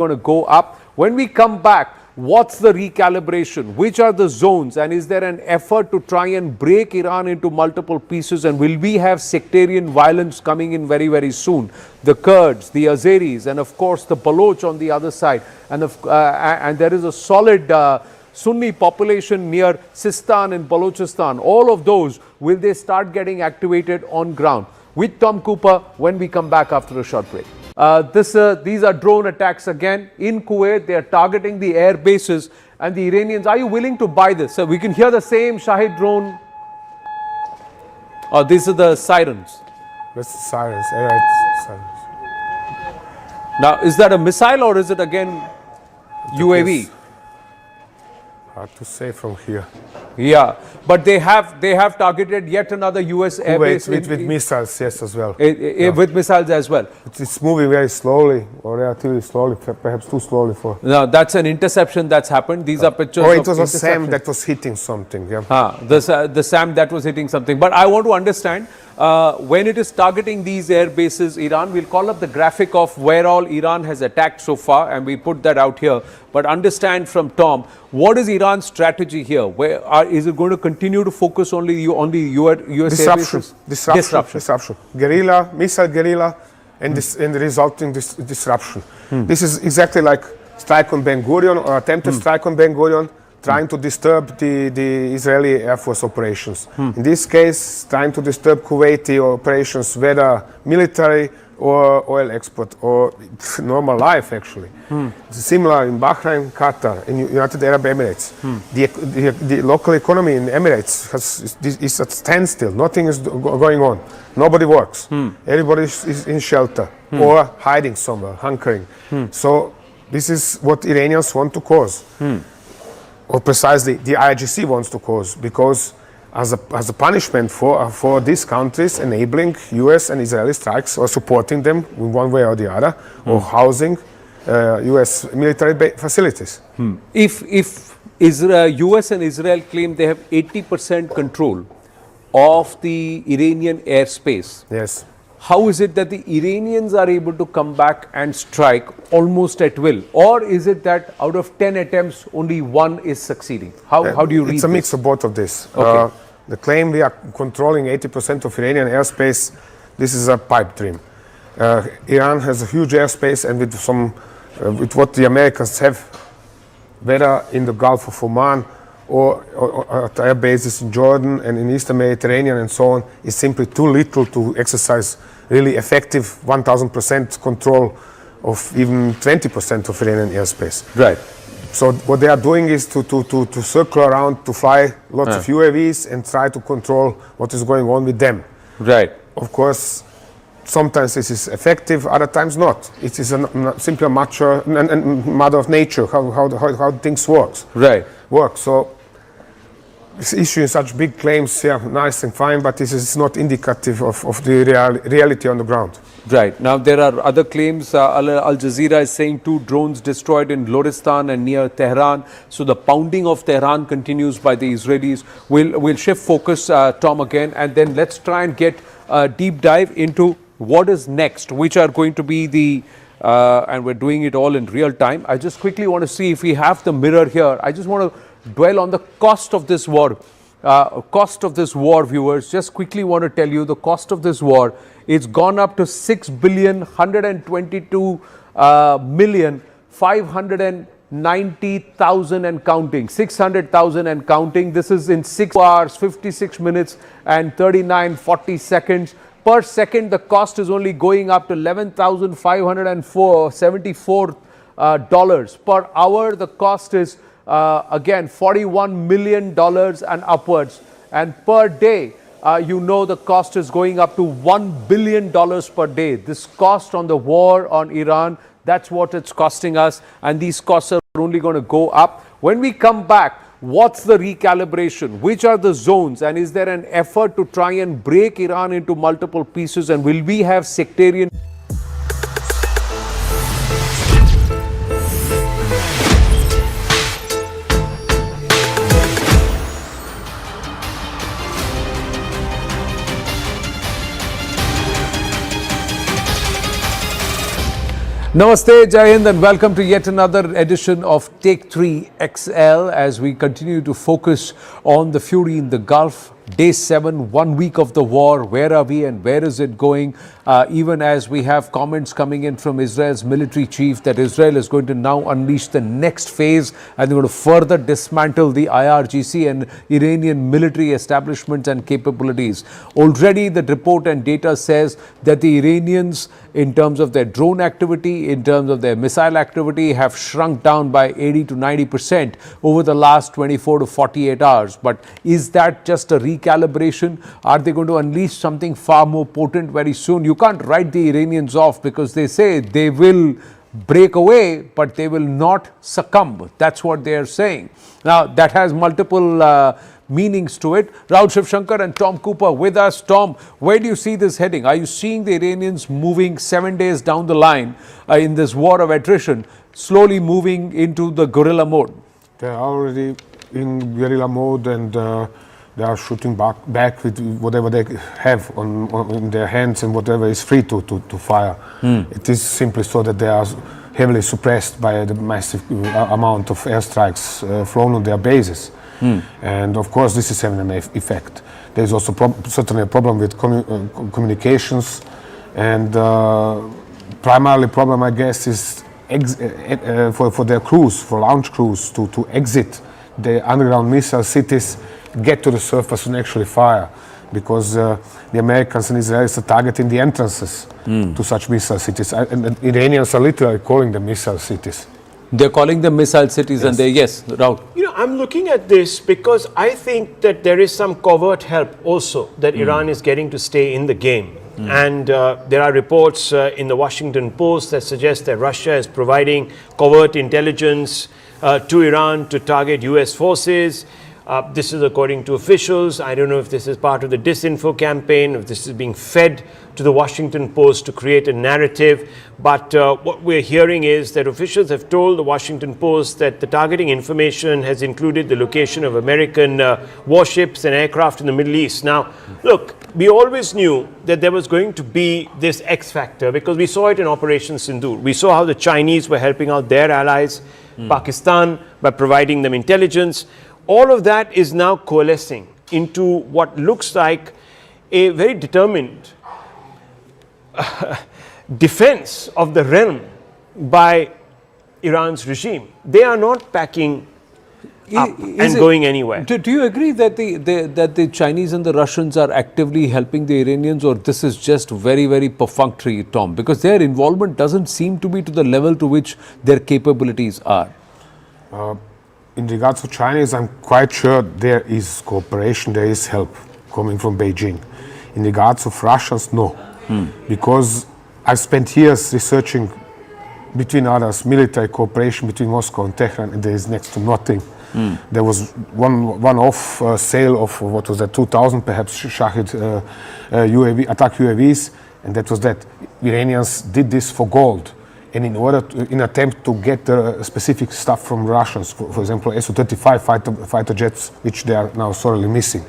going to go up. When we come back, what's the recalibration? Which are the zones? And is there an effort to try and break Iran into multiple pieces? And will we have sectarian violence coming in very, very soon? The Kurds, the Azeris, and of course the Baloch on the other side. And there is a solid Sunni population near Sistan and Balochistan. All of those, will they start getting activated on ground? With Tom Cooper when we come back after a short break. These are drone attacks again in Kuwait. They are targeting the air bases, and the Iranians, are you willing to buy this? So we can hear the same Shahid drone. Oh, these are the sirens. That's the sirens, air sirens. Now, is that a missile or is it again UAV? Hard to say from here. Yeah, but they have targeted yet another US airbase with missiles, yes, as well. With missiles as well. It's moving very slowly, or relatively slowly, perhaps too slowly for. No, that's an interception that's happened. These are pictures. Or it was a SAM that was hitting something. Yeah. The SAM that was hitting something. But I want to understand when it is targeting these air bases, Iran. We'll call up the graphic of where all Iran has attacked so far, and we put that out here. But understand from Tom, what is Iran's strategy here? Is it going to continue to focus only on the US air bases? Disruption. Guerrilla, missile guerrilla, and the resulting disruption. This is exactly like strike on Ben Gurion or attempted strike on Ben Gurion, trying to disturb the Israeli Air Force operations. In this case, trying to disturb Kuwaiti operations, whether military or oil export or normal life, actually. It's similar in Bahrain, Qatar, in United Arab Emirates. The local economy in Emirates is at standstill. Nothing is going on. Nobody works. Everybody is in shelter or hiding somewhere, hunkering. So this is what Iranians want to cause. Or precisely the IRGC wants to cause, because as a punishment for these countries enabling US and Israeli strikes or supporting them in one way or the other, or housing US military facilities. If US and Israel claim they have 80% control of the Iranian airspace, yes, how is it that the Iranians are able to come back and strike almost at will? Or is it that out of 10 attempts, only one is succeeding? How do you read It's a mix of both of this. Okay. The claim we are controlling 80% of Iranian airspace, this is a pipe dream. Iran has a huge airspace, and with what the Americans have, whether in the Gulf of Oman or at air bases in Jordan and in Eastern Mediterranean and so on, is simply too little to exercise really effective 1000% control of even 20% of Iranian airspace. Right. So what they are doing is to circle around, to fly lots of UAVs and try to control what is going on with them. Right. Of course, sometimes this is effective, other times not. It is simply a matter of nature, how things work. Right. So issuing such big claims, yeah, nice and fine, but this is not indicative of the reality on the ground. Right. Now, there are other claims. Al Jazeera is saying 2 drones destroyed in Loristan and near Tehran. So the pounding of Tehran continues by the Israelis. We'll shift focus, Tom, again, and then let's try and get a deep dive into what is next, which are going to be the, and we're doing it all in real time. I just quickly want to see if we have the mirror here. I just want to dwell on the cost of this war. Viewers, just quickly want to tell you the cost of this war. It's gone up to 6,122,590,000 and counting, 600,000 and counting. This is in 6 hours, 56 minutes and 39.40 seconds. Per second, the cost is only going up to $11,574 per hour. The cost is again $41 million and upwards, and per day the cost is going up to $1 billion per day. This cost on the war on Iran, that's what it's costing us, and these costs are only going to go up. When we come back, what's the recalibration? Which are the zones, and is there an effort to try and break Iran into multiple pieces, and will we have sectarian Namaste, Jai Hind, and welcome to yet another edition of Take 3 XL as we continue to focus on the fury in the Gulf. Day 7, 1 week of the war. Where are we and where is it going? Even as we have comments coming in from Israel's military chief that Israel is going to now unleash the next phase and they're going to further dismantle the IRGC and Iranian military establishments and capabilities. Already the report and data says that the Iranians, in terms of their drone activity, in terms of their missile activity, have shrunk down by 80 to 90% over the last 24 to 48 hours. But is that just a recalibration? Are they going to unleash something far more potent very soon? You can't write the Iranians off because they say they will break away, but they will not succumb. That's what they are saying. Now, that has multiple meanings to it. Rahul Shivshankar and Tom Cooper with us. Tom, where do you see this heading? Are you seeing the Iranians moving 7 days down the line in this war of attrition, slowly moving into the guerrilla mode? They're already in guerrilla mode and they are shooting back with whatever they have in their hands and whatever is free to fire. It is simply so that they are heavily suppressed by the massive amount of airstrikes flown on their bases. And of course this is having an effect. There is also certainly a problem with communications, and primarily problem, I guess, is for their crews, for launch crews to exit the underground missile cities, get to the surface and actually fire, because the Americans and Israelis are targeting the entrances to such missile cities, and the Iranians are literally calling them missile cities. They're calling them missile cities, and Rahul. You know, I'm looking at this because I think that there is some covert help also that Iran is getting to stay in the game. And there are reports in the Washington Post that suggest that Russia is providing covert intelligence to Iran to target US forces. This is according to officials. I don't know if this is part of the disinfo campaign, if this is being fed to the Washington Post to create a narrative. But what we're hearing is that officials have told the Washington Post that the targeting information has included the location of American warships and aircraft in the Middle East. Now, look, we always knew that there was going to be this X factor because we saw it in Operation Sindoor. We saw how the Chinese were helping out their allies, Pakistan, by providing them intelligence. All of that is now coalescing into what looks like a very determined defense of the realm by Iran's regime. They are not packing up and going anywhere. Do you agree that the Chinese and the Russians are actively helping the Iranians, or this is just very, very perfunctory, Tom? Because their involvement doesn't seem to be to the level to which their capabilities are. In regards to Chinese, I'm quite sure there is cooperation, there is help coming from Beijing. In regards of Russians, no. Because I've spent years researching, between others, military cooperation between Moscow and Tehran, and there is next to nothing. There was one-off sale of, what was that, 2,000 perhaps Shahid attack UAVs, and that was that. Iranians did this for gold. And in order in attempt to get specific stuff from Russians, for example, Su-35 fighter jets, which they are now sorely missing,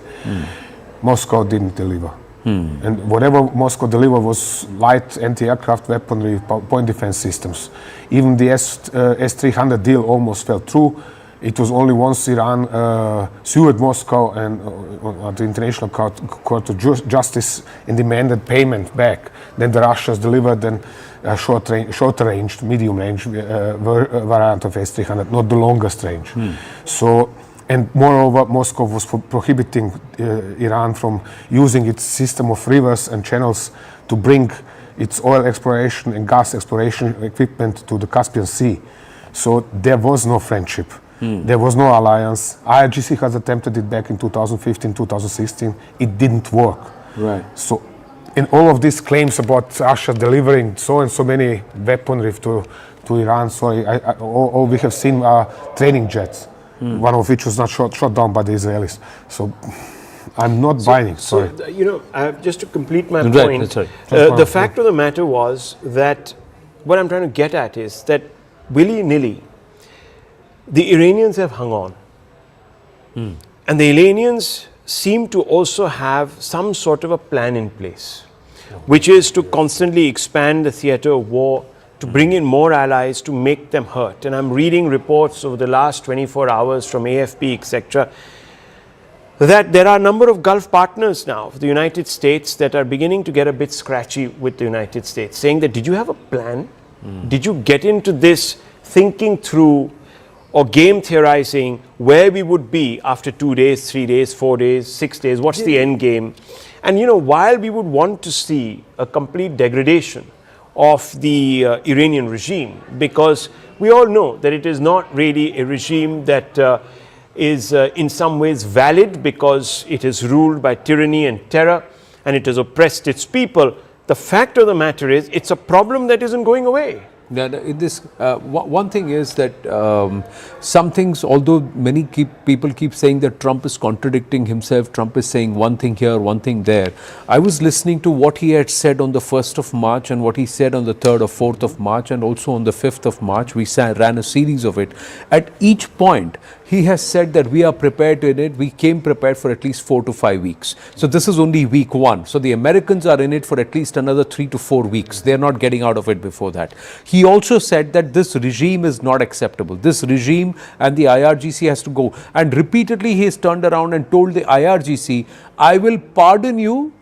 Moscow didn't deliver. And whatever Moscow delivered was light anti-aircraft weaponry, point defense systems. Even the S-300 deal almost fell through. It was only once Iran sued Moscow and the International Court of Justice and demanded payment back. Then the Russians delivered a short-range, medium-range variant of S-300, not the longest range. So, and moreover, Moscow was prohibiting Iran from using its system of rivers and channels to bring its oil exploration and gas exploration equipment to the Caspian Sea. So there was no friendship. There was no alliance. IRGC has attempted it back in 2015, 2016. It didn't work. Right. So, in all of these claims about Russia delivering so and so many weaponry to Iran, sorry, all we have seen are training jets, one of which was not shot down by the Israelis. So, I'm not buying. Sorry. So, you know, just to complete my point, the fact of the matter was that what I'm trying to get at is that willy-nilly, the Iranians have hung on. And the Iranians seem to also have some sort of a plan in place, which is to constantly expand the theater of war to bring in more allies, to make them hurt. And I'm reading reports over the last 24 hours from AFP, etc., that there are a number of Gulf partners now of the United States that are beginning to get a bit scratchy with the United States, saying that, did you have a plan? Did you get into this thinking through or game theorizing where we would be after 2 days, 3 days, 4 days, 6 days? What's the end game? And while we would want to see a complete degradation of the Iranian regime, because we all know that it is not really a regime that is in some ways valid, because it is ruled by tyranny and terror and it has oppressed its people. The fact of the matter is, it's a problem that isn't going away. One thing is that some things, although many people keep saying that Trump is contradicting himself, Trump is saying one thing here, one thing there. I was listening to what he had said on the 1st of March and what he said on the 3rd or 4th of March and also on the 5th of March. We ran a series of it. At each point, he has said that we are prepared in it. We came prepared for at least 4 to 5 weeks. So this is only week 1. So the Americans are in it for at least another 3 to 4 weeks. They are not getting out of it before that. He also said that this regime is not acceptable. This regime and the IRGC has to go. And repeatedly he has turned around and told the IRGC, I will pardon you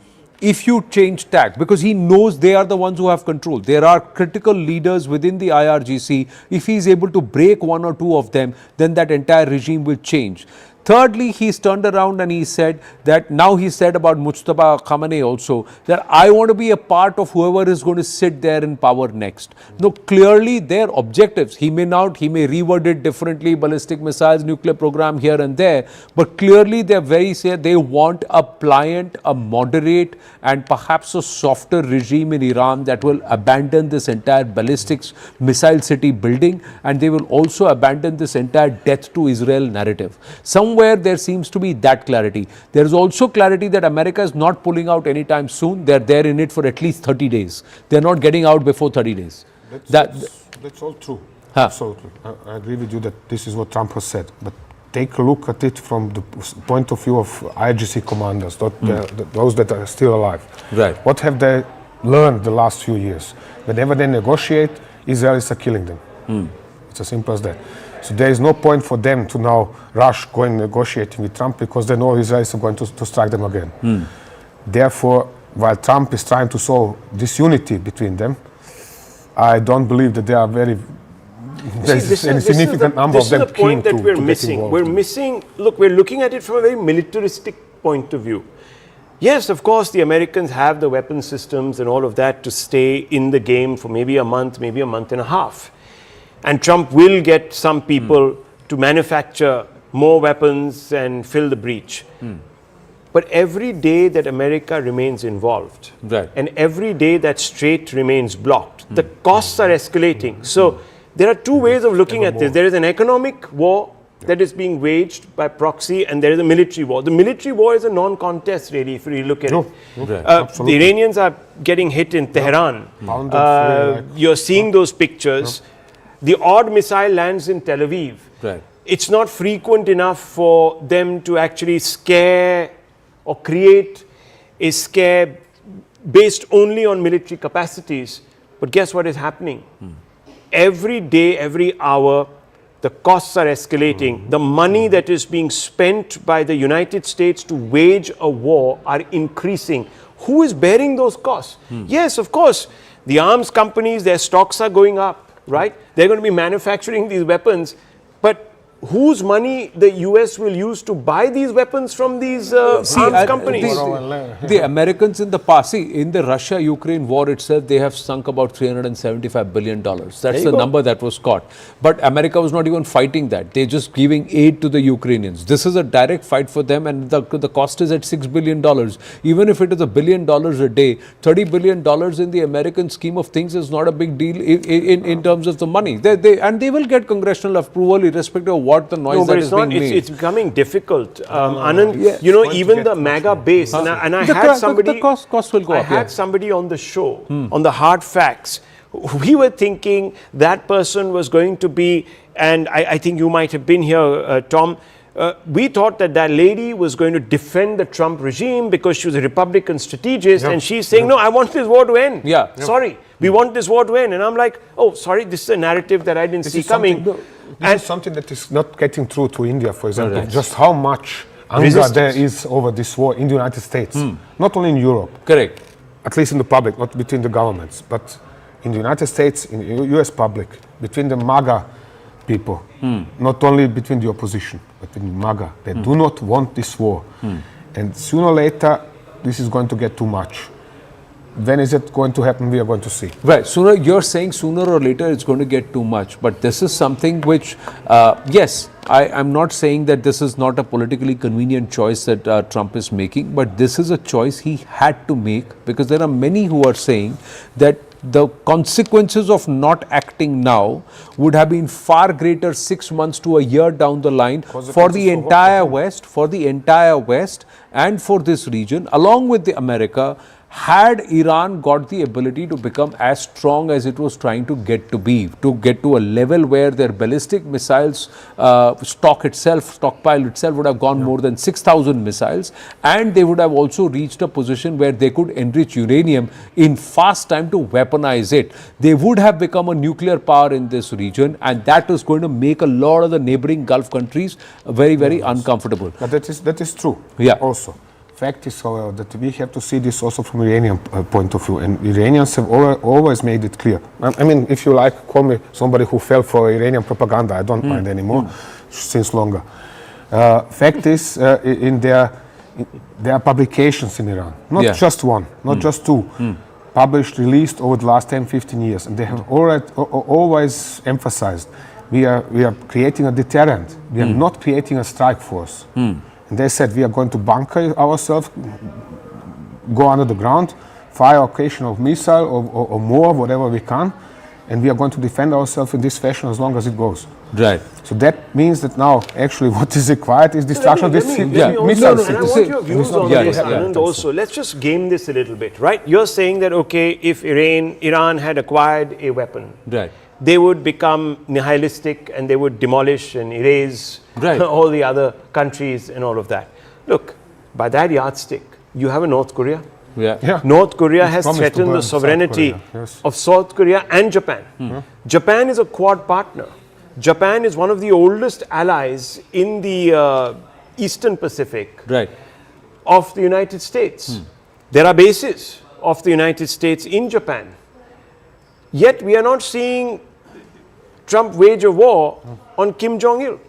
if you change tack, because he knows they are the ones who have control. There are critical leaders within the IRGC. If he is able to break 1 or 2 of them, then that entire regime will change. Thirdly, he's turned around and he said that, now he said about Mustafa Khamenei also, that I want to be a part of whoever is going to sit there in power next. No, clearly their objectives, he may reword it differently, ballistic missiles, nuclear program here and there, but clearly they're very say they want a pliant, a moderate and perhaps a softer regime in Iran that will abandon this entire ballistics missile city building, and they will also abandon this entire death to Israel narrative. Somewhere there seems to be that clarity. There is also clarity that America is not pulling out anytime soon. They're there in it for at least 30 days. They're not getting out before 30 days. That's all true. Absolutely. I agree with you that this is what Trump has said. But take a look at it from the point of view of IRGC commanders, those that are still alive. Right. What have they learned the last few years? Whenever they negotiate, Israelis are killing them. It's as simple as that. So there is no point for them to now rush going negotiating with Trump, because they know Israelis are going to strike them again. Therefore, while Trump is trying to solve disunity between them, I don't believe that there are any significant number of them keen to we're missing. We're missing. Look, we're looking at it from a very militaristic point of view. Yes, of course, the Americans have the weapon systems and all of that to stay in the game for maybe a month and a half. And Trump will get some people to manufacture more weapons and fill the breach. But every day that America remains involved, and every day that strait remains blocked, the costs are escalating. So there are two ways of looking at this. There is an economic war that is being waged by proxy, and there is a military war. The military war is a non-contest, really, if you look at it. The Iranians are getting hit in Tehran. You're seeing those pictures. The odd missile lands in Tel Aviv. It's not frequent enough for them to actually scare or create a scare based only on military capacities. But guess what is happening? Every day, every hour, the costs are escalating. The money that is being spent by the United States to wage a war are increasing. Who is bearing those costs? Yes, of course, the arms companies, their stocks are going up. Right? They're going to be manufacturing these weapons, but whose money the US will use to buy these weapons from these arms companies? The Americans in the past, in the Russia-Ukraine war itself, they have sunk about $375 billion. That's the number that was caught. But America was not even fighting that. They're just giving aid to the Ukrainians. This is a direct fight for them, and the cost is at $6 billion. Even if it is $1 billion a day, $30 billion in the American scheme of things is not a big deal in terms of the money. And they will get congressional approval irrespective of what the noise that is being made. It's becoming difficult. Anand, even the MAGA base, and I had somebody, the cost will go up. I had somebody on the show, on the hard facts. We were thinking that person was going to be, and I think you might have been here, Tom, we thought that lady was going to defend the Trump regime because she was a Republican strategist, and she's saying, no, I want this war to end. Sorry. We want this war to end. And I'm like, oh, sorry, this is a narrative that I didn't see coming. This is something that is not getting through to India, for example. Right. Just how much anger Resistance. there is over this war in the United States. Not only in Europe. Correct. At least in the public, not between the governments, but in the United States, in the US public, between the MAGA people, not only between the opposition, but between MAGA. They do not want this war. And sooner or later, this is going to get too much. When is it going to happen? We are going to see. Right. You're saying sooner or later it's going to get too much. But this is something which, yes, I'm not saying that this is not a politically convenient choice that Trump is making, but this is a choice he had to make, because there are many who are saying that the consequences of not acting now would have been far greater 6 months to a year down the line for the entire West, and for this region, along with the America, had Iran got the ability to become as strong as it was trying to get to a level where their ballistic missiles stockpile itself would have gone more than 6,000 missiles, and they would have also reached a position where they could enrich uranium in fast time to weaponize it. They would have become a nuclear power in this region, and that is going to make a lot of the neighboring Gulf countries very, very uncomfortable. But that is true. Yeah. Also. Fact is, however, that we have to see this also from Iranian point of view, and Iranians have always made it clear. I mean, if you like, call me somebody who fell for Iranian propaganda. I don't mind anymore, since longer. Fact is, in their publications in Iran, not just one, not just two, published, released over the last 10, 15 years, and they have always emphasized, we are creating a deterrent. We are not creating a strike force. And they said we are going to bunker ourselves, go under the ground, fire occasional missile or more, whatever we can, and we are going to defend ourselves in this fashion as long as it goes. Right. So that means that now actually what is required is destruction of this And missile I want your views on this, Anand, also. Let's just game this a little bit, right? You're saying that, okay, if Iran had acquired a weapon, Right. they would become nihilistic and they would demolish and erase all the other countries and all of that. Look, by that yardstick, you have a North Korea. Yeah. North Korea has promised to threatened the burn sovereignty South Korea, yes. of South Korea and Japan. Japan is a Quad partner. Japan is one of the oldest allies in the Eastern Pacific of the United States. There are bases of the United States in Japan. Yet we are not seeing Trump wage a war on Kim Jong-il.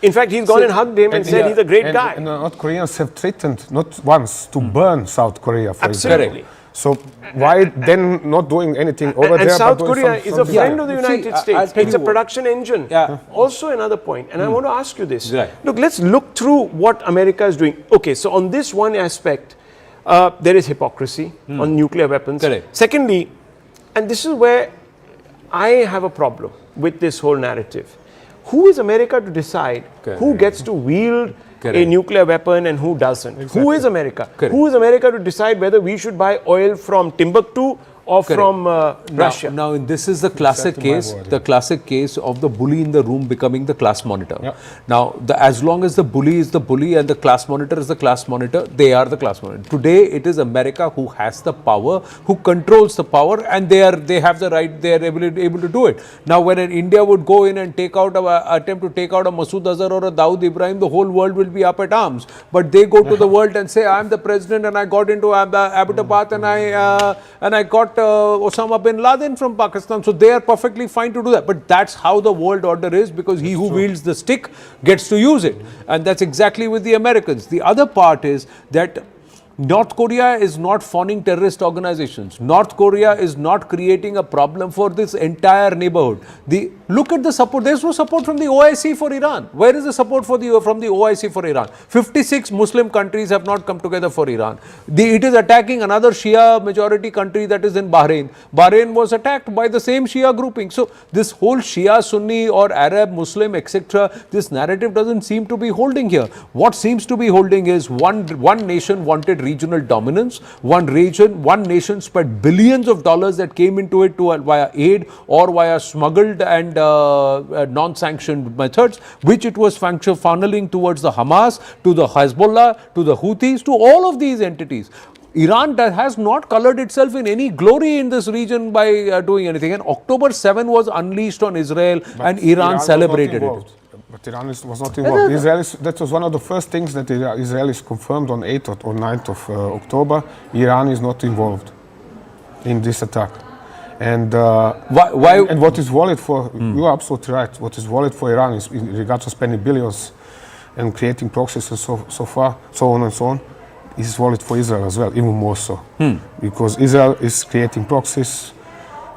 In fact, he's gone and hugged him and said he's a great guy. And North Koreans have threatened not once to burn South Korea, for Absolutely. example. So why then not doing anything over And there? South but doing Korea is a something friend there? of the See, United I'll States. tell It's a you production engine. Also another point. And I want to ask you this. Look, let's look through what America is doing. Okay, so on this one aspect, there is hypocrisy on nuclear weapons. Correct. Secondly, and this is where I have a problem with this whole narrative. Who is America to decide who gets to wield a nuclear weapon and who doesn't? Who is America? Who is America to decide whether we should buy oil from Timbuktu or from Russia? Now, this is the classic case of the bully in the room becoming the class monitor. Now, as long as the bully is the bully and the class monitor is the class monitor, they are the class monitor. Today, it is America who has the power, who controls the power, and they have the right, they are able to do it. Now, when India would go in and attempt to take out a Masood Azhar or a Dawood Ibrahim, the whole world will be up at arms. But they go to the world and say, I am the president and I got into Abbottabad and I got Osama bin Laden from Pakistan. So they are perfectly fine to do that. But that's how the world order is, because he who wields the stick gets to use it. And that's exactly with the Americans. The other part is that North Korea is not funding terrorist organizations. North Korea is not creating a problem for this entire neighborhood. Look at the support. There's no support from the OIC for Iran. Where is the support from the OIC for Iran? 56 Muslim countries have not come together for Iran. It is attacking another Shia majority country, that is in Bahrain. Bahrain was attacked by the same Shia grouping. So this whole Shia, Sunni or Arab, Muslim, etc., this narrative doesn't seem to be holding here. What seems to be holding is one nation wanted regional dominance. One nation spent billions of dollars that came into it via aid or via smuggled and non-sanctioned methods, which it was funneling towards the Hamas, to the Hezbollah, to the Houthis, to all of these entities. Iran has not colored itself in any glory in this region by doing anything. And October 7 was unleashed on Israel, and Iran celebrated it. But Iran was not involved. That was one of the first things that the Israelis confirmed on 8th or 9th of October. Iran is not involved in this attack. And and what is valid for, you are absolutely right, what is valid for Iran is in regards to spending billions and creating proxies and so on, is valid for Israel as well, even more so. Because Israel is creating proxies,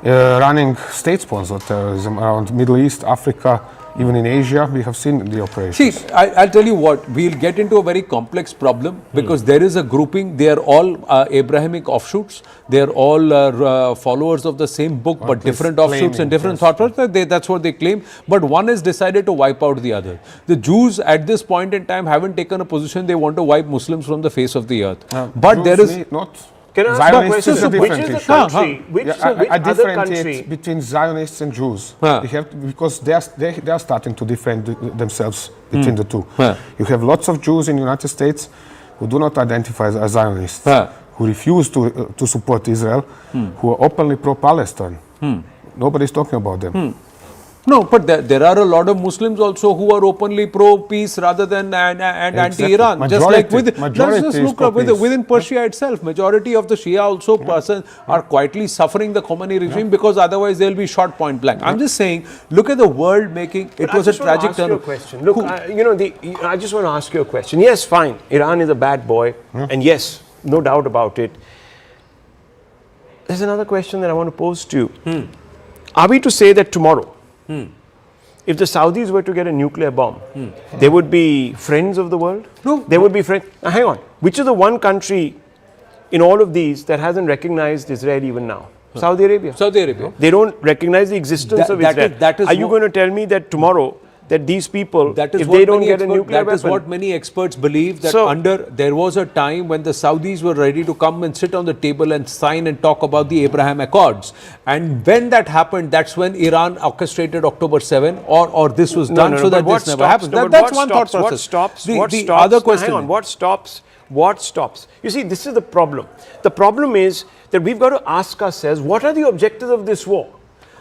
running state-sponsored terrorism around Middle East, Africa, even in Asia. We have seen the operations. See, I'll tell you what, we'll get into a very complex problem because there is a grouping, they are all Abrahamic offshoots, they are all followers of the same book but different offshoots and different thought process. That's what they claim, but one has decided to wipe out the other. The Jews at this point in time haven't taken a position they want to wipe Muslims from the face of the earth. But there is... Can I ask a question? Which is the country? Which other country? Between Zionists and Jews. Because they are starting to defend themselves between the two. You have lots of Jews in the United States who do not identify as Zionists, who refuse to support Israel, who are openly pro-Palestine. Nobody's talking about them. No, but there are a lot of Muslims also who are openly pro-peace rather than anti-Iran. Majority, just look up within Persia itself, majority of the Shia also are quietly suffering the Khomeini regime because otherwise they'll be shot point blank. I'm just saying, look at the world making, it was a tragic turn. Look, I just want to ask you a question. Yes, fine, Iran is a bad boy, and yes, no doubt about it. There's another question that I want to pose to you. Are we to say that tomorrow, if the Saudis were to get a nuclear bomb, they would be friends of the world? No. They would be friends. Hang on. Which is the one country in all of these that hasn't recognized Israel even now? Saudi Arabia. Saudi Arabia. They don't recognize the existence of Israel. Are you going to tell me that tomorrow, that these people, if they don't get a nuclear weapon... That is what many experts believe, that there was a time when the Saudis were ready to come and sit on the table and sign and talk about the Abraham Accords. And when that happened, that's when Iran orchestrated October 7 or this was done so that this never happened. That's one thought process. What stops? The other question... Hang on, what stops? What stops? You see, this is the problem. The problem is that we've got to ask ourselves, what are the objectives of this war?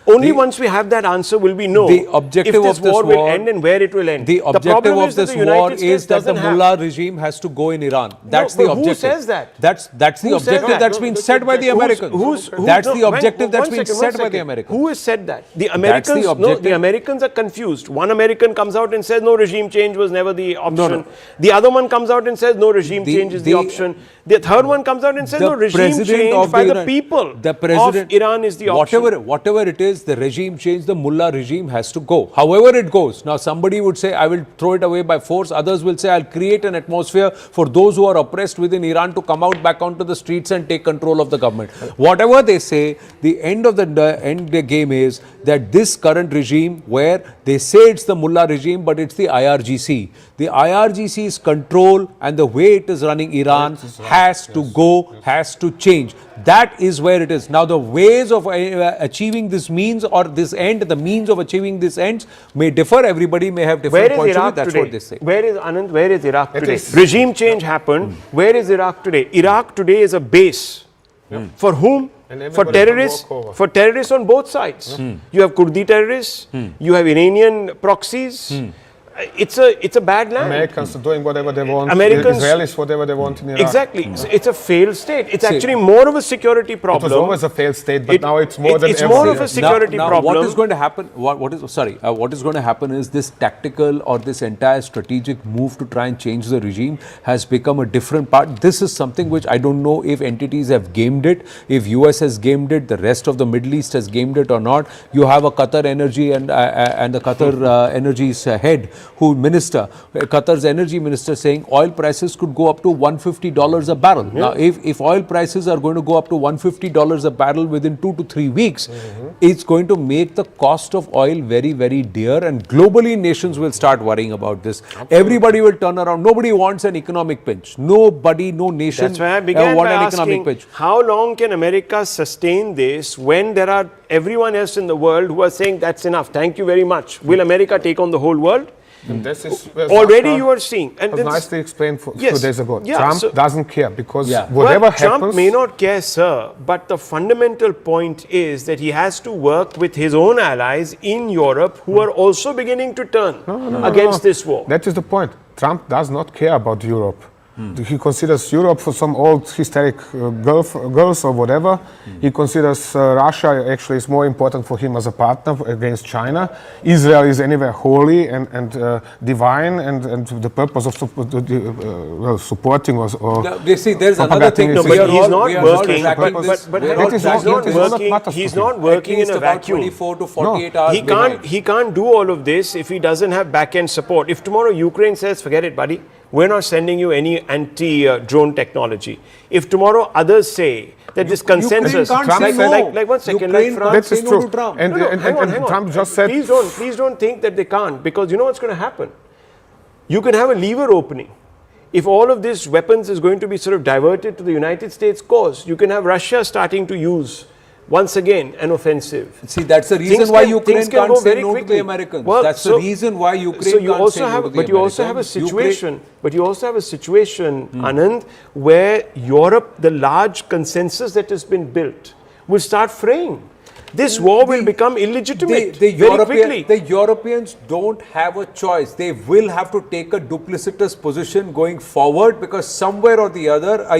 Only once we have that answer will we know if this war will end and where it will end. The objective of this war is that the mullah regime has to go in Iran. That's the objective. Who says that? That's the objective that's been set by the Americans. That's the objective that's been set by the Americans. Who has said that? The Americans. No, the Americans are confused. One American comes out and says no, regime change was never the option. The other one comes out and says no, regime change is the option. The third one comes out and says no, regime change by the people of Iran is the option. Whatever it is, the regime change, the mullah regime has to go. However it goes. Now somebody would say, I will throw it away by force. Others will say, I'll create an atmosphere for those who are oppressed within Iran to come out back onto the streets and take control of the government. Whatever they say, the end of the game is that this current regime, where they say it's the mullah regime, but it's the IRGC. The IRGC's control and the way it is running Iran has to go, has to change. That is where it is. Now the ways of achieving this means or this end, the means of achieving this ends may differ. Everybody may have different points of view. That's what they say. Where is Anand? Where is Iraq today? Regime change happened. Where is Iraq today? Iraq today is a base. For whom? For terrorists on both sides. You have Kurdi terrorists, you have Iranian proxies. It's a bad land. Americans are doing whatever they want. Israelis whatever they want in Iraq. Exactly. It's a failed state. It's actually more of a security problem. It was always a failed state, but now it's more than ever. It's more of a security problem. What is going to happen? What is going to happen is this tactical or this entire strategic move to try and change the regime has become a different part. This is something which I don't know if entities have gamed it, if US has gamed it, the rest of the Middle East has gamed it or not. You have a Qatar Energy and the Qatar Energy's head, Qatar's energy minister saying oil prices could go up to $150 a barrel. Now, if oil prices are going to go up to $150 a barrel within 2 to 3 weeks, it's going to make the cost of oil very, very dear, and globally nations will start worrying about this. Absolutely. Everybody will turn around. Nobody wants an economic pinch. Nobody, no nation That's why I began by an asking, economic pinch. How long can America sustain this when there are everyone else in the world who are saying that's enough, thank you very much. Will America take on the whole world? And this is Already you are seeing. And was nicely explained a Yes. few days ago. Yeah, Trump so- doesn't care because Yeah. whatever well, happens... Trump may not care, sir, but the fundamental point is that he has to work with his own allies in Europe who are also beginning to turn against this war. That is the point. Trump does not care about Europe. He considers Europe for some old hysteric girls or whatever. He considers Russia actually is more important for him as a partner against China. Israel is anywhere holy and divine, and the purpose of supporting or Now, you see, there's another propagating thing. is- No, but he's not we are working. tracking But, this. but We are hang on, all It is he's not- not it is not working. matters He's to him. not working At least in a about vacuum. 24 to 48 hours He behind. can't do all of this if he doesn't have back-end support. If tomorrow Ukraine says, forget it, buddy, we're not sending you any anti-drone technology. If tomorrow others say that this consensus, Ukraine can't say no. like 1 second, Ukraine like France, can't That is say no true. to Trump. And, No, and, hang and, on. Trump just said... Please don't think that they can't, because you know what's going to happen. You can have a lever opening. If all of this weapons is going to be sort of diverted to the United States cause, you can have Russia starting to use once again an offensive. See, that's the reason Things why can- Ukraine things can can't go say very no to quickly. the Americans. Well, That's the reason why Ukraine so you can't also say no have, to the but you also have a Americans. situation. But you also have a situation, Anand, where Europe, the large consensus that has been built, will start fraying. This war will become illegitimate very quickly. The Europeans don't have a choice. They will have to take a duplicitous position going forward, because somewhere or the other, a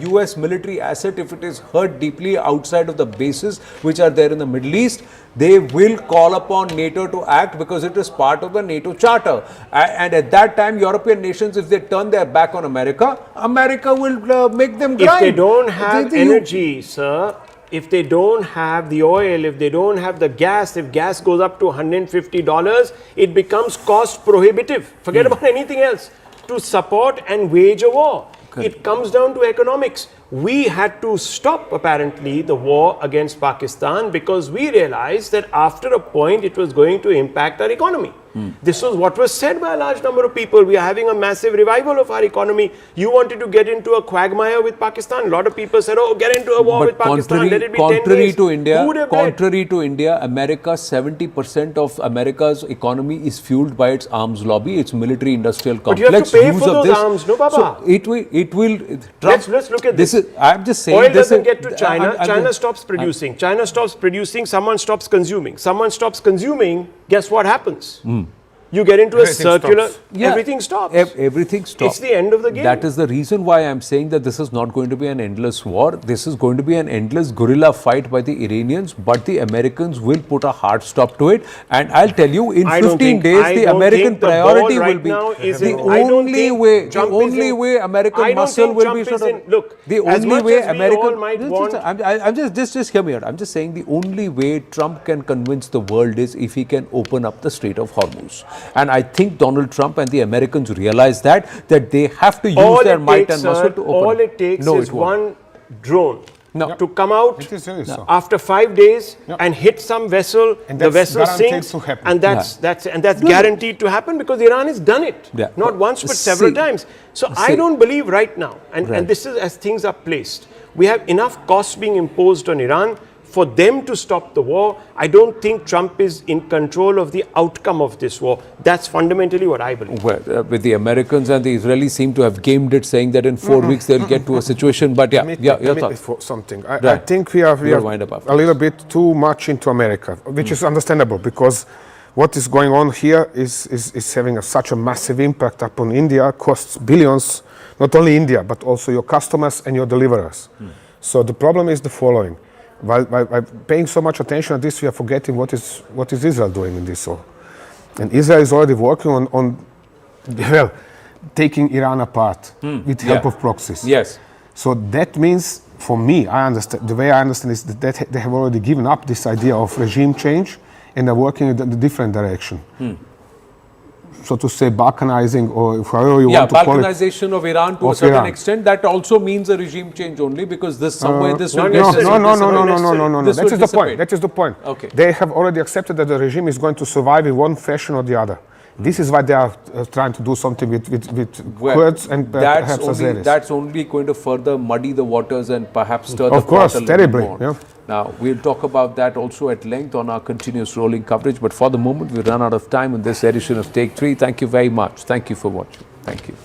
US military asset, if it is hurt deeply outside of the bases which are there in the Middle East, they will call upon NATO to act, because it is part of the NATO charter. And at that time, European nations, if they turn their back on America, America will make them grind. If they don't have The energy, sir, if they don't have the oil, if they don't have the gas, if gas goes up to $150, it becomes cost prohibitive. Forget about anything else. To support and wage a war. It comes down to economics. We had to stop, apparently, the war against Pakistan because we realized that after a point it was going to impact our economy. This was what was said by a large number of people. We are having a massive revival of our economy. You wanted to get into a quagmire with Pakistan. A lot of people said, oh, get into a war with Pakistan. Let it be 10 contrary days. to India, Who would have bet? contrary to India, America, 70% of America's economy is fueled by its arms lobby, its military-industrial complex. you have to pay use for of those this. arms, no, Baba? So it will. Trump, Let's look at this. I'm just saying. Oil this doesn't is- get to China. I'm China just- stops producing. China stops producing. Someone stops consuming. Someone stops consuming. Guess what happens? You get into Everything a circular. stops. Yeah. Everything stops. Everything stops. It's the end of the game. That is the reason why I'm saying that this is not going to be an endless war. This is going to be an endless guerrilla fight by the Iranians, but the Americans will put a hard stop to it. And I'll tell you, in I don't 15 think- days, I the don't American think the priority ball right will be now is the in- I don't only think way. The Trump is only in- way I American don't muscle think will Trump be is sort of. in- look, the as only much way as we American. all might want- I'm just hear me out. I'm just saying the only way Trump can convince the world is if he can open up the Strait of Hormuz. And I think Donald Trump and the Americans realize that they have to use all their it might takes, and muscle sir, to open all up. it takes No, is it won't. one drone No. to come out It is really so. after 5 days and hit some vessel. And The that's vessel guaranteed sinks, to happen. and that's guaranteed to happen because Iran has done it. Yeah. Not once but several See- times. So I see- don't believe right now, and Right. this is as things are placed. We have enough costs being imposed on Iran for them to stop the war. I don't think Trump is in control of the outcome of this war. That's fundamentally what I believe. Well, with the Americans and the Israelis seem to have gamed it, saying that in 4 weeks they'll get to a situation. But your Let me thoughts. for something. I Right. think we We'll are wind up after a little bit too much into America, which is understandable because what is going on here is having such a massive impact upon India, costs billions, not only India, but also your customers and your deliverers. So the problem is the following. While paying so much attention to this, we are forgetting what is Israel doing in this war. And Israel is already working on well, taking Iran apart with help Yeah. of proxies. Yes. So that means, for me, I understand, the way I understand is that they have already given up this idea of regime change and are working in a different direction. So to say balkanizing or however you want to call it. Balkanization of Iran to a Of certain Iran. extent, that also means a regime change only because this somewhere this will not get necessarily. No. This That will is the point. dissipate. That is the point. Okay. They have already accepted that the regime is going to survive in one fashion or the other. This is why they are trying to do something with Kurds and perhaps Azeris. That's only going to further muddy the waters and perhaps stir the pot Of course, a little terribly. more. Yeah. Now, we'll talk about that also at length on our continuous rolling coverage. But for the moment, we run out of time in this edition of Take 3. Thank you very much. Thank you for watching. Thank you.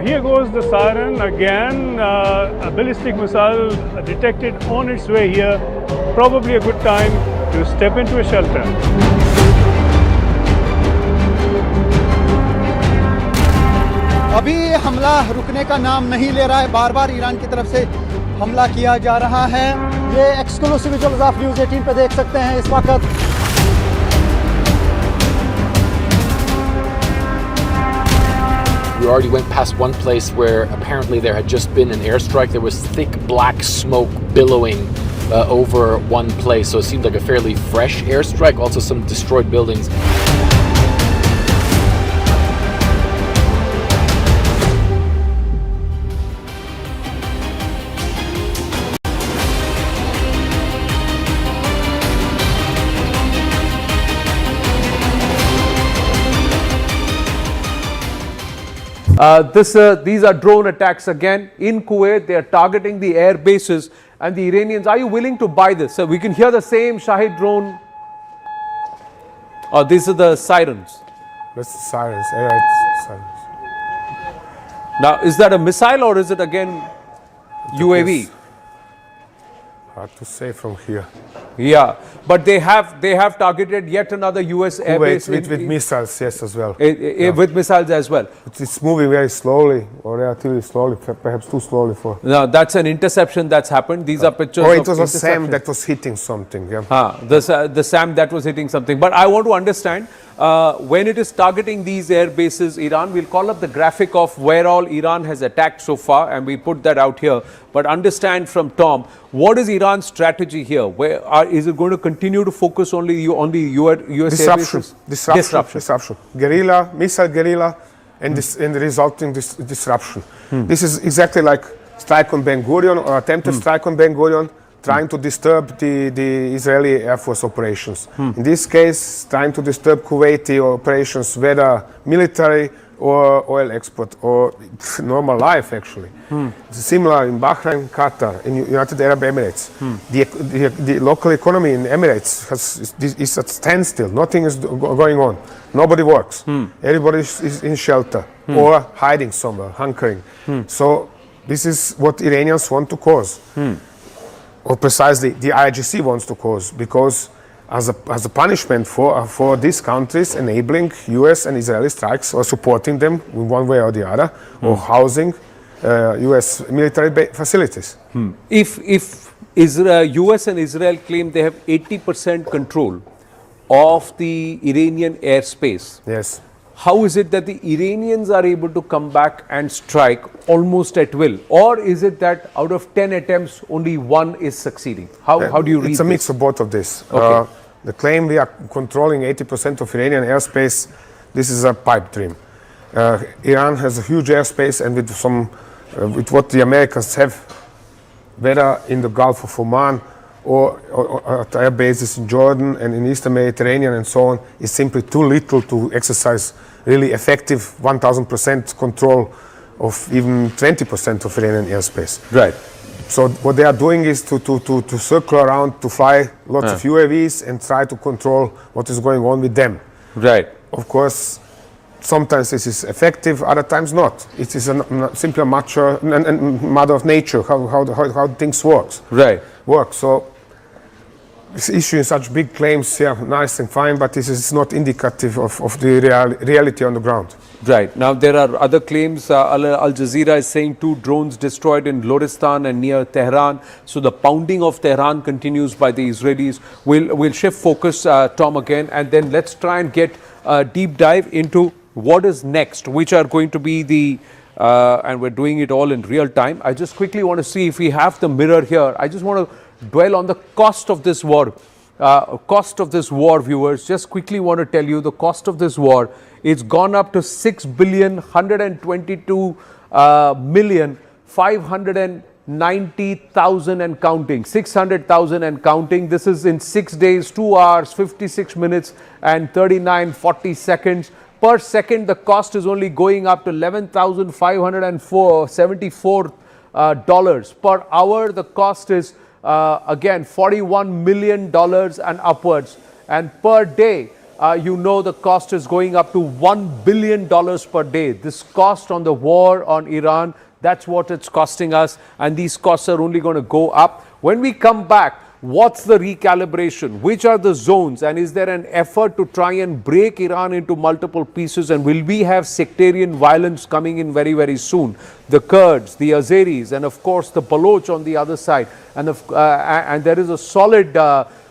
Here goes the siren again. A ballistic missile detected on its way here. Probably a good time to step into a shelter. अभी हमला रुकने का नाम नहीं ले रहा है, बार बार Iran की तरफ से हमला किया जा रहा है। ये एक्सक्लूसिव विजुअल्स आप न्यूज़ 18 पे देख सकते हैं इस वक्त। We already went past one place where apparently there had just been an airstrike. There was thick black smoke billowing over one place, so it seemed like a fairly fresh airstrike. Also some destroyed buildings. These are drone attacks again in Kuwait. They are targeting the air bases and the Iranians. Are you willing to buy this? So we can hear the same Shahid drone. Oh, these are the sirens. That's sirens. Yeah, it's sirens. Now, is that a missile or is it again UAV? Hard to say from here. Yeah, but they have targeted yet another US air base with missiles, yes, as well. With missiles as well. It's moving very slowly, or relatively slowly, perhaps too slowly for. Now that's an interception that's happened. These are pictures. Or it was a SAM that was hitting something. Yeah. The SAM that was hitting something. But I want to understand when it is targeting these air bases, Iran. We'll call up the graphic of where all Iran has attacked so far, and we put that out here. But understand from Tom, what is Iran's strategy here? Is it going to continue to focus only on the US air bases? Disruption. Guerrilla, missile guerrilla, and the resulting disruption. This is exactly like strike on Ben Gurion or attempted strike on Ben Gurion, trying to disturb the Israeli Air Force operations. In this case, trying to disturb Kuwaiti operations, whether military or oil export or normal life, actually. It's similar in Bahrain, Qatar, in United Arab Emirates. The local economy in Emirates is at standstill. Nothing is going on. Nobody works. Everybody is in shelter or hiding somewhere, hunkering. So this is what Iranians want to cause. Or precisely the IRGC wants to cause, because as a punishment for these countries enabling US and Israeli strikes or supporting them in one way or the other, or housing US military facilities. If US and Israel claim they have 80% control of the Iranian airspace, Yes. how is it that the Iranians are able to come back and strike almost at will? Or is it that out of 10 attempts, only one is succeeding? How do you read It's a this? mix of both of this. Okay. The claim we are controlling 80% of Iranian airspace, this is a pipe dream. Iran has a huge airspace, and with what the Americans have, whether in the Gulf of Oman or at air bases in Jordan and in Eastern Mediterranean and so on, is simply too little to exercise really effective 1000% control of even 20% of Iranian airspace. Right. So what they are doing is to circle around, to fly lots of UAVs and try to control what is going on with them. Right. Of course, sometimes this is effective, other times not. It is simply a matter of nature, how things work. Right. So issuing such big claims, yeah, nice and fine, but this is not indicative of the reality on the ground. Right. Now, there are other claims. Al Jazeera is saying 2 drones destroyed in Loristan and near Tehran. So the pounding of Tehran continues by the Israelis. We'll shift focus, Tom, again, and then let's try and get a deep dive into what is next, which are going to be the and we're doing it all in real time. I just quickly want to see if we have the mirror here. I just want to dwell on the cost of this war. Viewers, just quickly want to tell you the cost of this war. It's gone up to 6,122,590,000 and counting, 600,000 and counting. This is in 6 days, 2 hours, 56 minutes and 39.40 seconds. Per second, the cost is only going up to $11,574 per hour. The cost is again $41 million and upwards. And per day, the cost is going up to $1 billion per day. This cost on the war on Iran, that's what it's costing us, and these costs are only going to go up. When we come back, what's the recalibration? Which are the zones? And is there an effort to try and break Iran into multiple pieces? And will we have sectarian violence coming in very, very soon? The Kurds, the Azeris, and of course the Baloch on the other side. And there is a solid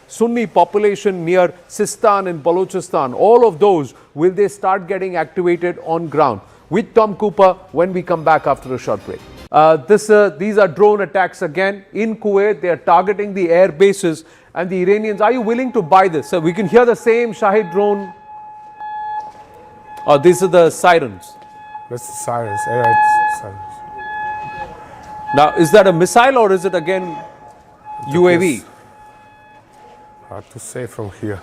Sunni population near Sistan and Balochistan. All of those, will they start getting activated on ground? With Tom Cooper when we come back after a short break. These are drone attacks again in Kuwait. They are targeting the air bases, and the Iranians, are you willing to buy this? So we can hear the same Shahid drone. Oh, these are the sirens. That's the sirens, air sirens. Now, is that a missile or is it again UAV? Hard to say from here.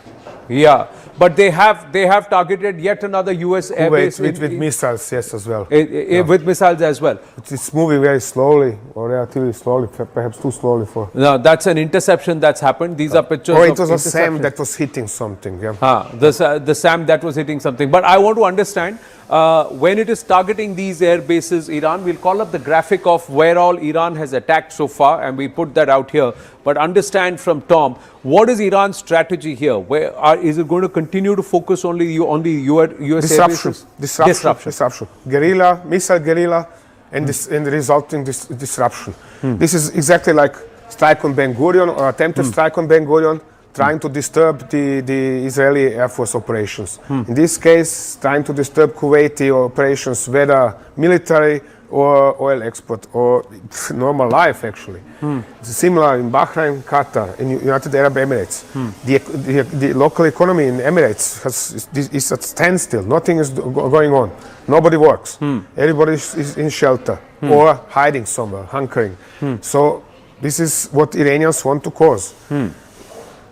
Yeah, but they have targeted yet another US air base with missiles, yes, as well. With missiles as well. It's moving very slowly, or relatively slowly, perhaps too slowly for. No, that's an interception that's happened. These are pictures. Or it was a SAM that was hitting something. Yeah. The SAM that was hitting something. But I want to understand when it is targeting these air bases, Iran. We'll call up the graphic of where all Iran has attacked so far, and we put that out here. But understand from Tom, what is Iran's strategy here? Is it going to continue to focus only on the US air bases? Disruption. Guerrilla, missile guerrilla, and the resulting disruption. This is exactly like strike on Ben Gurion, or attempted strike on Ben Gurion, trying to disturb the Israeli Air Force operations. In this case, trying to disturb Kuwaiti operations, whether military or oil export, or normal life actually. It's similar in Bahrain, Qatar, in United Arab Emirates. The local economy in Emirates is at standstill. Nothing is going on. Nobody works. Everybody is in shelter or hiding somewhere, hunkering. So this is what Iranians want to cause.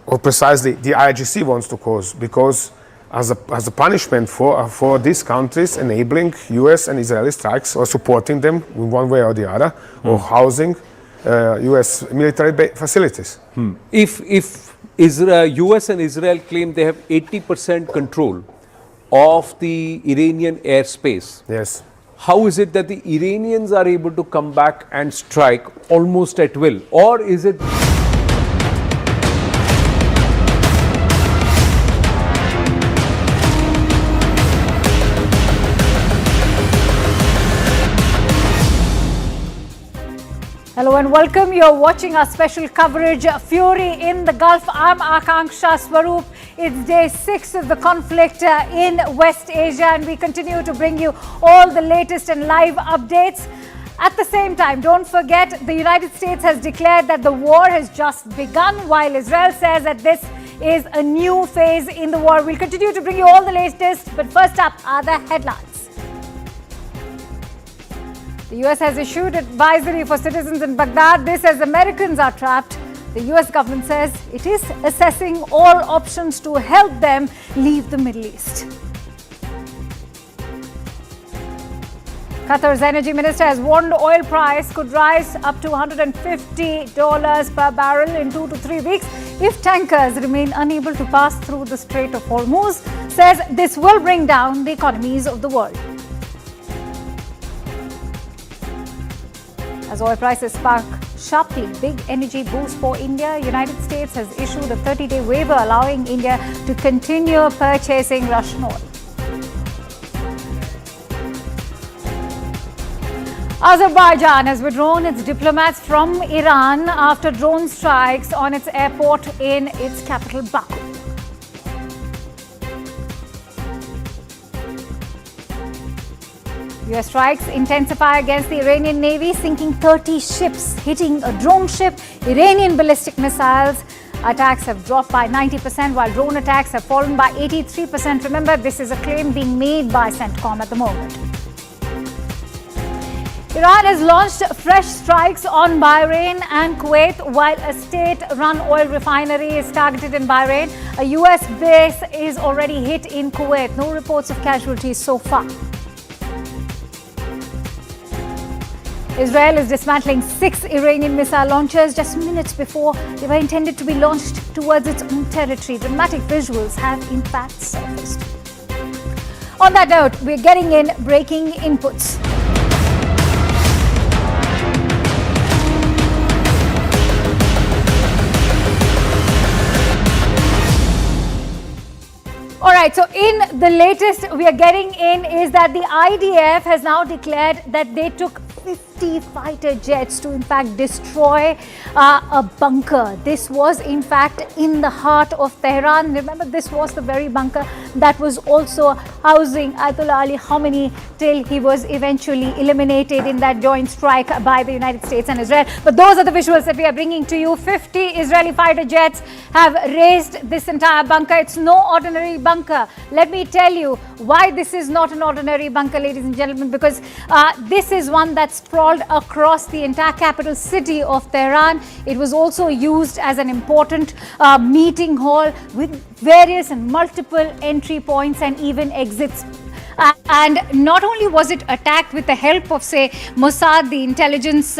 Or precisely the IRGC wants to cause, because as a punishment for these countries enabling US and Israeli strikes, or supporting them in one way or the other, or housing US military facilities. If US and Israel claim they have 80% control of the Iranian airspace, yes, how is it that the Iranians are able to come back and strike almost at will? Or is it... Hello and welcome. You're watching our special coverage, Fury in the Gulf. I'm Akanksha Swaroop. It's day 6 of the conflict in West Asia, and we continue to bring you all the latest and live updates. At the same time, don't forget, the United States has declared that the war has just begun, while Israel says that this is a new phase in the war. We'll continue to bring you all the latest, but first up are the headlines. The US has issued advisory for citizens in Baghdad. This as Americans are trapped. The US government says it is assessing all options to help them leave the Middle East. Qatar's energy minister has warned oil price could rise up to $150 per barrel in 2 to 3 weeks if tankers remain unable to pass through the Strait of Hormuz. Says this will bring down the economies of the world. As oil prices spark sharply, big energy boost for India. United States has issued a 30-day waiver allowing India to continue purchasing Russian oil. Azerbaijan has withdrawn its diplomats from Iran after drone strikes on its airport in its capital, Baku. US strikes intensify against the Iranian Navy, sinking 30 ships, hitting a drone ship. Iranian ballistic missiles attacks have dropped by 90%, while drone attacks have fallen by 83%. Remember, this is a claim being made by CENTCOM at the moment. Iran has launched fresh strikes on Bahrain and Kuwait, while a state-run oil refinery is targeted in Bahrain. A US base is already hit in Kuwait. No reports of casualties so far. Israel is dismantling 6 Iranian missile launchers just minutes before they were intended to be launched towards its own territory. Dramatic visuals have in fact surfaced. On that note, we're getting in breaking inputs. All right, so in the latest we are getting in is that the IDF has now declared that they took 50 fighter jets to in fact destroy a bunker. This was in fact in the heart of Tehran. Remember, this was the very bunker that was also housing Ayatollah Ali Khamenei till he was eventually eliminated in that joint strike by the United States and Israel. But those are the visuals that we are bringing to you. 50 Israeli fighter jets have razed this entire bunker. It's no ordinary bunker. Let me tell you why this is not an ordinary bunker, ladies and gentlemen, because this is one that sprawled across the entire capital city of Tehran. It was also used as an important meeting hall with various and multiple entry points and even exits. And not only was it attacked with the help of, say, Mossad, the intelligence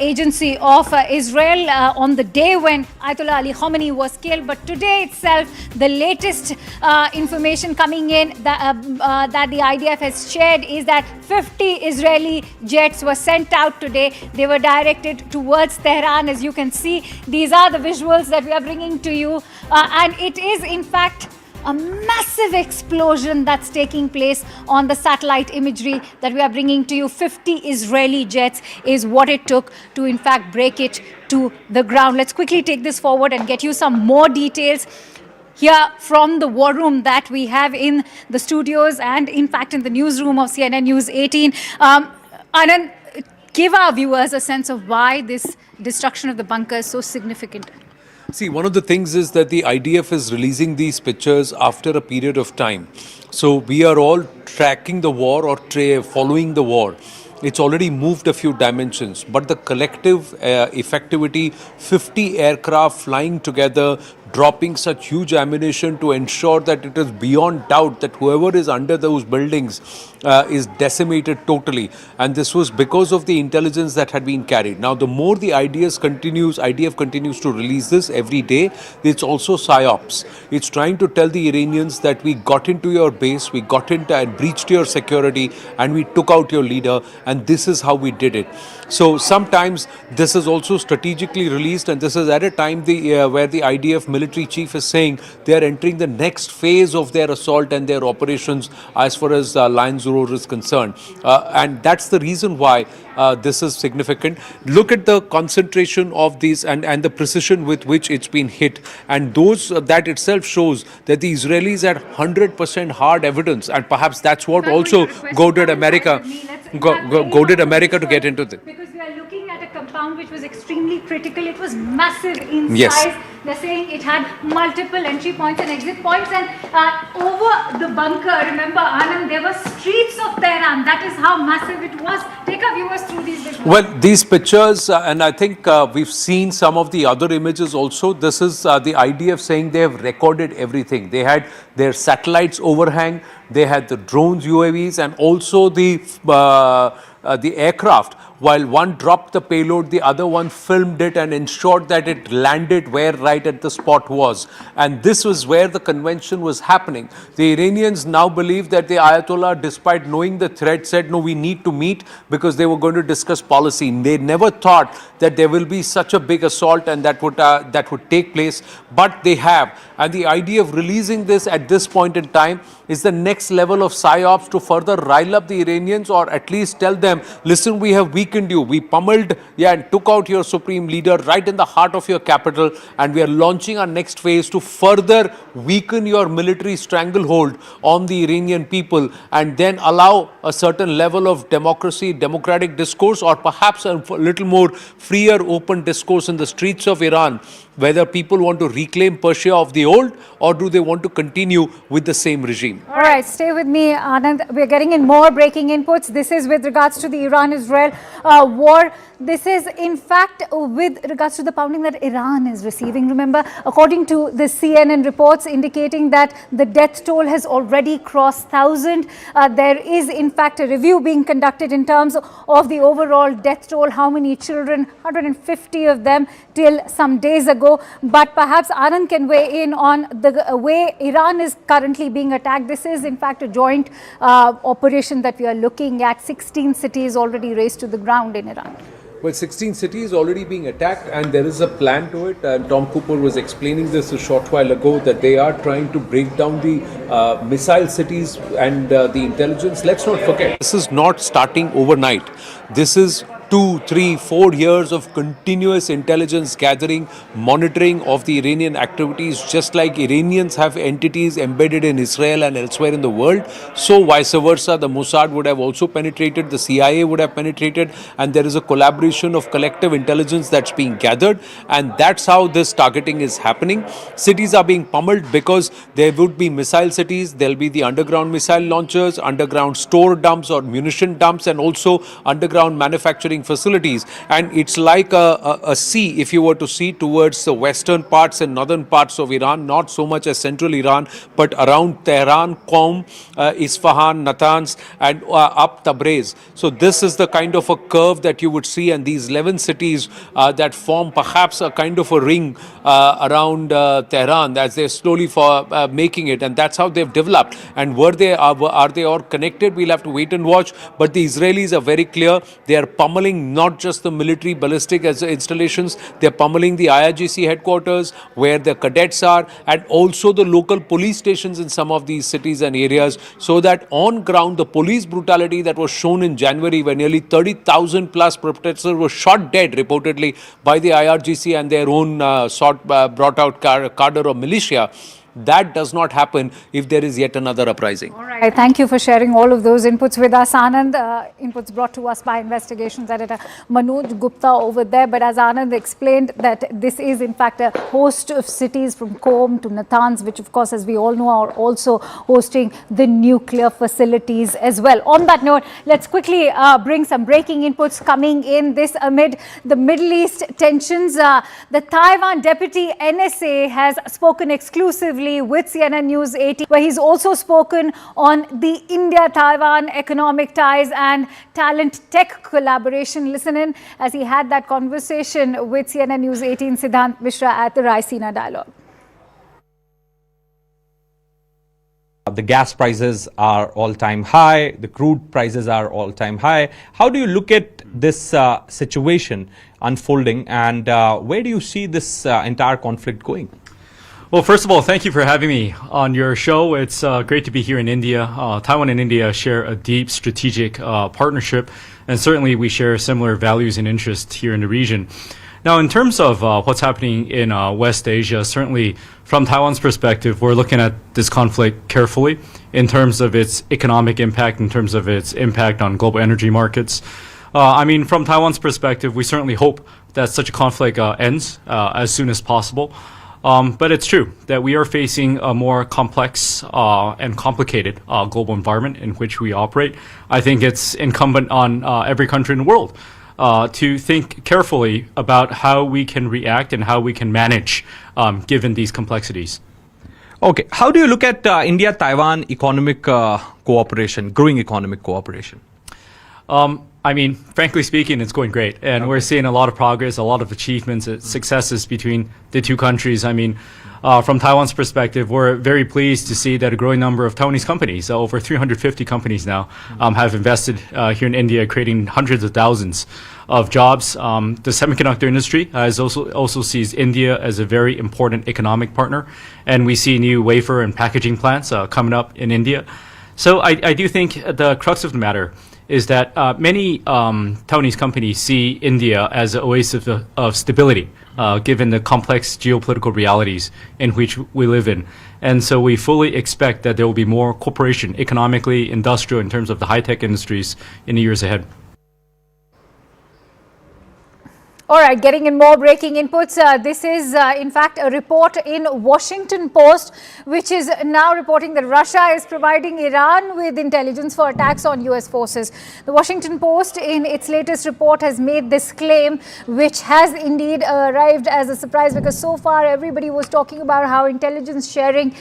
agency of Israel, on the day when Ayatollah Ali Khamenei was killed, but today itself, the latest information coming in that the IDF has shared is that 50 Israeli jets were sent out today. They were directed towards Tehran. As you can see, these are the visuals that we are bringing to you. And it is, in fact, a massive explosion that's taking place on the satellite imagery that we are bringing to you. 50 Israeli jets is what it took to in fact break it to the ground. Let's quickly take this forward and get you some more details here from the war room that we have in the studios and in fact in the newsroom of CNN News 18. Anand, give our viewers a sense of why this destruction of the bunker is so significant. See, one of the things is that the IDF is releasing these pictures after a period of time. So we are all tracking the war or following the war. It's already moved a few dimensions, but the collective effectivity, 50 aircraft flying together, dropping such huge ammunition to ensure that it is beyond doubt that whoever is under those buildings is decimated totally. And this was because of the intelligence that had been carried. Now, the more the IDF continues to release this every day, it's also PSYOPs. It's trying to tell the Iranians that we got into your base, we got into and breached your security, and we took out your leader, and this is how we did it. So sometimes this is also strategically released, and this is at a time where the IDF military chief is saying they are entering the next phase of their assault and their operations as far as Lion's Roar is concerned. And that's the reason why this is significant. Look at the concentration of these and the precision with which it's been hit. And those that itself shows that the Israelis had 100% hard evidence. And perhaps that's what also goaded America to get into this. Because we are looking at a compound which was extremely critical. It was massive in Yes. size. They're saying it had multiple entry points and exit points. And over the bunker, remember, Anand, there were streets of Tehran. That is how massive it was. Take our viewers through these visuals. Well, these pictures, and I think we've seen some of the other images also. This is the IDF saying they have recorded everything. They had their satellites overhang, they had the drones, UAVs, and also the aircraft. While one dropped the payload, the other one filmed it and ensured that it landed where right at the spot was. And this was where the convention was happening. The Iranians now believe that the Ayatollah, despite knowing the threat, said, no, we need to meet because they were going to discuss policy. They never thought that there will be such a big assault and that would take place, but they have. And the idea of releasing this at this point in time is the next level of PSYOPs to further rile up the Iranians, or at least tell them, listen, we have weak weakened you. We pummeled and took out your supreme leader right in the heart of your capital, and we are launching our next phase to further weaken your military stranglehold on the Iranian people, and then allow a certain level of democracy, democratic discourse, or perhaps a little more freer, open discourse in the streets of Iran, whether people want to reclaim Persia of the old, or do they want to continue with the same regime. All right, stay with me, Anand. We're getting in more breaking inputs. This is with regards to the Iran-Israel war. This is, in fact, with regards to the pounding that Iran is receiving. Remember, according to the CNN reports indicating that the death toll has already crossed 1,000. There is, in fact, a review being conducted in terms of the overall death toll, how many children, 150 of them till some days ago. But perhaps Anand can weigh in on the way Iran is currently being attacked. This is, in fact, a joint operation that we are looking at. 16 cities already razed to the ground in Iran. Well, 16 cities already being attacked, and there is a plan to it. Tom Cooper was explaining this a short while ago, that they are trying to break down the missile cities and the intelligence. Let's not forget, this is not starting overnight. This is 2, 3, 4 years of continuous intelligence gathering, monitoring of the Iranian activities, just like Iranians have entities embedded in Israel and elsewhere in the world. So vice versa, the Mossad would have also penetrated, the CIA would have penetrated, and there is a collaboration of collective intelligence that's being gathered, and that's how this targeting is happening. Cities are being pummeled because there would be missile cities, there'll be the underground missile launchers, underground store dumps or munition dumps, and also underground manufacturing facilities. And it's like a sea, if you were to see, towards the western parts and northern parts of Iran, not so much as central Iran, but around Tehran, Qom, Isfahan, Natanz, and up Tabriz. So this is the kind of a curve that you would see, and these 11 cities that form perhaps a kind of a ring around Tehran as they're slowly making it, and that's how they've developed. And are they all connected? We'll have to wait and watch. But the Israelis are very clear. They are pummeling not just the military ballistic installations, they're pummeling the IRGC headquarters where the cadets are, and also the local police stations in some of these cities and areas, so that on ground the police brutality that was shown in January, where nearly 30,000 plus protesters were shot dead reportedly by the IRGC and their own brought out cadre or militia, that does not happen if there is yet another uprising. All right. Thank you for sharing all of those inputs with us, Anand. Inputs brought to us by investigations editor Manoj Gupta over there. But as Anand explained, that this is in fact a host of cities from Qom to Natanz, which of course, as we all know, are also hosting the nuclear facilities as well. On that note, let's quickly bring some breaking inputs coming in this amid the Middle East tensions. The Taiwan deputy NSA has spoken exclusively with CNN News 18, where he's also spoken on the India-Taiwan economic ties and talent tech collaboration. Listen in as he had that conversation with CNN News 18 Siddhant Mishra at the Raisina Dialogue. The gas prices are all-time high, the crude prices are all-time high. How do you look at this situation unfolding, and where do you see this entire conflict going? Well, first of all, thank you for having me on your show. It's great to be here in India. Taiwan and India share a deep strategic partnership, and certainly we share similar values and interests here in the region. Now, in terms of what's happening in West Asia, certainly from Taiwan's perspective, we're looking at this conflict carefully in terms of its economic impact, in terms of its impact on global energy markets. I mean, from Taiwan's perspective, we certainly hope that such a conflict ends as soon as possible. But it's true that we are facing a more complex and complicated global environment in which we operate. I think it's incumbent on every country in the world to think carefully about how we can react and how we can manage given these complexities. Okay, how do you look at India-Taiwan economic cooperation, growing economic cooperation? I mean, frankly speaking, it's going great. And we're seeing a lot of progress, a lot of achievements, successes between the two countries. I mean, from Taiwan's perspective, we're very pleased to see that a growing number of Taiwanese companies, over 350 companies now, have invested here in India, creating hundreds of thousands of jobs. The semiconductor industry also sees India as a very important economic partner. And we see new wafer and packaging plants coming up in India. So I do think the crux of the matter is that many Taiwanese companies see India as an oasis of stability, given the complex geopolitical realities in which we live in. And so we fully expect that there will be more cooperation economically, industrial, in terms of the high-tech industries in the years ahead. All right, getting in more breaking inputs. This is, in fact, a report in Washington Post, which is now reporting that Russia is providing Iran with intelligence for attacks on U.S. forces. The Washington Post, in its latest report, has made this claim, which has indeed arrived as a surprise, because so far everybody was talking about how intelligence sharing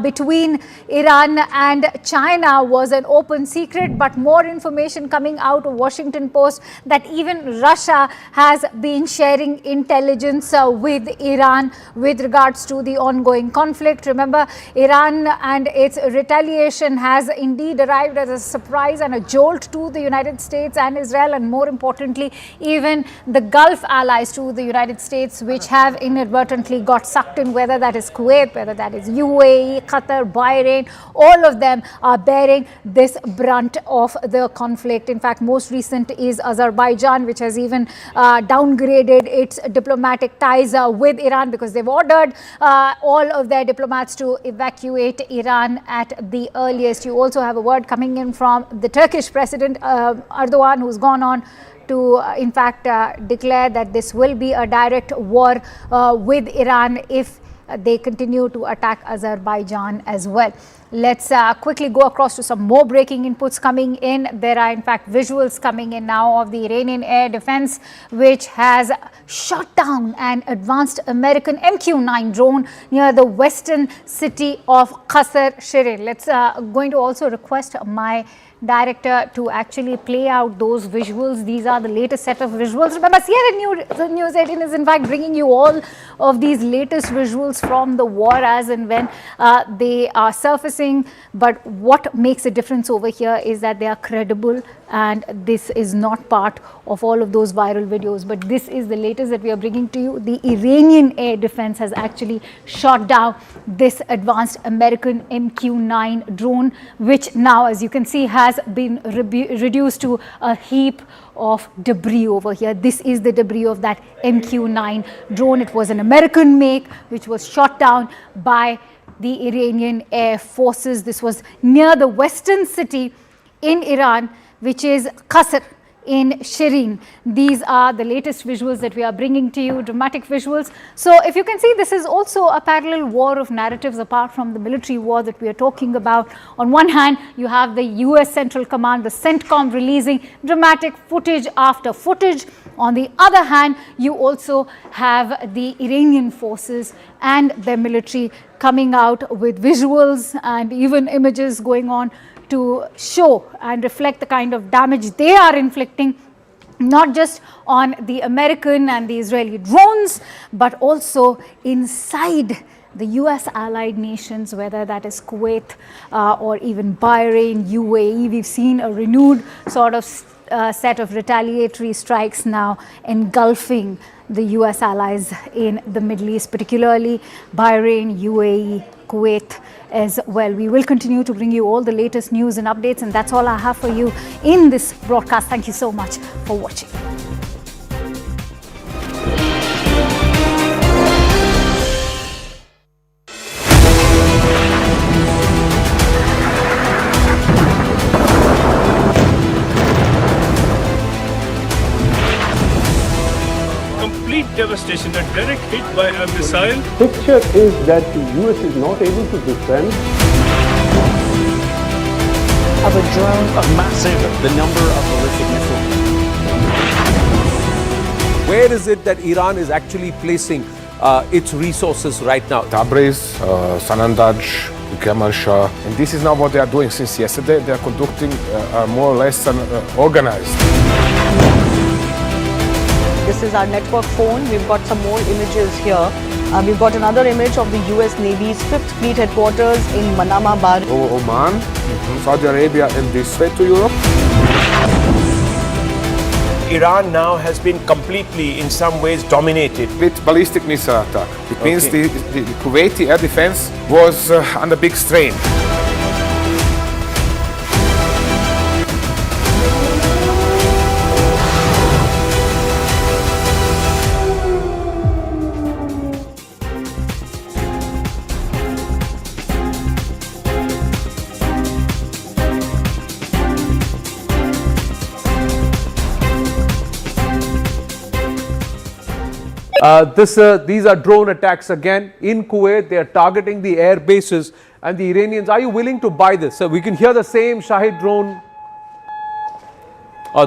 between Iran and China was an open secret, but more information coming out of Washington Post that even Russia has been sharing intelligence with Iran with regards to the ongoing conflict. Remember, Iran and its retaliation has indeed arrived as a surprise and a jolt to the United States and Israel, and more importantly, even the Gulf allies to the United States, which have inadvertently got sucked in, whether that is Kuwait, whether that is UAE, Qatar, Bahrain. All of them are bearing this brunt of the conflict. In fact, most recent is Azerbaijan, which has even downgraded its diplomatic ties with Iran, because they've ordered all of their diplomats to evacuate Iran at the earliest. You also have a word coming in from the Turkish President Erdogan, who's gone on to in fact declare that this will be a direct war with Iran if they continue to attack Azerbaijan as well. Let's quickly go across to some more breaking inputs coming in. There are in fact visuals coming in now of the Iranian air defense, which has shot down an advanced American MQ-9 drone near the western city of Qasr Shirin. Let's going to also request my director to actually play out those visuals. These are the latest set of visuals. Remember, CNN News 18 is in fact bringing you all of these latest visuals from the war as and when they are surfacing. But what makes a difference over here is that they are credible, and this is not part of all of those viral videos, but this is the latest that we are bringing to you. The Iranian air defense has actually shot down this advanced American MQ-9 drone, which now, as you can see, has been reduced to a heap of debris over here. This is the debris of that MQ-9 drone. It was an American make, which was shot down by the Iranian air forces. This was near the western city in Iran, which is Qasr in Shirin. These are the latest visuals that we are bringing to you, dramatic visuals. So if you can see, this is also a parallel war of narratives apart from the military war that we are talking about. On one hand, you have the US Central Command, the CENTCOM, releasing dramatic footage after footage. On the other hand, you also have the Iranian forces and their military coming out with visuals and even images going on to show and reflect the kind of damage they are inflicting, not just on the American and the Israeli drones, but also inside the US allied nations, whether that is Kuwait or even Bahrain, UAE. We've seen a renewed sort of set of retaliatory strikes now engulfing the US allies in the Middle East, particularly Bahrain, UAE, Kuwait as well. We will continue to bring you all the latest news and updates, and that's all I have for you in this broadcast. Thank you so much for watching. Devastation, a direct hit by a missile. Picture is that the US is not able to defend. Of a drone, a massive, the number of ballistic missiles. Where is it that Iran is actually placing its resources right now? Tabriz, Sanandaj, Kermanshah. And this is now what they are doing since yesterday. They are conducting more or less an organized. This is our network phone. We've got some more images here. We've got another image of the US Navy's 5th Fleet Headquarters in Manama, Bahrain. Oman, Saudi Arabia, and this straight to Europe. Iran now has been completely, in some ways, dominated. With ballistic missile attack. It means the Kuwaiti air defense was under big strain. These are drone attacks again in Kuwait. They are targeting the air bases and the Iranians. Are you willing to buy this? So we can hear the same Shahid drone.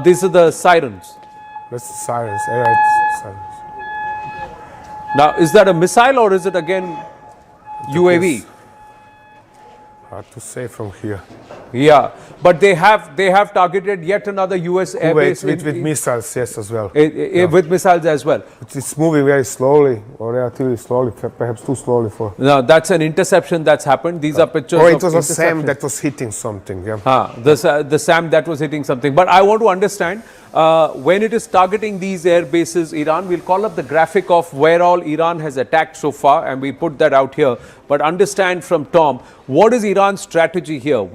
These are the sirens. That's the sirens, air sirens. Now, is that a missile or is it again UAV? Hard to say from here. Yeah, but they have targeted yet another US airbase with missiles, yes, as well. With missiles as well. It's moving very slowly, or relatively slowly, perhaps too slowly for. Now that's an interception that's happened. These are pictures. Or it was a SAM that was hitting something. Yeah. The SAM that was hitting something. But I want to understand when it is targeting these air bases, Iran. We'll call up the graphic of where all Iran has attacked so far, and we put that out here. But understand from Tom, what is Iran's strategy here?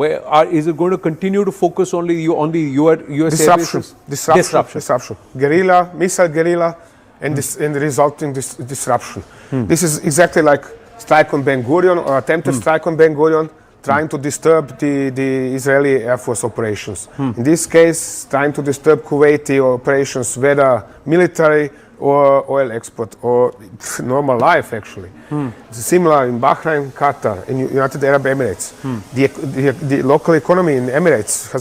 Is it going to continue to focus only on the US air bases? Disruption. Guerrilla, missile guerrilla, and the resulting disruption. This is exactly like strike on Ben Gurion or attempted strike on Ben Gurion, trying to disturb the Israeli Air Force operations. In this case, trying to disturb Kuwaiti operations, whether military or oil export or normal life, actually. It's similar in Bahrain, Qatar, in United Arab Emirates. The local economy in Emirates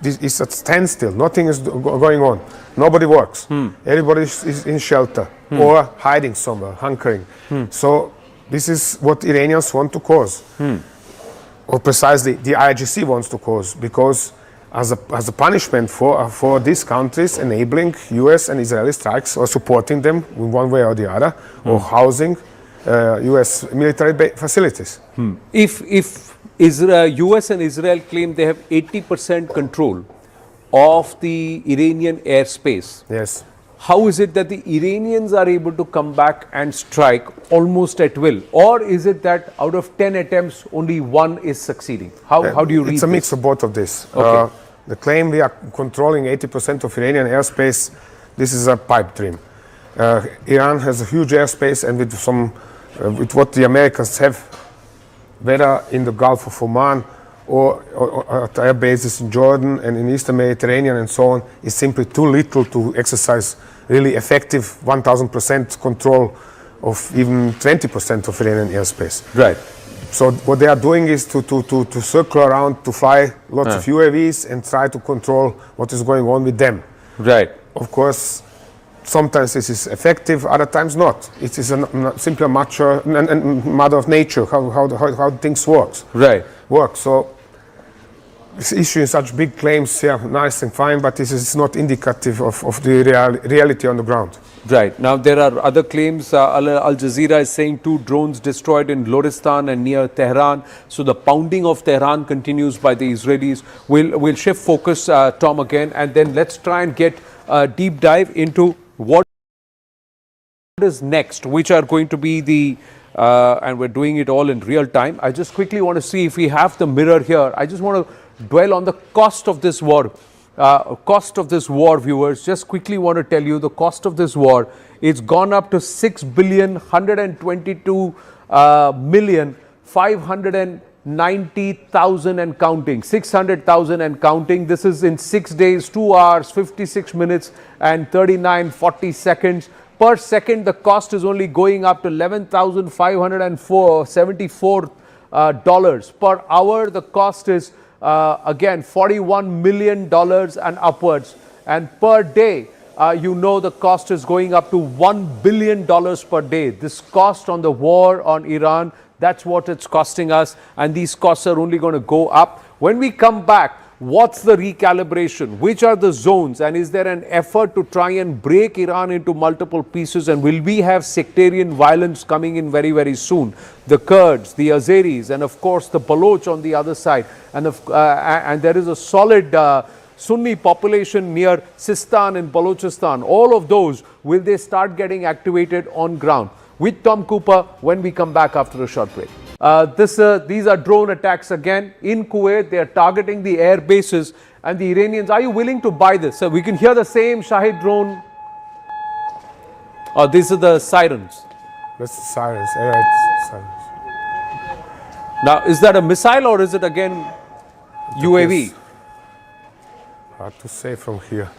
is at standstill. Nothing is going on. Nobody works. Everybody is in shelter or hiding somewhere, hunkering. So this is what Iranians want to cause. Or precisely the IRGC wants to cause, because as a punishment for these countries enabling US and Israeli strikes or supporting them in one way or the other, or housing US military facilities. If US and Israel claim they have 80% control of the Iranian airspace, yes, how is it that the Iranians are able to come back and strike almost at will? Or is it that out of 10 attempts, only one is succeeding? How do you read It's a mix of both of this. Okay. The claim we are controlling 80% of Iranian airspace, this is a pipe dream. Iran has a huge airspace, and with what the Americans have, whether in the Gulf of Oman or at air bases in Jordan and in Eastern Mediterranean and so on, is simply too little to exercise really effective 1000% control of even 20% of Iranian airspace. Right. So what they are doing is to circle around, to fly lots of UAVs and try to control what is going on with them. Right. Of course, sometimes this is effective, other times not. It is simply a matter of nature, how things work. Right. So issuing such big claims, yeah, nice and fine, but this is not indicative of the reality on the ground. Right. Now, there are other claims. Al Jazeera is saying 2 drones destroyed in Loristan and near Tehran. So the pounding of Tehran continues by the Israelis. We'll shift focus, Tom, again, and then let's try and get a deep dive into what is next, which are going to be the and we're doing it all in real time. I just quickly want to see if we have the mirror here. I just want to dwell on the cost of this war. Viewers, just quickly want to tell you the cost of this war. It's gone up to 6,122,590,000 and counting, 600,000 and counting. This is in 6 days, 2 hours, 56 minutes and 39.40 seconds. Per second, the cost is only going up to $11,574 per hour. The cost is again $41 million and upwards, and per day the cost is going up to $1 billion per day. This cost on the war on Iran, that's what it's costing us, and these costs are only going to go up. When we come back, what's the recalibration? Which are the zones? And is there an effort to try and break Iran into multiple pieces? And will we have sectarian violence coming in very, very soon? The Kurds, the Azeris, and of course the Baloch on the other side. And there is a solid Sunni population near Sistan and Balochistan. All of those, will they start getting activated on ground? With Tom Cooper when we come back after a short break. These are drone attacks again in Kuwait. They are targeting the air bases and the Iranians. Are you willing to buy this? So we can hear the same Shahid drone. These are the sirens. That's the sirens, sirens. Now, is that a missile or is it again UAV? Hard to say from here.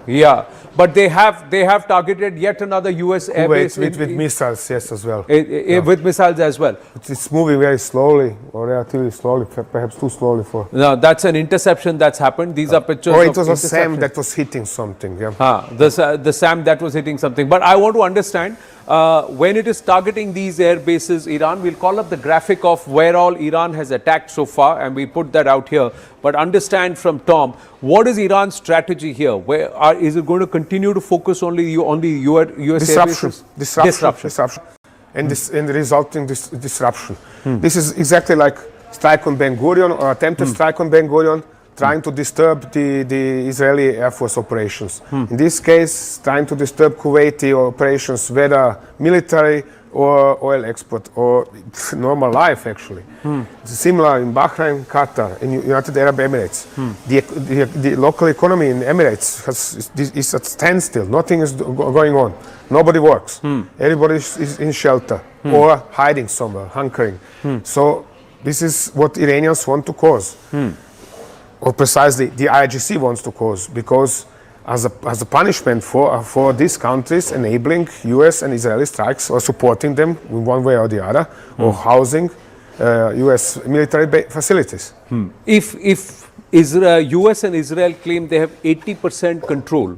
Yeah, but they have targeted yet another U.S. airbase with missiles, yes, as well. With missiles as well. It's moving very slowly, or relatively slowly, perhaps too slowly for. No, that's an interception that's happened. These are pictures. Or it was a SAM that was hitting something. Yeah. The SAM that was hitting something. But I want to understand when it is targeting these air bases, Iran. We'll call up the graphic of where all Iran has attacked so far, and we put that out here. But understand from Tom, what is Iran's strategy here? Is it going to continue to focus only on the US air bases? Disruption. And the resulting disruption. This is exactly like strike on Ben Gurion or attempted strike on Ben Gurion, trying to disturb the Israeli Air Force operations. In this case, trying to disturb Kuwaiti operations, whether military or oil export or normal life, actually. It's similar in Bahrain, Qatar, in United Arab Emirates. The local economy in Emirates is at standstill. Nothing is going on. Nobody works. Everybody is in shelter or hiding somewhere, hunkering. So this is what Iranians want to cause. Or precisely the IRGC wants to cause, because as a punishment for these countries enabling US and Israeli strikes or supporting them in one way or the other, or housing US military facilities. If US and Israel claim they have 80% control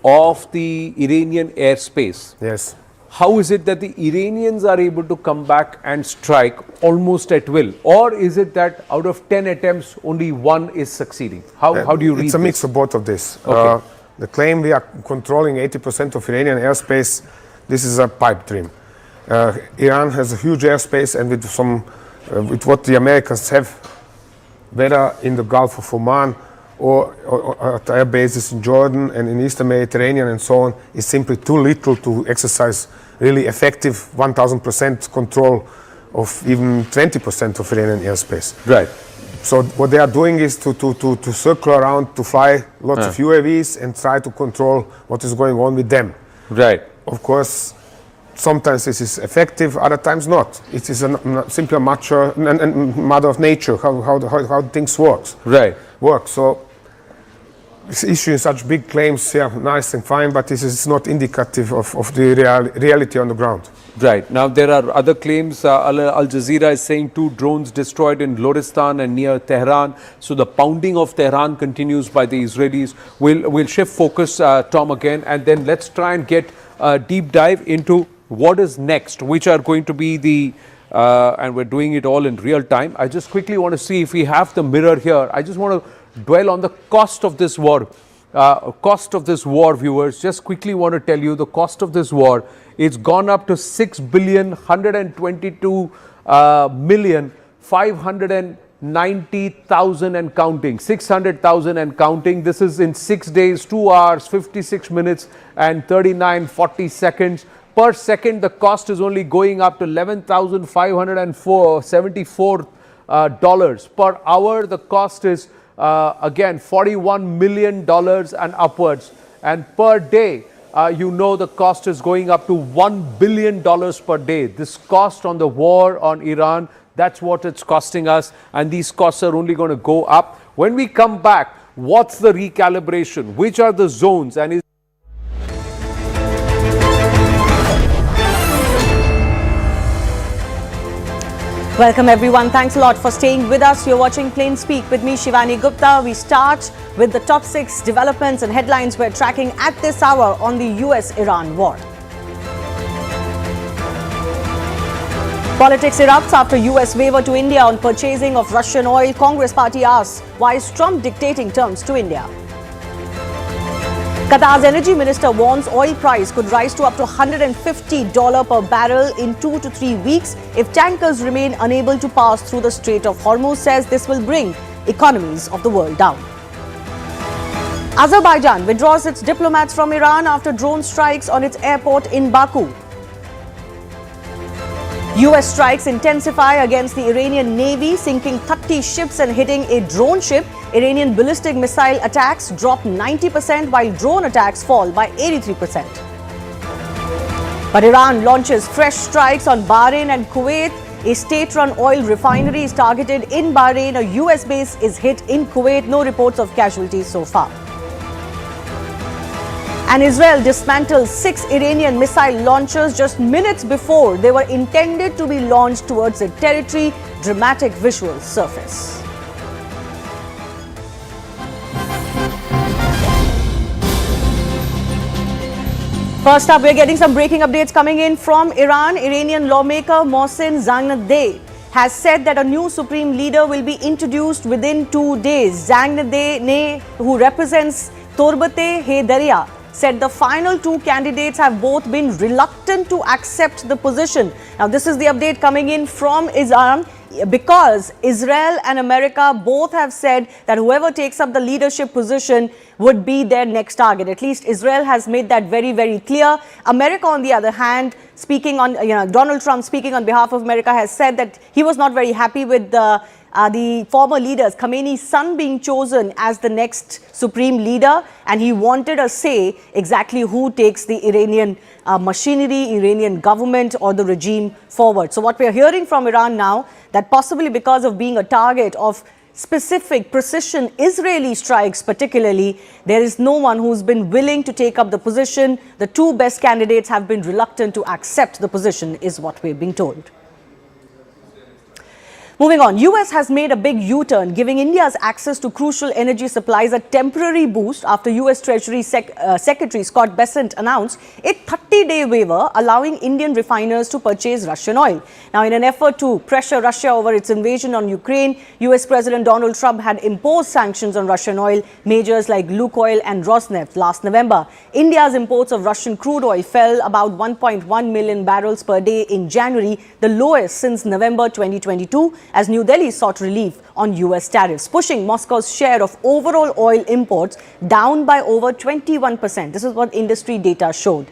of the Iranian airspace, yes, how is it that the Iranians are able to come back and strike almost at will? Or is it that out of 10 attempts, only one is succeeding? How do you read this? It's a mix of both of this. Okay. The claim we are controlling 80% of Iranian airspace, this is a pipe dream. Iran has a huge airspace, and with what the Americans have, whether in the Gulf of Oman or at air bases in Jordan and in Eastern Mediterranean and so on, is simply too little to exercise really effective 1000% control of even 20% of Iranian airspace. Right. So what they are doing is to circle around, to fly lots of UAVs and try to control what is going on with them. Right. Of course, sometimes this is effective, other times not. It is simply a matter of nature, how things work. Right. So issuing such big claims, yeah, nice and fine, but this is not indicative of the reality on the ground. Right. Now, there are other claims. Al Jazeera is saying 2 drones destroyed in Loristan and near Tehran. So the pounding of Tehran continues by the Israelis. We'll shift focus, Tom, again, and then let's try and get a deep dive into what is next, which are going to be the, and we're doing it all in real time. I just quickly want to see if we have the mirror here. I just want to dwell on the cost of this war. Viewers, just quickly want to tell you the cost of this war. It's gone up to 6,122,590,000 and counting, 600,000 and counting. This is in 6 days, 2 hours, 56 minutes and 39.40 seconds. Per second, the cost is only going up to $11,574 per hour. The cost is again $41 million and upwards, and per day the cost is going up to $1 billion per day. This cost on the war on Iran, that's what it's costing us, and these costs are only going to go up. When we come back, what's the recalibration? Which are the zones? And Welcome everyone. Thanks a lot for staying with us. You're watching Plain Speak with me, Shivani Gupta. We start with the top 6 developments and headlines we're tracking at this hour on the US-Iran war. Politics erupts after US waiver to India on purchasing of Russian oil. Congress party asks, why is Trump dictating terms to India? Qatar's energy minister warns oil price could rise to up to $150 per barrel in 2 to 3 weeks if tankers remain unable to pass through the Strait of Hormuz. Says this will bring economies of the world down. Azerbaijan withdraws its diplomats from Iran after drone strikes on its airport in Baku. US strikes intensify against the Iranian Navy, sinking 30 ships and hitting a drone ship. Iranian ballistic missile attacks drop 90% while drone attacks fall by 83%. But Iran launches fresh strikes on Bahrain and Kuwait. A state-run oil refinery is targeted in Bahrain. A US base is hit in Kuwait. No reports of casualties so far. And Israel dismantled 6 Iranian missile launchers just minutes before they were intended to be launched towards its territory. Dramatic visuals surface. First up, we're getting some breaking updates coming in from Iran. Iranian lawmaker Mohsen Zangnadeh has said that a new supreme leader will be introduced within 2 days. Zangnadeh, who represents Torbate Heydariya, said the final 2 candidates have both been reluctant to accept the position. Now, this is the update coming in from Iran, because Israel and America both have said that whoever takes up the leadership position would be their next target. At least Israel has made that very, very clear. America, on the other hand, speaking on, Donald Trump speaking on behalf of America, has said that he was not very happy with the former leaders, Khamenei's son, being chosen as the next supreme leader, and he wanted a say exactly who takes the Iranian machinery, Iranian government or the regime forward. So what we are hearing from Iran now, that possibly because of being a target of specific precision Israeli strikes particularly, there is no one who's been willing to take up the position. The 2 best candidates have been reluctant to accept the position, is what we're being told. Moving on, US has made a big U-turn, giving India's access to crucial energy supplies a temporary boost after US Treasury Secretary Scott Bessent announced a 30-day waiver allowing Indian refiners to purchase Russian oil. Now, in an effort to pressure Russia over its invasion on Ukraine, US President Donald Trump had imposed sanctions on Russian oil majors like Lukoil and Rosneft last November. India's imports of Russian crude oil fell about 1.1 million barrels per day in January, the lowest since November 2022. As New Delhi sought relief on US tariffs, pushing Moscow's share of overall oil imports down by over 21%. This is what industry data showed.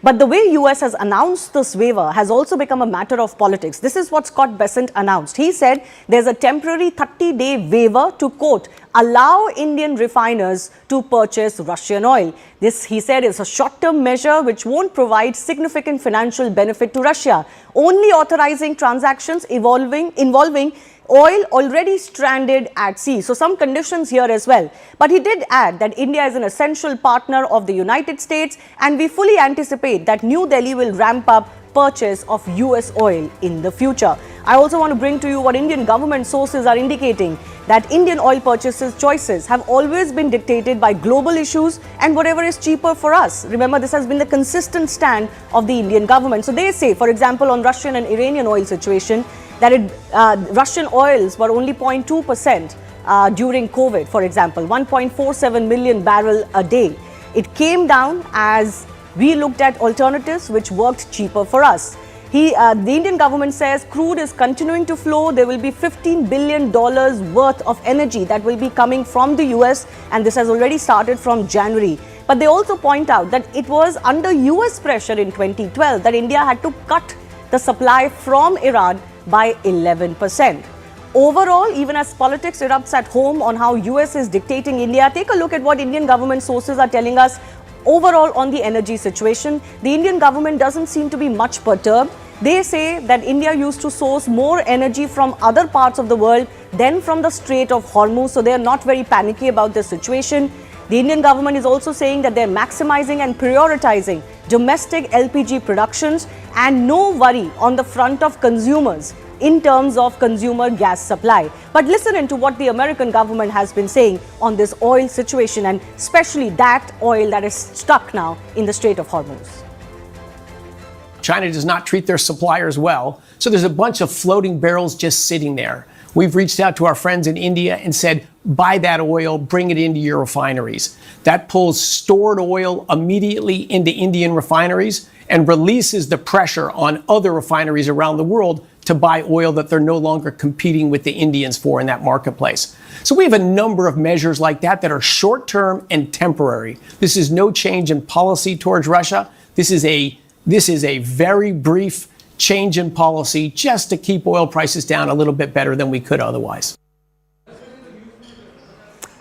But the way US has announced this waiver has also become a matter of politics. This is what Scott Bessent announced. He said there's a temporary 30-day waiver to, quote, allow Indian refiners to purchase Russian oil. This, he said, is a short-term measure which won't provide significant financial benefit to Russia, only authorizing transactions involving oil already stranded at sea. So some conditions here as well. But he did add that India is an essential partner of the United States, and we fully anticipate that New Delhi will ramp up purchase of US oil in the future. I also want to bring to you what Indian government sources are indicating, that Indian oil purchases choices have always been dictated by global issues and whatever is cheaper for us. Remember, this has been the consistent stand of the Indian government. So they say, for example, on Russian and Iranian oil situation, that Russian oils were only 0.2% during COVID, for example, 1.47 million barrel a day. It came down as we looked at alternatives which worked cheaper for us. The Indian government says crude is continuing to flow. There will be $15 billion worth of energy that will be coming from the US, and this has already started from January. But they also point out that it was under US pressure in 2012 that India had to cut the supply from Iran by 11%. Overall, even as politics erupts at home on how US is dictating India, take a look at what Indian government sources are telling us overall on the energy situation. The Indian government doesn't seem to be much perturbed. They say that India used to source more energy from other parts of the world than from the Strait of Hormuz, so they are not very panicky about the situation. The Indian government is also saying that they're maximizing and prioritizing domestic LPG productions and no worry on the front of consumers in terms of consumer gas supply. But listen into what the American government has been saying on this oil situation, and especially that oil that is stuck now in the Strait of Hormuz. China does not treat their suppliers well, so there's a bunch of floating barrels just sitting there. We've reached out to our friends in India and said, buy that oil, bring it into your refineries. That pulls stored oil immediately into Indian refineries and releases the pressure on other refineries around the world to buy oil that they're no longer competing with the Indians for in that marketplace. So we have a number of measures like that that are short-term and temporary. This is no change in policy towards Russia. This is a very brief change in policy just to keep oil prices down a little bit better than we could otherwise.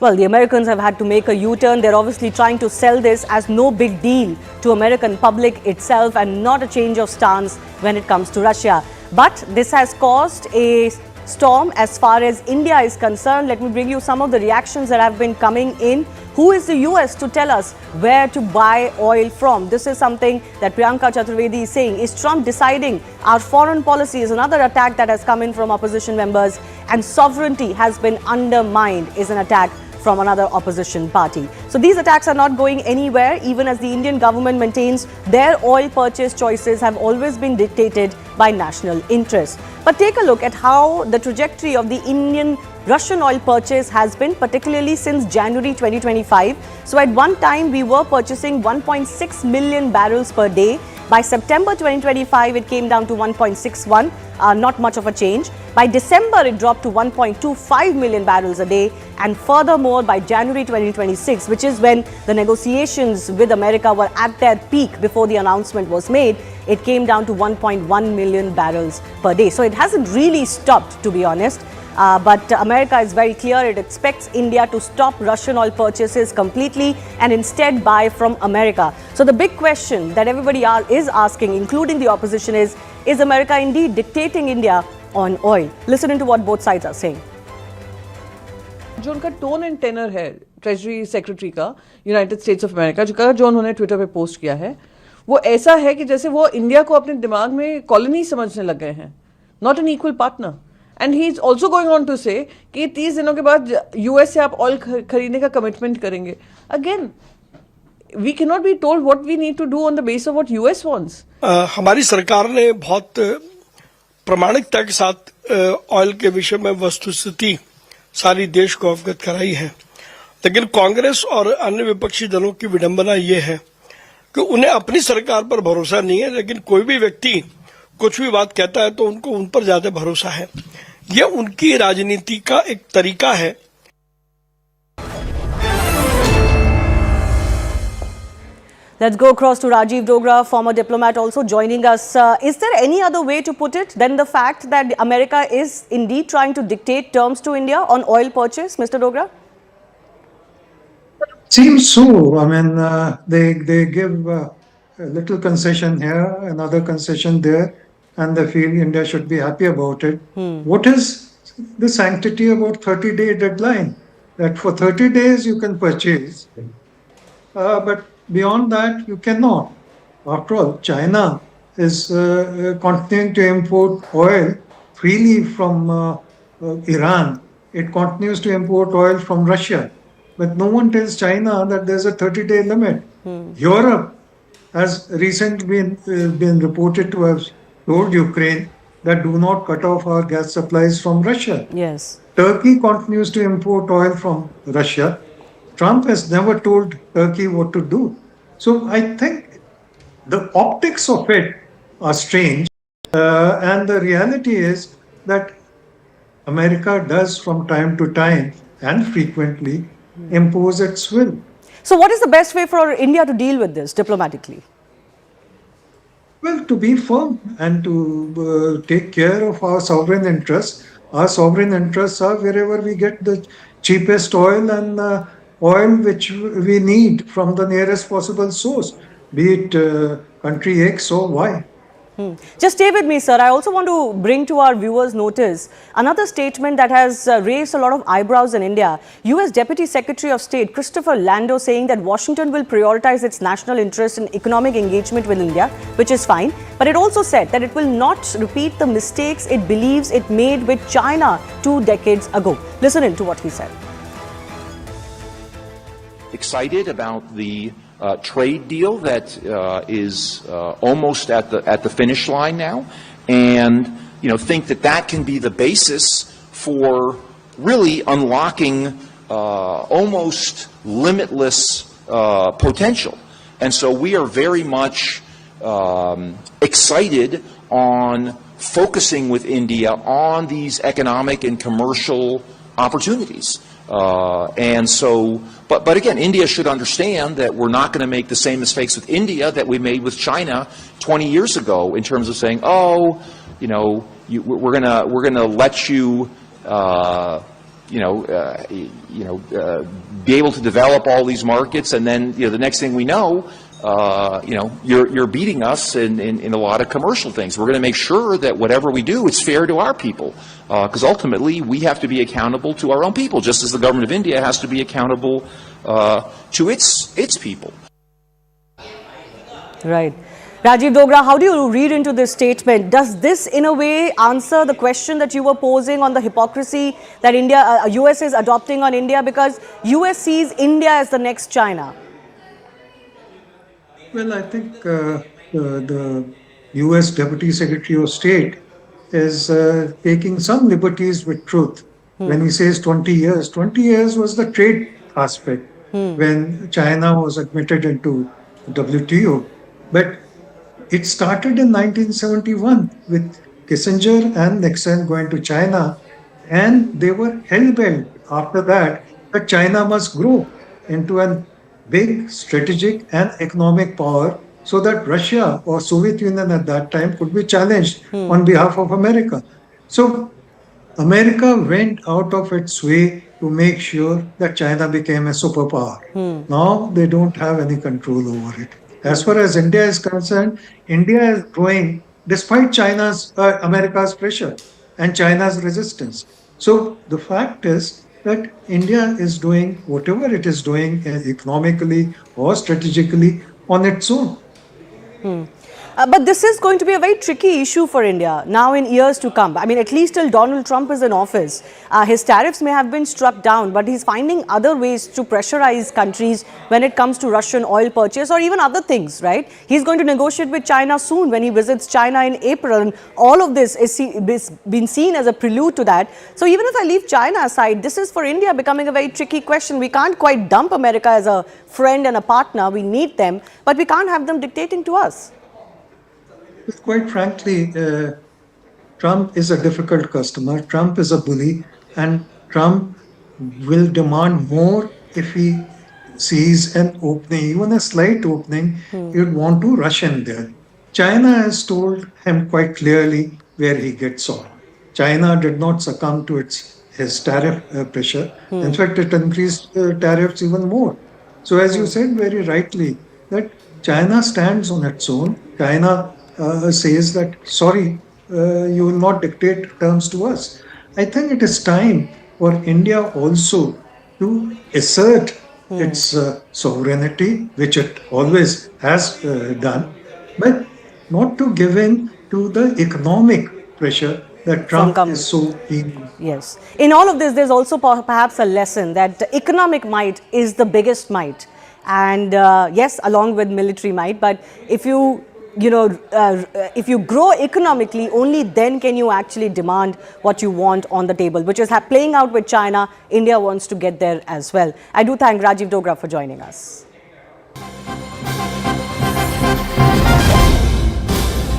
Well, the Americans have had to make a U-turn. They're obviously trying to sell this as no big deal to American public itself and not a change of stance when it comes to Russia. But this has caused a storm as far as India is concerned. Let me bring you some of the reactions that have been coming in Who is the US to tell us where to buy oil from? This is something that Priyanka Chaturvedi is saying. Is Trump deciding our foreign policy? Is another attack that has come in from opposition members. And sovereignty has been undermined is an attack from another opposition party. So these attacks are not going anywhere, even as the Indian government maintains their oil purchase choices have always been dictated by national interests. But take a look at how the trajectory of the Indian Russian oil purchase has been, particularly since January 2025. So at one time, we were purchasing 1.6 million barrels per day. By September 2025, it came down to 1.61, not much of a change. By December, it dropped to 1.25 million barrels a day. And furthermore, by January 2026, which is when the negotiations with America were at their peak before the announcement was made, it came down to 1.1 million barrels per day. So it hasn't really stopped, to be honest. But America is very clear. It expects India to stop Russian oil purchases completely and instead buy from America. So the big question that everybody is asking, including the opposition, is America indeed dictating India on oil? Listen to what both sides are saying. जो उनका tone and tenor है treasury secretary का United states of America जो उन्होंने Twitter पे post किया है, वो ऐसा है कि जैसे वो इंडिया को अपने दिमाग में कॉलोनी समझने लग गए हैं, not an equal partner. And he is also going on to say कि 30 दिनों के बाद यूएस से आप ऑयल खरीदने का कमिटमेंट करेंगे. Again we can not be told what we need to do on the base of what US wants. हमारी सरकार ने बहुत प्रामाणिकता के साथ ऑयल के विषय में वस्तुस्थिति सारी देश को अवगत कराई है. लेकिन कांग्रेस और अन्य विपक्षी दलों की विडंबना ये है कि उन्हें अपनी सरकार पर भरोसा नहीं है, लेकिन कोई भी व्यक्ति कुछ भी बात कहता है तो उनको उन पर ज्यादा भरोसा है. ये उनकी राजनीति का एक तरीका है. Let's go across to Rajiv Dogra, former diplomat, also joining us. Is there any other way to put it than the fact that America is indeed trying to dictate terms to India on oil purchase, Mr. Dogra? Seems so. I mean, they give a little concession here, another concession there, and they feel India should be happy about it. What is the sanctity about 30-day deadline? That for 30 days you can purchase, but beyond that you cannot. After all, China is continuing to import oil freely from Iran. It continues to import oil from Russia. But no one tells China that there's a 30-day limit. Europe has recently been reported to have told Ukraine that do not cut off our gas supplies from Russia. Yes. Turkey continues to import oil from Russia. Trump has never told Turkey what to do. So I think the optics of it are strange. And the reality is that America does from time to time and frequently impose its will. So what is the best way for India to deal with this diplomatically? Well, to be firm and to take care of our sovereign interests. Our sovereign interests are wherever we get the cheapest oil and oil which we need from the nearest possible source, be it country X or Y. Just stay with me, sir. I also want to bring to our viewers' notice another statement that has raised a lot of eyebrows in India. US Deputy Secretary of State Christopher Lando saying that Washington will prioritize its national interest in economic engagement with India, which is fine. But it also said that it will not repeat the mistakes it believes it made with China 2 decades ago. Listen in to what he said. Excited about the trade deal that is almost at the finish line now, and think that can be the basis for really unlocking almost limitless potential. And so we are very much excited on focusing with India on these economic and commercial opportunities. And so, but again, India should understand that we're not going to make the same mistakes with India that we made with China 20 years ago in terms of saying, oh, we're gonna let you, be able to develop all these markets, and then the next thing we know, you're beating us in a lot of commercial things. We're going to make sure that whatever we do, it's fair to our people, because ultimately we have to be accountable to our own people, just as the government of India has to be accountable to its people. Right. Rajiv Dogra, how do you read into this statement? Does this in a way answer the question that you were posing on the hypocrisy that US is adopting on India, because US sees India as the next China? Well, I think the US Deputy Secretary of State is taking some liberties with truth. When he says 20 years, 20 years was the trade aspect when China was admitted into WTO. But it started in 1971 with Kissinger and Nixon going to China, and they were hell-bent after that China must grow into a big strategic and economic power so that Russia or Soviet Union at that time could be challenged on behalf of America. So America went out of its way to make sure that China became a superpower. Now they don't have any control over it. As far as India is concerned, India is growing despite America's pressure and China's resistance. So the fact is that India is doing whatever it is doing economically or strategically on its own. But this is going to be a very tricky issue for India now in years to come. I mean, at least till Donald Trump is in office, his tariffs may have been struck down, but he's finding other ways to pressurize countries when it comes to Russian oil purchase or even other things, right? He's going to negotiate with China soon when he visits China in April. And all of this is been seen as a prelude to that. So even if I leave China aside, this is for India becoming a very tricky question. We can't quite dump America as a friend and a partner. We need them, but we can't have them dictating to us. Quite frankly, Trump is a difficult customer. Trump is a bully, and Trump will demand more if he sees an opening, even a slight opening. He would want to rush in there. China has told him quite clearly where he gets off. China did not succumb to his tariff pressure. In fact, it increased tariffs even more. So as you said very rightly, that China stands on its own. China says that, sorry, you will not dictate terms to us. I think it is time for India also to assert its sovereignty, which it always has done, but not to give in to the economic pressure that Trump is so keen on. Yes. In all of this, there's also perhaps a lesson that economic might is the biggest might. And yes, along with military might, but if you if you grow economically, only then can you actually demand what you want on the table, which is playing out with China. India wants to get there as well. I do thank Rajiv Dogra for joining us.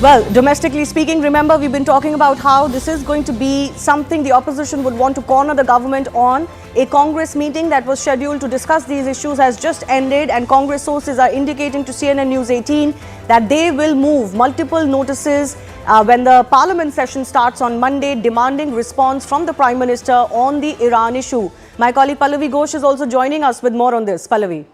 Well, domestically speaking, remember, we've been talking about how this is going to be something the opposition would want to corner the government on. A Congress meeting that was scheduled to discuss these issues has just ended, and Congress sources are indicating to CNN News 18 that they will move multiple notices when the parliament session starts on Monday, demanding response from the Prime Minister on the Iran issue. My colleague Pallavi Ghosh is also joining us with more on this. Pallavi.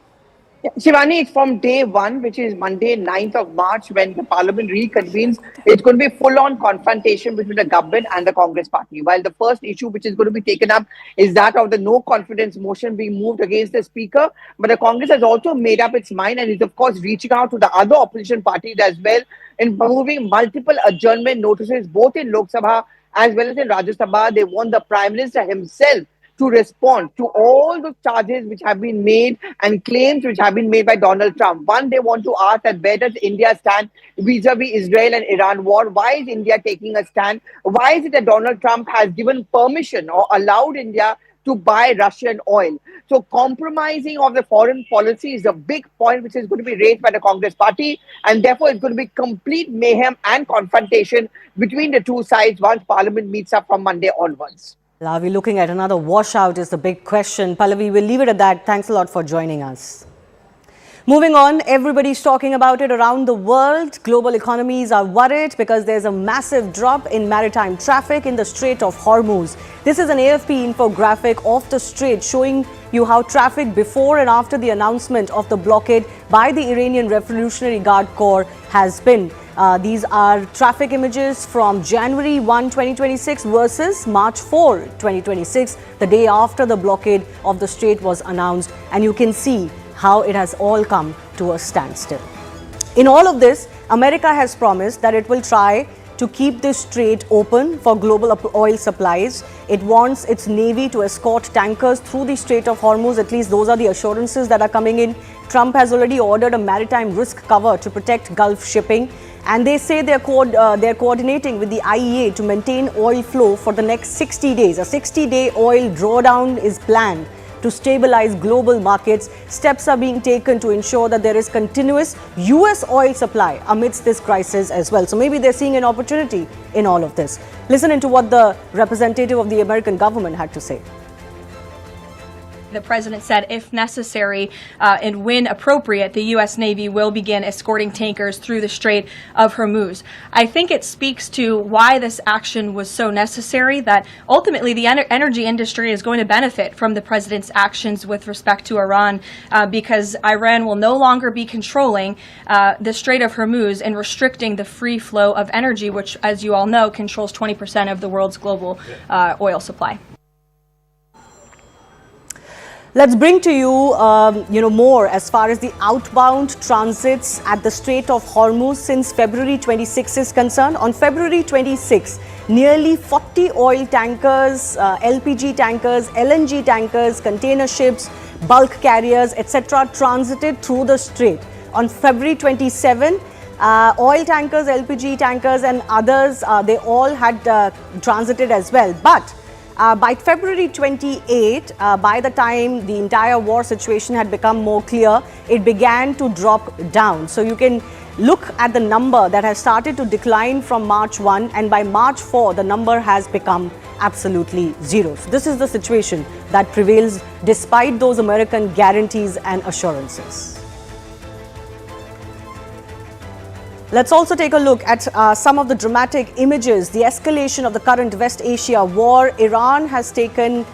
Shivani, it's from day one, which is Monday, 9th of March, when the parliament reconvenes. It's going to be full-on confrontation between the government and the Congress party. While the first issue which is going to be taken up is that of the no confidence motion being moved against the speaker. But the Congress has also made up its mind and is, of course, reaching out to the other opposition parties as well in moving multiple adjournment notices, both in Lok Sabha as well as in Rajya Sabha. They want the Prime Minister himself to respond to all the charges which have been made and claims which have been made by Donald Trump. One, they want to ask that where does India stand vis-a-vis Israel and Iran war? Why is India taking a stand? Why is it that Donald Trump has given permission or allowed India to buy Russian oil? So compromising of the foreign policy is a big point which is going to be raised by the Congress party, and therefore it's going to be complete mayhem and confrontation between the two sides once Parliament meets up from Monday onwards. Are we looking at another washout is the big question. Pallavi, we'll leave it at that. Thanks a lot for joining us. Moving on, everybody's talking about it around the world. Global economies are worried because there's a massive drop in maritime traffic in the Strait of Hormuz. This is an AFP infographic of the strait showing you how traffic before and after the announcement of the blockade by the Iranian Revolutionary Guard Corps has been. These are traffic images from January 1, 2026 versus March 4, 2026, the day after the blockade of the strait was announced. And you can see how it has all come to a standstill. In all of this, America has promised that it will try to keep this strait open for global oil supplies. It wants its navy to escort tankers through the Strait of Hormuz. At least those are the assurances that are coming in. Trump has already ordered a maritime risk cover to protect Gulf shipping. And they say they're coordinating with the IEA to maintain oil flow for the next 60 days. A 60-day oil drawdown is planned to stabilize global markets. Steps are being taken to ensure that there is continuous US oil supply amidst this crisis as well. So maybe they're seeing an opportunity in all of this. Listen into what the representative of the American government had to say. The president said, if necessary and when appropriate, the U.S. Navy will begin escorting tankers through the Strait of Hormuz. I think it speaks to why this action was so necessary, that ultimately the energy industry is going to benefit from the president's actions with respect to Iran because Iran will no longer be controlling the Strait of Hormuz and restricting the free flow of energy, which, as you all know, controls 20% of the world's global oil supply. Let's bring to you, more as far as the outbound transits at the Strait of Hormuz since February 26 is concerned. On February 26, nearly 40 oil tankers, LPG tankers, LNG tankers, container ships, bulk carriers, etc. transited through the strait. On February 27, oil tankers, LPG tankers and others, they all had transited as well. But by February 28, by the time the entire war situation had become more clear, it began to drop down. So you can look at the number that has started to decline from March 1, and by March 4, the number has become absolutely zero. So this is the situation that prevails despite those American guarantees and assurances. Let's also take a look at some of the dramatic images, the escalation of the current West Asia war. Iran has taken,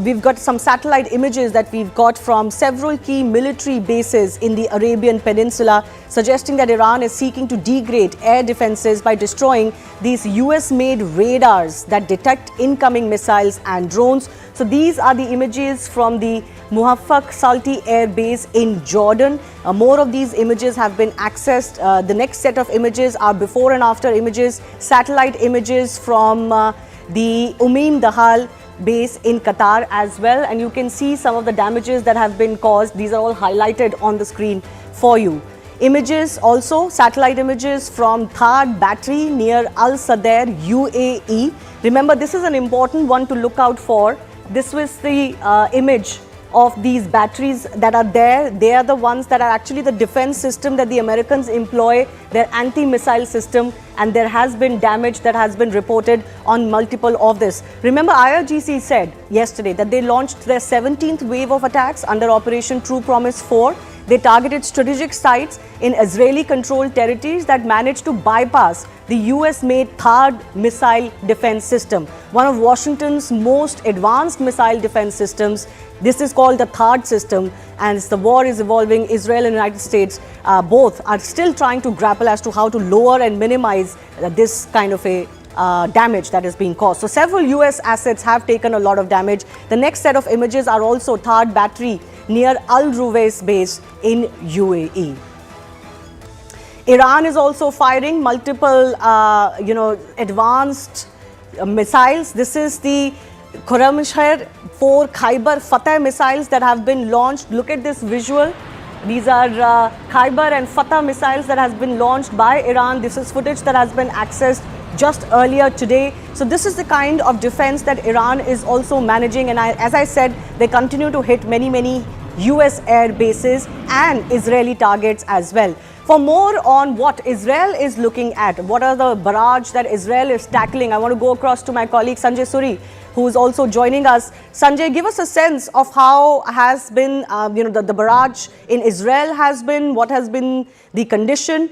we've got some satellite images that we've got from several key military bases in the Arabian Peninsula, suggesting that Iran is seeking to degrade air defenses by destroying these US-made radars that detect incoming missiles and drones. So these are the images from the Muhaffaq Salti Air Base in Jordan. More of these images have been accessed. The next set of images are before and after images, satellite images from the Dahal base in Qatar as well. And you can see some of the damages that have been caused. These are all highlighted on the screen for you. Images also, satellite images from Thad Battery near Al Sadair, UAE. Remember, this is an important one to look out for. This was the image of these batteries that are there. They are the ones that are actually the defense system that the Americans employ, their anti-missile system, and there has been damage that has been reported on multiple of this. Remember, IRGC said yesterday that they launched their 17th wave of attacks under Operation True Promise 4. They targeted strategic sites in Israeli-controlled territories that managed to bypass the US-made THAAD missile defense system, one of Washington's most advanced missile defense systems. This is called the THAAD system, and as the war is evolving, Israel and the United States both are still trying to grapple as to how to lower and minimize this kind of a damage that is being caused. So several US assets have taken a lot of damage. The next set of images are also Thad Battery near Al Ruwais base in UAE. Iran is also firing multiple, advanced missiles. This is the Khorramshahr 4 Khyber Fateh missiles that have been launched. Look at this visual. These are Khyber and Fateh missiles that has been launched by Iran. This is footage that has been accessed just earlier today. So this is the kind of defense that Iran is also managing, and as I said, they continue to hit many US air bases and Israeli targets as well. For more on what Israel is looking at, what are the barrage that Israel is tackling, I want to go across to my colleague Sanjay Suri, who is also joining us. Sanjay, give us a sense of how has been, the barrage in Israel has been, what has been the condition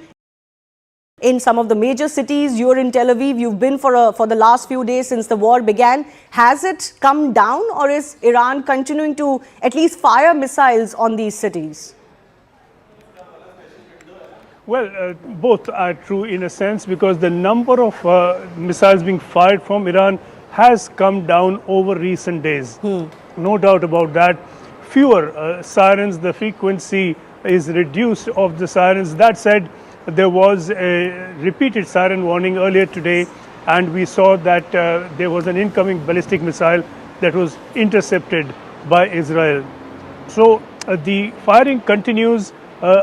in some of the major cities. You're in Tel Aviv. You've been for the last few days since the war began. Has it come down, or is Iran continuing to at least fire missiles on these cities? Well, both are true in a sense, because the number of missiles being fired from Iran has come down over recent days. No doubt about that. Fewer sirens, the frequency is reduced of the sirens. That said, there was a repeated siren warning earlier today, and we saw that there was an incoming ballistic missile that was intercepted by Israel. So the firing continues.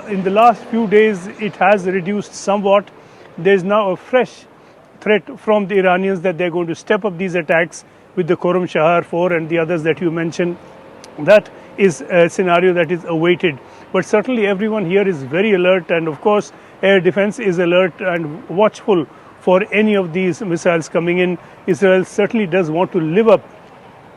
In the last few days, it has reduced somewhat. There is now a fresh threat from the Iranians that they're going to step up these attacks with the Khorram Shahar 4 and the others that you mentioned. That is a scenario that is awaited. But certainly everyone here is very alert, and of course air defense is alert and watchful for any of these missiles coming in. Israel certainly does want to live up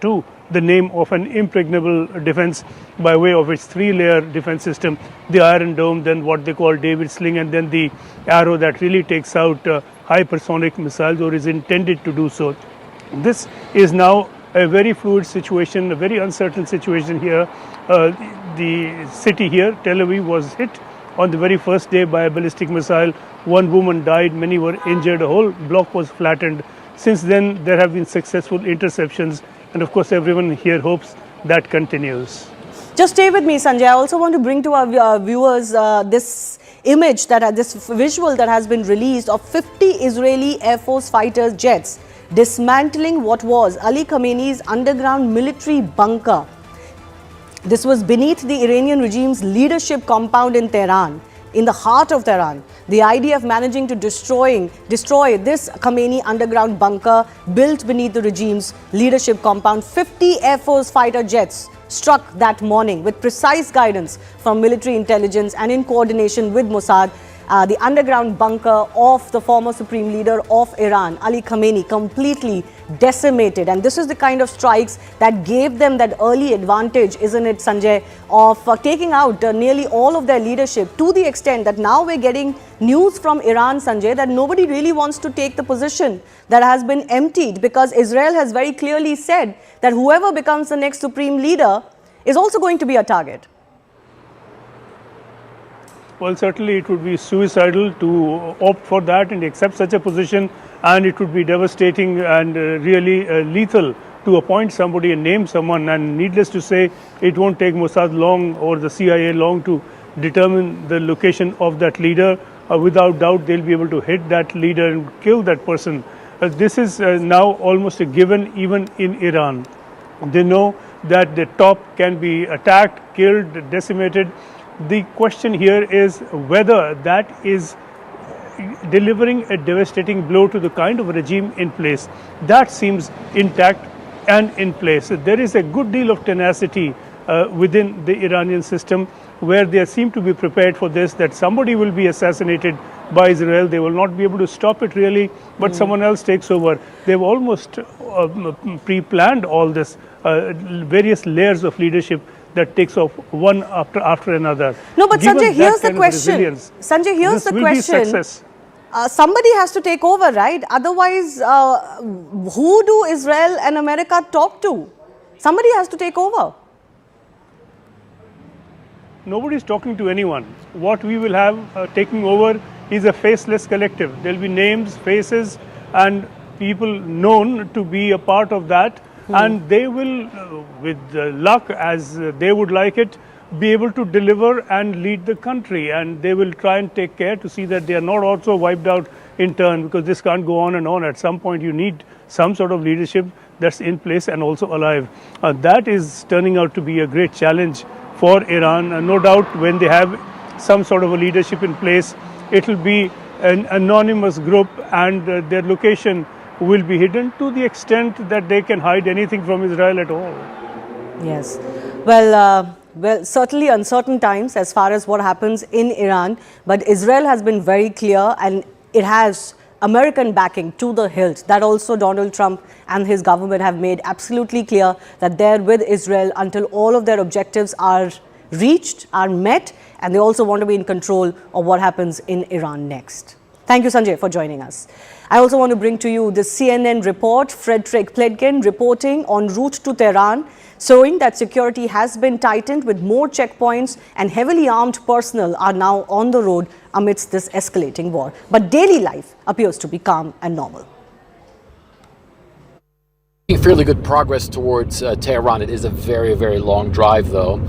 to the name of an impregnable defense by way of its three-layer defense system, the Iron Dome, then what they call David Sling, and then the Arrow that really takes out hypersonic missiles, or is intended to do so. This is now a very fluid situation, a very uncertain situation here. The city here, Tel Aviv, was hit on the very first day by a ballistic missile. One woman died, many were injured, a whole block was flattened. Since then, there have been successful interceptions, and of course everyone here hopes that continues. Just stay with me, Sanjay. I also want to bring to our viewers this image, this visual that has been released of 50 Israeli Air Force fighter jets dismantling what was Ali Khamenei's underground military bunker. This was beneath the Iranian regime's leadership compound in Tehran, in the heart of Tehran. The idea of managing to destroy this Khamenei underground bunker built beneath the regime's leadership compound. 50 Air Force fighter jets struck that morning with precise guidance from military intelligence and in coordination with Mossad. The underground bunker of the former supreme leader of Iran, Ali Khamenei, completely decimated. And this is the kind of strikes that gave them that early advantage, isn't it, Sanjay, of taking out nearly all of their leadership, to the extent that now we're getting news from Iran, Sanjay, that nobody really wants to take the position that has been emptied, because Israel has very clearly said that whoever becomes the next supreme leader is also going to be a target. Well, certainly it would be suicidal to opt for that and accept such a position, and it would be devastating and really lethal to appoint somebody and name someone. And needless to say, it won't take Mossad long or the CIA long to determine the location of that leader. Without doubt, they'll be able to hit that leader and kill that person. This is now almost a given even in Iran. They know that the top can be attacked, killed, decimated. The question here is whether that is delivering a devastating blow to the kind of regime in place. That seems intact and in place. There is a good deal of tenacity within the Iranian system, where they seem to be prepared for this, that somebody will be assassinated by Israel. They will not be able to stop it really, but someone else takes over. They've almost pre-planned all this, various layers of leadership that takes off one after another. No, but Given Sanjay, here's the question. Sanjay, here's the question. Somebody has to take over, right? Otherwise, who do Israel and America talk to? Somebody has to take over. Nobody's talking to anyone. What we will have taking over is a faceless collective. There'll be names, faces, and people known to be a part of that. And they will, with luck as they would like it, be able to deliver and lead the country. And they will try and take care to see that they are not also wiped out in turn, because this can't go on and on. At some point, you need some sort of leadership that's in place and also alive. That is turning out to be a great challenge for Iran. No doubt when they have some sort of a leadership in place, it will be an anonymous group, and their location will be hidden to the extent that they can hide anything from Israel at all. Yes. Well, certainly uncertain times as far as what happens in Iran, but Israel has been very clear, and it has American backing to the hilt. That also Donald Trump and his government have made absolutely clear, that they're with Israel until all of their objectives are reached, are met, and they also want to be in control of what happens in Iran next. Thank you, Sanjay, for joining us. I also want to bring to you the CNN report, Frederick Pledgen reporting en route to Tehran, showing that security has been tightened with more checkpoints and heavily armed personnel are now on the road amidst this escalating war. But daily life appears to be calm and normal. Fairly good progress towards Tehran. It is a very, very long drive, though.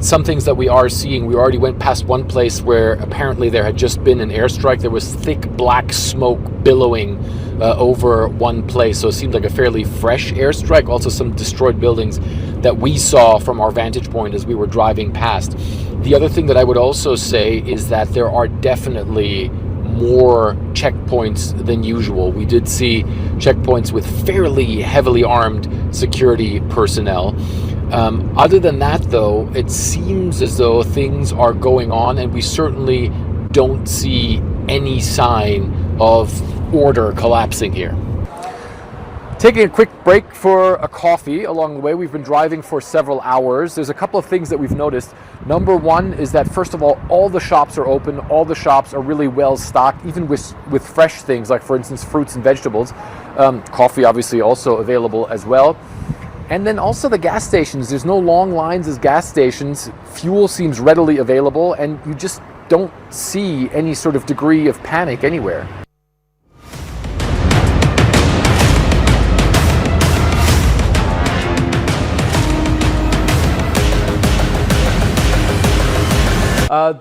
Some things that we are seeing, we already went past one place where apparently there had just been an airstrike. There was thick black smoke billowing over one place, so it seemed like a fairly fresh airstrike. Also some destroyed buildings that we saw from our vantage point as we were driving past. The other thing that I would also say is that there are definitely more checkpoints than usual. We did see checkpoints with fairly heavily armed security personnel. Other than that, though, it seems as though things are going on, and we certainly don't see any sign of order collapsing here. Taking a quick break for a coffee along the way. We've been driving for several hours. There's a couple of things that we've noticed. Number one is that, first of all the shops are open. All the shops are really well stocked, even with fresh things, like, for instance, fruits and vegetables. Coffee, obviously, also available as well. And then also the gas stations. There's no long lines as gas stations. Fuel seems readily available, and you just don't see any sort of degree of panic anywhere.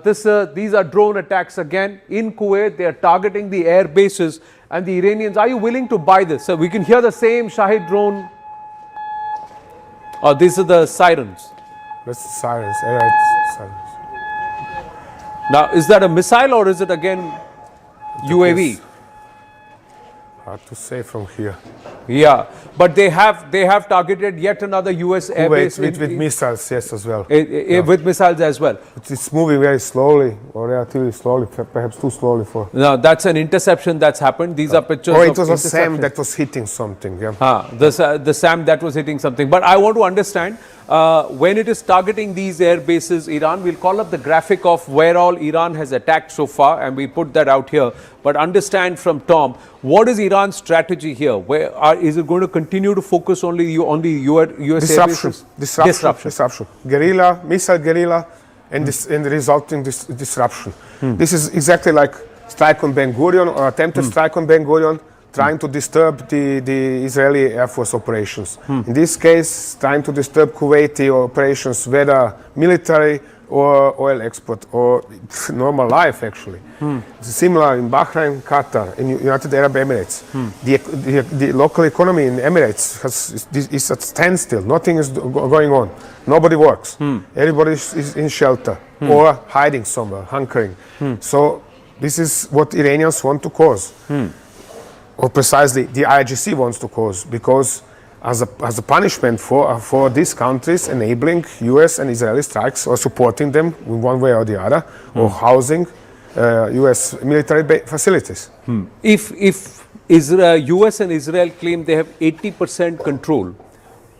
These are drone attacks again in Kuwait. They are targeting the air bases, and the Iranians, are you willing to buy this? So we can hear the same Shahid drone. Oh, these are the sirens. That's the sirens, alright, sirens. Now, is that a missile or is it again UAV? Hard to say from here. Yeah, but they have targeted yet another US airbase with missiles, yes, as well. With missiles as well. It's moving very slowly, or relatively slowly, perhaps too slowly for. Now that's an interception that's happened. These are pictures. Or it was a SAM that was hitting something. Yeah. The SAM that was hitting something. But I want to understand when it is targeting these air bases, Iran. We'll call up the graphic of where all Iran has attacked so far, and we put that out here. But understand from Tom, what is Iran's strategy here? Is it going to continue to focus only on the US air bases? Disruption. Guerrilla, missile guerrilla, and the resulting disruption. This is exactly like strike on Ben Gurion, or attempted strike on Ben Gurion, trying to disturb the Israeli Air Force operations. In this case, trying to disturb Kuwaiti operations, whether military or oil export, or normal life, actually. It's similar in Bahrain, Qatar, in United Arab Emirates. The local economy in Emirates is at standstill. Nothing is going on. Nobody works. Everybody is in shelter or hiding somewhere, hunkering. So this is what Iranians want to cause. Or precisely the IRGC wants to cause, because as a punishment for these countries enabling US and Israeli strikes, or supporting them in one way or the other, or housing US military facilities. If US and Israel claim they have 80% control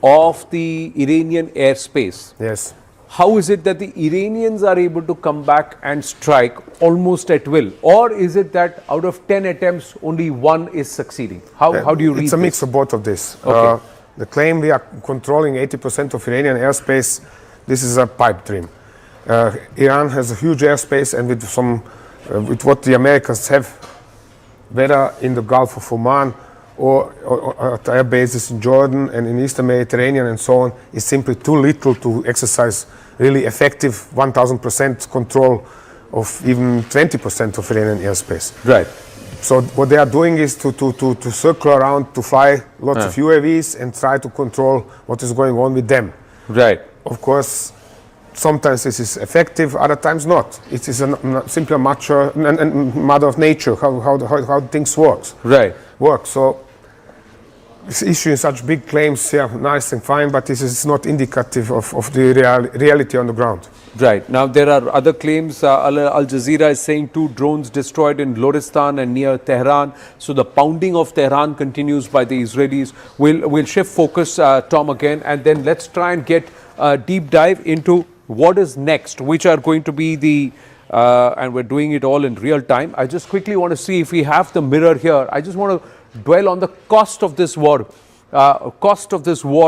of the Iranian airspace, yes, how is it that the Iranians are able to come back and strike almost at will? Or is it that out of 10 attempts, only one is succeeding? How do you read It's a mix of both of this. Okay. The claim we are controlling 80% of Iranian airspace, this is a pipe dream. Iran has a huge airspace, and with what the Americans have, whether in the Gulf of Oman or at air bases in Jordan and in Eastern Mediterranean and so on, is simply too little to exercise really effective 1000% control of even 20% of Iranian airspace. Right. So what they are doing is to circle around, to fly lots of UAVs and try to control what is going on with them. Right. Of course, sometimes this is effective, other times not. It is simply a matter of nature, how things work. Right. So issuing such big claims, yeah, nice and fine, but this is not indicative of the reality on the ground. Right. Now, there are other claims. Al Jazeera is saying 2 drones destroyed in Loristan and near Tehran. So the pounding of Tehran continues by the Israelis. We'll shift focus, Tom, again, and then let's try and get a deep dive into what is next, which are going to be the and we're doing it all in real time. I just quickly want to see if we have the mirror here. I just want to dwell on the cost of this war.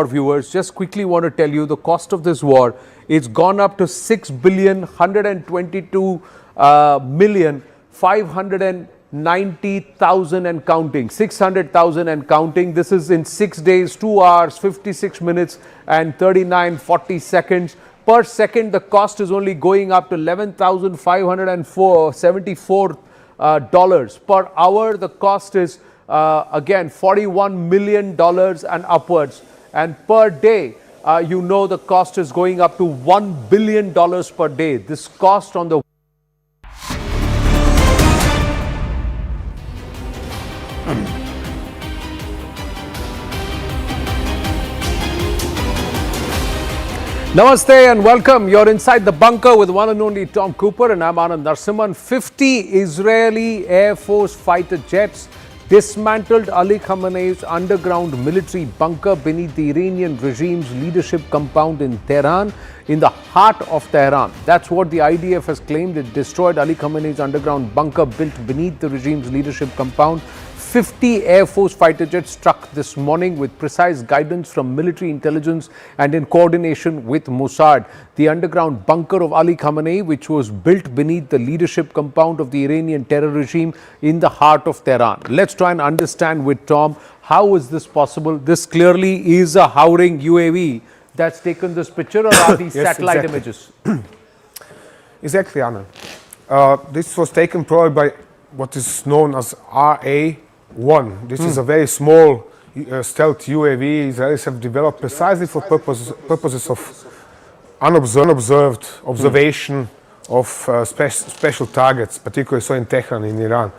Viewers, just quickly want to tell you the cost of this war. It's gone up to 6,122,590,000 and counting, 600,000 and counting. This is in 6 days, 2 hours, 56 minutes and 39.40 seconds. Per second, the cost is only going up to $11,574 per hour. The cost is again $41 million and upwards, and per day the cost is going up to $1 billion per day. This cost on the Namaste and welcome. You're inside the bunker with one and only Tom Cooper, and I'm Anand Narsimhan. 50 Israeli Air Force fighter jets dismantled Ali Khamenei's underground military bunker beneath the Iranian regime's leadership compound in Tehran, in the heart of Tehran. That's what the IDF has claimed. It destroyed Ali Khamenei's underground bunker built beneath the regime's leadership compound. 50 Air Force fighter jets struck this morning with precise guidance from military intelligence and in coordination with Mossad. The underground bunker of Ali Khamenei, which was built beneath the leadership compound of the Iranian terror regime in the heart of Tehran. Let's try and understand with Tom, how is this possible? This clearly is a Howring UAV that's taken this picture, or are these Yes, satellite exactly. images? Exactly, Anna. This was taken probably by what is known as RA-1. This is a very small stealth UAV Israelis have developed precisely for purposes of unobserved observation of special targets, particularly so in Tehran, in Iran.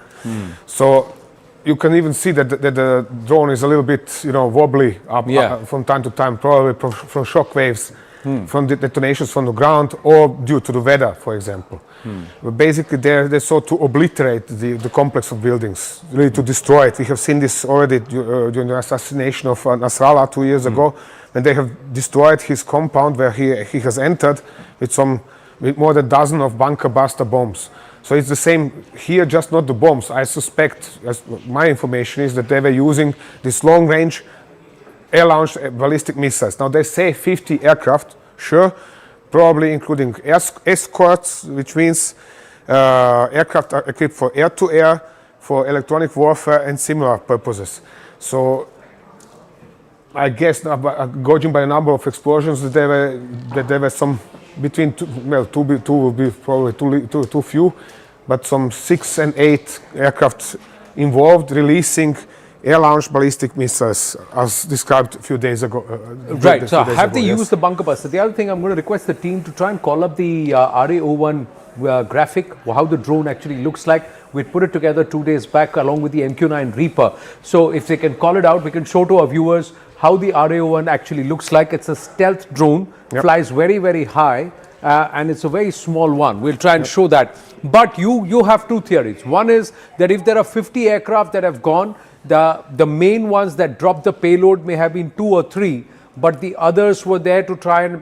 So you can even see that the drone is a little bit, wobbly up from time to time, probably from shock waves, from the detonations from the ground, or due to the weather, for example. But basically, they sought to obliterate the complex of buildings, really to destroy it. We have seen this already during the assassination of Nasrallah 2 years ago, when they have destroyed his compound where he has entered with more than a dozen of bunker buster bombs. So it's the same here, just not the bombs. I suspect, as my information is, that they were using this long-range air-launched ballistic missiles. Now they say 50 aircraft, sure, probably including escorts, which means aircraft are equipped for air-to-air, for electronic warfare and similar purposes. So I guess, judging by the number of explosions, that there were some between two will be probably too few, but some 6 and 8 aircraft involved, releasing air-launched ballistic missiles, as described a few days ago. Right, so have they used the bunker buster? The other thing, I'm going to request the team to try and call up the RA-01 graphic, how the drone actually looks like. We put it together 2 days back along with the MQ-9 Reaper. So if they can call it out, we can show to our viewers how the RA-01 actually looks like. It's a stealth drone, flies very, very high, and it's a very small one. We'll try and show that. But you have two theories. One is that if there are 50 aircraft that have gone, the main ones that dropped the payload may have been 2 or 3, but the others were there to try and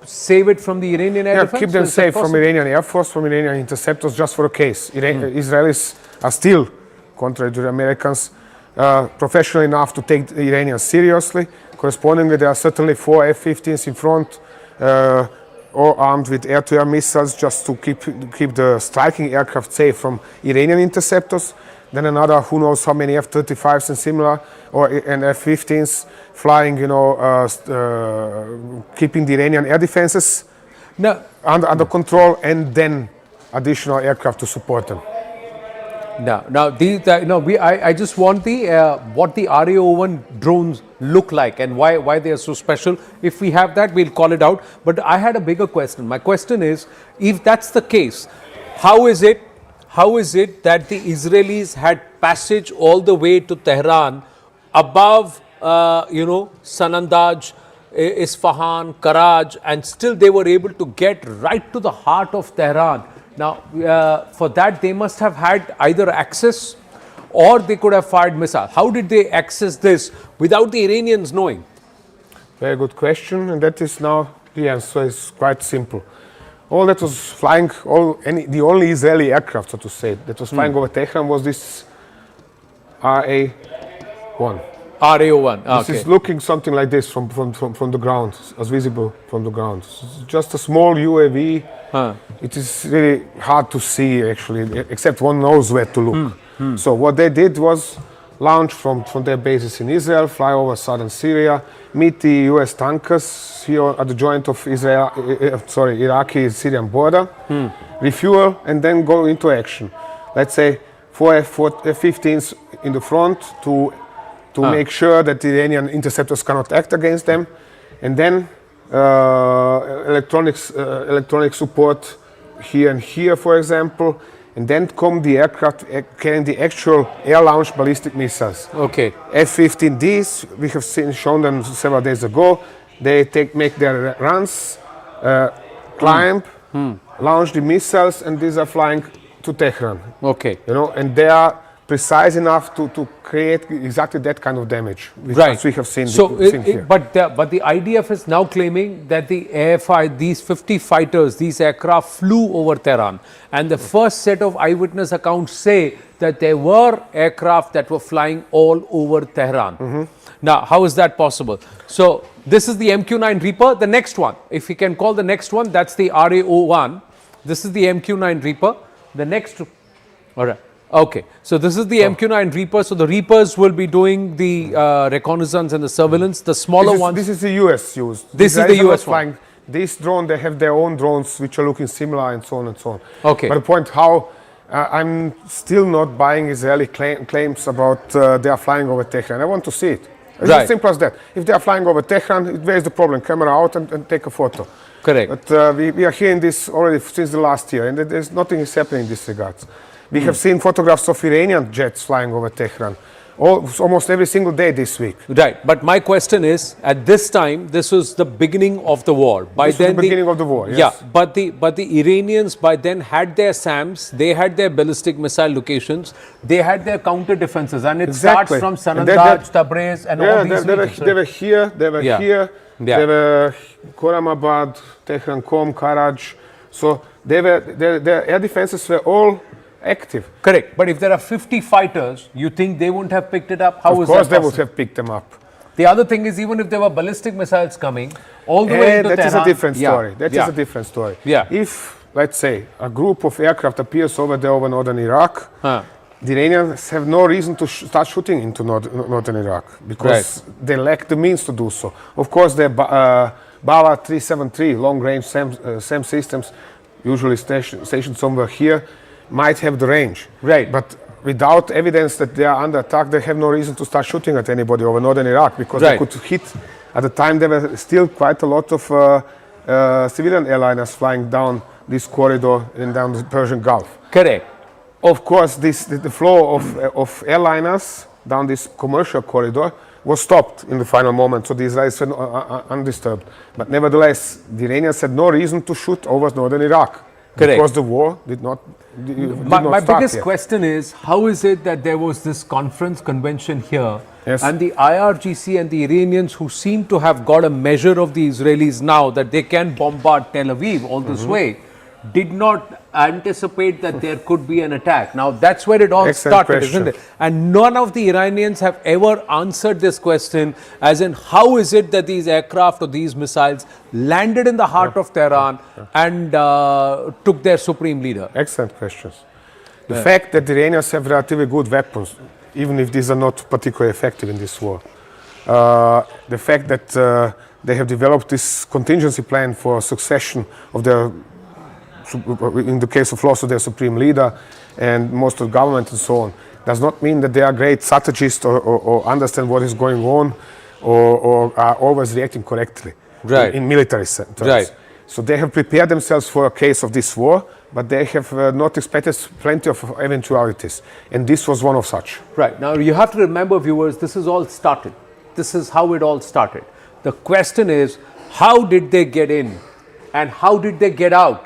save it from the Iranian air defense. Keep them safe from Iranian Air Force, from Iranian interceptors, just for a case. Israelis are still, contrary to the Americans, professional enough to take the Iranians seriously. Correspondingly, there are certainly 4 F-15s in front, all armed with air-to-air missiles, just to keep the striking aircraft safe from Iranian interceptors. Then another, who knows how many F-35s and similar, and F-15s flying, keeping the Iranian air defenses under control, and then additional aircraft to support them. I just want what the RA-01 drones look like and why they are so special. If we have that, we'll call it out. But I had a bigger question. My question is, if that's the case, how is it that the Israelis had passage all the way to Tehran above, Sanandaj, Isfahan, Karaj, and still they were able to get right to the heart of Tehran? Now, for that, they must have had either access or they could have fired missiles. How did they access this without the Iranians knowing? Very good question, and that is now the answer is quite simple. all that was flying, the only Israeli aircraft, so to say, that was flying over Tehran was this RA-1. RAO-1, This is looking something like this from the ground, as visible from the ground. It's just a small UAV. It is really hard to see, actually, except one knows where to look. So what they did was launch from their bases in Israel, fly over southern Syria, meet the US tankers here at the joint of Iraqi-Syrian border, refuel, and then go into action. Let's say 4 F-15s in the front to make sure that the Iranian interceptors cannot act against them, and then electronic support here and here, for example, and then come the aircraft carrying the actual air-launched ballistic missiles. Okay. F-15Ds, we have shown them several days ago. They make their runs, climb, launch the missiles, and these are flying to Tehran. Okay. You know, and they are precise enough to create exactly that kind of damage, as we have seen, here. But the IDF is now claiming that these 50 fighters, these aircraft flew over Tehran, and the first set of eyewitness accounts say that there were aircraft that were flying all over Tehran. Now, how is that possible? So this is the MQ-9 Reaper. The next one, if we can call the next one, that's the RAO-1. This is the MQ-9 Reaper. The next, all right. Okay, so this is the MQ-9 Reaper. So the Reapers will be doing the reconnaissance and the surveillance. The smaller ones. This is the US used. This is the US one. This drone, they have their own drones which are looking similar and so on and so on. Okay. But the point how I'm still not buying Israeli claims about they are flying over Tehran. I want to see it. It's as simple as that. If they are flying over Tehran, where is the problem? Camera out and take a photo. Correct. But we are hearing this already since the last year, and there's nothing is happening in this regard. We have seen photographs of Iranian jets flying over Tehran almost every single day this week. Right, but my question is, at this time, this was the beginning of the war. This was the beginning of the war, yes. Yeah, but the Iranians by then had their SAMs, they had their ballistic missile locations, they had their counter defenses, and it starts from Sanandaj, Tabriz, and all these regions. They were here, they were here, they were Khorramabad, Tehran, Qom, Karaj. So their air defenses were all active. Correct. But if there are 50 fighters, you think they wouldn't have picked it up? How is that possible? Of course they would have picked them up. The other thing is, even if there were ballistic missiles coming all the way into that Tehran... is a different story. That is a different story. If, let's say, a group of aircraft appears over there over northern Iraq, the Iranians have no reason to start shooting into northern Iraq because they lack the means to do so. Of course, their Bala 373 long-range SAM systems, usually stationed somewhere here, might have the range. Right. But without evidence that they are under attack, they have no reason to start shooting at anybody over northern Iraq because they could hit. At the time, there were still quite a lot of civilian airliners flying down this corridor and down the Persian Gulf. Correct. Of course, the flow of airliners down this commercial corridor was stopped in the final moment, so the Israelis were undisturbed. But nevertheless, the Iranians had no reason to shoot over northern Iraq. Correct. Because the war did not My biggest question is, how is it that there was this convention here, and the IRGC and the Iranians, who seem to have got a measure of the Israelis now that they can bombard Tel Aviv all this way, did not anticipate that there could be an attack? Now that's where it all started, isn't it? And none of the Iranians have ever answered this question, as in, how is it that these aircraft or these missiles landed in the heart of Tehran and took their supreme leader? Excellent questions. The fact that the Iranians have relatively good weapons, even if these are not particularly effective in this war. The fact that they have developed this contingency plan for succession of their, in the case of loss of their supreme leader and most of the government and so on, does not mean that they are great strategists or understand what is going on or are always reacting correctly in military terms. So they have prepared themselves for a case of this war, but they have not expected plenty of eventualities. And this was one of such. Right. Now you have to remember, viewers, this is all started. This is how it all started. The question is, how did they get in and how did they get out?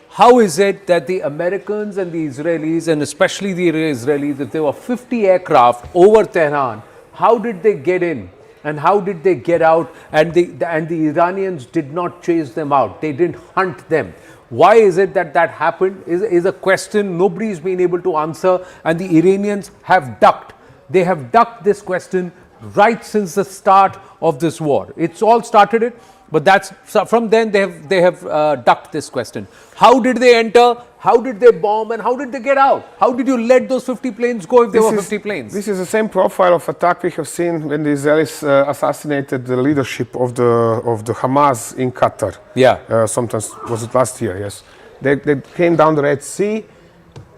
How is it that the Americans and the Israelis, and especially the Israelis, if there were 50 aircraft over Tehran, how did they get in? And how did they get out? And the Iranians did not chase them out. They didn't hunt them. Why is it that that happened is a question nobody's been able to answer, and the Iranians have ducked. They have ducked this question right since the start of this war. It's all started it, but that's from then they have ducked this question. How did they enter? How did they bomb? And how did they get out? How did you let those 50 planes go if there were 50 planes? This is the same profile of attack we have seen when the Israelis assassinated the leadership of the Hamas in Qatar. Yeah. Sometimes was it last year? Yes. They came down the Red Sea,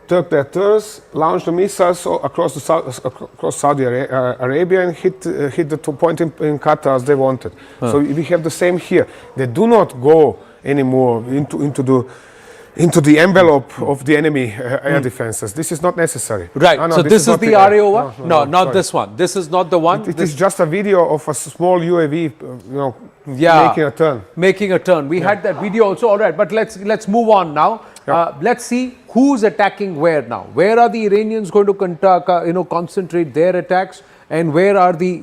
took their turns, launched the missiles across Saudi Arabia and hit the point in Qatar as they wanted. So we have the same here. They do not go anymore into the envelope of the enemy air defenses. This is not necessary. Right. No, so this is the RAO one? No, not sorry. this one. This is not the one. It is just a video of a small UAV, making a turn. Making a turn. We had that video also. All right, but let's move on now. Let's see who's attacking where now. Where are the Iranians going to concentrate their attacks, and where are the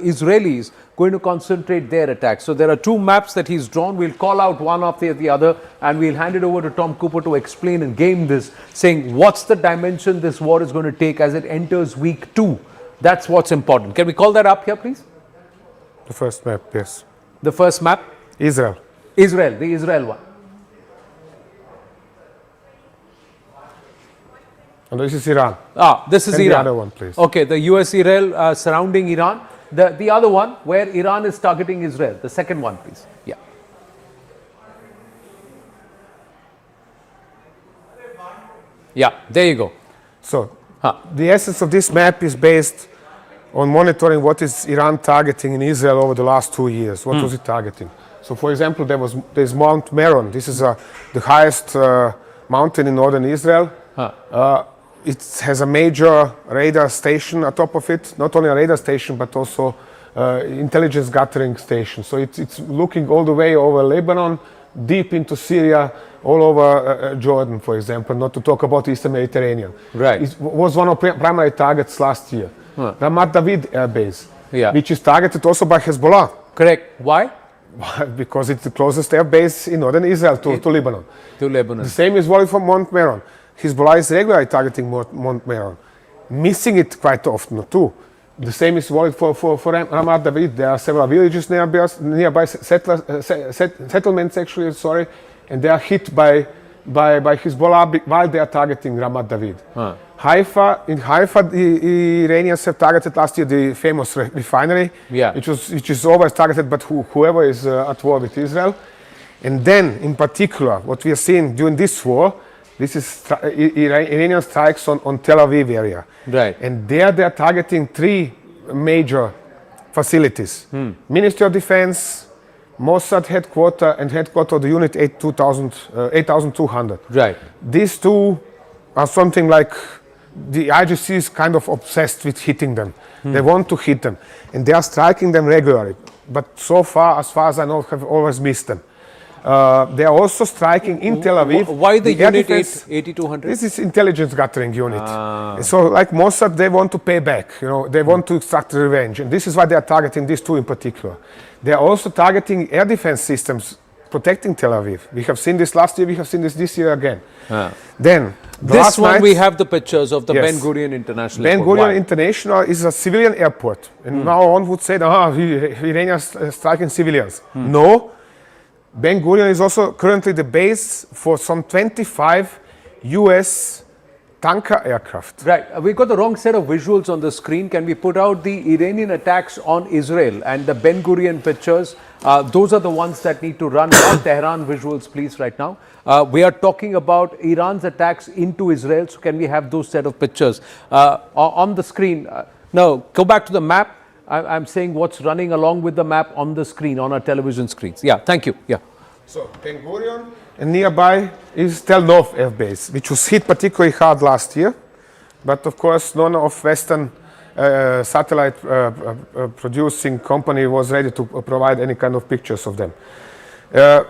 Israelis going to concentrate their attacks? So there are two maps that he's drawn. We'll call out one after the other, and we'll hand it over to Tom Cooper to explain and game this, saying what's the dimension this war is going to take as it enters week 2. That's what's important. Can we call that up here, please? The first map, yes. The first map? Israel. Israel, the Israel one. And this is Iran. This is and Iran. The other one, please. Okay, the US-Israel surrounding Iran. The other one where Iran is targeting Israel. The second one, please. Yeah. Yeah, there you go. So, the essence of this map is based on monitoring what is Iran targeting in Israel over the last 2 years. What was it targeting? So, for example, there's Mount Meron. This is the highest mountain in northern Israel. It has a major radar station atop of it, not only a radar station, but also intelligence gathering station. So it's looking all the way over Lebanon, deep into Syria, all over Jordan, for example, not to talk about the Eastern Mediterranean. Right. It was one of primary targets last year. Ramat David Air Base, which is targeted also by Hezbollah. Correct. Why? Because it's the closest air base in northern Israel to Lebanon. To Lebanon. The same is valid for Mount Meron. Hezbollah is regularly targeting Mount Meron, missing it quite often too. The same is valid for Ramat David. There are several villages nearby settlements actually, and they are hit by Hezbollah while they are targeting Ramat David. In Haifa, the Iranians have targeted last year the famous refinery, which is always targeted, but whoever is at war with Israel. And then, in particular, what we are seeing during this war, this is Iranian strikes on Tel Aviv area. Right. And there they are targeting 3 major facilities. Ministry of Defense, Mossad headquarters, and headquarters of the Unit 8200. Right. These 2 are something like the IGC is kind of obsessed with hitting them. They want to hit them. And they are striking them regularly. But so far, as far as I know, have always missed them. They are also striking in Tel Aviv. Why the Unit 8200? This is intelligence gathering unit. So like Mossad, they want to pay back. They want to extract revenge. And this is why they are targeting these 2 in particular. They are also targeting air defense systems protecting Tel Aviv. We have seen this last year. We have seen this year again. Then this one we have the pictures of the Ben Gurion International Ben Airport. Gurion International is a civilian airport. And now one would say, Iranians striking civilians. No. Ben Gurion is also currently the base for some 25 US tanker aircraft. Right. We've got the wrong set of visuals on the screen. Can we put out the Iranian attacks on Israel and the Ben Gurion pictures? Those are the ones that need to run. Not Tehran visuals, please, right now. We are talking about Iran's attacks into Israel. So can we have those set of pictures on the screen? No, go back to the map. I'm saying what's running along with the map on the screen, on our television screens. Yeah, thank you. Yeah. So, Ben Gurion, and nearby is Tel Nov Air Base, which was hit particularly hard last year. But of course, none of Western satellite producing company was ready to provide any kind of pictures of them.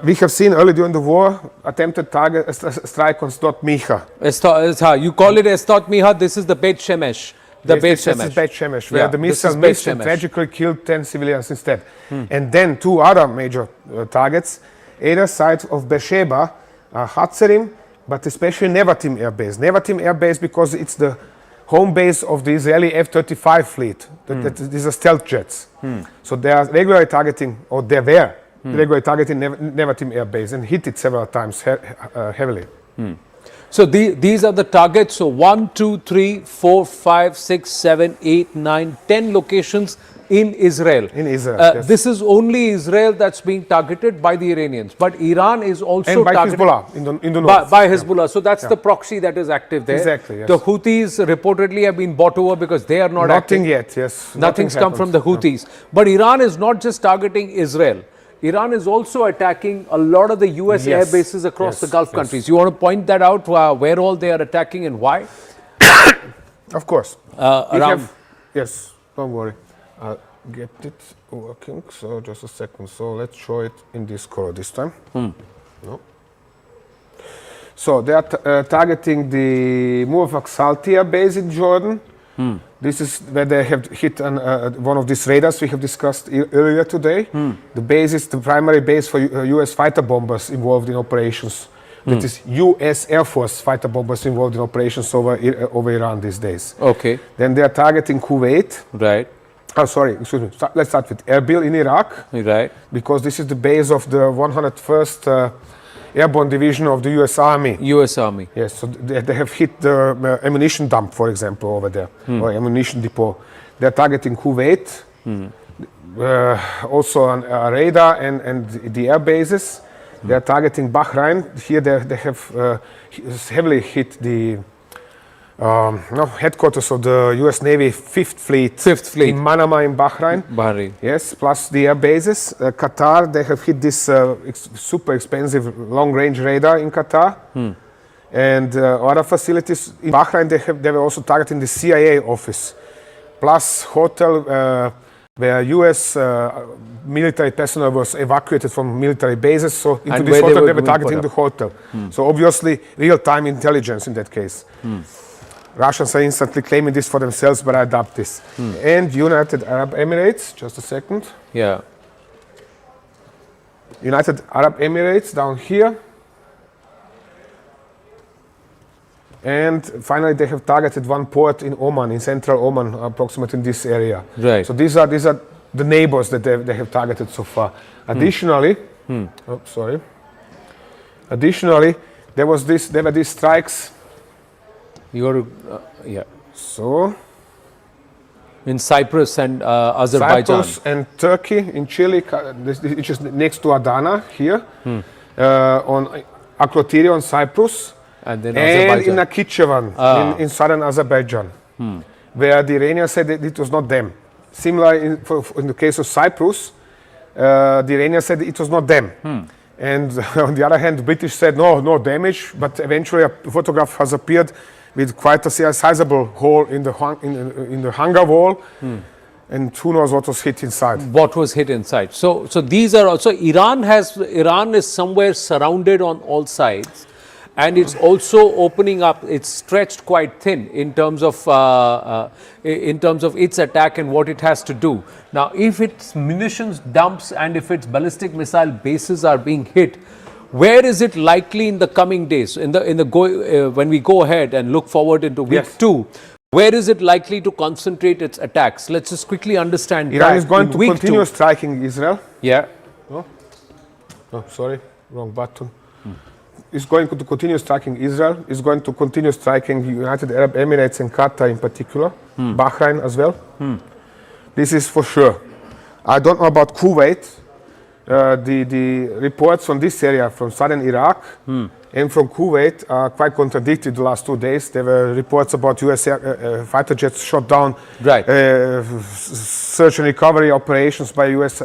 We have seen early during the war attempted strike on Sdot Micha. You call it Sdot Micha. This is the Beit Shemesh. The Beit This is Shemesh. Beit Shemesh, Yeah, where the this missile is Beit missed and Shemesh. tragically killed 10 civilians instead. And then two other major targets, either side of Beersheba, Hatzerim, but especially Nevatim Air Base. Nevatim Air Base because it's the home base of the Israeli F-35 fleet. These are stealth jets. So they are regularly targeting, or they were regularly targeting Nevatim Air Base and hit it several times heavily. So these are the targets. So 1, 2, 3, 4, 5, 6, 7, 8, 9, 10 locations in Israel. In Israel, yes. This is only Israel that's being targeted by the Iranians. But Iran is also And by targeted Hezbollah in the north. by Hezbollah. So that's the proxy that is active there. Exactly, yes. The Houthis reportedly have been bought over because they are not acting. Nothing yet, yes. Nothing's come from the happened. Houthis. But Iran is not just targeting Israel. Iran is also attacking a lot of the US air bases across the Gulf countries. You want to point that out, where all they are attacking and why? Of course. Yes, don't worry. Get it working. So just a second. So let's show it in this color this time. No. So they are targeting the Muwafaq Salti base in Jordan. This is where they have hit one of these radars we have discussed earlier today. The base is the primary base for US fighter bombers involved in operations. That is US Air Force fighter bombers involved in operations over Iran these days. Okay. Then they are targeting Kuwait. Right. Oh, sorry, excuse me. Let's start with Erbil in Iraq. Right. Because this is the base of the 101st Airborne Division of the US Army. US Army. Yes, so they have hit the ammunition dump, for example, over there, or ammunition depot. They're targeting Kuwait, also on radar and the air bases. They're targeting Bahrain. Here they have heavily hit the headquarters of the US Navy 5th Fleet in Manama in Bahrain. Yes, plus the air bases. Qatar, they have hit this super expensive long-range radar in Qatar. And other facilities in Bahrain, they were also targeting the CIA office, plus hotel where US military personnel was evacuated from military bases. So into this hotel, they were targeting the hotel. So obviously, real-time intelligence in that case. Russians are instantly claiming this for themselves, but I doubt this. And United Arab Emirates, just a second. Yeah. United Arab Emirates down here. And finally, they have targeted one port in Oman, in central Oman, approximately in this area. Right. So these are the neighbors that they have targeted so far. Additionally, additionally, there were these strikes. Yeah. So in Cyprus and Azerbaijan. Cyprus and Turkey, in Chile, which is next to Adana here, on Akrotiri on Cyprus, and in Nakhchivan in southern Azerbaijan, where the Iranians said that it was not them. Similar in the case of Cyprus, the Iranians said it was not them. And on the other hand, the British said no damage, but eventually a photograph has appeared with quite a sizable hole in the hangar wall, and who knows what was hit inside. What was hit inside? So these are also Iran is somewhere surrounded on all sides, and it's also opening up. It's stretched quite thin in terms of its attack and what it has to do. Now, if its munitions dumps and if its ballistic missile bases are being hit, where is it likely in the coming days? When we go ahead and look forward into week 2, where is it likely to concentrate its attacks? Let's just quickly understand. Iran is going to continue striking Israel. Yeah. Oh, sorry, wrong button. It's going to continue striking Israel. It's going to continue striking United Arab Emirates and Qatar in particular, Bahrain as well. This is for sure. I don't know about Kuwait. The reports from this area, from southern Iraq and from Kuwait, are quite contradicted the last 2 days. There were reports about US fighter jets shot down, search and recovery operations by US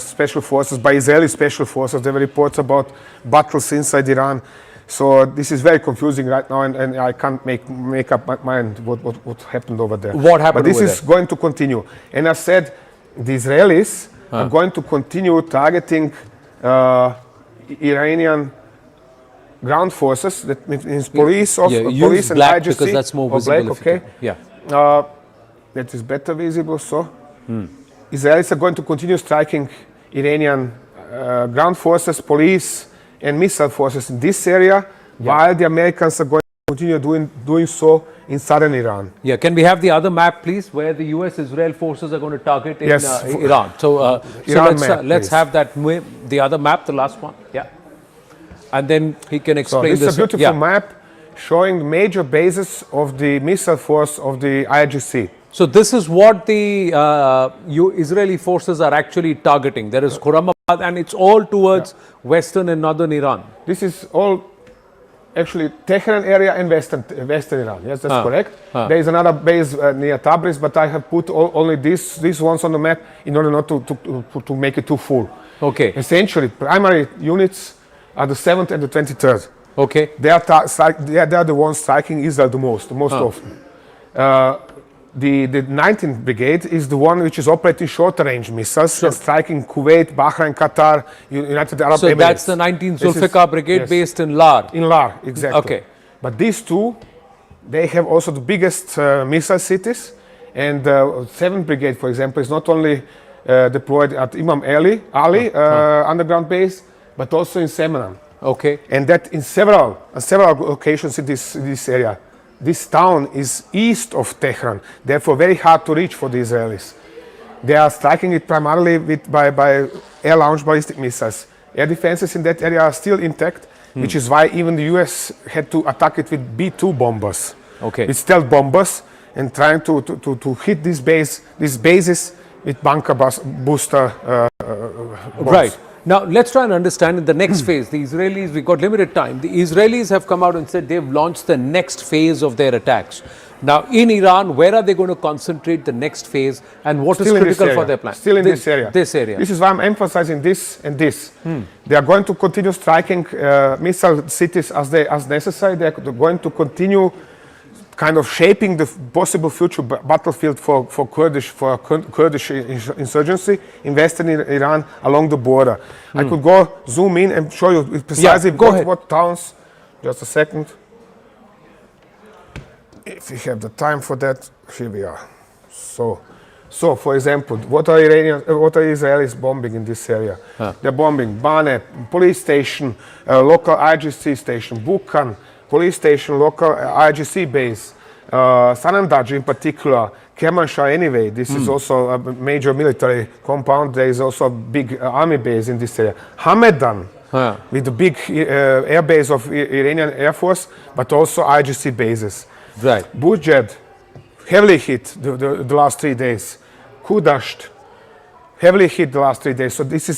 special forces, by Israeli special forces. There were reports about battles inside Iran. So this is very confusing right now, and I can't make up my mind what happened over there. What happened But this over is going to continue. And I said the Israelis are going to continue targeting Iranian ground forces, that means police, of, use police and black IGC. because that's more or visible. black, if you okay. can. Yeah. That is better visible, so. Israelis are going to continue striking Iranian ground forces, police and missile forces in this area, while the Americans are going to continue doing so in southern Iran. Yeah, can we have the other map, please, where the US-Israel forces are going to target in Iran? So, let's have that, the other map, the last one. Yeah. And then he can explain this. This is a beautiful map showing major bases of the missile force of the IGC. So this is what the Israeli forces are actually targeting. There is Khurramabad, and it's all towards western and northern Iran. This is all actually Tehran area and western Iran. Yes, that's correct. There is another base near Tabriz, but I have put only these ones on the map in order not to make it too full. Okay. Essentially, primary units are the 7th and the 23rd. Okay. They are the ones striking Israel the most often. The 19th Brigade is the one which is operating short-range missiles and striking Kuwait, Bahrain, Qatar, United Arab Emirates. So that's the 19th Zulfikar Brigade based in Lar. In Lar, exactly. Okay. But these two, they have also the biggest missile cities. And 7th Brigade, for example, is not only deployed at Imam Ali underground base, but also in Semnan. Okay. And that in several locations in this area. This town is east of Tehran, therefore very hard to reach for the Israelis. They are striking it primarily by air-launched ballistic missiles. Air defenses in that area are still intact, which is why even the US had to attack it with B-2 bombers, with stealth bombers, and trying to hit these bases with bunker booster bombs. Right. Now, let's try and understand in the next phase. The Israelis, we've got limited time. The Israelis have come out and said they've launched the next phase of their attacks. Now, in Iran, where are they going to concentrate the next phase, and what is critical for their plan? Still in this area. This area. This is why I'm emphasizing this and this. They are going to continue striking missile cities as necessary. They are going to continue kind of shaping the possible future battlefield for Kurdish insurgency in western Iran along the border. I could zoom in and show you precisely what towns. Just a second. If we have the time for that, here we are. So for example, what are Israelis bombing in this area? They're bombing Bane, police station, local IGC station, Bukhan, police station, local IGC base, Sanandaj in particular, Kermanshah anyway. This is also a major military compound. There is also a big army base in this area. Hamedan, with the big air base of Iranian Air Force, but also IGC bases. Right. Bujed, heavily hit the last 3 days. Kudasht, heavily hit the last 3 days. So this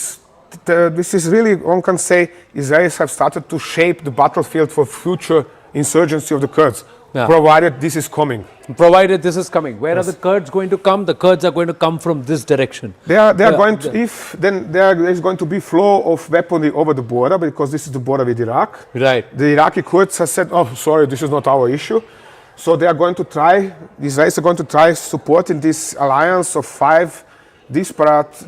is really, one can say, Israelis have started to shape the battlefield for future insurgency of the Kurds, provided this is coming. Provided this is coming. Where are the Kurds going to come? The Kurds are going to come from this direction. They are going to, there is going to be flow of weaponry over the border, because this is the border with Iraq. Right. The Iraqi Kurds have said, oh, sorry, this is not our issue. So they are going to try, the Israelis are going to try supporting this alliance of 5 disparate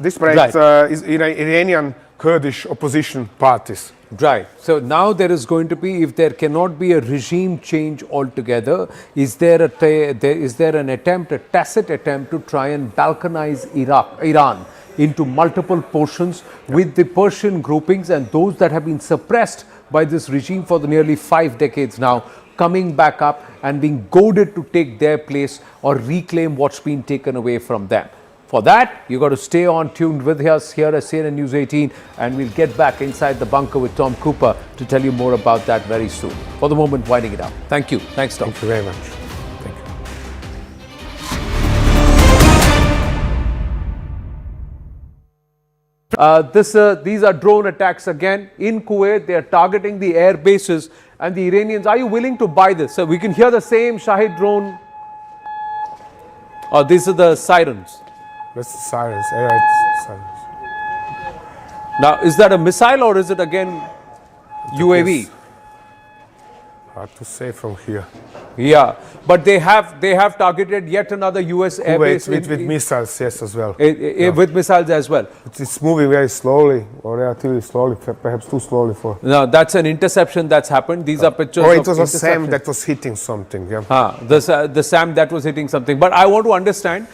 Iranian Kurdish opposition parties. Right. So now there is going to be, if there cannot be a regime change altogether, is there an attempt, a tacit attempt to try and balkanize Iran into multiple portions with the Persian groupings and those that have been suppressed by this regime for the nearly 5 decades now, coming back up and being goaded to take their place or reclaim what's been taken away from them. For that, you've got to stay on tuned with us here at CNN News 18, and we'll get back inside the bunker with Tom Cooper to tell you more about that very soon. For the moment, winding it up. Thank you. Thanks, Tom. Thank you very much. These are drone attacks again in Kuwait. They are targeting the air bases, and the Iranians, are you willing to buy this? So we can hear the same Shahid drone. Oh, these are the sirens. That's the sirens. It's sirens. Now, is that a missile or is it again UAV? Hard to say from here. Yeah, but they have targeted yet another U.S. airbase With missiles, yes, as well. With missiles as well. It's moving very slowly, or relatively slowly, perhaps too slowly for. No, that's an interception that's happened. These are pictures. Or it was a SAM that was hitting something. Yeah. The SAM that was hitting something. But I want to understand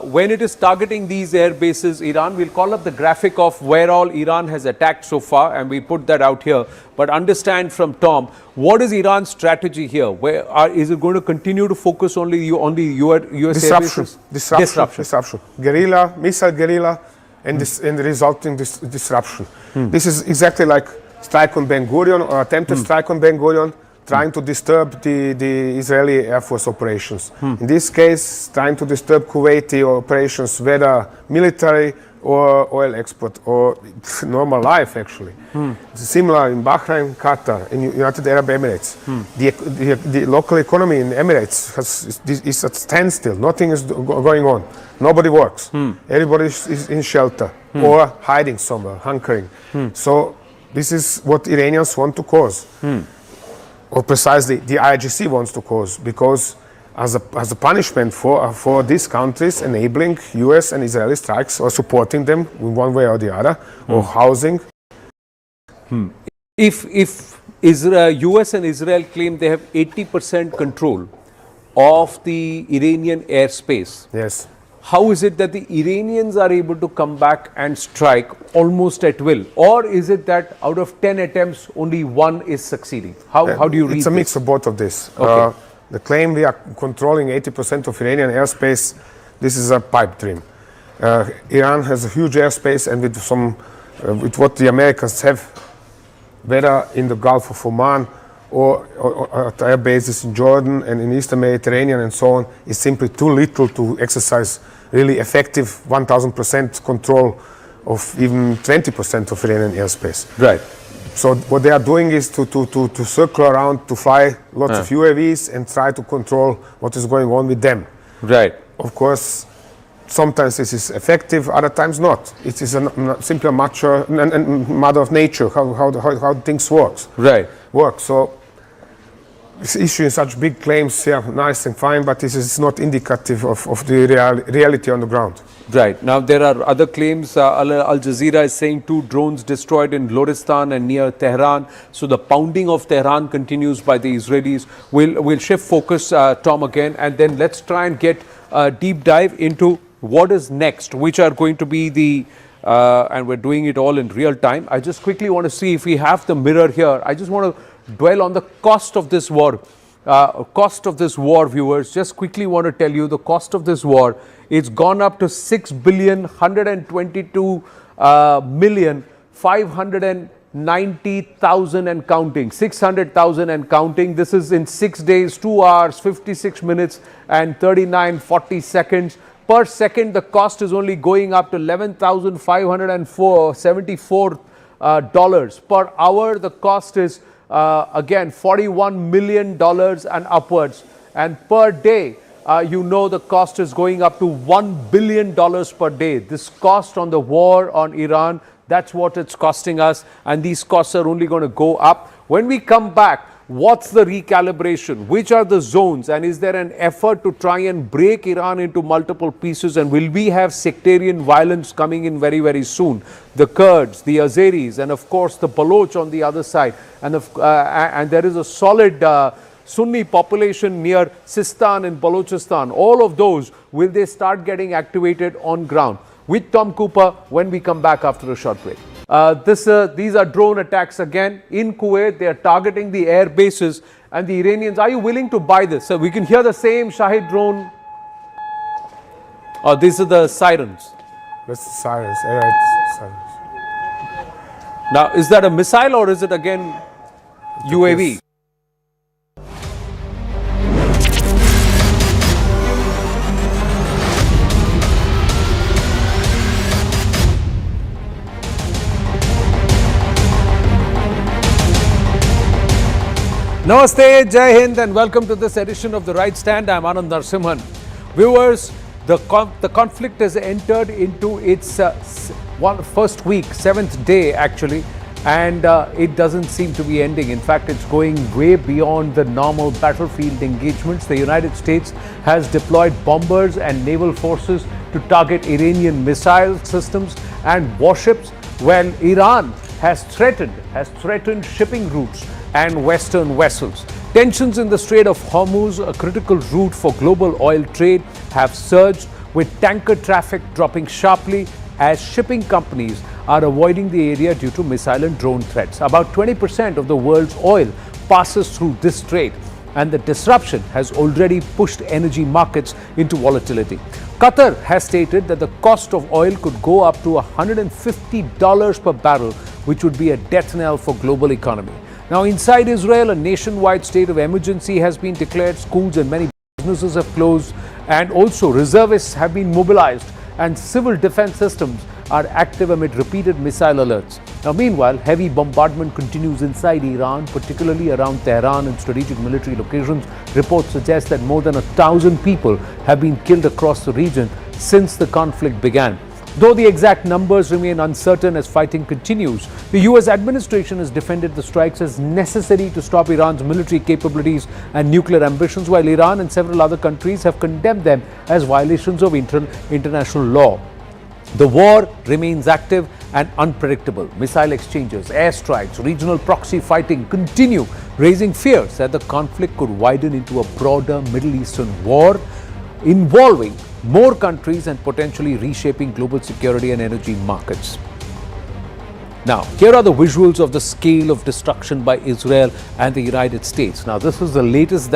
when it is targeting these air bases, Iran. We'll call up the graphic of where all Iran has attacked so far, and we put that out here. But understand from Tom, what is Iran's strategy here? Is it going to continue to focus only on the US air bases? Disruption. Guerrilla, missile guerrilla, and the resulting disruption. This is exactly like strike on Ben Gurion, or attempted strike on Ben Gurion, trying to disturb the Israeli Air Force operations. In this case, trying to disturb Kuwaiti operations, whether military or oil export, or normal life, actually. It's similar in Bahrain, Qatar, in United Arab Emirates. The local economy in Emirates is at standstill. Nothing is going on. Nobody works. Everybody is in shelter or hiding somewhere, hunkering. So this is what Iranians want to cause. Or precisely the IRGC wants to cause, because as a punishment for these countries enabling US and Israeli strikes, or supporting them in one way or the other, or housing. If US and Israel claim they have 80% control of the Iranian airspace, yes, how is it that the Iranians are able to come back and strike almost at will? Or is it that out of 10 attempts, only one is succeeding? How do you read It's a mix of both of this. Okay. The claim we are controlling 80% of Iranian airspace, this is a pipe dream. Iran has a huge airspace, and with what the Americans have, whether in the Gulf of Oman or at air bases in Jordan and in Eastern Mediterranean and so on, is simply too little to exercise really effective 1000% control of even 20% of Iranian airspace. Right. So what they are doing is to circle around, to fly lots of UAVs and try to control what is going on with them. Right. Of course, sometimes this is effective, other times not. It is simply a matter of nature, how things work. Right. So issuing such big claims, yeah, nice and fine, but this is not indicative of the reality on the ground. Right. Now, there are other claims. Al Jazeera is saying 2 drones destroyed in Loristan and near Tehran. So the pounding of Tehran continues by the Israelis. We'll shift focus, Tom, again, and then let's try and get a deep dive into what is next, which are going to be the, and we're doing it all in real time. I just quickly want to see if we have the mirror here. I just want to dwell on the cost of this war. Viewers, just quickly want to tell you the cost of this war. It's gone up to 6,122,590,000 and counting, 600,000 and counting. This is in 6 days, 2 hours, 56 minutes and 39.40 seconds. Per second, the cost is only going up to $11,574 per hour. The cost is again $41 million and upwards, and per day the cost is going up to $1 billion per day. This cost on the war on Iran, that's what it's costing us, and these costs are only going to go up. When we come back, what's the recalibration? Which are the zones? And is there an effort to try and break Iran into multiple pieces? And will we have sectarian violence coming in very, very soon? The Kurds, the Azeris, and of course the Baloch on the other side. And there is a solid Sunni population near Sistan and Balochistan. All of those, will they start getting activated on ground? With Tom Cooper when we come back after a short break. These are drone attacks again in Kuwait. They are targeting the air bases, and the Iranians, are you willing to buy this? So we can hear the same Shahid drone. Oh, these are the sirens. That's the sirens. Sirens. Now, is that a missile or is it again UAV? Namaste, Jai Hind, and welcome to this edition of The Right Stand. I'm Anand Narsimhan. Viewers, the conflict has entered into its first week, 7th day actually, and it doesn't seem to be ending. In fact, it's going way beyond the normal battlefield engagements. The United States has deployed bombers and naval forces to target Iranian missile systems and warships, while Iran has threatened shipping routes and Western vessels. Tensions in the Strait of Hormuz, a critical route for global oil trade, have surged, with tanker traffic dropping sharply as shipping companies are avoiding the area due to missile and drone threats. About 20% of the world's oil passes through this strait, and the disruption has already pushed energy markets into volatility. Qatar has stated that the cost of oil could go up to $150 per barrel, which would be a death knell for global economy. Now, inside Israel, a nationwide state of emergency has been declared. Schools and many businesses have closed, and also reservists have been mobilized, and civil defense systems are active amid repeated missile alerts. Now, meanwhile, heavy bombardment continues inside Iran, particularly around Tehran and strategic military locations. Reports suggest that more than 1,000 people have been killed across the region since the conflict began. Though the exact numbers remain uncertain as fighting continues, the US administration has defended the strikes as necessary to stop Iran's military capabilities and nuclear ambitions, while Iran and several other countries have condemned them as violations of international law. The war remains active and unpredictable. Missile exchanges, airstrikes, regional proxy fighting continue, raising fears that the conflict could widen into a broader Middle Eastern war involving more countries and potentially reshaping global security and energy markets. Now, here are the visuals of the scale of destruction by Israel and the United States. Now, this is the latest.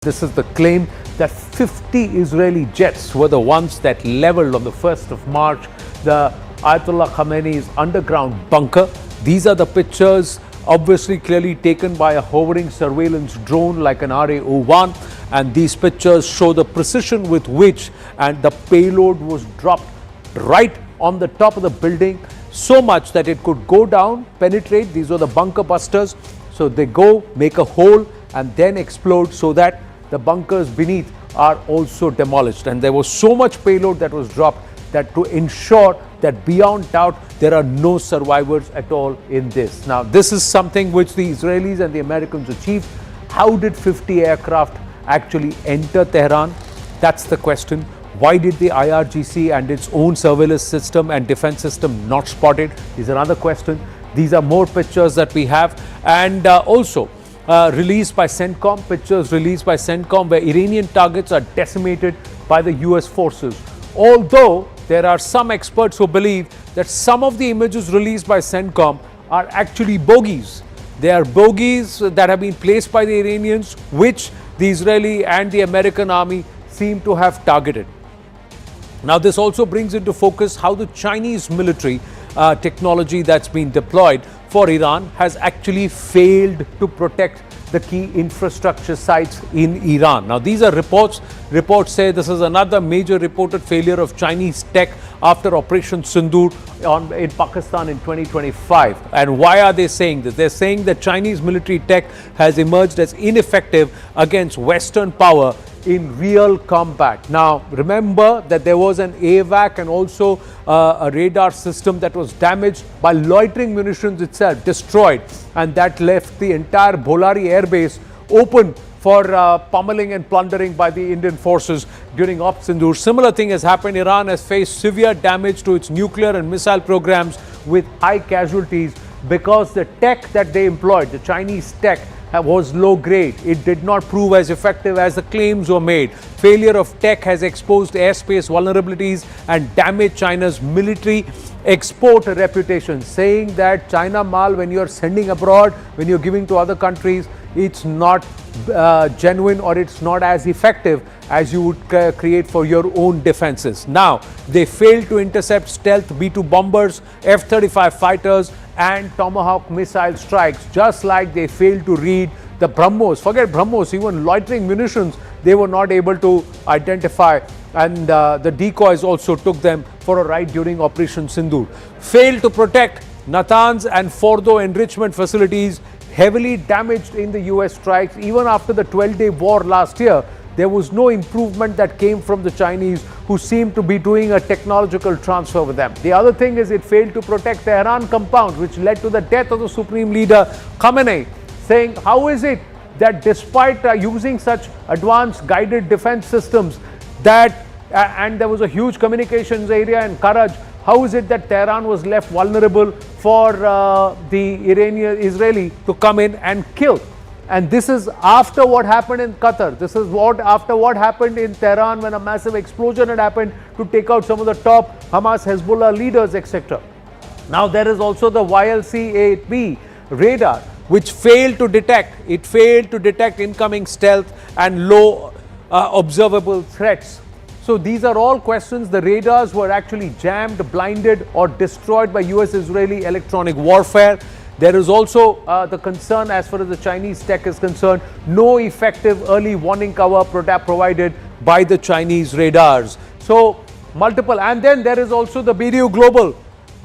This is the claim that 50 Israeli jets were the ones that leveled on the 1st of March the Ayatollah Khamenei's underground bunker. These are the pictures, obviously clearly taken by a hovering surveillance drone like an RA-01, and these pictures show the precision with which and the payload was dropped right on the top of the building, so much that it could go down, penetrate. These are the bunker busters. So they go, make a hole, and then explode, so that the bunkers beneath are also demolished. And there was so much payload that was dropped that to ensure that beyond doubt there are no survivors at all in this. Now, this is something which the Israelis and the Americans achieved. How did 50 aircraft actually enter Tehran? That's the question. Why did the IRGC and its own surveillance system and defense system not spot it? Is another question. These are more pictures that we have, and also released by CENTCOM, pictures released by CENTCOM where Iranian targets are decimated by the US forces. Although there are some experts who believe that some of the images released by CENTCOM are actually bogies. They are bogies that have been placed by the Iranians, which the Israeli and the American army seem to have targeted. Now, this also brings into focus how the Chinese military technology that's been deployed for Iran has actually failed to protect the key infrastructure sites in Iran. Now, these are reports. Reports say this is another major reported failure of Chinese tech after Operation Sindoor in Pakistan in 2025. And why are they saying this? They're saying that Chinese military tech has emerged as ineffective against Western power in real combat. Now, remember that there was an AVAC and also a radar system that was damaged by loitering munitions itself, destroyed, and that left the entire Bolari airbase open for pummeling and plundering by the Indian forces during Op Sindoor. Similar thing has happened. Iran has faced severe damage to its nuclear and missile programs with high casualties because the tech that they employed, the Chinese tech, was low grade. It did not prove as effective as the claims were made. Failure of tech has exposed airspace vulnerabilities and damaged China's military export reputation, saying that China mal, when you're sending abroad, when you're giving to other countries, it's not genuine, or it's not as effective as you would create for your own defenses. Now, they failed to intercept stealth B-2 bombers, F-35 fighters, and Tomahawk missile strikes, just like they failed to read the BrahMos. Forget BrahMos, even loitering munitions they were not able to identify, and the decoys also took them for a ride during Operation Sindoor. Failed to protect Natanz and Fordo enrichment facilities, heavily damaged in the US strikes. Even after the 12-day war last year, there was no improvement that came from the Chinese, who seemed to be doing a technological transfer with them. The other thing is it failed to protect the Iran compound, which led to the death of the Supreme Leader Khamenei, saying, how is it that despite using such advanced guided defense systems that and there was a huge communications area in Karaj, how is it that Tehran was left vulnerable for the Israeli to come in and kill? And this is after what happened in Qatar. This is after what happened in Tehran, when a massive explosion had happened to take out some of the top Hamas, Hezbollah leaders, etc. Now there is also the YLC-8B radar, which failed to detect. It failed to detect incoming stealth and low observable threats. So these are all questions. The radars were actually jammed, blinded, or destroyed by US-Israeli electronic warfare. There is also the concern as far as the Chinese tech is concerned, no effective early warning cover provided by the Chinese radars. So multiple, and then there is also the BDU Global.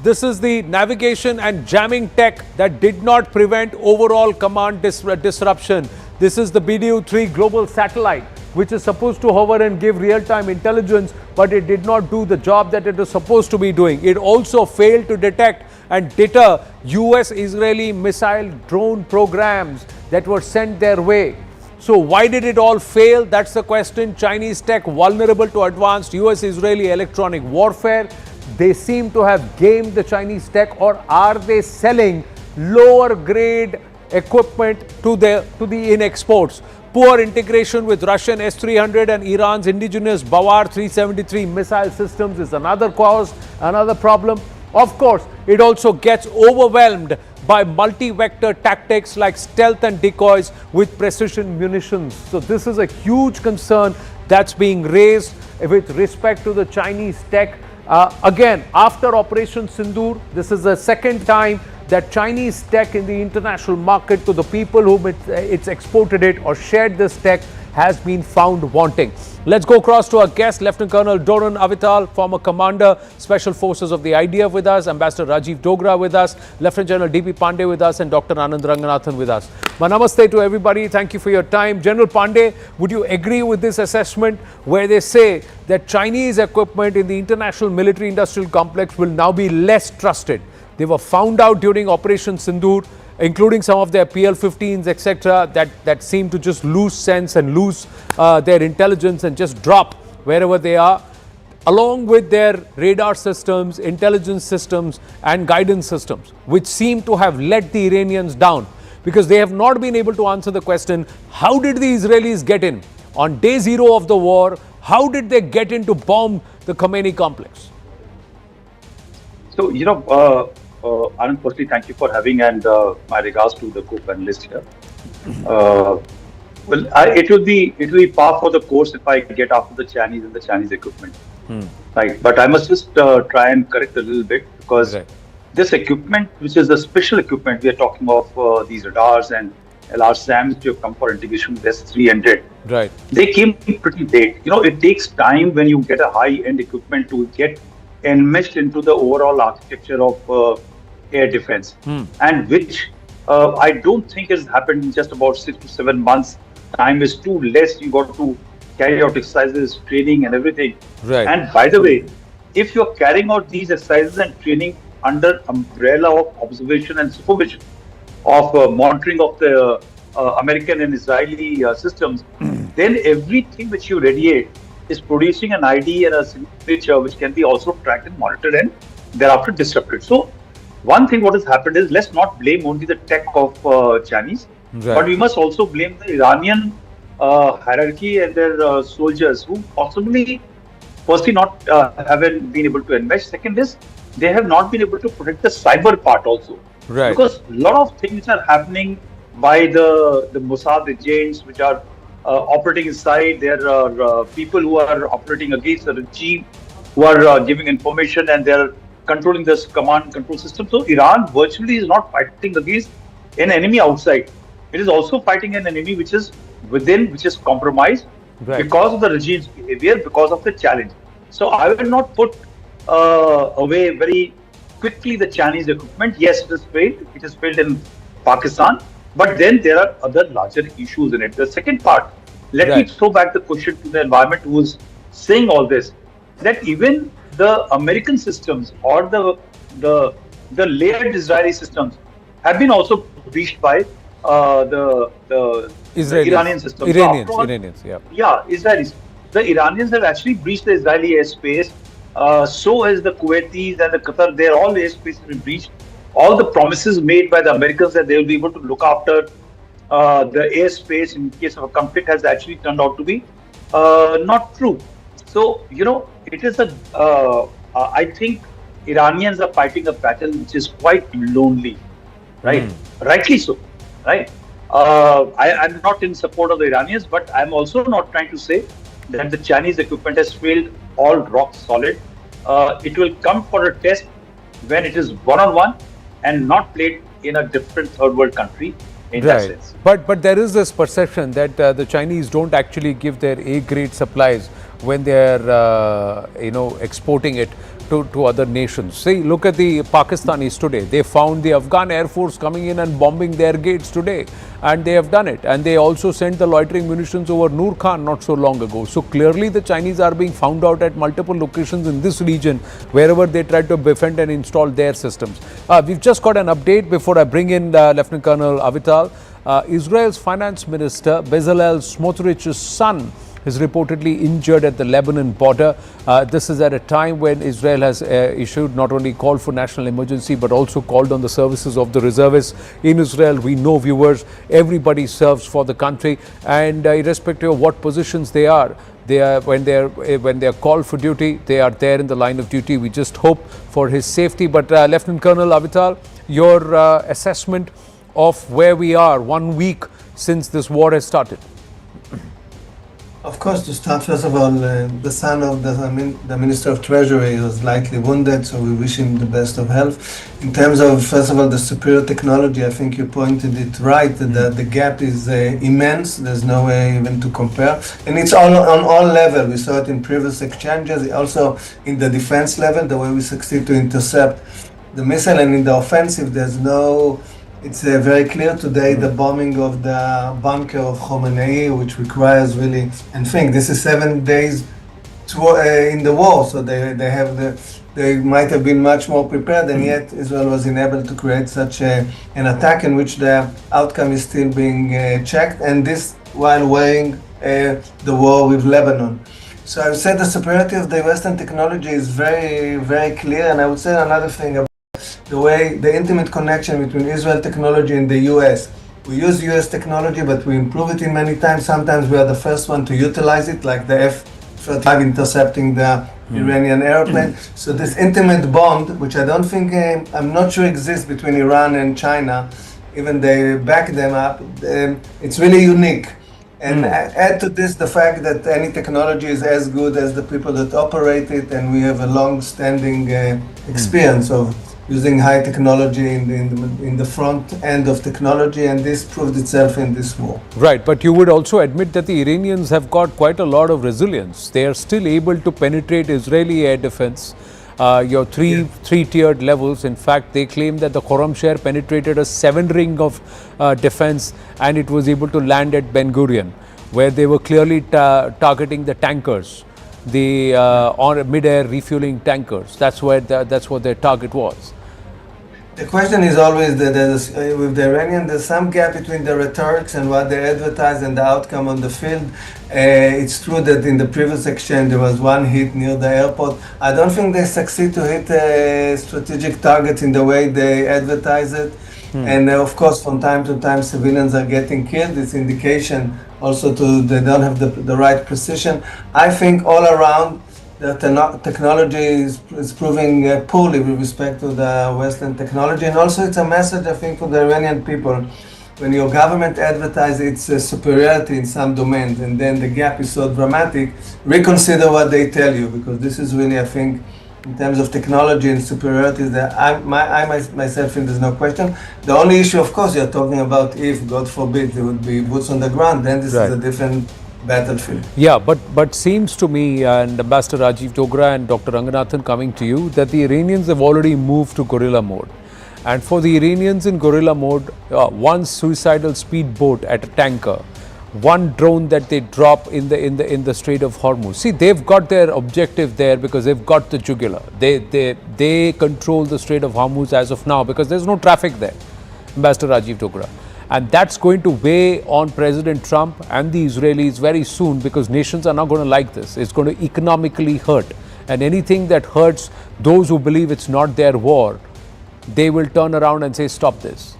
This is the navigation and jamming tech that did not prevent overall command disruption. This is the BDU-3 global satellite, which is supposed to hover and give real-time intelligence, but it did not do the job that it was supposed to be doing. It also failed to detect and deter US-Israeli missile drone programs that were sent their way. So why did it all fail? That's the question. Chinese tech vulnerable to advanced US-Israeli electronic warfare. They seem to have gamed the Chinese tech, or are they selling lower grade equipment to the in exports? Poor integration with Russian S-300 and Iran's indigenous Bawar 373 missile systems is another cause, another problem. Of course, it also gets overwhelmed by multi-vector tactics like stealth and decoys with precision munitions. So this is a huge concern that's being raised with respect to the Chinese tech. Again, after Operation Sindoor, this is the second time that Chinese tech in the international market, to the people whom it's exported it or shared this tech, has been found wanting. Let's go across to our guest, Lieutenant Colonel Doran Avital, former Commander, Special Forces of the IDF with us, Ambassador Rajiv Dogra with us, Lieutenant General D.P. Pandey with us, and Dr. Anand Ranganathan with us. My namaste to everybody. Thank you for your time. General Pandey, would you agree with this assessment where they say that Chinese equipment in the international military-industrial complex will now be less trusted? They were found out during Operation Sindoor, including some of their PL-15s, etc., that seem to just lose sense and lose their intelligence and just drop wherever they are, along with their radar systems, intelligence systems, and guidance systems, which seem to have let the Iranians down, because they have not been able to answer the question, how did the Israelis get in? On day zero of the war, how did they get in to bomb the Khamenei complex? So, Anand, firstly, thank you for having, and my regards to the co-panelist here. It will be par for the course if I get after the Chinese and the Chinese equipment, right? But I must just try and correct a little bit, because this equipment, which is the special equipment, we are talking of these radars and LR-SAMs which have come for integration with S-300. Right. They came pretty late. It takes time when you get a high-end equipment to get enmeshed into the overall architecture of air defense, and which I don't think has happened in just about 6 to 7 months. Time is too less. You got to carry out exercises, training, and everything. Right. And by the way, if you're carrying out these exercises and training under umbrella of observation and supervision of monitoring of the American and Israeli systems, then everything which you radiate is producing an ID and a signature which can be also tracked and monitored and thereafter disrupted. So one thing what has happened is, let's not blame only the tech of Chinese, but we must also blame the Iranian hierarchy and their soldiers, who possibly, firstly, not haven't been able to enmesh. Second is, they have not been able to protect the cyber part also. Right. Because a lot of things are happening by the Mossad agents which are operating inside. There are people who are operating against the regime, who are giving information, and they are controlling this command and control system. So Iran virtually is not fighting against an enemy outside. It is also fighting an enemy which is within, which is compromised because of the regime's behavior, because of the challenge. So I will not put away very quickly the Chinese equipment. Yes, it is failed. It is failed in Pakistan. But then there are other larger issues in it. The second part Let me throw back the question to the environment who is saying all this, that even the American systems or the layered Israeli systems have been also breached by the Iranian systems. Iranians, yeah. Yeah, Israelis. The Iranians have actually breached the Israeli airspace. So has the Kuwaitis and the Qatar. Their all airspace has been breached. All the promises made by the Americans that they will be able to look after the airspace in case of a conflict has actually turned out to be not true. So, it is I think Iranians are fighting a battle which is quite lonely, right? Rightly so, right? I'm not in support of the Iranians, but I'm also not trying to say that the Chinese equipment has failed all rock solid. It will come for a test when it is one-on-one and not played in a different third world country in that sense. But there is this perception that the Chinese don't actually give their A-grade supplies when they're exporting it to other nations. See, look at the Pakistanis today. They found the Afghan Air Force coming in and bombing their gates today, and they have done it. And they also sent the loitering munitions over Noor Khan not so long ago. So clearly the Chinese are being found out at multiple locations in this region wherever they try to befriend and install their systems. We've just got an update before I bring in Lieutenant Colonel Avital. Israel's finance minister Bezalel Smotrich's son is reportedly injured at the Lebanon border. This is at a time when Israel has issued not only called for national emergency but also called on the services of the reservists in Israel. We know, viewers, everybody serves for the country, and irrespective of what positions they are, when they're called for duty, they are there in the line of duty. We just hope for his safety. But Lieutenant Colonel Avital, your assessment of where we are 1 week since this war has started. Of course, to start, first of all, the son of the Minister of Treasury was lightly wounded, so we wish him the best of health. In terms of, first of all, the superior technology, I think you pointed it right, that the gap is immense. There's no way even to compare. And it's on all levels. We saw it in previous exchanges, also in the defense level, the way we succeed to intercept the missile, and in the offensive, there's no... It's very clear today, the bombing of the bunker of Khomeini, which requires really, and think this is 7 days in the war, so they might have been much more prepared, and yet Israel was unable to create such an attack in which the outcome is still being checked, and this while weighing the war with Lebanon. So I would say the superiority of the Western technology is very, very clear, and I would say another thing about the intimate connection between Israel technology and the US. We use US technology, but we improve it in many times. Sometimes we are the first one to utilize it, like the F-35 intercepting the Iranian airplane. So this intimate bond, which I don't think, I'm not sure exists between Iran and China, even they back them up, it's really unique. And add to this the fact that any technology is as good as the people that operate it, and we have a long-standing experience of using high technology in the front end of technology, and this proved itself in this war. Right, but you would also admit that the Iranians have got quite a lot of resilience. They are still able to penetrate Israeli air defense, your three-tiered levels. In fact, they claim that the Khorramshahr penetrated a 7-ring of defense, and it was able to land at Ben Gurion, where they were clearly targeting the tankers, the on mid-air refueling tankers. That's what their target was. The question is always that with the Iranian, there's some gap between the rhetorics and what they advertise and the outcome on the field. It's true that in the previous exchange there was one hit near the airport. I don't think they succeed to hit strategic targets in the way they advertise it. And of course, from time to time, civilians are getting killed. It's indication also they don't have the right precision. I think all around, the technology is proving poorly with respect to the Western technology. And also it's a message, I think, for the Iranian people. When your government advertises its superiority in some domains and then the gap is so dramatic, reconsider what they tell you, because this is really, I think, in terms of technology and superiority, that I myself think there's no question. The only issue, of course, you're talking about if, God forbid, there would be boots on the ground, then this is a different battlefield. Yeah, but seems to me, and Ambassador Rajiv Dogra and Dr. Ranganathan coming to you, that the Iranians have already moved to guerrilla mode. And for the Iranians in guerrilla mode, one suicidal speedboat at a tanker one drone that they drop in the Strait of Hormuz. See, they've got their objective there because they've got the jugular. They control the Strait of Hormuz as of now because there's no traffic there, Ambassador Rajiv Dogra. And that's going to weigh on President Trump and the Israelis very soon because nations are not going to like this. It's going to economically hurt. And anything that hurts those who believe it's not their war, they will turn around and say, stop this.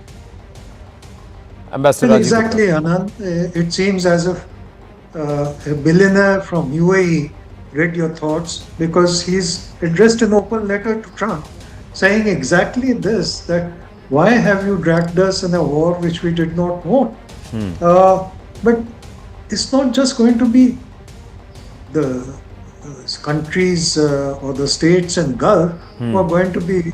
Ambassador Well, Rajiv exactly, Dogra. Anand. It seems as if a billionaire from UAE read your thoughts because he's addressed an open letter to Trump saying exactly this, that why have you dragged us in a war which we did not want? But it's not just going to be the countries or the states in Gulf who are going to be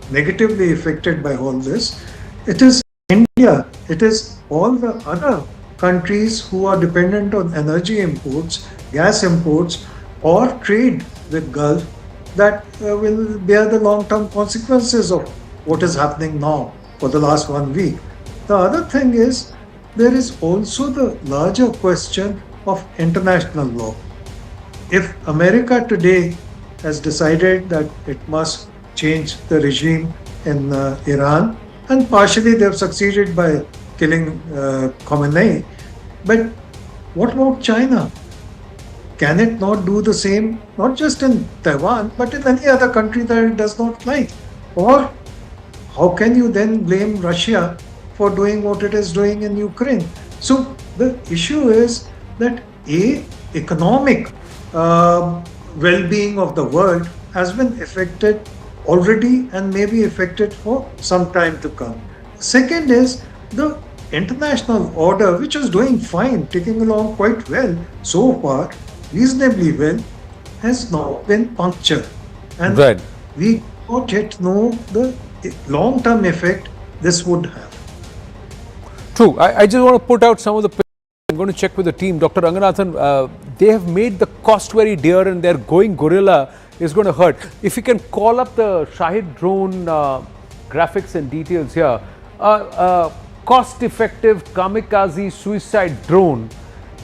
negatively affected by all this. It is India, it is all the other countries who are dependent on energy imports, gas imports, or trade with Gulf that will bear the long-term consequences of what is happening now for the last 1 week. The other thing is, there is also the larger question of international law. If America today has decided that it must change the regime in Iran, and partially they have succeeded by killing Khamenei, but what about China? Can it not do the same, not just in Taiwan, but in any other country that it does not like? Or how can you then blame Russia for doing what it is doing in Ukraine? So the issue is that economic well-being of the world has been affected already and may be affected for some time to come. Second is the international order, which is doing fine, taking along quite well so far, reasonably well, has now been punctured. And we don't yet know the long-term effect this would have. True. I just want to put out some of the pictures. I'm going to check with the team. Dr. Ranganathan, they have made the cost very dear and their going gorilla is going to hurt. If you can call up the Shahid drone graphics and details here. Cost-effective kamikaze suicide drone,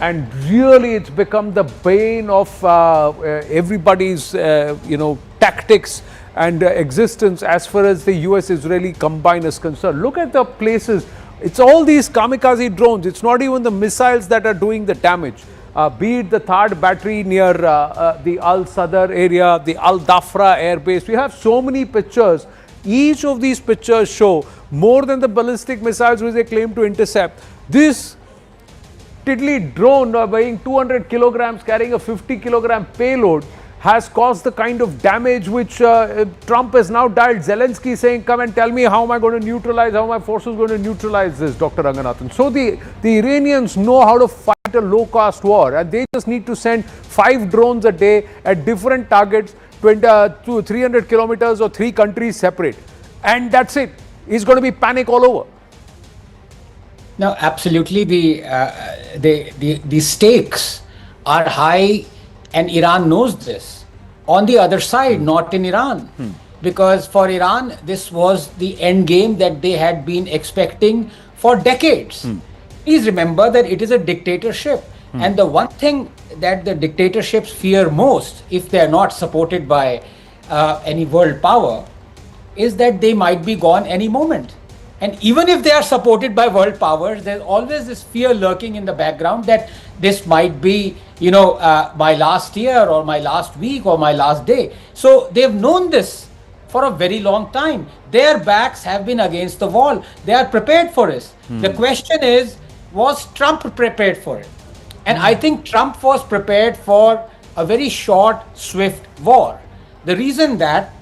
and really it's become the bane of everybody's tactics and existence as far as the US-Israeli combine is concerned. Look at the places. It's all these kamikaze drones. It's not even the missiles that are doing the damage. Be it the third battery near the Al Sadr area, the Al Dafra air base. We have so many pictures. Each of these pictures show more than the ballistic missiles which they claim to intercept. This tiddly drone weighing 200 kilograms, carrying a 50 kilogram payload, has caused the kind of damage which Trump has now dialed Zelensky saying, come and tell me how am I going to neutralize, how my forces going to neutralize this, Dr. Ranganathan. So the Iranians know how to fight a low-cost war, and they just need to send 5 drones a day at different targets, 20 to 300 kilometers or 3 countries separate. And that's it. It's going to be panic all over. No, absolutely. The stakes are high, and Iran knows this. On the other side, not in Iran, because for Iran, this was the end game that they had been expecting for decades. Please remember that it is a dictatorship. And the one thing that the dictatorships fear most, if they are not supported by any world power, is that they might be gone any moment. And even if they are supported by world powers, there's always this fear lurking in the background that this might be, my last year or my last week or my last day. So they've known this for a very long time. Their backs have been against the wall. They are prepared for this. The question is, was Trump prepared for it? And I think Trump was prepared for a very short, swift war. The reason that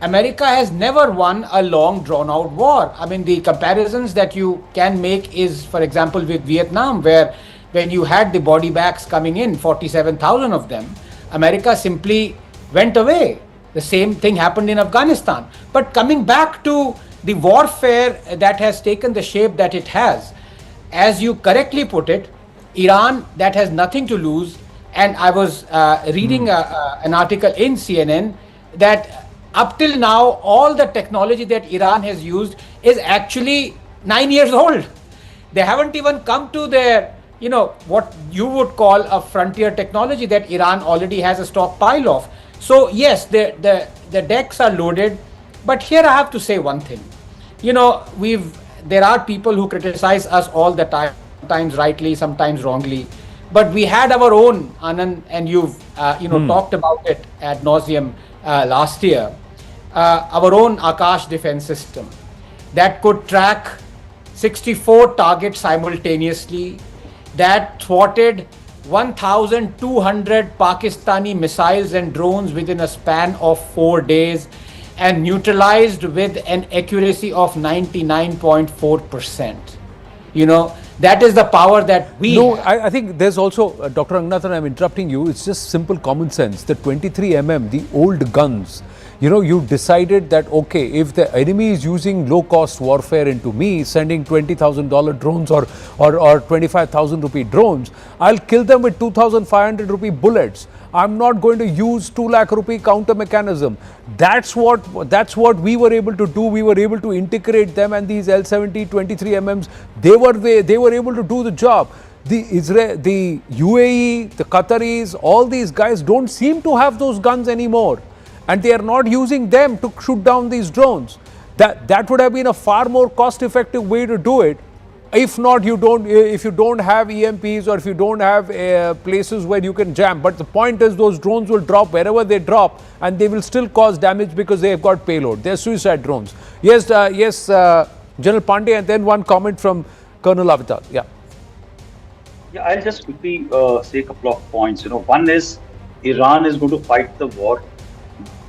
America has never won a long drawn-out war. I mean, the comparisons that you can make is, for example, with Vietnam, where when you had the body bags coming in, 47,000 of them, America simply went away. The same thing happened in Afghanistan. But coming back to the warfare that has taken the shape that it has, as you correctly put it, Iran that has nothing to lose, and I was reading an article in CNN that up till now, all the technology that Iran has used is actually 9 years old. They haven't even come to their what you would call a frontier technology that Iran already has a stockpile of. So yes, the decks are loaded, but here I have to say one thing. There are people who criticize us all the time, sometimes rightly, sometimes wrongly. But we had our own, Anand, and you've talked about it ad nauseum last year, our own Akash defense system that could track 64 targets simultaneously, that thwarted 1,200 Pakistani missiles and drones within a span of 4 days, and neutralized with an accuracy of 99.4%. That is the power that we have. I think there's also, Dr. Ranganathan, I'm interrupting you, it's just simple common sense. The 23 the old guns, you decided that, okay, if the enemy is using low-cost warfare into me, sending $20,000 drones or 25,000 rupee drones, I'll kill them with 2,500 rupee bullets. I'm not going to use 2 lakh rupee counter mechanism. That's what we were able to do. We were able to integrate them, and these L-70 23 they were able to do the job. The UAE, the Qataris, all these guys don't seem to have those guns anymore, and they are not using them to shoot down these drones. That would have been a far more cost-effective way to do it. If not, if you don't have EMPs, or if you don't have places where you can jam. But the point is, those drones will drop wherever they drop, and they will still cause damage because they have got payload. They're suicide drones. Yes, General Pandey, and then one comment from Colonel Avital. Yeah. Yeah, I'll just quickly say a couple of points. One is Iran is going to fight the war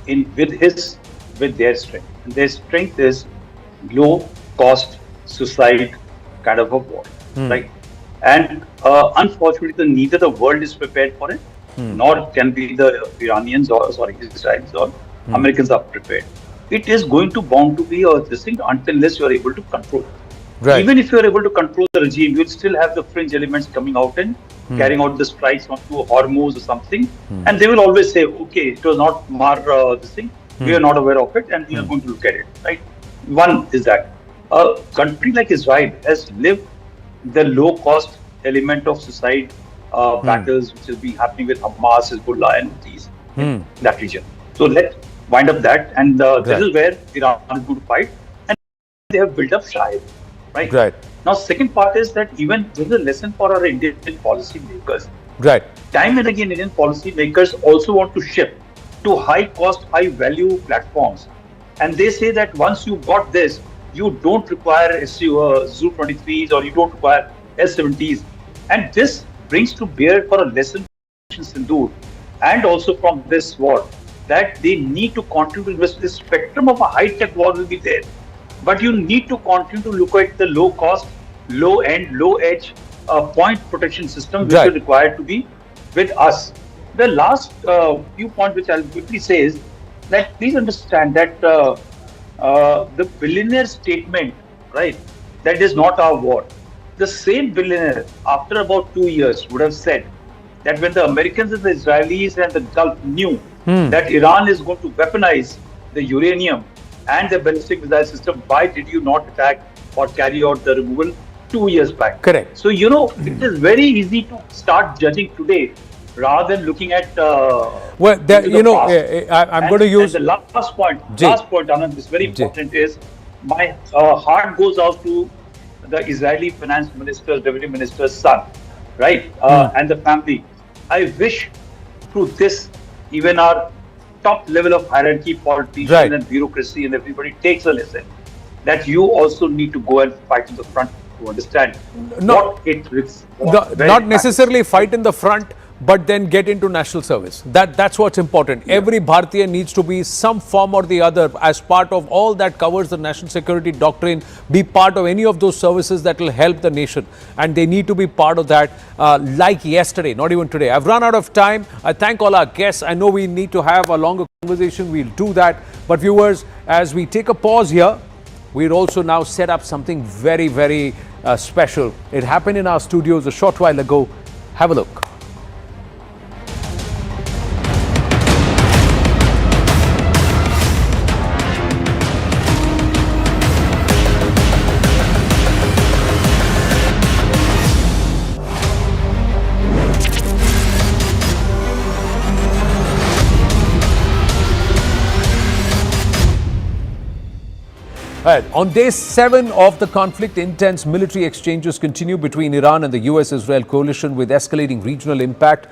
with their strength. And their strength is low cost, suicide kind of a war, right? And unfortunately, neither the world is prepared for it, nor can be the Iranians Israelis or Americans are prepared. It is going to bound to be this thing unless you are able to control it. Right. Even if you are able to control the regime, you'll still have the fringe elements coming out and carrying out the strikes onto Hormuz or something, and they will always say, okay, it was not this thing, we are not aware of it, and we are going to look at it, right? One is that. A country like Israel has lived the low-cost element of suicide battles, which has been happening with Hamas, Hezbollah, and these in that region. So let's wind up that, and this is where Iran is going to fight, and they have built up Shahid, right? Now, second part is that even this is a lesson for our Indian policy makers. Right. Time and again, Indian policy makers also want to shift to high-cost, high-value platforms, and they say that once you got this, you don't require Zu-23s or you don't require S-70s. And this brings to bear for a lesson from Sindhu and also from this war that they need to continue to invest. The spectrum of a high-tech war will be there. But you need to continue to look at the low-cost, low-end, low-edge point protection system which is required to be with us. The last few points which I'll quickly say is that please understand that the billionaire statement, right, that is not our war. The same billionaire, after about 2 years, would have said that when the Americans and the Israelis and the Gulf knew that Iran is going to weaponize the uranium and the ballistic missile system, why did you not attack or carry out the removal 2 years back? Correct. So, it is very easy to start judging today rather than looking at I'm going to use the last point, Anand, this very important is my heart goes out to the Israeli finance minister's, deputy minister's son, right, and the family. I wish through this even our top level of hierarchy, politicians and bureaucracy and everybody takes a lesson that you also need to go and fight in the front to understand what it is. Not necessarily fight in the front, but then get into national service. That's what's important. Yeah. Every Bharatiya needs to be some form or the other as part of all that covers the national security doctrine, be part of any of those services that will help the nation. And they need to be part of that like yesterday, not even today. I've run out of time. I thank all our guests. I know we need to have a longer conversation. We'll do that. But viewers, as we take a pause here, we'll also now set up something very, very special. It happened in our studios a short while ago. Have a look. Right. On day 7 of the conflict, intense military exchanges continue between Iran and the US-Israel coalition with escalating regional impact.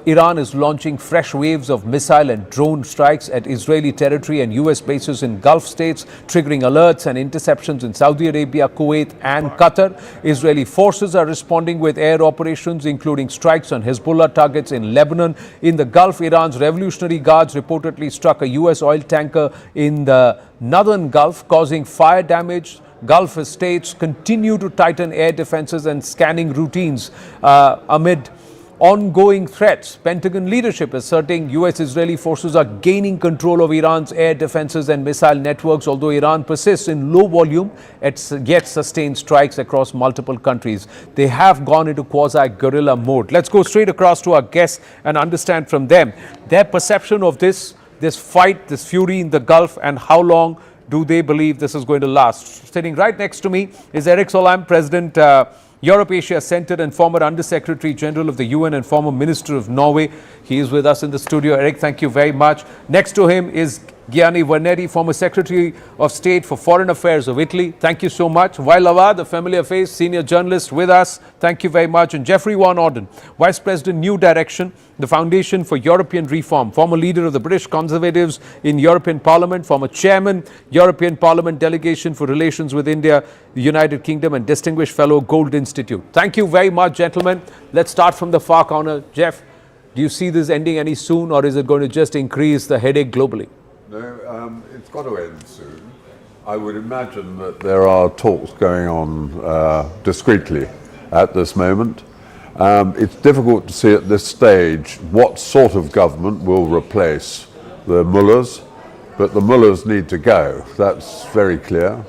Iran is launching fresh waves of missile and drone strikes at Israeli territory and US bases in Gulf states, triggering alerts and interceptions in Saudi Arabia, Kuwait and Qatar. Israeli forces are responding with air operations, including strikes on Hezbollah targets in Lebanon. In the Gulf, Iran's Revolutionary Guards reportedly struck a US oil tanker in the northern Gulf, causing fire damage. Gulf states continue to tighten air defenses and scanning routines amid ongoing threats. Pentagon leadership asserting US-Israeli forces are gaining control of Iran's air defenses and missile networks, although Iran persists in low volume yet sustained strikes across multiple countries. They have gone into quasi-guerrilla mode. Let's go straight across to our guests and understand from them their perception of this fight, this fury in the Gulf, and how long do they believe this is going to last. Sitting right next to me is Eric Solheim, President Europe Asia Center and former Under Secretary General of the UN and former Minister of Norway. He is with us in the studio. Eric, thank you very much. Next to him is Gianni Vernetti, former Secretary of State for Foreign Affairs of Italy. Thank you so much. Wael Awad, the familiar face, senior journalist with us. Thank you very much. And Jeffrey Van Orden, Vice President, New Direction, the Foundation for European Reform, former leader of the British Conservatives in European Parliament, former Chairman, European Parliament Delegation for Relations with India, the United Kingdom, and Distinguished Fellow, Gold Institute. Thank you very much, gentlemen. Let's start from the far corner. Jeff, do you see this ending any soon, or is it going to just increase the headache globally? No, it's got to end soon. I would imagine that there are talks going on discreetly at this moment. It's difficult to see at this stage what sort of government will replace the mullahs, but the mullahs need to go. That's very clear.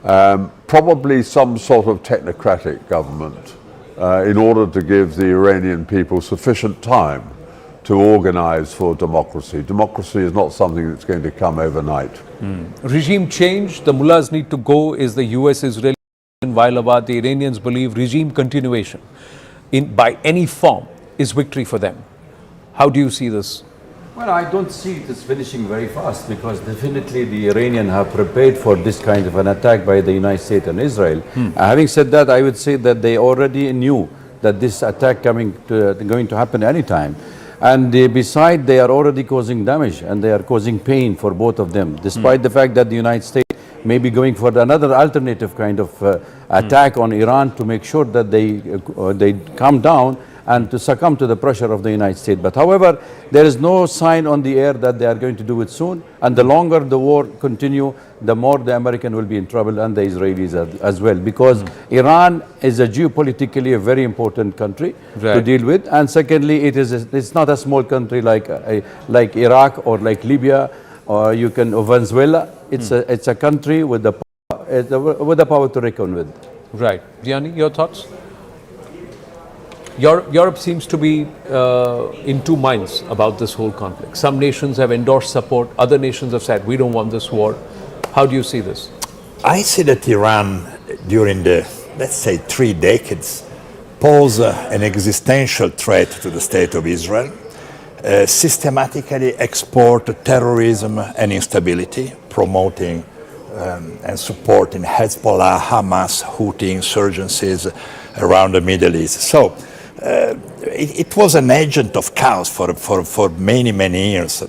Probably some sort of technocratic government in order to give the Iranian people sufficient time to organize for democracy. Democracy is not something that's going to come overnight. Regime change, the mullahs need to go, is the US-Israeli Wael Awad. The Iranians believe regime continuation by any form is victory for them. How do you see this? Well, I don't see this finishing very fast, because definitely the Iranians have prepared for this kind of an attack by the United States and Israel. Having said that, I would say that they already knew that this attack going to happen anytime. And beside, they are already causing damage and they are causing pain for both of them, despite the fact that the United States may be going for another alternative kind of attack on Iran to make sure that they calm down and to succumb to the pressure of the United States. But however, there is no sign on the air that they are going to do it soon. And the longer the war continue, the more the American will be in trouble, and the Israelis as well, because Iran is geopolitically a very important country to deal with. And secondly, it's not a small country like Iraq or like Libya or Venezuela. It's a country with the power to reckon with. Right. Gianni, your thoughts? Europe seems to be in two minds about this whole conflict. Some nations have endorsed support, other nations have said, we don't want this war. How do you see this? I see that Iran, during the, let's say, 3 decades, posed an existential threat to the state of Israel, systematically export terrorism and instability, promoting and supporting Hezbollah, Hamas, Houthi insurgencies around the Middle East. So it was an agent of chaos for many, many years.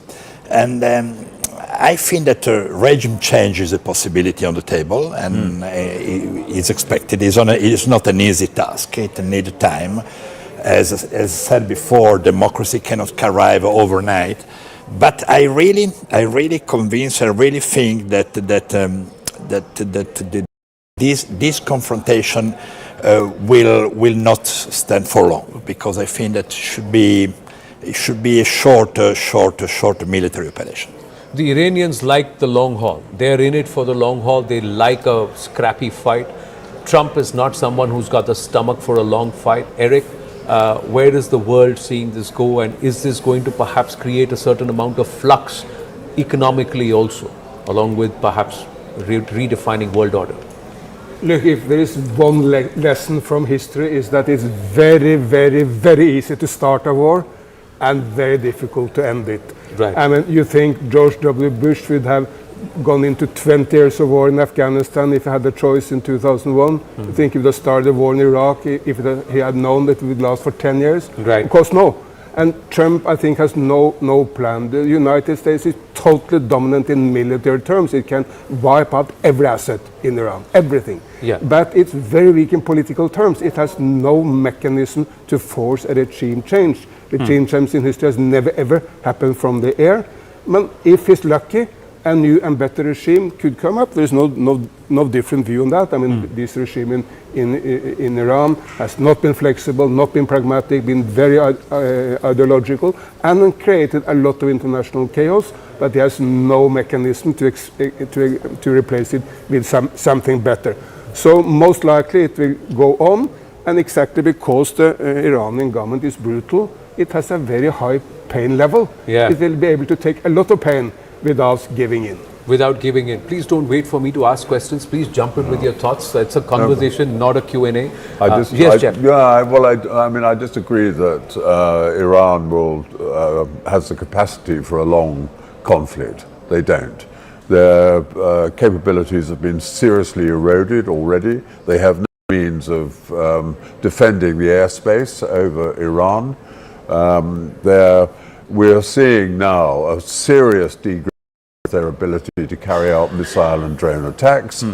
And I think that regime change is a possibility on the table, and it's expected. It's not an easy task. It needs time. As said before, democracy cannot arrive overnight. But I really think that this confrontation will not stand for long, because I think that it should be a short military operation. The Iranians like the long haul. They're in it for the long haul. They like a scrappy fight. Trump is not someone who's got the stomach for a long fight. Eric, where is the world seeing this go, and is this going to perhaps create a certain amount of flux economically also, along with perhaps redefining world order? Look, if there is one lesson from history, is that it's very, very, very easy to start a war and very difficult to end it. Right. I mean, you think George W. Bush would have gone into 20 years of war in Afghanistan if he had the choice in 2001. I think if he started a war in Iraq, if he had known that it would last for 10 years. Right. Of course, no. And Trump, I think, has no plan. The United States is totally dominant in military terms. It can wipe out every asset in Iran, everything. Yeah. But it's very weak in political terms. It has no mechanism to force a regime change. Regime change in history has never ever happened from the air. But if he's lucky, a new and better regime could come up. There's no different view on that. I mean, this regime in Iran has not been flexible, not been pragmatic, been very ideological, and created a lot of international chaos. But he has no mechanism to replace it with something better. So most likely it will go on, and exactly because the Iranian government is brutal, it has a very high pain level. Yeah. It will be able to take a lot of pain without giving in. Without giving in. Please don't wait for me to ask questions. Please jump in with your thoughts. It's a conversation, not a Q&A. Yes, Jeff. I disagree that Iran has the capacity for a long conflict. They don't. Their capabilities have been seriously eroded already. They have no means of defending the airspace over Iran. We're seeing now a serious degradation of their ability to carry out missile and drone attacks.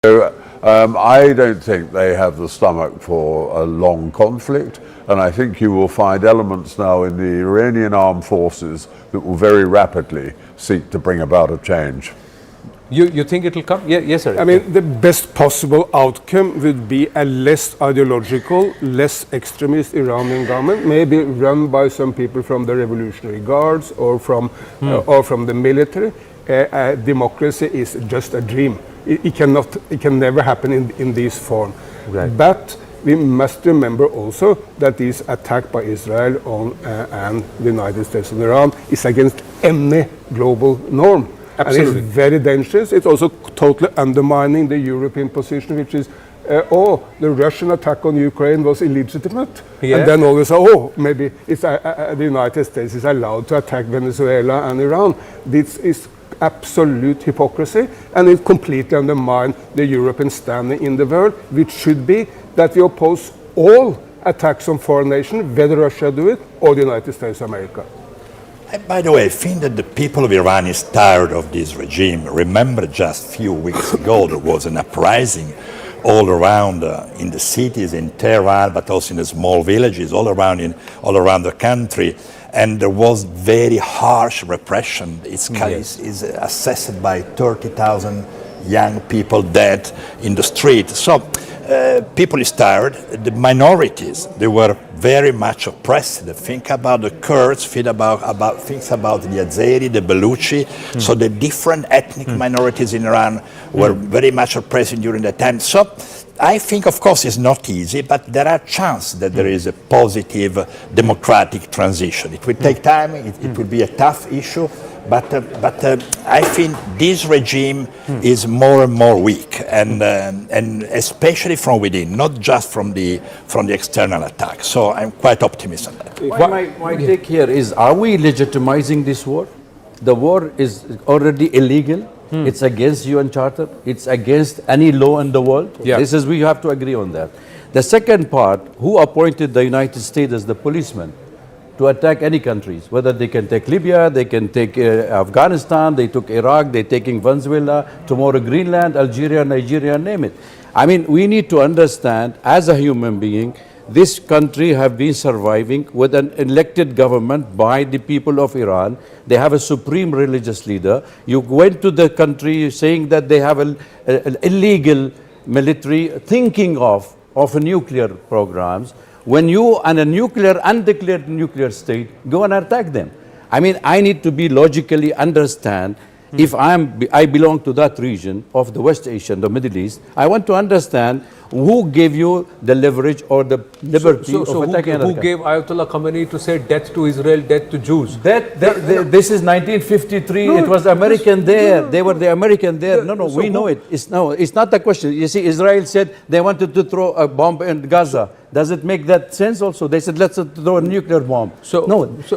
So I don't think they have the stomach for a long conflict, and I think you will find elements now in the Iranian armed forces that will very rapidly seek to bring about a change. You think it will come? Yes, sir. I mean, the best possible outcome would be a less ideological, less extremist Iranian government, maybe run by some people from the Revolutionary Guards or from the military. Democracy is just a dream. It can never happen in this form. Right. But we must remember also that this attack by Israel and the United States and Iran is against any global norm. Absolutely. And it's very dangerous. It's also totally undermining the European position, which is, the Russian attack on Ukraine was illegitimate. Yeah. And then always, maybe it's the United States is allowed to attack Venezuela and Iran. This is absolute hypocrisy, and it completely undermines the European standing in the world, which should be that we oppose all attacks on foreign nations, whether Russia do it or the United States of America. And by the way, I think that the people of Iran is tired of this regime. Remember, just a few weeks ago, there was an uprising all around in the cities, in Tehran, but also in the small villages all around the country. And there was very harsh repression. It's assessed by 30,000 young people dead in the street. So people is tired. The minorities, they were very much oppressed. Think about the Kurds, think about the Azeri, the Baluchi. So the different ethnic minorities in Iran were very much oppressed during that time. So I think, of course, it's not easy, but there are chances that there is a positive democratic transition. It will take time. It will be a tough issue. But I think this regime is more and more weak, and especially from within, not just from the external attack. So I'm quite optimistic on that. My take here is: are we legitimizing this war? The war is already illegal. It's against UN Charter. It's against any law in the world. Yeah. We have to agree on that. The second part: who appointed the United States as the policeman to attack any countries, whether they can take Libya, they can take Afghanistan, they took Iraq, they're taking Venezuela, tomorrow Greenland, Algeria, Nigeria, name it. I mean, we need to understand, as a human being, this country have been surviving with an elected government by the people of Iran. They have a supreme religious leader. You went to the country saying that they have an illegal military thinking of nuclear programs. When you and a undeclared nuclear state go and attack them. I mean, I need to be logically understand if I belong to that region of the West Asia and the Middle East, I want to understand Who gave you the leverage or the liberty of attacking another who gave Ayatollah Khamenei to say death to Israel, death to Jews? This is 1953. No, it was the American there. They were the American there. No, we know it. It's not the question. You see, Israel said they wanted to throw a bomb in Gaza. Does it make that sense also? They said, let's throw a nuclear bomb.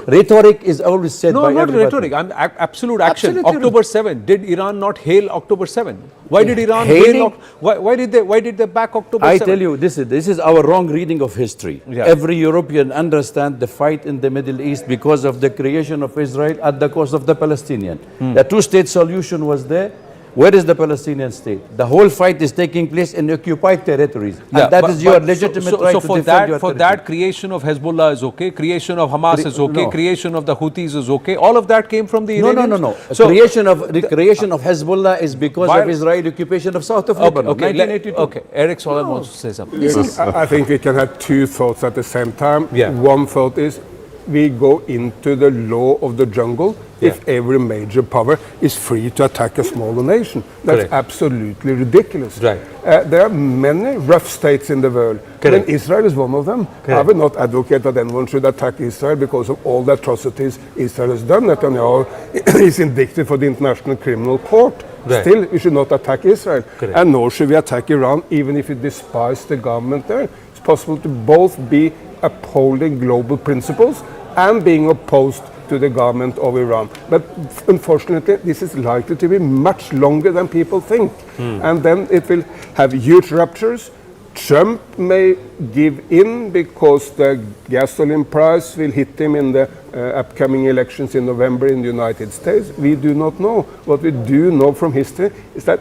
Rhetoric is always said by not everybody. rhetoric. Absolute action. Absolutely. October 7. Did Iran not hail October 7? Why did Iran Hailing? why did they back October 7? I tell you, this is our wrong reading of history. Yeah. Every European understands the fight in the Middle East because of the creation of Israel at the cost of the Palestinian. The two-state solution was there. Where is the Palestinian state? The whole fight is taking place in occupied territories. And that is your legitimate right to defend your for territory. that, creation of Hezbollah is okay, creation of Hamas is okay, creation of the Houthis is okay. All of that came from the Iranians? No. So, the creation of Hezbollah is because of Israeli occupation of south of Lebanon, 1982. Okay, Eric Solomon wants to say something. I think we can have two thoughts at the same time. Yeah. One thought is we go into the law of the jungle if every major power is free to attack a smaller nation. That's Correct. absolutely ridiculous. Right. There are many rough states in the world, and Israel is one of them. I will not advocate that anyone should attack Israel because of all the atrocities Israel has done. Netanyahu is indicted for the International Criminal Court. Right. Still, we should not attack Israel. Correct. And nor should we attack Iran, even if we despise the government there. It's possible to both be upholding global principles and being opposed to the government of Iran. But unfortunately, this is likely to be much longer than people think. And then it will have huge ruptures. Trump may give in because the gasoline price will hit him in the upcoming elections in November in the United States. We do not know. What we do know from history is that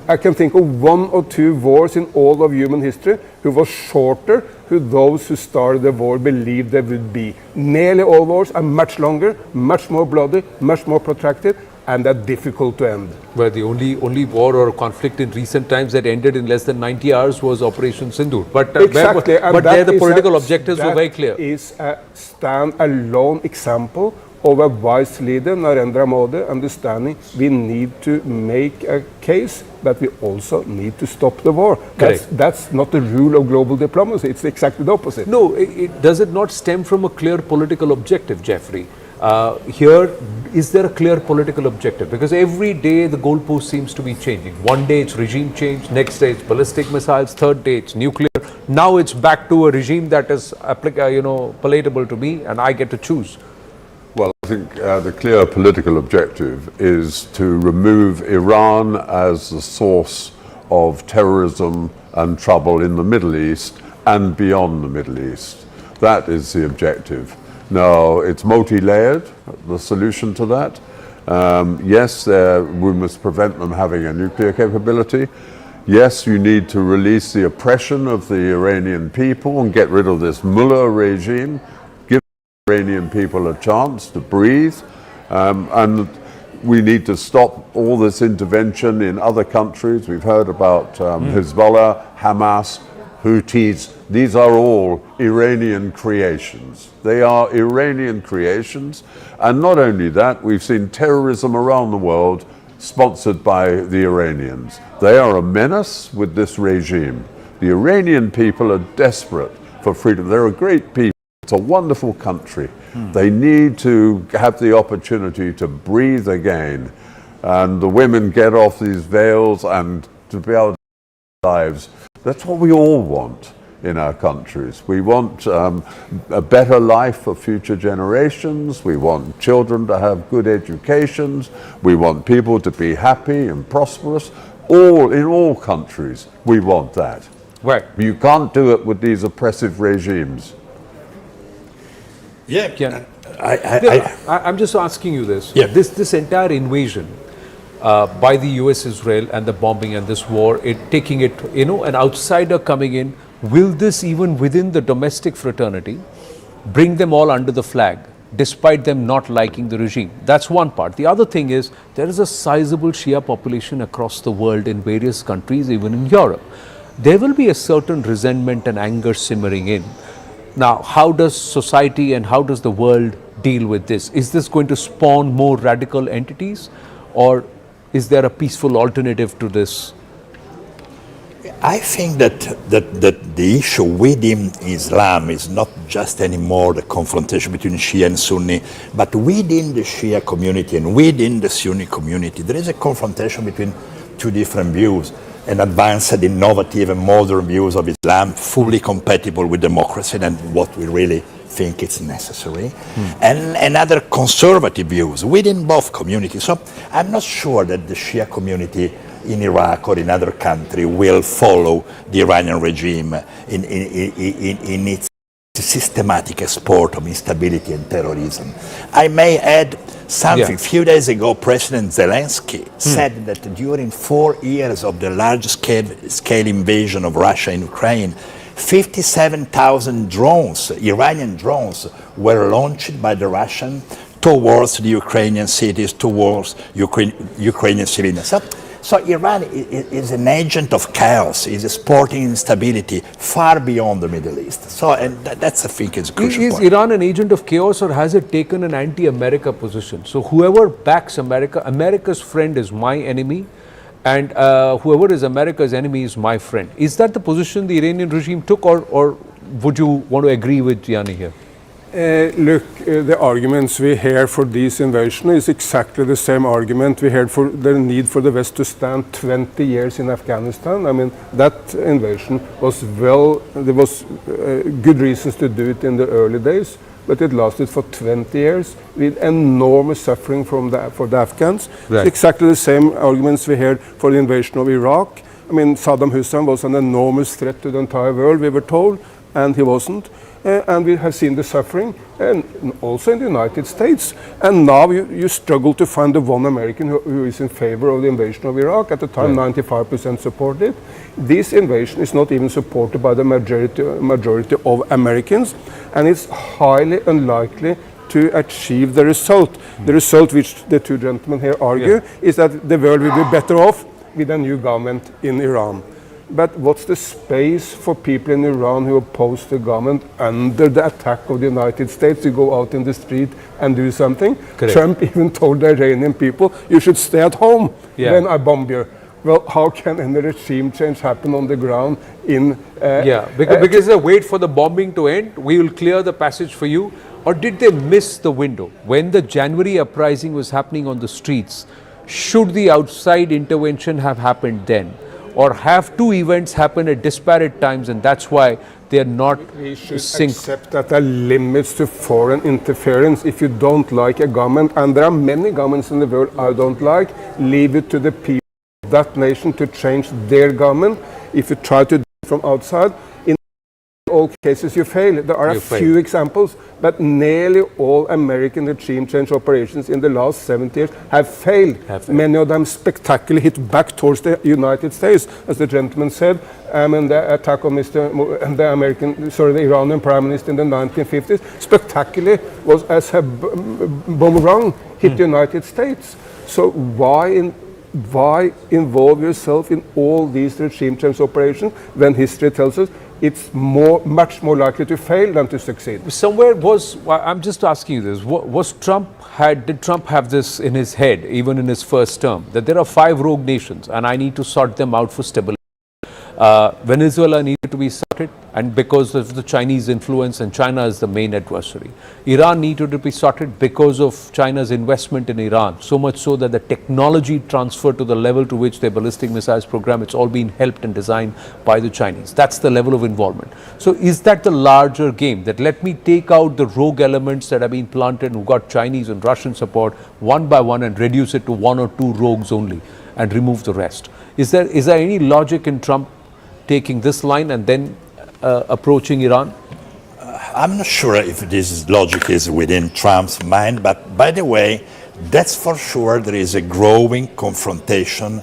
I can think of one or two wars in all of human history who was shorter who those who started the war believed they would be. Nearly all wars are much longer, much more bloody, much more protracted, and they're difficult to end. Where the only war or conflict in recent times that ended in less than 90 hours was Operation Sindoor. But there the political objectives were very clear. That is a stand-alone example of a wise leader, Narendra Modi, understanding we need to make a case, but we also need to stop the war. That's not the rule of global diplomacy. It's exactly the opposite. No, does it not stem from a clear political objective, Jeffrey? Here, is there a clear political objective? Because every day the goalpost seems to be changing. One day it's regime change, next day it's ballistic missiles, third day it's nuclear. Now it's back to a regime that is palatable to me and I get to choose. Well, I think the clear political objective is to remove Iran as the source of terrorism and trouble in the Middle East and beyond the Middle East. That is the objective. Now, it's multi-layered, the solution to that. Yes, we must prevent them having a nuclear capability. Yes, you need to release the oppression of the Iranian people and get rid of this mullah regime. Give the Iranian people a chance to breathe. And we need to stop all this intervention in other countries. We've heard about Hezbollah, Hamas, Houthis. These are all Iranian creations. They are Iranian creations. And not only that, we've seen terrorism around the world sponsored by the Iranians. They are a menace with this regime. The Iranian people are desperate for freedom. They're a great people. It's a wonderful country. They need to have the opportunity to breathe again. And the women get off these veils and to be able to live lives. That's what we all want in our countries. We want a better life for future generations. We want children to have good educations. We want people to be happy and prosperous. In all countries, we want that. Right. You can't do it with these oppressive regimes. I'm just asking you this. This entire invasion by the US, Israel, and the bombing and this war, taking it, an outsider coming in, will this, even within the domestic fraternity, bring them all under the flag, despite them not liking the regime? That's one part. The other thing is, there is a sizable Shia population across the world in various countries, even in Europe. There will be a certain resentment and anger simmering in. Now, how does society and how does the world deal with this? Is this going to spawn more radical entities, or is there a peaceful alternative to this? I think that the issue within Islam is not just anymore the confrontation between Shia and Sunni, but within the Shia community and within the Sunni community, there is a confrontation between two different views, and advanced, innovative, and modern views of Islam, fully compatible with democracy and what we really think it's necessary, and other conservative views within both communities. So I'm not sure that the Shia community in Iraq or in other country will follow the Iranian regime in its systematic export of instability and terrorism. I may add something. A few days ago, President Zelensky said that during 4 years of the large-scale invasion of Russia in Ukraine, 57,000 drones, Iranian drones, were launched by the Russians towards the Ukrainian cities, towards Ukrainian civilians. So Iran is an agent of chaos, is exporting instability far beyond the Middle East. So, and that's, I think, is a crucial point. Is Iran an agent of chaos, or has it taken an anti-America position? So whoever backs America, America's friend is my enemy, and whoever is America's enemy is my friend. Is that the position the Iranian regime took, or would you want to agree with Gianni here? Look, the arguments we hear for this invasion is exactly the same argument we heard for the need for the West to stand 20 years in Afghanistan. I mean, that invasion was there was good reasons to do it in the early days, but it lasted for 20 years with enormous suffering for the Afghans. Right. It's exactly the same arguments we heard for the invasion of Iraq. I mean, Saddam Hussein was an enormous threat to the entire world, we were told, and he wasn't. And we have seen the suffering, and also in the United States. And now you struggle to find the one American who is in favor of the invasion of Iraq. At the time, 95% supported. This invasion is not even supported by the majority of Americans, and it's highly unlikely to achieve the result. The result which the two gentlemen here argue is that the world will be better off with a new government in Iran. But what's the space for people in Iran who oppose the government under the attack of the United States to go out in the street and do something? Correct. Trump even told the Iranian people, you should stay at home when I bomb you. Well, how can any regime change happen on the ground in... because they wait for the bombing to end, we will clear the passage for you. Or did they miss the window? When the January uprising was happening on the streets, should the outside intervention have happened then? Or have two events happen at disparate times, and that's why they are not We should accept that there are limits to foreign interference. If you don't like a government, and there are many governments in the world I don't like, leave it to the people of that nation to change their government. If you try to do it from outside, in all cases you fail. There are a few examples, but nearly all American regime change operations in the last 70 years have failed. Many of them spectacularly hit back towards the United States, as the gentleman said. And the attack on the Iranian Prime Minister in the 1950s spectacularly was as a boomerang hit the United States. So why involve yourself in all these regime change operations when history tells us it's much more likely to fail than to succeed? I'm just asking you this, did Trump have this in his head, even in his first term, that there are 5 rogue nations and I need to sort them out for stability? Venezuela needed to be sorted, and because of the Chinese influence, and China is the main adversary. Iran needed to be sorted because of China's investment in Iran, so much so that the technology transferred to the level to which their ballistic missiles program, it's all been helped and designed by the Chinese. That's the level of involvement. So is that the larger game, that let me take out the rogue elements that have been planted who got Chinese and Russian support one by one and reduce it to 1 or 2 rogues only and remove the rest? Is there any logic in Trump taking this line and then approaching Iran? I'm not sure if this logic is within Trump's mind, but by the way, that's for sure there is a growing confrontation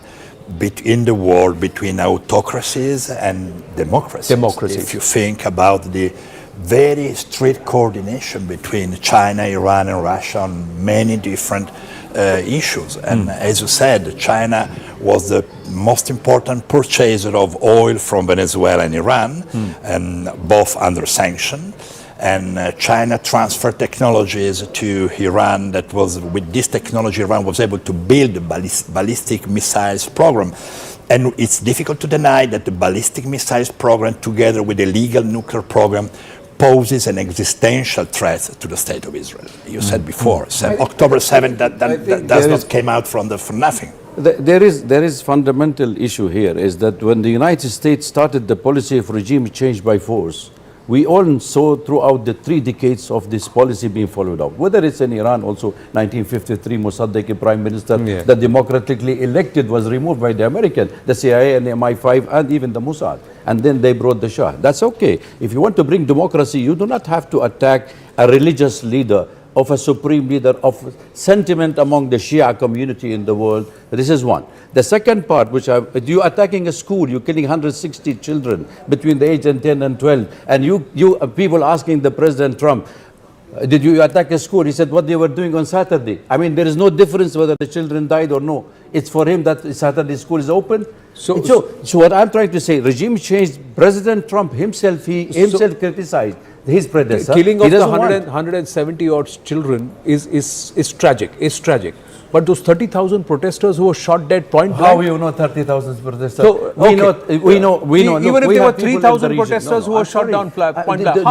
in the world between autocracies and democracies. If you think about the very strict coordination between China, Iran, and Russia on many different issues. And as you said, China was the most important purchaser of oil from Venezuela and Iran, and both under sanction. And China transferred technologies to Iran that was, with this technology, Iran was able to build a ballistic missiles program. And it's difficult to deny that the ballistic missiles program, together with the illegal nuclear program, poses an existential threat to the state of Israel. You said before, October 7th, that does not came out from nothing. There is fundamental issue here, is that when the United States started the policy of regime change by force, we all saw throughout the 3 decades of this policy being followed up. Whether it's in Iran also, 1953, Mossadegh prime minister, the democratically elected was removed by the American, the CIA and the MI5 and even the Mossad. And then they brought the Shah. That's okay. If you want to bring democracy, you do not have to attack a religious leader of a supreme leader of sentiment among the Shia community in the world. This is one. The second part, which you're attacking a school, you're killing 160 children between the age of 10 and 12, and you people asking the President Trump, did you attack a school? He said what they were doing on Saturday. I mean, there is no difference whether the children died or no. It's for him that Saturday school is open. So what I'm trying to say, regime change, President Trump himself, he criticized his predecessor. Killing of the 170 odd children is tragic. But those 30,000 protesters who were shot dead point blank. How you know 30,000 protesters? So, we know. Even if there were 3,000 protesters who were shot down point blank,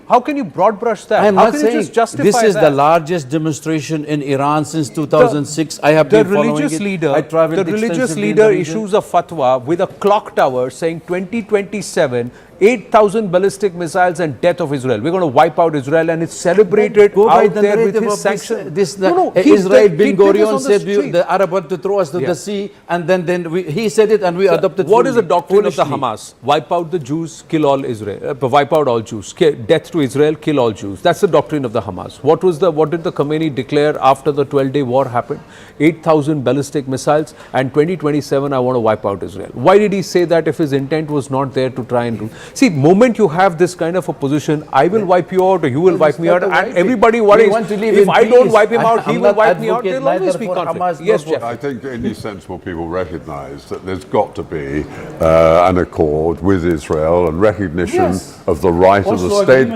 how can you broad brush that? I'm how not can saying you just justify this is that? the largest demonstration in Iran since 2006. I have been following it. The religious leader issues a fatwa with a clock tower saying 2027. 8,000 ballistic missiles and death of Israel. We're going to wipe out Israel, and it's celebrated out there with his sanctions. Israel Ben Gurion said the Arab want to throw us to the sea, and then he said it, and we adopted. What is the doctrine of the Hamas? Wipe out the Jews, kill all Israel. Wipe out all Jews. Death to Israel, kill all Jews. That's the doctrine of the Hamas. What did the Khomeini declare after the 12-day war happened? 8,000 ballistic missiles, and 2027 I want to wipe out Israel. Why did he say that if his intent was not there to try and do? See, moment you have this kind of a position, I will wipe you out or you will wipe me out, and everybody worries, if I don't wipe him out, he will wipe me out. There will always be conflict. Yes, Jeff. I think any sensible people recognise that there's got to be an accord with Israel and recognition of the right of the state.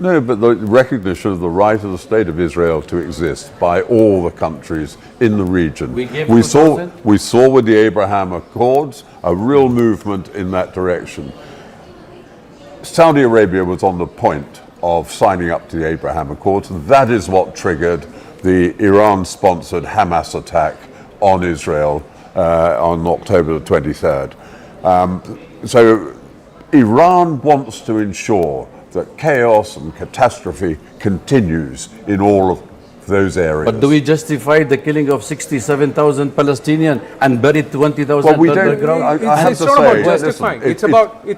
No, but the recognition of the right of the state of Israel to exist by all the countries in the region. We saw with the Abraham Accords a real movement in that direction. Saudi Arabia was on the point of signing up to the Abraham Accords. That is what triggered the Iran-sponsored Hamas attack on Israel on October the 23rd. So Iran wants to ensure that chaos and catastrophe continues in all of those areas. But do we justify the killing of 67,000 Palestinians and buried 20,000 underground? It's not about justifying. It's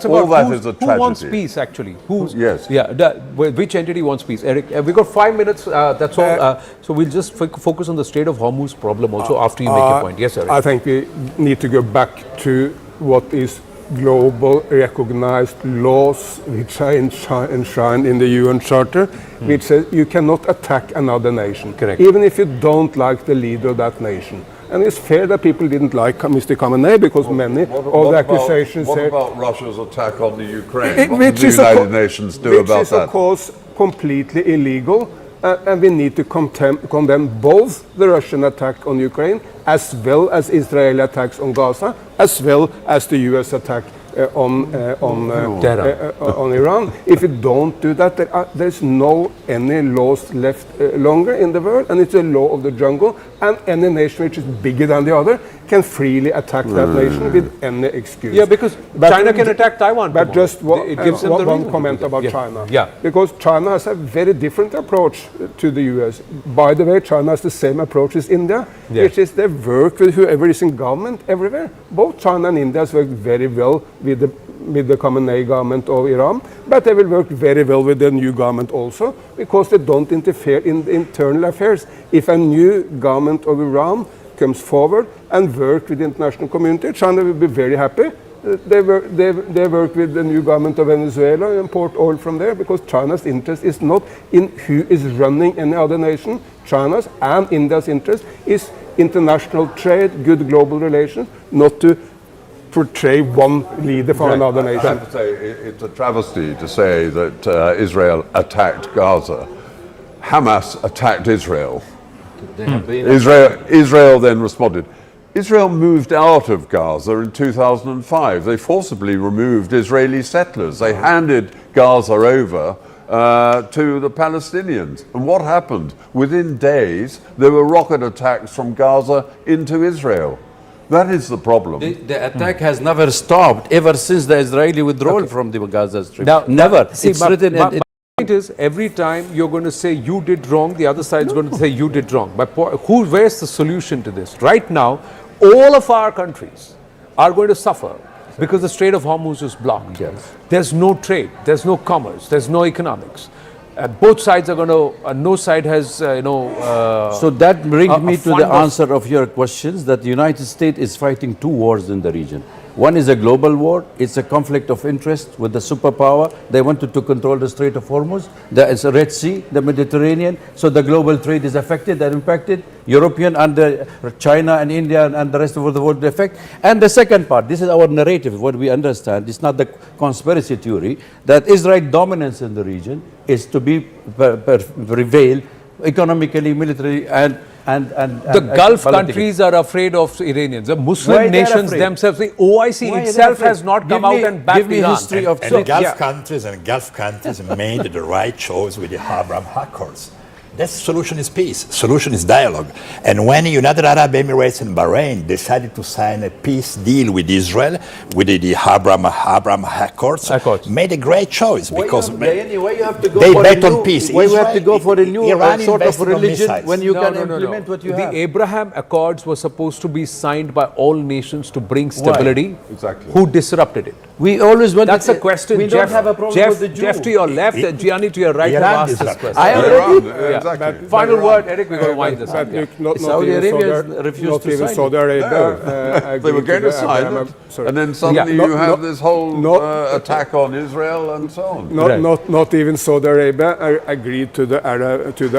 about who wants peace, actually. Which entity wants peace? Eric, we've got 5 minutes. That's all. So we'll just focus on the Strait of Hormuz problem also after you make your point. Yes, Eric. I think we need to go back to what is global recognized laws which are enshrined in the UN Charter, which says you cannot attack another nation, even if you don't like the leader of that nation. And it's fair that people didn't like Mr. Khamenei because many of the accusations What say... about Russia's attack on the Ukraine? What did the United Nations do about that? Which is, of course, completely illegal. And we need to condemn both the Russian attack on Ukraine as well as Israeli attacks on Gaza, as well as the US attack on Iran. If we don't do that, there's no any laws left longer in the world, and it's a law of the jungle, and any nation which is bigger than the other can freely attack that nation with any excuse. Yeah, because China can attack Taiwan. But just one comment about China. Yeah. Because China has a very different approach to the US. By the way, China has the same approach as India, which is they work with whoever is in government everywhere. Both China and India has worked very well with the Khamenei government of Iran, but they will work very well with the new government also, because they don't interfere in the internal affairs. If a new government of Iran comes forward and work with the international community, China will be very happy. They work with the new government of Venezuela and import oil from there, because China's interest is not in who is running any other nation. China's and India's interest is international trade, good global relations, not to portray one leader for another nation. I have to say, it's a travesty to say that Israel attacked Gaza. Hamas attacked Israel. Israel then responded. Israel moved out of Gaza in 2005. They forcibly removed Israeli settlers. They handed Gaza over to the Palestinians. And what happened? Within days, there were rocket attacks from Gaza into Israel. That is the problem. The attack has never stopped ever since the Israeli withdrawal from the Gaza Strip. Now, never. See, It's my written in point is, every time you're going to say you did wrong, the other side is going to say you did wrong. But where's the solution to this? Right now, all of our countries are going to suffer because the Strait of Hormuz is blocked. Yes. There's no trade, there's no commerce, there's no economics. Both sides are going to, no side has, So that brings me to the answer of your questions, that the United States is fighting two wars in the region. One is a global war. It's a conflict of interest with the superpower. They wanted to control the Strait of Hormuz. There is a Red Sea, the Mediterranean. So the global trade is affected and impacted. European and China and India and the rest of the world affect. And the second part, this is our narrative, what we understand. It's not the conspiracy theory, that Israel dominance in the region is to be prevail economically, militarily, and the Gulf countries are afraid of Iranians. The Muslim nations themselves, the OIC itself has not come out and backed Iran. History of Gulf countries made the right choice with the Abraham Accords. That solution is peace. Solution is dialogue. And when United Arab Emirates and Bahrain decided to sign a peace deal with Israel, with the Abraham Accords, made a great choice because they have to go they for bet a new, on peace. Why you have to go for a new sort of religion when you can No. implement what you have? The Abraham Accords were supposed to be signed by all nations to bring stability. Exactly. Who disrupted it? We always want. That's a question. We Jeff, don't have a problem Jeff, with the Jew. Jeff to your left and Gianni to your right have asked this question. I already. Exactly. Final word, Eric. We're going to wind this up. Saudi Arabia refused to sign Saudi Arabia. They were going to sign it, and then suddenly you have this whole attack on Israel and so on. Not even Saudi Arabia agreed to the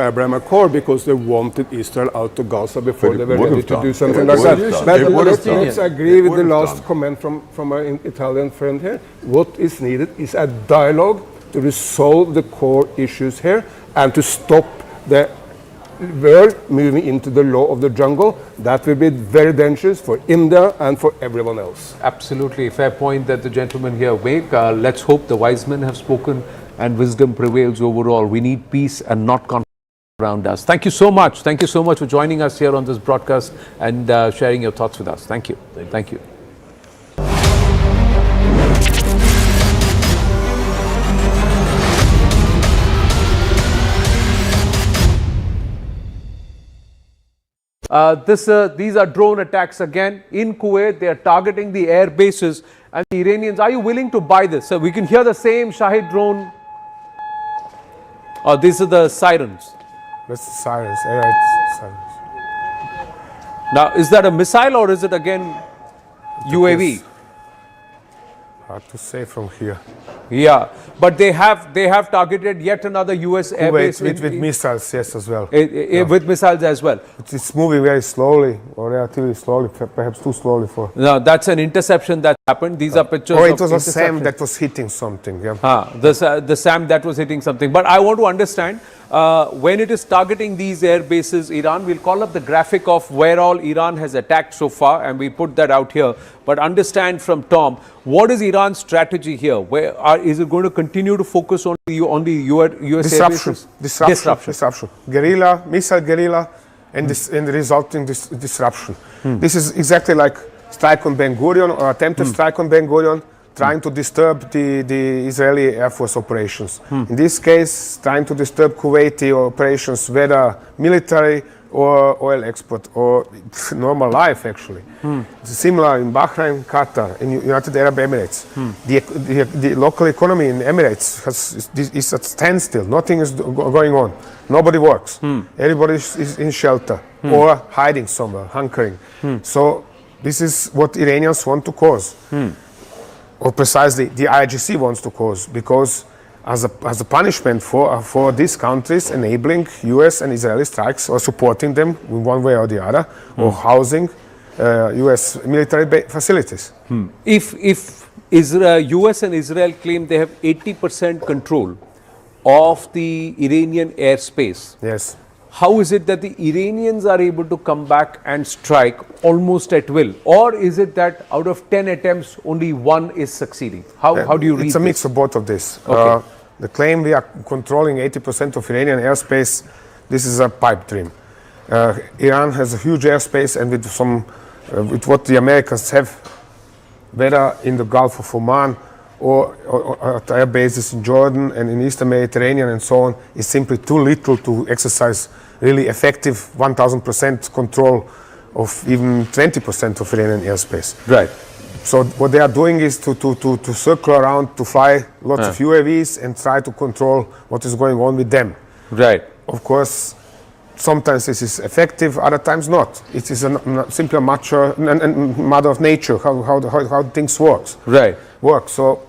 Abraham Accord because they wanted Israel out of Gaza before they were ready to do something like that. But let's agree with the last comment from our Italian friend here. What is needed is a dialogue to resolve the core issues here and to stop the world moving into the law of the jungle. That will be very dangerous for India and for everyone else. Absolutely. Fair point that the gentlemen here make. Let's hope the wise men have spoken and wisdom prevails overall. We need peace and not conflict around us. Thank you so much. Thank you so much for joining us here on this broadcast and sharing your thoughts with us. Thank you. Thank you. These are drone attacks again in Kuwait. They are targeting the air bases and the Iranians. Are you willing to buy this? So we can hear the same Shahid drone. Oh, these are the sirens. That's the sirens. Sirens. Now, is that a missile or is it again UAV? Hard to say from here. Yeah, but they have targeted yet another US airbase with missiles, yes, as well. With missiles as well. It's moving very slowly, or relatively slowly, perhaps too slowly for. No, that's an interception that happened. These are pictures. Or it was a SAM that was hitting something. Yeah. The SAM that was hitting something. But I want to understand when it is targeting these air bases, Iran. We'll call up the graphic of where all Iran has attacked so far, and we put that out here. But understand from Tom, what is Iran's strategy here? Is it going to continue to focus on the US air bases? Disruption. Guerrilla, missile guerrilla, and the resulting disruption. This is exactly like strike on Ben Gurion or attempted strike on Ben Gurion, trying to disturb the Israeli Air Force operations. In this case, trying to disturb Kuwaiti operations, whether military or oil export or normal life, actually. It's similar in Bahrain, Qatar, in United Arab Emirates. The local economy in Emirates is at standstill. Nothing is going on. Nobody works. Everybody is in shelter or hiding somewhere, hunkering. So this is what Iranians want to cause. Or precisely the IRGC wants to cause, because as a punishment for these countries enabling US and Israeli strikes or supporting them in one way or the other, or housing US military facilities. If US and Israel claim they have 80% control of the Iranian airspace, yes, how is it that the Iranians are able to come back and strike almost at will? Or is it that out of 10 attempts, only one is succeeding? How do you read It's a this? mix of both of this. Okay. The claim we are controlling 80% of Iranian airspace, this is a pipe dream. Iran has a huge airspace, and with what the Americans have, whether in the Gulf of Oman or at air bases in Jordan and in Eastern Mediterranean and so on, is simply too little to exercise really effective 1000% control of even 20% of Iranian airspace. Right. So what they are doing is to circle around, to fly lots of UAVs and try to control what is going on with them. Right. Of course, sometimes this is effective, other times not. It is simply a matter of nature, how things work. Right. So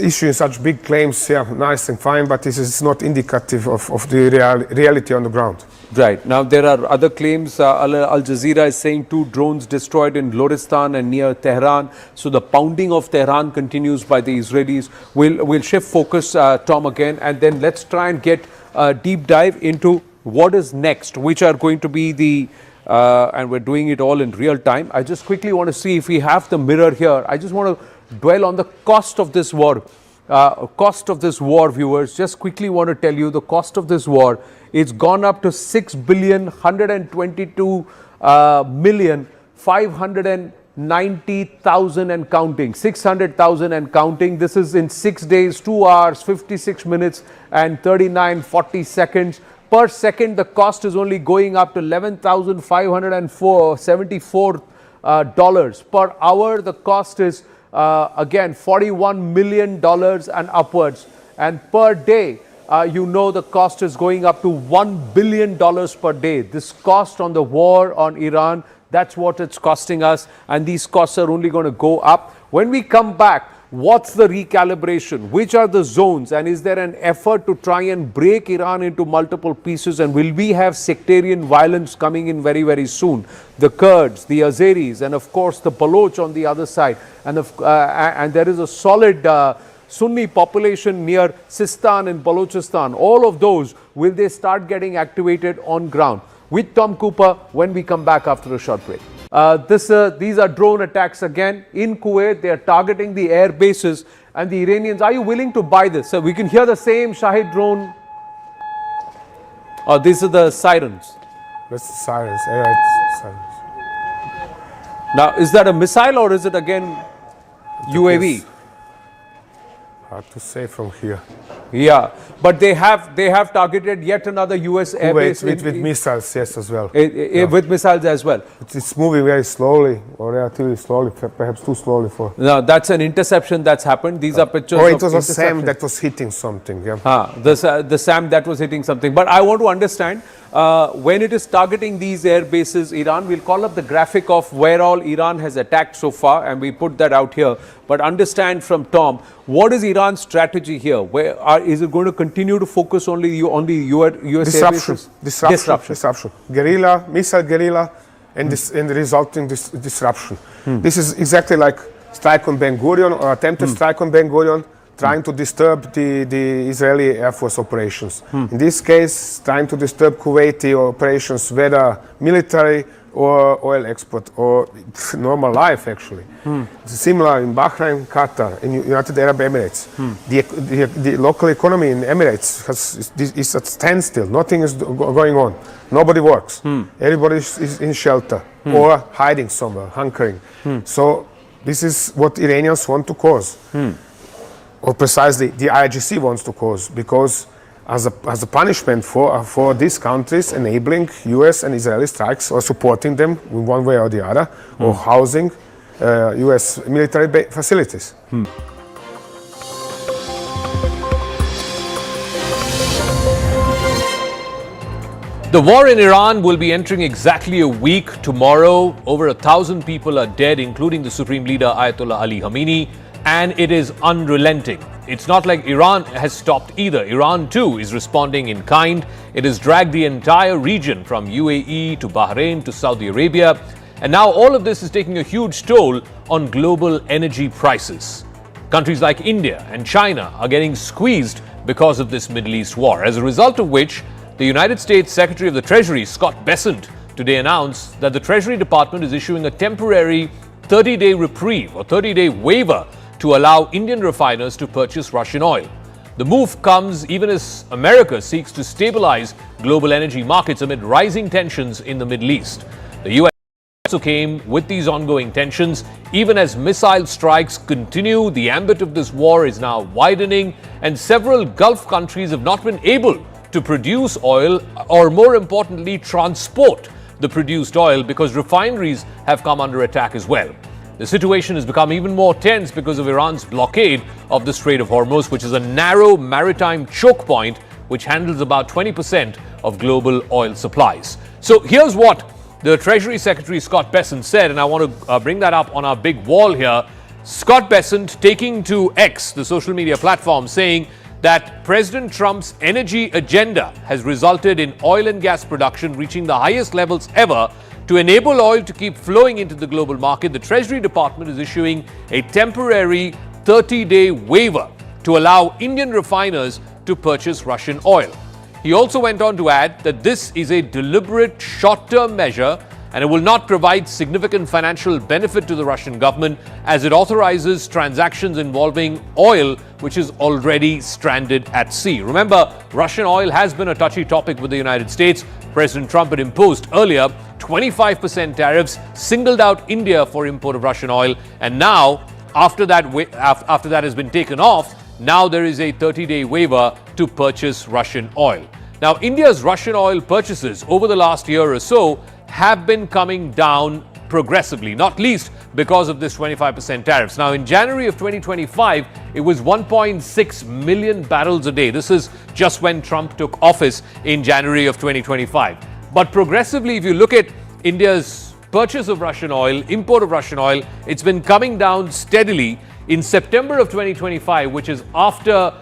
issuing such big claims, yeah, nice and fine, but this is not indicative of the reality on the ground. Right. Now, there are other claims. Al Jazeera is saying 2 drones destroyed in Loristan and near Tehran. So the pounding of Tehran continues by the Israelis. We'll shift focus, Tom, again, and then let's try and get a deep dive into what is next, which are going to be the, and we're doing it all in real time. I just quickly want to see if we have the mirror here. I just want to dwell on the cost of this war. Viewers, just quickly want to tell you the cost of this war. It's gone up to 6,122,590,000 and counting, 600,000 and counting. This is in 6 days, 2 hours, 56 minutes and 39.40 seconds. Per second, the cost is only going up to $11,574 dollars. Per hour, the cost is again $41 million and upwards. And per day, the cost is going up to $1 billion per day. This cost on the war on Iran, that's what it's costing us, and these costs are only going to go up. When we come back, what's the recalibration? Which are the zones? And is there an effort to try and break Iran into multiple pieces? And will we have sectarian violence coming in very, very soon? The Kurds, the Azeris, and of course the Baloch on the other side. And there is a solid Sunni population near Sistan and Balochistan. All of those, will they start getting activated on ground? With Tom Cooper when we come back after a short break. These are drone attacks again in Kuwait. They are targeting the air bases, and the Iranians, are you willing to buy this? So we can hear the same Shahid drone. Oh, these are the sirens. That's the sirens. It's sirens. Now, is that a missile or is it again UAV? Hard to say from here. Yeah, but they have targeted yet another US airbase with missiles, yes, as well. With missiles as well. It's moving very slowly, or relatively slowly, perhaps too slowly for. No, that's an interception that's happened. These are pictures. Or it was a SAM that was hitting something. Yeah. The SAM that was hitting something. But I want to understand when it is targeting these air bases, Iran. We'll call up the graphic of where all Iran has attacked so far, and we put that out here. But understand from Tom, what is Iran's strategy here? Is it going to continue to focus only on the US air bases? Disruption. Guerrilla, missile guerrilla, and the resulting disruption. This is exactly like strike on Ben Gurion, or attempted strike on Ben Gurion, trying to disturb the Israeli Air Force operations. In this case, trying to disturb Kuwaiti operations, whether military or oil export, or normal life, actually. It's similar in Bahrain, Qatar, in United Arab Emirates. The local economy in Emirates is at standstill. Nothing is going on. Nobody works. Everybody is in shelter or hiding somewhere, hunkering. So this is what Iranians want to cause. Or precisely the IRGC wants to cause, because as a punishment for these countries enabling US and Israeli strikes, or supporting them in one way or the other, or housing US military facilities. The war in Iran will be entering exactly a week tomorrow. Over 1,000 people are dead, including the Supreme Leader Ayatollah Ali Khamenei, and it is unrelenting. It's not like Iran has stopped either. Iran too is responding in kind. It has dragged the entire region from UAE to Bahrain to Saudi Arabia. And now all of this is taking a huge toll on global energy prices. Countries like India and China are getting squeezed because of this Middle East war, as a result of which The United States Secretary of the Treasury, Scott Bessent, today announced that the Treasury Department is issuing a temporary 30-day reprieve or 30-day waiver to allow Indian refiners to purchase Russian oil. The move comes even as America seeks to stabilize global energy markets amid rising tensions in the Middle East. The U.S. also came with these ongoing tensions. Even as missile strikes continue, the ambit of this war is now widening, and several Gulf countries have not been able to produce oil or, more importantly, transport the produced oil because refineries have come under attack as well. The situation has become even more tense because of Iran's blockade of the Strait of Hormuz, which is a narrow maritime choke point which handles about 20% of global oil supplies. So here's what the Treasury Secretary Scott Bessent said, and I want to bring that up on our big wall here. Scott Bessent taking to X, the social media platform, saying that President Trump's energy agenda has resulted in oil and gas production reaching the highest levels ever. To enable oil to keep flowing into the global market, the Treasury Department is issuing a temporary 30-day waiver to allow Indian refiners to purchase Russian oil. He also went on to add that this is a deliberate short-term measure and it will not provide significant financial benefit to the Russian government as it authorizes transactions involving oil which is already stranded at sea. Remember, Russian oil has been a touchy topic with the United States. President Trump had imposed earlier 25% tariffs, singled out India for import of Russian oil, and now, after that has been taken off, now there is a 30-day waiver to purchase Russian oil. Now, India's Russian oil purchases over the last year or so have been coming down progressively, not least because of this 25% tariffs. Now, in January of 2025, it was 1.6 million barrels a day. This is just when Trump took office in January of 2025. But progressively, if you look at India's purchase of Russian oil, import of Russian oil, it's been coming down steadily. In September of 2025, which is after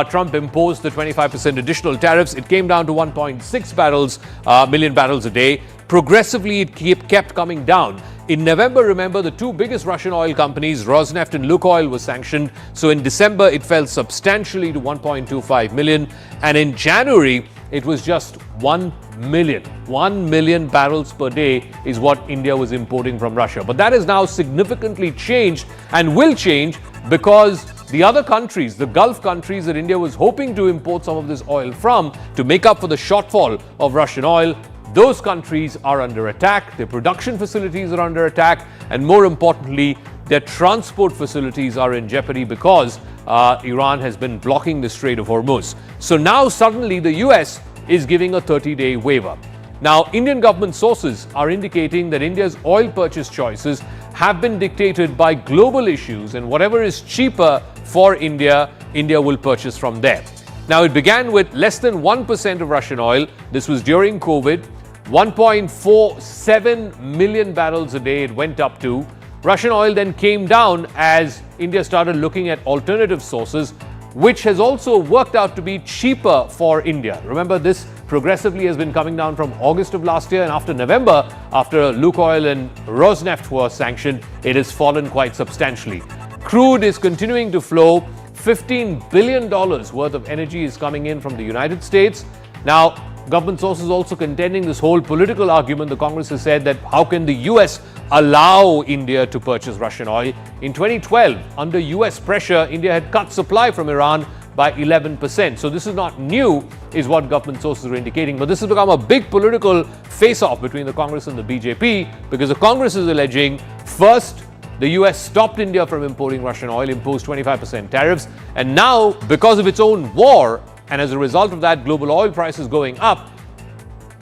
Trump imposed the 25% additional tariffs, it came down to 1.6 million barrels a day. Progressively, it kept coming down. In November, remember, the two biggest Russian oil companies, Rosneft and Lukoil, were sanctioned. So in December, it fell substantially to 1.25 million. And in January, it was just 1 million. 1 million barrels per day is what India was importing from Russia. But that has now significantly changed and will change because the other countries, the Gulf countries that India was hoping to import some of this oil from to make up for the shortfall of Russian oil, those countries are under attack, their production facilities are under attack, and more importantly, their transport facilities are in jeopardy because Iran has been blocking the Strait of Hormuz. So now suddenly the US is giving a 30-day waiver. Now, Indian government sources are indicating that India's oil purchase choices have been dictated by global issues, and whatever is cheaper for India, India will purchase from there. Now, it began with less than 1% of Russian oil. This was during COVID. 1.47 million barrels a day it went up to. Russian oil then came down as India started looking at alternative sources, which has also worked out to be cheaper for India. Remember, this progressively has been coming down from August of last year, and after November, after Lukoil and Rosneft were sanctioned, it has fallen quite substantially. Crude is continuing to flow. $15 billion worth of energy is coming in from the United States. Now, government sources also contending this whole political argument. The Congress has said that how can the US allow India to purchase Russian oil? In 2012, under US pressure, India had cut supply from Iran by 11%. So this is not new, is what government sources are indicating. But this has become a big political face-off between the Congress and the BJP because the Congress is alleging, first, the US stopped India from importing Russian oil, imposed 25% tariffs, and now, because of its own war, and as a result of that, global oil prices going up,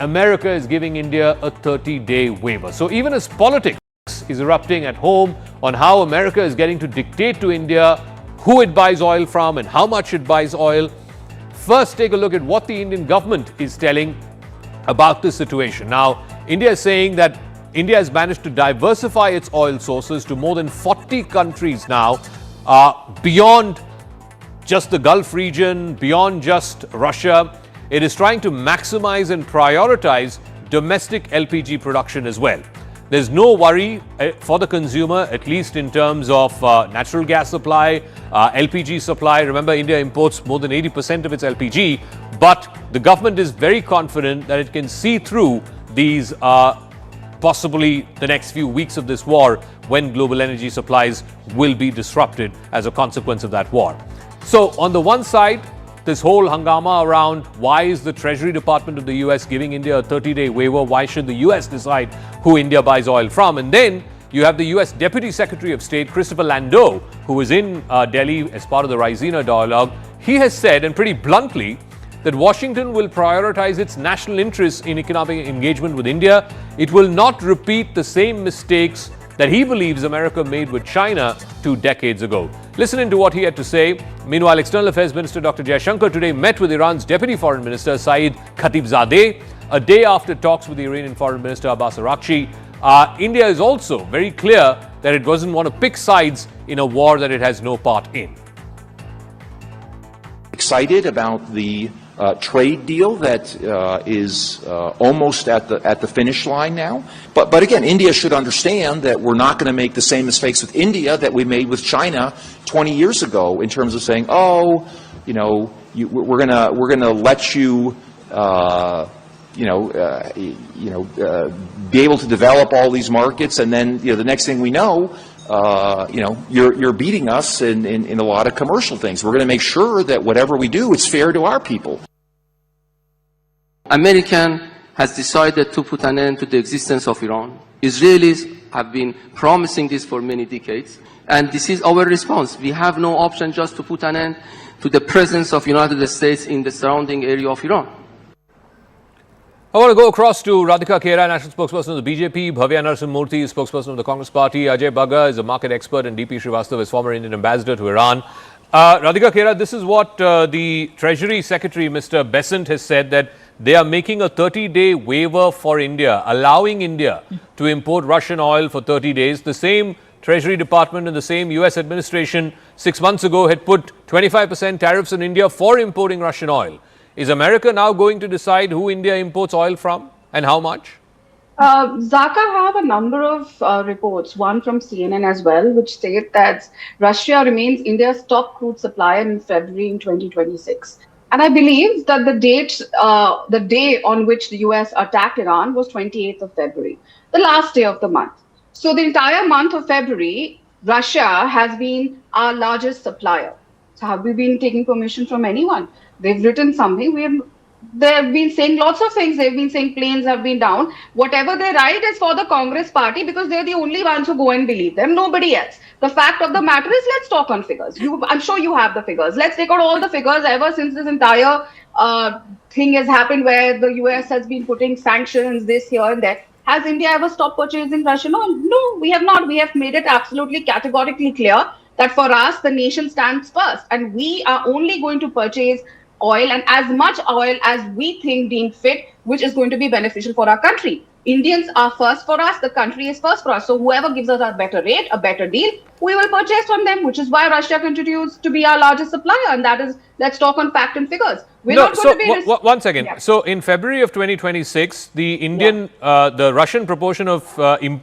America is giving India a 30-day waiver. So even as politics is erupting at home on how America is getting to dictate to India who it buys oil from and how much it buys oil, first take a look at what the Indian government is telling about this situation. Now, India is saying that India has managed to diversify its oil sources to more than 40 countries now, beyond just the Gulf region, beyond just Russia. It is trying to maximize and prioritize domestic LPG production as well. There's no worry for the consumer, at least in terms of natural gas supply, LPG supply. Remember, India imports more than 80% of its LPG, but the government is very confident that it can see through these possibly the next few weeks of this war, when global energy supplies will be disrupted as a consequence of that war. So on the one side, this whole hangama around why is the Treasury Department of the US giving India a 30-day waiver? Why should the US decide who India buys oil from? And then you have the US Deputy Secretary of State, Christopher Landau, who was in Delhi as part of the Raisina dialogue. He has said, and pretty bluntly, that Washington will prioritize its national interests in economic engagement with India. It will not repeat the same mistakes that he believes America made with China 2 decades ago. Listen into what he had to say. Meanwhile, External Affairs Minister Dr. Jaishankar today met with Iran's Deputy Foreign Minister Saeed Khatibzadeh a day after talks with the Iranian Foreign Minister Abbas Araghchi. India is also very clear that it doesn't want to pick sides in a war that it has no part in. Excited about the trade deal that is almost at the finish line now. But again, India should understand that we're not going to make the same mistakes with India that we made with China 20 years ago in terms of saying, oh, we're gonna let you be able to develop all these markets, and then the next thing we know, you're beating us in a lot of commercial things. We're going to make sure that whatever we do, it's fair to our people. American has decided to put an end to the existence of Iran. Israelis have been promising this for many decades, and this is our response. We have no option just to put an end to the presence of United States in the surrounding area of Iran. I want to go across to Radhika Khera, national spokesperson of the BJP, Bhavya Narasimhamurthy, spokesperson of the Congress Party, Ajay Bagga is a market expert, and DP Srivastava is former Indian ambassador to Iran. Radhika Khera, this is what the Treasury Secretary, Mr. Besant, has said, that they are making a 30-day waiver for India, allowing India to import Russian oil for 30 days. The same Treasury Department and the same US administration 6 months ago had put 25% tariffs on India for importing Russian oil. Is America now going to decide who India imports oil from and how much? Zaka have a number of reports, one from CNN as well, which state that Russia remains India's top crude supplier in February in 2026. And I believe that the day on which the US attacked Iran was 28th of February, the last day of the month. So the entire month of February, Russia has been our largest supplier. So have we been taking permission from anyone? They've written something. They've been saying lots of things. They've been saying planes have been down. Whatever they write is for the Congress party because they're the only ones who go and believe them. Nobody else. The fact of the matter is, let's talk on figures. I'm sure you have the figures. Let's take out all the figures ever since this entire thing has happened where the US has been putting sanctions this, here and there. Has India ever stopped purchasing Russian oil? No, we have not. We have made it absolutely categorically clear that for us, the nation stands first. And we are only going to purchase oil, and as much oil as we think deemed fit, which is going to be beneficial for our country. Indians are first for us, the country is first for us. So whoever gives us a better rate, a better deal, we will purchase from them, which is why Russia continues to be our largest supplier. And that is, let's talk on fact and figures. We're not going to be... One second. Yeah. So in February of 2026, the the Russian proportion of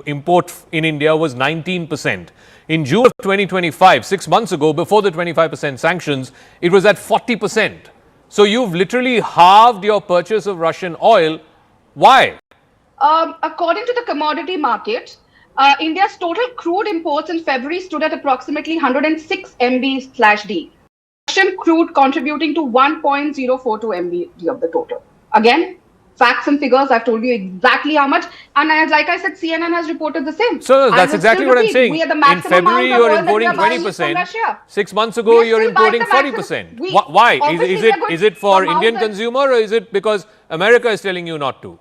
import in India was 19%. In June of 2025, 6 months ago, before the 25% sanctions, it was at 40%. So you've literally halved your purchase of Russian oil. Why? According to the commodity market, India's total crude imports in February stood at approximately 106 MB/d. Russian crude contributing to 1.042 MB/d of the total. Again, facts and figures, I've told you exactly how much. And like I said, CNN has reported the same. So that's exactly what I'm saying. In February, you're importing 20%. 6 months ago, you're importing 40%. Why? Is it for Indian consumer, or is it because America is telling you not to?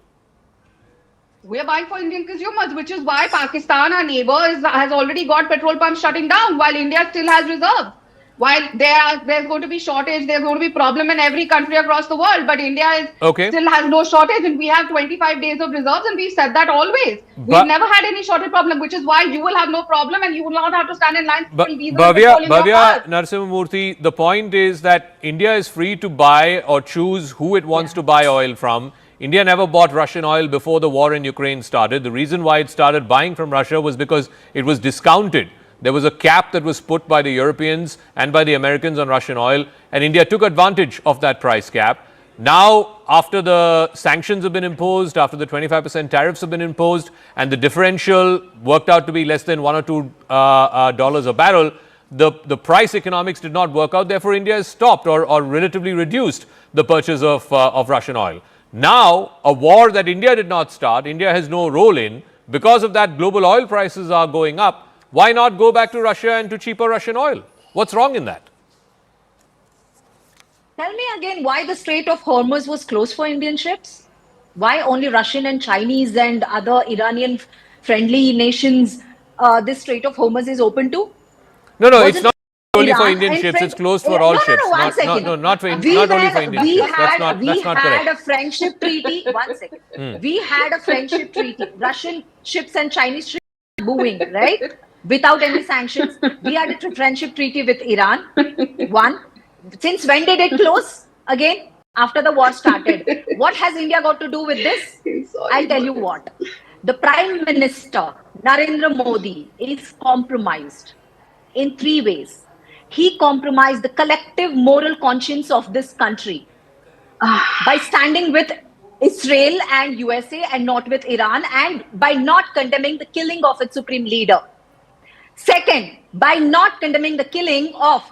We are buying for Indian consumers, which is why Pakistan, our neighbor, has already got petrol pumps shutting down, while India still has reserves. While there's going to be shortage, there's going to be problem in every country across the world, but India still has no shortage, and we have 25 days of reserves, and we've said that always. We've never had any shortage problem, which is why you will have no problem, and you will not have to stand in line. Bhavya Narasimhamurthy, the point is that India is free to buy or choose who it wants to buy oil from. India never bought Russian oil before the war in Ukraine started. The reason why it started buying from Russia was because it was discounted. There was a cap that was put by the Europeans and by the Americans on Russian oil, and India took advantage of that price cap. Now, after the sanctions have been imposed, after the 25% tariffs have been imposed, and the differential worked out to be less than $1 or $2 a barrel, the price economics did not work out. Therefore, India has stopped or relatively reduced the purchase of Russian oil. Now, a war that India did not start, India has no role in. Because of that, global oil prices are going up. Why not go back to Russia and to cheaper Russian oil? What's wrong in that? Tell me again why the Strait of Hormuz was closed for Indian ships? Why only Russian and Chinese and other Iranian friendly nations this Strait of Hormuz is open to? No, it's not only for Indian ships, it's closed for all ships. Not only for Indian ships. That's not correct. We had a friendship treaty. One second. We had a friendship treaty. Russian ships and Chinese ships moving, right? Without any sanctions. We had a friendship treaty with Iran. One. Since when did it close again? After the war started. What has India got to do with this? I'll tell you what. The Prime Minister, Narendra Modi, is compromised in 3 ways. He compromised the collective moral conscience of this country by standing with Israel and USA and not with Iran, and by not condemning the killing of its supreme leader. Second, by not condemning the killing of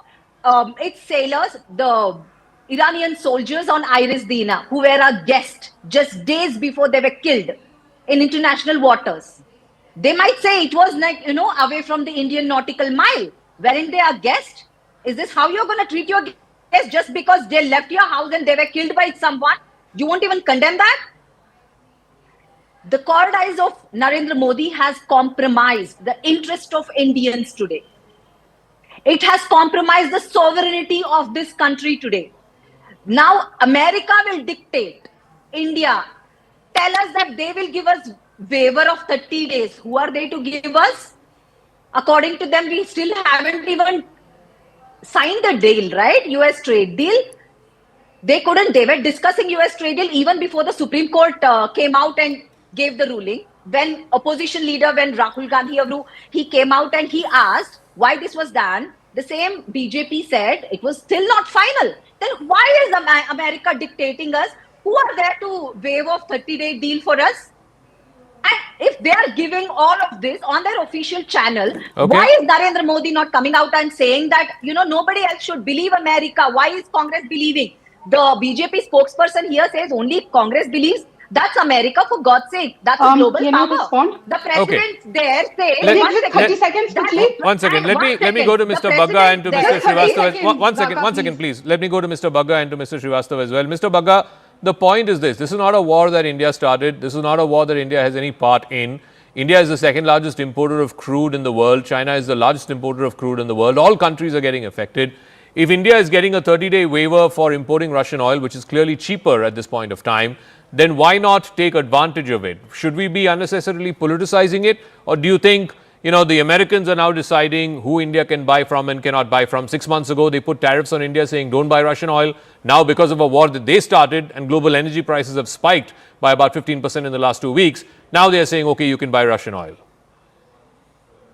its sailors, the Iranian soldiers on Iris Dina, who were a guest just days before they were killed in international waters. They might say it was like, away from the Indian nautical mile. Weren't they a guest? Is this how you're going to treat your guests just because they left your house and they were killed by someone? You won't even condemn that? The cowardice of Narendra Modi has compromised the interest of Indians today. It has compromised the sovereignty of this country today. Now, America will dictate. India, tell us that they will give us waiver of 30 days. Who are they to give us? According to them, we still haven't even signed the deal, right? US trade deal. They were discussing US trade deal even before the Supreme Court came out and gave the ruling. When opposition leader, when Rahul Gandhi, he came out and he asked why this was done, the same BJP said it was still not final. Then why is America dictating us? Who are there to waive off 30-day deal for us? And if they are giving all of this on their official channel, why is Narendra Modi not coming out and saying that, nobody else should believe America? Why is Congress believing? The BJP spokesperson here says only Congress believes. That's America, for God's sake. That's a global power. The president there says... 30 seconds quickly. One second. Let me go to Mr. Bagga and to Mr. Srivastava. One second, please. Let me go to Mr. Bagga and to Mr. Srivastava as well. Mr. Bagga, the point is this. This is not a war that India started. This is not a war that India has any part in. India is the second largest importer of crude in the world. China is the largest importer of crude in the world. All countries are getting affected. If India is getting a 30-day waiver for importing Russian oil, which is clearly cheaper at this point of time, then why not take advantage of it? Should we be unnecessarily politicizing it? Or do you think, the Americans are now deciding who India can buy from and cannot buy from? 6 months ago, they put tariffs on India saying don't buy Russian oil. Now, because of a war that they started and global energy prices have spiked by about 15% in the last 2 weeks, now they are saying, okay, you can buy Russian oil.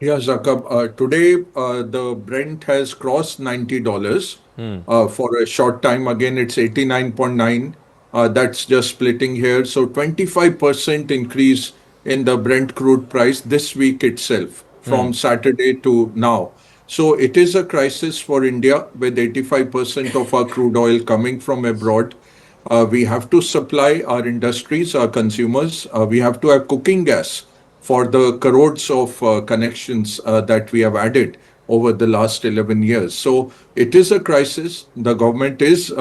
Yeah, Zakab, today the Brent has crossed $90 for a short time. Again, it's 89.9. That's just splitting here. So 25% increase in the Brent crude price this week itself from Saturday to now. So it is a crisis for India with 85% of our crude oil coming from abroad. We have to supply our industries, our consumers. We have to have cooking gas for the crores of connections that we have added over the last 11 years. So it is a crisis. The government is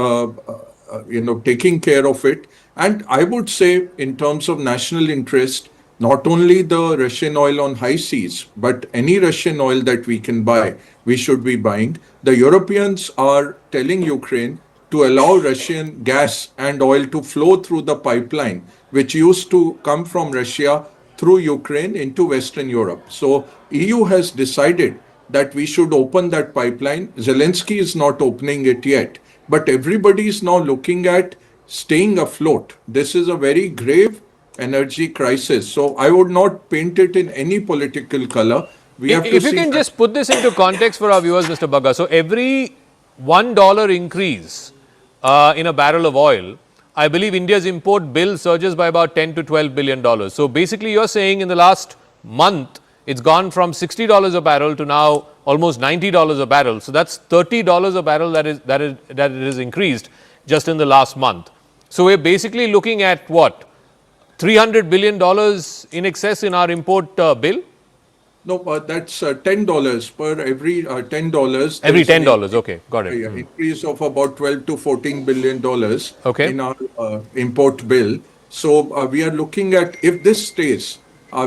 taking care of it. And I would say in terms of national interest, not only the Russian oil on high seas, but any Russian oil that we can buy, we should be buying. The Europeans are telling Ukraine to allow Russian gas and oil to flow through the pipeline, which used to come from Russia through Ukraine into Western Europe. So EU has decided that we should open that pipeline. Zelensky is not opening it yet, but everybody is now looking at staying afloat. This is a very grave energy crisis. So I would not paint it in any political color. If you can just put this into context for our viewers, Mr. Bagga. So every $1 increase in a barrel of oil I believe India's import bill surges by about $10 to $12 billion. So basically, you're saying in the last month, it's gone from $60 a barrel to now almost $90 a barrel. So that's $30 a barrel that it is increased just in the last month. So we're basically looking at what, $300 billion in excess in our import bill? No, that's $10 per every $10. Every $10, okay, got it. Increase of about 12 to 14 billion dollars in our import bill. So we are looking at, if this stays,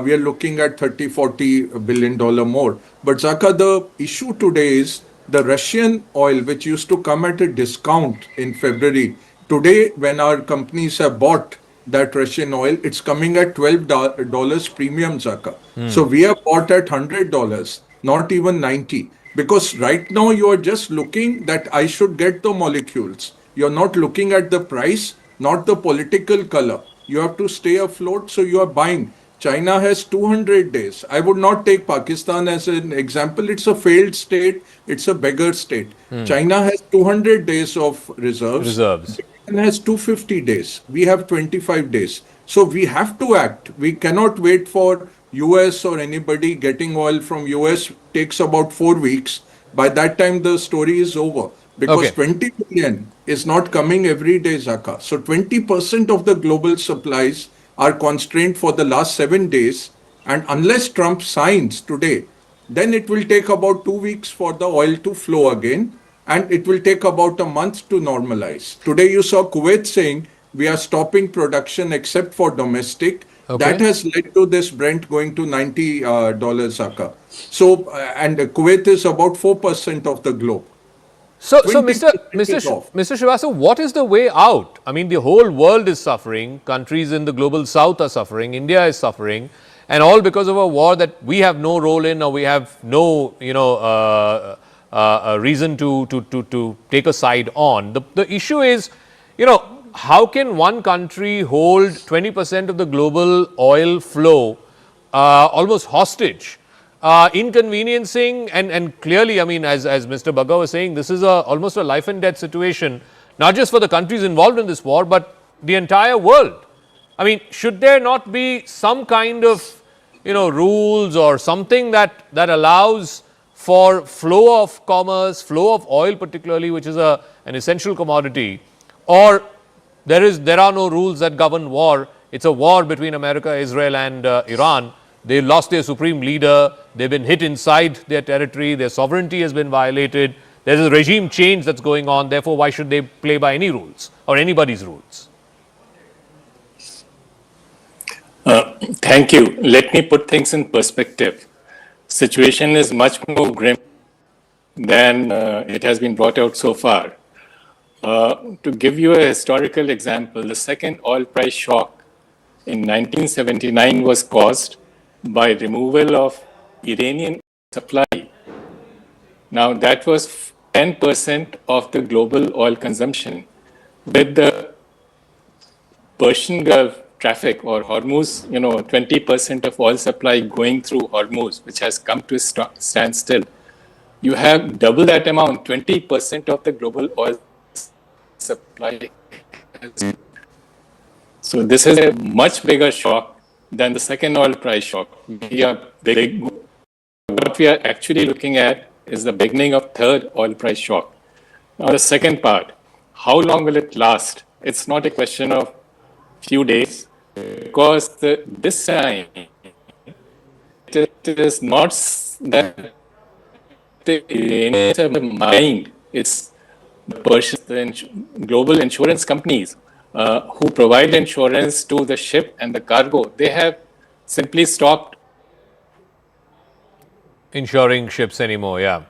we are looking at 30-40 billion dollar more. But Zaka, the issue today is the Russian oil, which used to come at a discount in February. Today, when our companies have bought that Russian oil, it's coming at $12 premium, Zaka. So we have bought at $100, not even 90. Because right now you are just looking that I should get the molecules. You're not looking at the price, not the political color. You have to stay afloat, so you are buying. China has 200 days. I would not take Pakistan as an example. It's a failed state. It's a beggar state. China has 200 days of reserves. Japan has 250 days. We have 25 days. So we have to act. We cannot wait for US or anybody. Getting oil from US takes about 4 weeks. By that time, the story is over. Because 20 billion is not coming every day, Zaka. So 20% of the global supplies are constrained for the last 7 days. And unless Trump signs today, then it will take about 2 weeks for the oil to flow again. And it will take about a month to normalize. Today you saw Kuwait saying we are stopping production except for domestic. That has led to this Brent going to $90 Zaka. So, and Kuwait is about 4% of the globe. So Mr. Srivastava, what is the way out? I mean, the whole world is suffering. Countries in the global south are suffering. India is suffering. And all because of a war that we have no role in, or we have no, a reason to take a side on. The issue is, how can one country hold 20% of the global oil flow almost hostage, inconveniencing and clearly, I mean, as Mr. Bagga was saying, this is almost a life and death situation, not just for the countries involved in this war, but the entire world. I mean, should there not be some kind of, rules or something that allows for flow of commerce, flow of oil particularly, which is an essential commodity, or there are no rules that govern war? It's a war between America, Israel and Iran. They lost their supreme leader. They've been hit inside their territory. Their sovereignty has been violated. There's a regime change that's going on. Therefore, why should they play by any rules or anybody's rules? Thank you. Let me put things in perspective. Situation is much more grim than it has been brought out so far. To give you a historical example, the second oil price shock in 1979 was caused by removal of Iranian supply. Now that was 10% of the global oil consumption. With the Persian Gulf traffic or Hormuz, 20% of oil supply going through Hormuz, which has come to a standstill. You have double that amount, 20% of the global oil supply. So this is a much bigger shock than the second oil price shock. What we are actually looking at is the beginning of third oil price shock. Now the second part, how long will it last? It's not a question of few days, because this time it is not that the Iranians have a mind. It's the global insurance companies who provide insurance to the ship and the cargo. They have simply stopped insuring ships anymore. Yeah.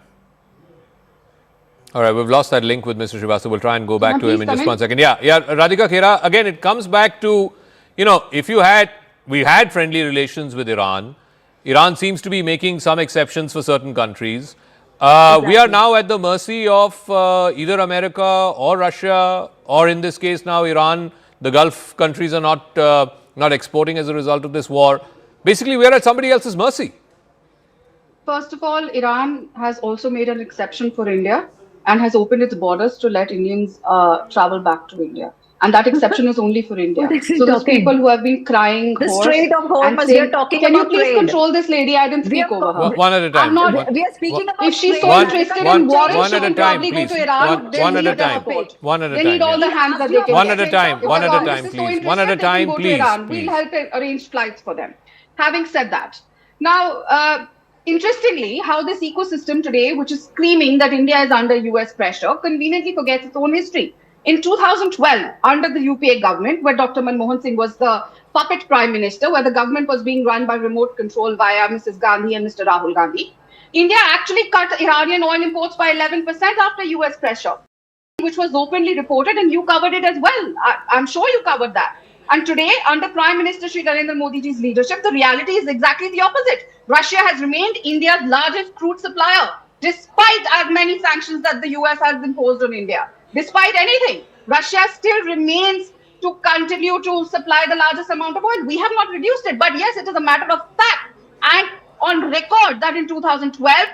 All right, we've lost that link with Mr. Srivastava. We'll try and go back to him in just 1 second. Yeah, Radhika Khera, again, it comes back to, if we had friendly relations with Iran. Iran seems to be making some exceptions for certain countries. We are now at the mercy of either America or Russia, or in this case now Iran. The Gulf countries are not exporting as a result of this war. Basically, we are at somebody else's mercy. First of all, Iran has also made an exception for India and has opened its borders to let Indians travel back to India. And that exception was only for India. What is he So those talking? people who have been crying The hoarse Strait of and Hormuz, we saying, are talking can you about please trade. control this lady? I didn't We speak are over her. One at a time. I'm not. We are speaking about If she's so trade. interested one- in warring, one she at a can time, probably go please. to Iran. They'll One at need a their time. support. One at a They time. need all the Yes. hands that they can One get. at a time. If One the at a Congress time, is so please. interested, One at a they can time, go to please. Iran. Please. We'll help arrange flights for them. Having said that, now, interestingly, how this ecosystem today, which is screaming that India is under US pressure, conveniently forgets its own history. In 2012, under the UPA government, where Dr. Manmohan Singh was the puppet prime minister, where the government was being run by remote control via Mrs. Gandhi and Mr. Rahul Gandhi, India actually cut Iranian oil imports by 11% after US pressure, which was openly reported, and you covered it as well. I'm sure you covered that. And today, under Prime Minister Shri Narendra Modi's leadership, the reality is exactly the opposite. Russia has remained India's largest crude supplier, despite as many sanctions that the US has imposed on India. Despite anything, Russia still remains to continue to supply the largest amount of oil. We have not reduced it, but yes, it is a matter of fact. And on record that in 2012,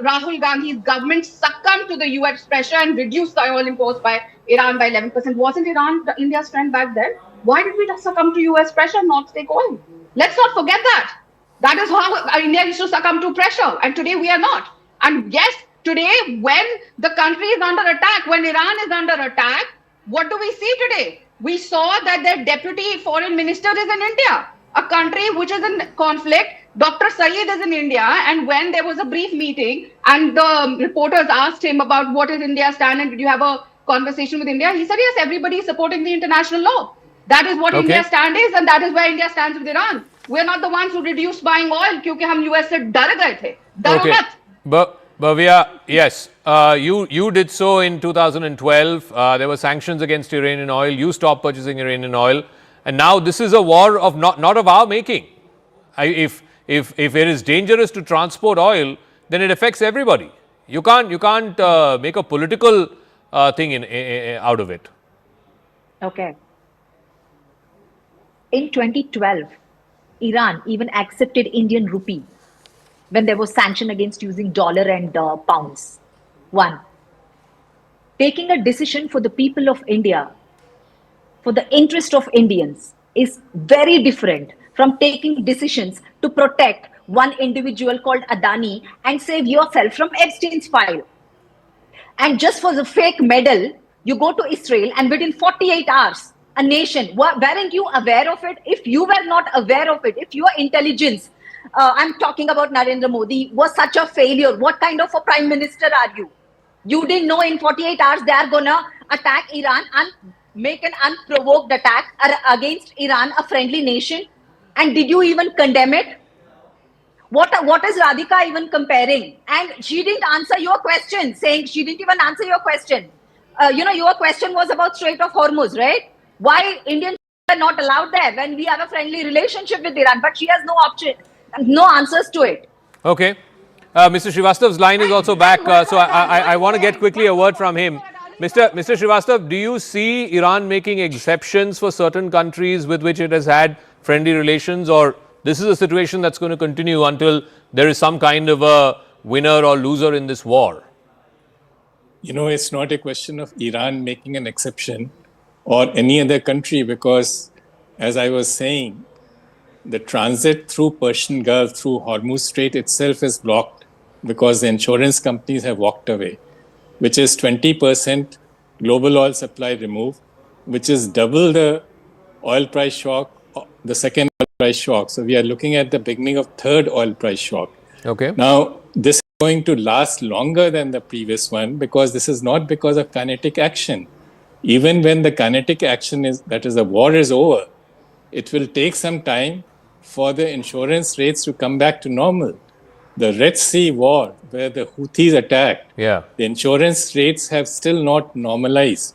Rahul Gandhi's government succumbed to the US pressure and reduced the oil imports by Iran by 11%. Wasn't Iran India's friend back then? Why did we succumb to US pressure and not take oil? Let's not forget that. That is how India used to succumb to pressure. And today we are not. And yes, today when the country is under attack, when Iran is under attack, what do we see today? We saw that their deputy foreign minister is in India, a country which is in conflict. Dr. Saeed is in India, and when there was a brief meeting and the reporters asked him about what is India's stand and did you have a conversation with India, he said, yes, everybody is supporting the international law. That is what Okay. India's stand is, and that is where India stands with Iran. We're not the ones who reduced buying oil because हम US से डर गए थे. डरो Okay. मत. Bhavya, yes, you did so in 2012. There were sanctions against Iranian oil. You stopped purchasing Iranian oil, and now this is a war of not of our making. If it is dangerous to transport oil, then it affects everybody. You can't make a political thing out of it. Okay. In 2012, Iran even accepted Indian rupee when there was sanction against using dollar and pounds. One, taking a decision for the people of India, for the interest of Indians, is very different from taking decisions to protect one individual called Adani and save yourself from Epstein's file. And just for the fake medal, you go to Israel and within 48 hours, a nation, weren't you aware of it? If you were not aware of it, if your intelligence, I'm talking about Narendra Modi, was such a failure, what kind of a prime minister are you? You didn't know in 48 hours they are going to attack Iran and make an unprovoked attack against Iran, a friendly nation. And did you even condemn it? What is Radhika even comparing? And she didn't answer your question, saying she didn't even answer your question. Your question was about Strait of Hormuz, right? Why Indians are not allowed there when we have a friendly relationship with Iran? But she has no option, no answers to it. Okay. Mr. Srivastav's line is also back, so I want to get quickly a word from him. Mr. Srivastav, do you see Iran making exceptions for certain countries with which it has had friendly relations, or this is a situation that's going to continue until there is some kind of a winner or loser in this war? You know, it's not a question of Iran making an exception or any other country, because, as I was saying, the transit through Persian Gulf, through Hormuz Strait itself is blocked because the insurance companies have walked away, which is 20% global oil supply removed, which is double the oil price shock, the second oil price shock. So we are looking at the beginning of third oil price shock. Okay. Now, this is going to last longer than the previous one because this is not because of kinetic action. Even when the kinetic action is, that is, the war is over, it will take some time for the insurance rates to come back to normal. The Red Sea war, where the Houthis attacked, the insurance rates have still not normalized.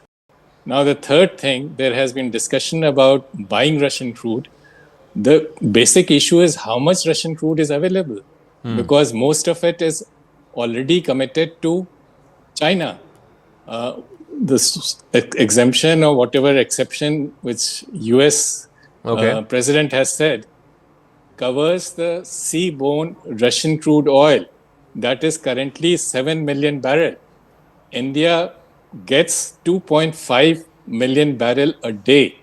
Now, the third thing, there has been discussion about buying Russian crude. The basic issue is how much Russian crude is available, because most of it is already committed to China. This exemption or whatever exception which US president has said covers the seaborne Russian crude oil that is currently 7 million barrel. India gets 2.5 million barrel a day.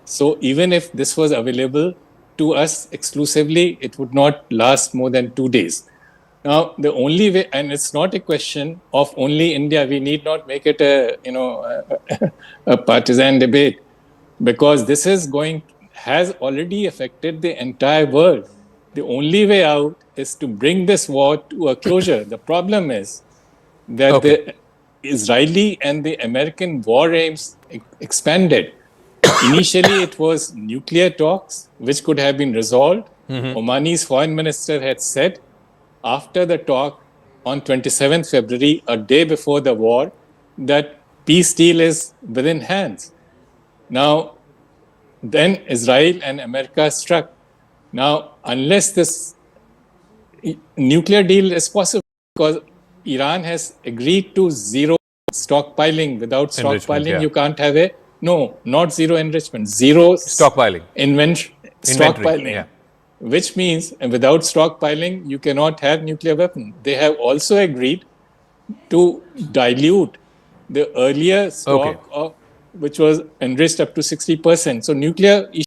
So even if this was available to us exclusively, it would not last more than 2 days. Now, the only way, and it's not a question of only India, we need not make it a partisan debate, because this has already affected the entire world. The only way out is to bring this war to a closure. The problem is that the Israeli and the American war aims expanded. Initially, it was nuclear talks, which could have been resolved. Omani's foreign minister had said after the talk on 27th February, a day before the war, that peace deal is within hands. Now, then Israel and America struck. Now, unless this nuclear deal is possible, because Iran has agreed to zero stockpiling. Without stockpiling, you can't have not zero enrichment, zero stockpiling. Stockpiling. Which means without stockpiling, you cannot have nuclear weapons. They have also agreed to dilute the earlier stock, which was enriched up to 60%. So nuclear issue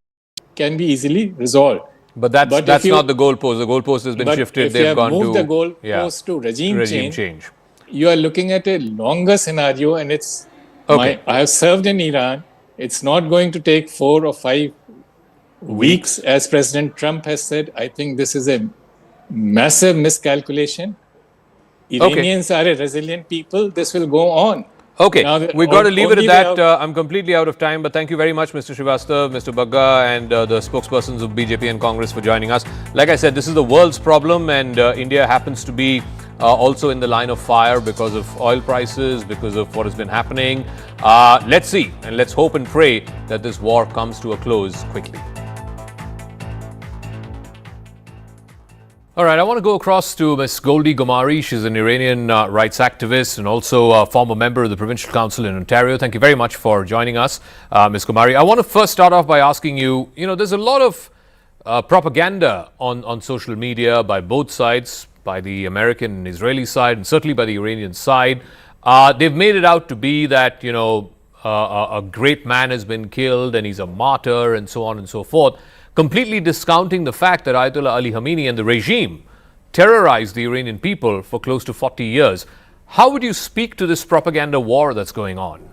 can be easily resolved. But that's not the goalpost. The goalpost has been shifted. If you have moved the goalpost to regime change, you are looking at a longer scenario, and it's. I have served in Iran. It's not going to take 4 or 5 weeks, as President Trump has said. I think this is a massive miscalculation. Iranians are a resilient people. This will go on. Okay, we've got to leave it at that. I'm completely out of time, but thank you very much, Mr. Srivastav, Mr. Bagga, and the spokespersons of BJP and Congress for joining us. Like I said, this is the world's problem, and India happens to be also in the line of fire because of oil prices, because of what has been happening. Let's see, and let's hope and pray that this war comes to a close quickly. All right, I want to go across to Ms. Goldie Gomari. She's an Iranian rights activist and also a former member of the Provincial Council in Ontario. Thank you very much for joining us, Ms. Gomari. I want to first start off by asking you, there's a lot of propaganda on social media by both sides, by the American and Israeli side, and certainly by the Iranian side. They've made it out to be that, a great man has been killed and he's a martyr and so on and so forth, completely discounting the fact that Ayatollah Ali Khamenei and the regime terrorized the Iranian people for close to 40 years. How would you speak to this propaganda war that's going on?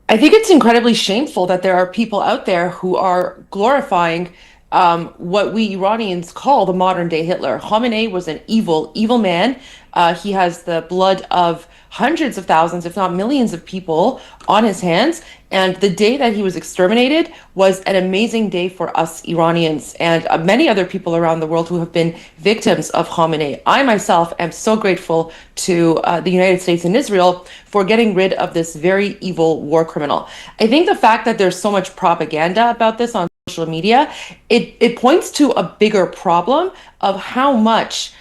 I think it's incredibly shameful that there are people out there who are glorifying what we Iranians call the modern day Hitler. Khamenei was an evil, evil man. He has the blood of hundreds of thousands, if not millions of people on his hands. And the day that he was exterminated was an amazing day for us Iranians and many other people around the world who have been victims of Khamenei. I myself am so grateful to the United States and Israel for getting rid of this very evil war criminal. I think the fact that there's so much propaganda about this on social media, it points to a bigger problem of how much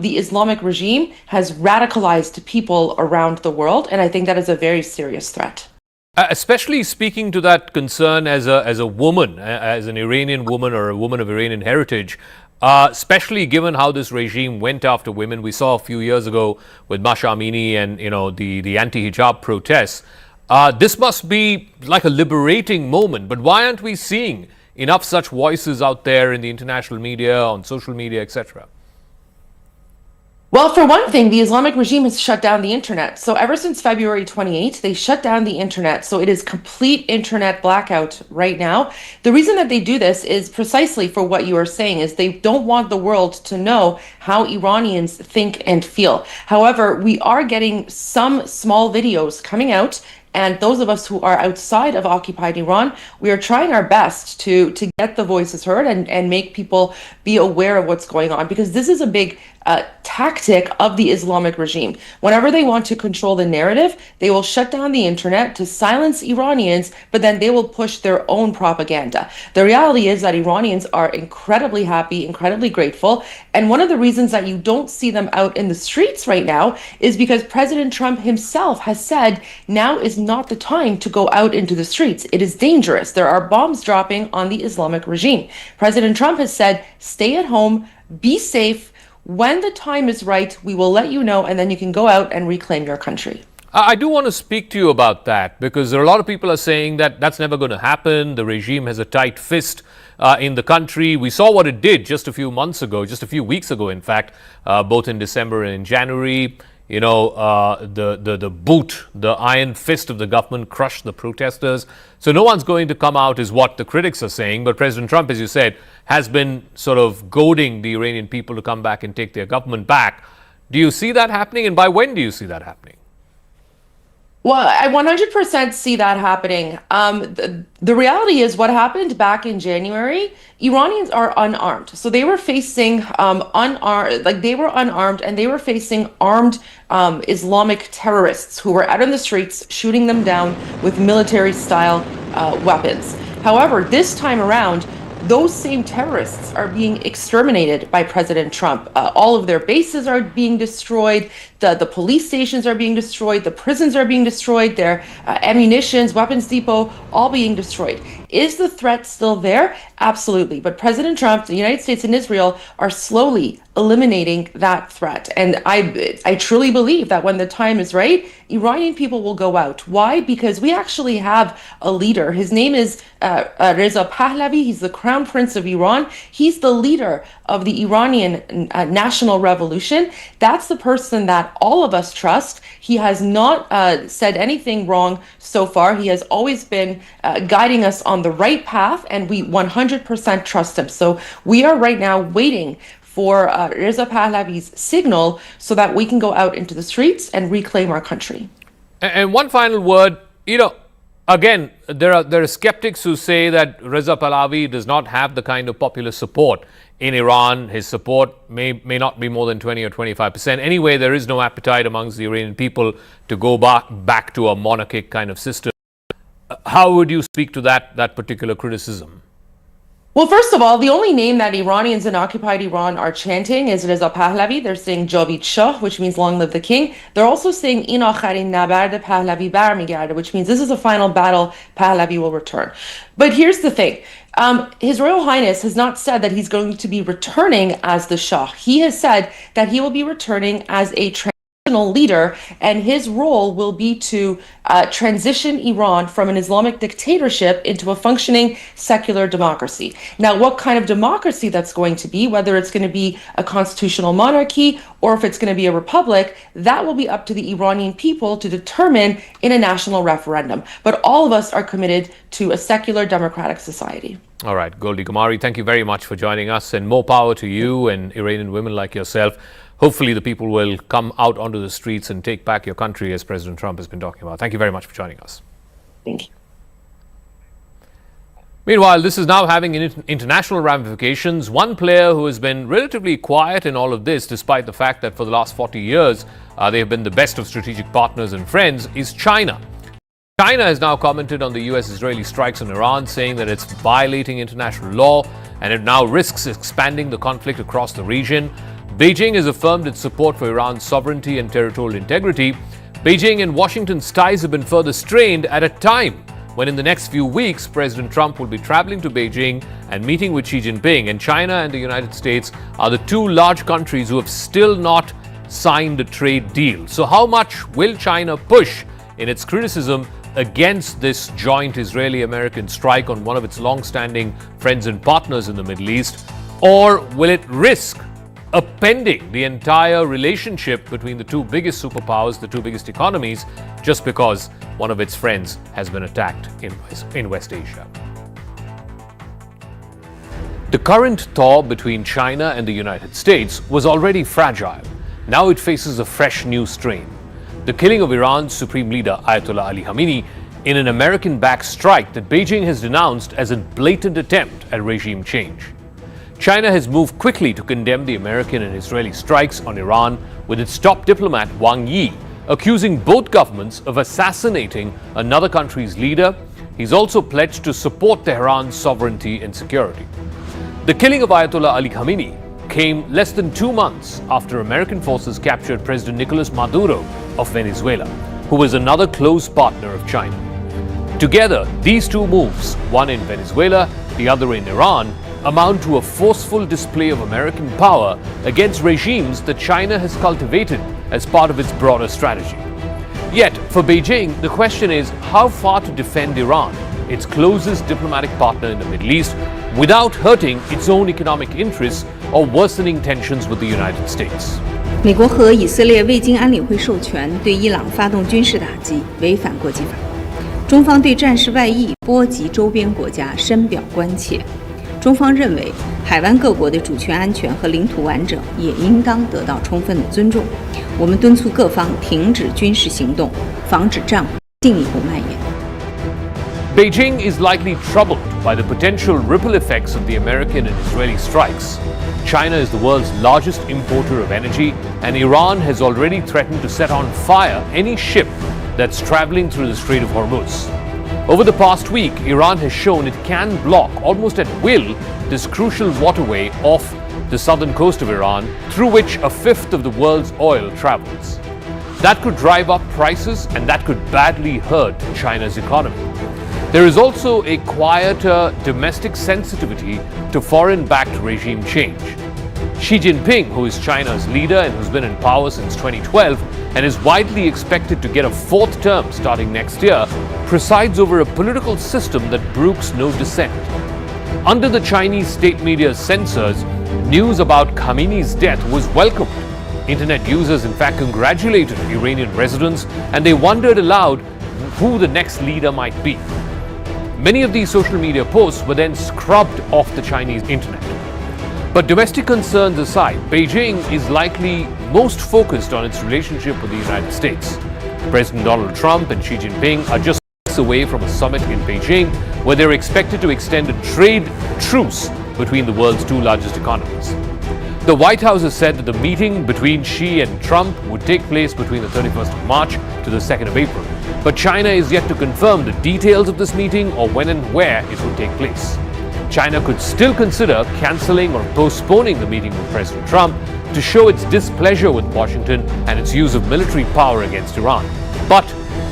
the Islamic regime has radicalized people around the world, and I think that is a very serious threat. Especially speaking to that concern as a woman, as an Iranian woman or a woman of Iranian heritage, especially given how this regime went after women. We saw a few years ago with Masha Amini and the anti-hijab protests. This must be like a liberating moment, but why aren't we seeing enough such voices out there in the international media, on social media, etc.? Well, for one thing, the Islamic regime has shut down the internet. So ever since February 28th, they shut down the internet. So it is complete internet blackout right now. The reason that they do this is precisely for what you are saying, is they don't want the world to know how Iranians think and feel. However, we are getting some small videos coming out, and those of us who are outside of occupied Iran, we are trying our best to get the voices heard and make people be aware of what's going on, because this is a big tactic of the Islamic regime. Whenever they want to control the narrative, they will shut down the internet to silence Iranians, but then they will push their own propaganda. The reality is that Iranians are incredibly happy, incredibly grateful, and one of the reasons that you don't see them out in the streets right now is because President Trump himself has said now is not the time to go out into the streets. It is dangerous. There are bombs dropping on the Islamic regime. President Trump has said, stay at home, be safe. When the time is right, we will let you know, and then you can go out and reclaim your country. I do want to speak to you about that, because there are a lot of people are saying that that's never going to happen. The regime has a tight fist in the country. We saw what it did just a few months ago, just a few weeks ago, in fact, both in December and in January. You know, the iron fist of the government crushed the protesters. So no one's going to come out, is what the critics are saying. But President Trump, as you said, has been sort of goading the Iranian people to come back and take their government back. Do you see that happening? And by when do you see that happening? Well, I 100% see that happening. The reality is what happened back in January, Iranians are unarmed. So they were facing unarmed and they were facing armed Islamic terrorists who were out in the streets shooting them down with military style weapons. However, this time around, those same terrorists are being exterminated by President Trump. All of their bases are being destroyed. The police stations are being destroyed. The prisons are being destroyed. Their ammunitions, weapons depot, all being destroyed. Is the threat still there? Absolutely. But President Trump, the United States and Israel are slowly eliminating that threat. And I truly believe that when the time is right, Iranian people will go out. Why? Because we actually have a leader. His name is Reza Pahlavi. He's the crown prince of Iran. He's the leader of the Iranian national revolution. That's the person that all of us trust. He has not said anything wrong so far. He has always been guiding us on the right path, and we 100% trust him. So we are right now waiting for Reza Pahlavi's signal so that we can go out into the streets and reclaim our country. And one final word, you know, again, there are skeptics who say that Reza Pahlavi does not have the kind of popular support in Iran. His support may not be more than 20 or 25%. Anyway, there is no appetite amongst the Iranian people to go back to a monarchic kind of system. How would you speak to that particular criticism? Well, first of all, the only name that Iranians in occupied Iran are chanting is Reza Pahlavi. They're saying Javid Shah, which means long live the king. They're also saying In akharin nabard Pahlavi barmigarde, which means this is a final battle, Pahlavi will return. But here's the thing. His Royal Highness has not said that he's going to be returning as the Shah. He has said that he will be returning as a leader, and his role will be to transition Iran from an Islamic dictatorship into a functioning secular democracy. Now, what kind of democracy that's going to be, whether it's going to be a constitutional monarchy or if it's going to be a republic, that will be up to the Iranian people to determine in a national referendum. But all of us are committed to a secular democratic society. All right, Goldie Kumari, thank you very much for joining us, and more power to you and Iranian women like yourself. Hopefully the people will come out onto the streets and take back your country, as President Trump has been talking about. Thank you very much for joining us. Thank you. Meanwhile, this is now having international ramifications. One player who has been relatively quiet in all of this, despite the fact that for the last 40 years they have been the best of strategic partners and friends, is China. China has now commented on the US-Israeli strikes on Iran, saying that it's violating international law and it now risks expanding the conflict across the region. Beijing has affirmed its support for Iran's sovereignty and territorial integrity. Beijing and Washington's ties have been further strained at a time when in the next few weeks, President Trump will be traveling to Beijing and meeting with Xi Jinping. And China and the United States are the two large countries who have still not signed a trade deal. So how much will China push in its criticism against this joint Israeli-American strike on one of its long-standing friends and partners in the Middle East? Or will it risk upending the entire relationship between the two biggest superpowers, the two biggest economies, just because one of its friends has been attacked in West Asia? The current thaw between China and the United States was already fragile. Now it faces a fresh new strain. The killing of Iran's supreme leader Ayatollah Ali Khamenei in an American-backed strike that Beijing has denounced as a blatant attempt at regime change. China has moved quickly to condemn the American and Israeli strikes on Iran, with its top diplomat Wang Yi accusing both governments of assassinating another country's leader. He's also pledged to support Tehran's sovereignty and security. The killing of Ayatollah Ali Khamenei came less than 2 months after American forces captured President Nicolas Maduro of Venezuela, who was another close partner of China. Together, these two moves, one in Venezuela, the other in Iran, amount to a forceful display of American power against regimes that China has cultivated as part of its broader strategy. Yet, for Beijing, the question is how far to defend Iran, its closest diplomatic partner in the Middle East, without hurting its own economic interests or worsening tensions with the United States. 美国和以色列未经安理会授权对伊朗发动军事打击，违反国际法。中方对战事外溢波及周边国家深表关切。中方认为，海湾各国的主权安全和领土完整也应当得到充分的尊重。我们敦促各方停止军事行动，防止战火进一步蔓延。Beijing is likely troubled by the potential ripple effects of the American and Israeli strikes. China is the world's largest importer of energy, and Iran has already threatened to set on fire any ship that's traveling through the Strait of Hormuz. Over the past week, Iran has shown it can block almost at will this crucial waterway off the southern coast of Iran, through which a fifth of the world's oil travels. That could drive up prices, and that could badly hurt China's economy. There is also a quieter domestic sensitivity to foreign-backed regime change. Xi Jinping, who is China's leader and who's been in power since 2012 and is widely expected to get a fourth term starting next year, presides over a political system that brooks no dissent. Under the Chinese state media's censors, news about Khamenei's death was welcomed. Internet users, in fact, congratulated Iranian residents, and they wondered aloud who the next leader might be. Many of these social media posts were then scrubbed off the Chinese internet. But domestic concerns aside, Beijing is likely most focused on its relationship with the United States. President Donald Trump and Xi Jinping are just weeks away from a summit in Beijing where they're expected to extend a trade truce between the world's two largest economies. The White House has said that the meeting between Xi and Trump would take place between the 31st of March to the 2nd of April. But China is yet to confirm the details of this meeting or when and where it would take place. China could still consider cancelling or postponing the meeting with President Trump to show its displeasure with Washington and its use of military power against Iran. But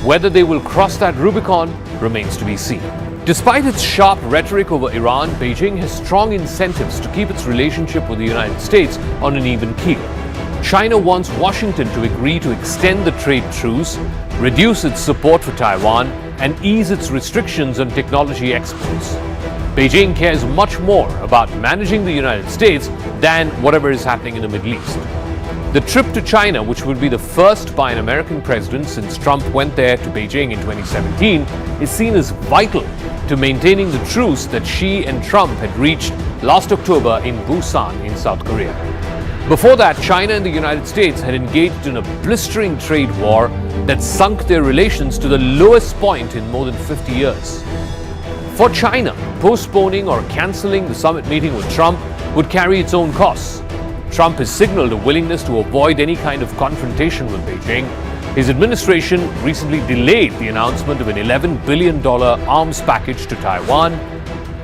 whether they will cross that Rubicon remains to be seen. Despite its sharp rhetoric over Iran, Beijing has strong incentives to keep its relationship with the United States on an even keel. China wants Washington to agree to extend the trade truce, reduce its support for Taiwan, and ease its restrictions on technology exports. Beijing cares much more about managing the United States than whatever is happening in the Middle East. The trip to China, which would be the first by an American president since Trump went there to Beijing in 2017, is seen as vital to maintaining the truce that Xi and Trump had reached last October in Busan in South Korea. Before that, China and the United States had engaged in a blistering trade war that sunk their relations to the lowest point in more than 50 years. For China, postponing or cancelling the summit meeting with Trump would carry its own costs. Trump has signaled a willingness to avoid any kind of confrontation with Beijing. His administration recently delayed the announcement of an $11 billion arms package to Taiwan,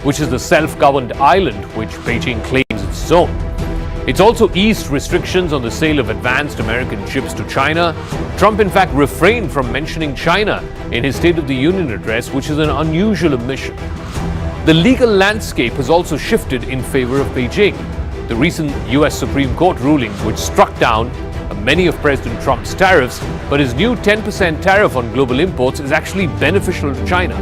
which is the self-governed island which Beijing claims its own. It's also eased restrictions on the sale of advanced American chips to China. Trump, in fact, refrained from mentioning China in his State of the Union address, which is an unusual omission. The legal landscape has also shifted in favor of Beijing. The recent US Supreme Court ruling, which struck down many of President Trump's tariffs, but his new 10% tariff on global imports is actually beneficial to China.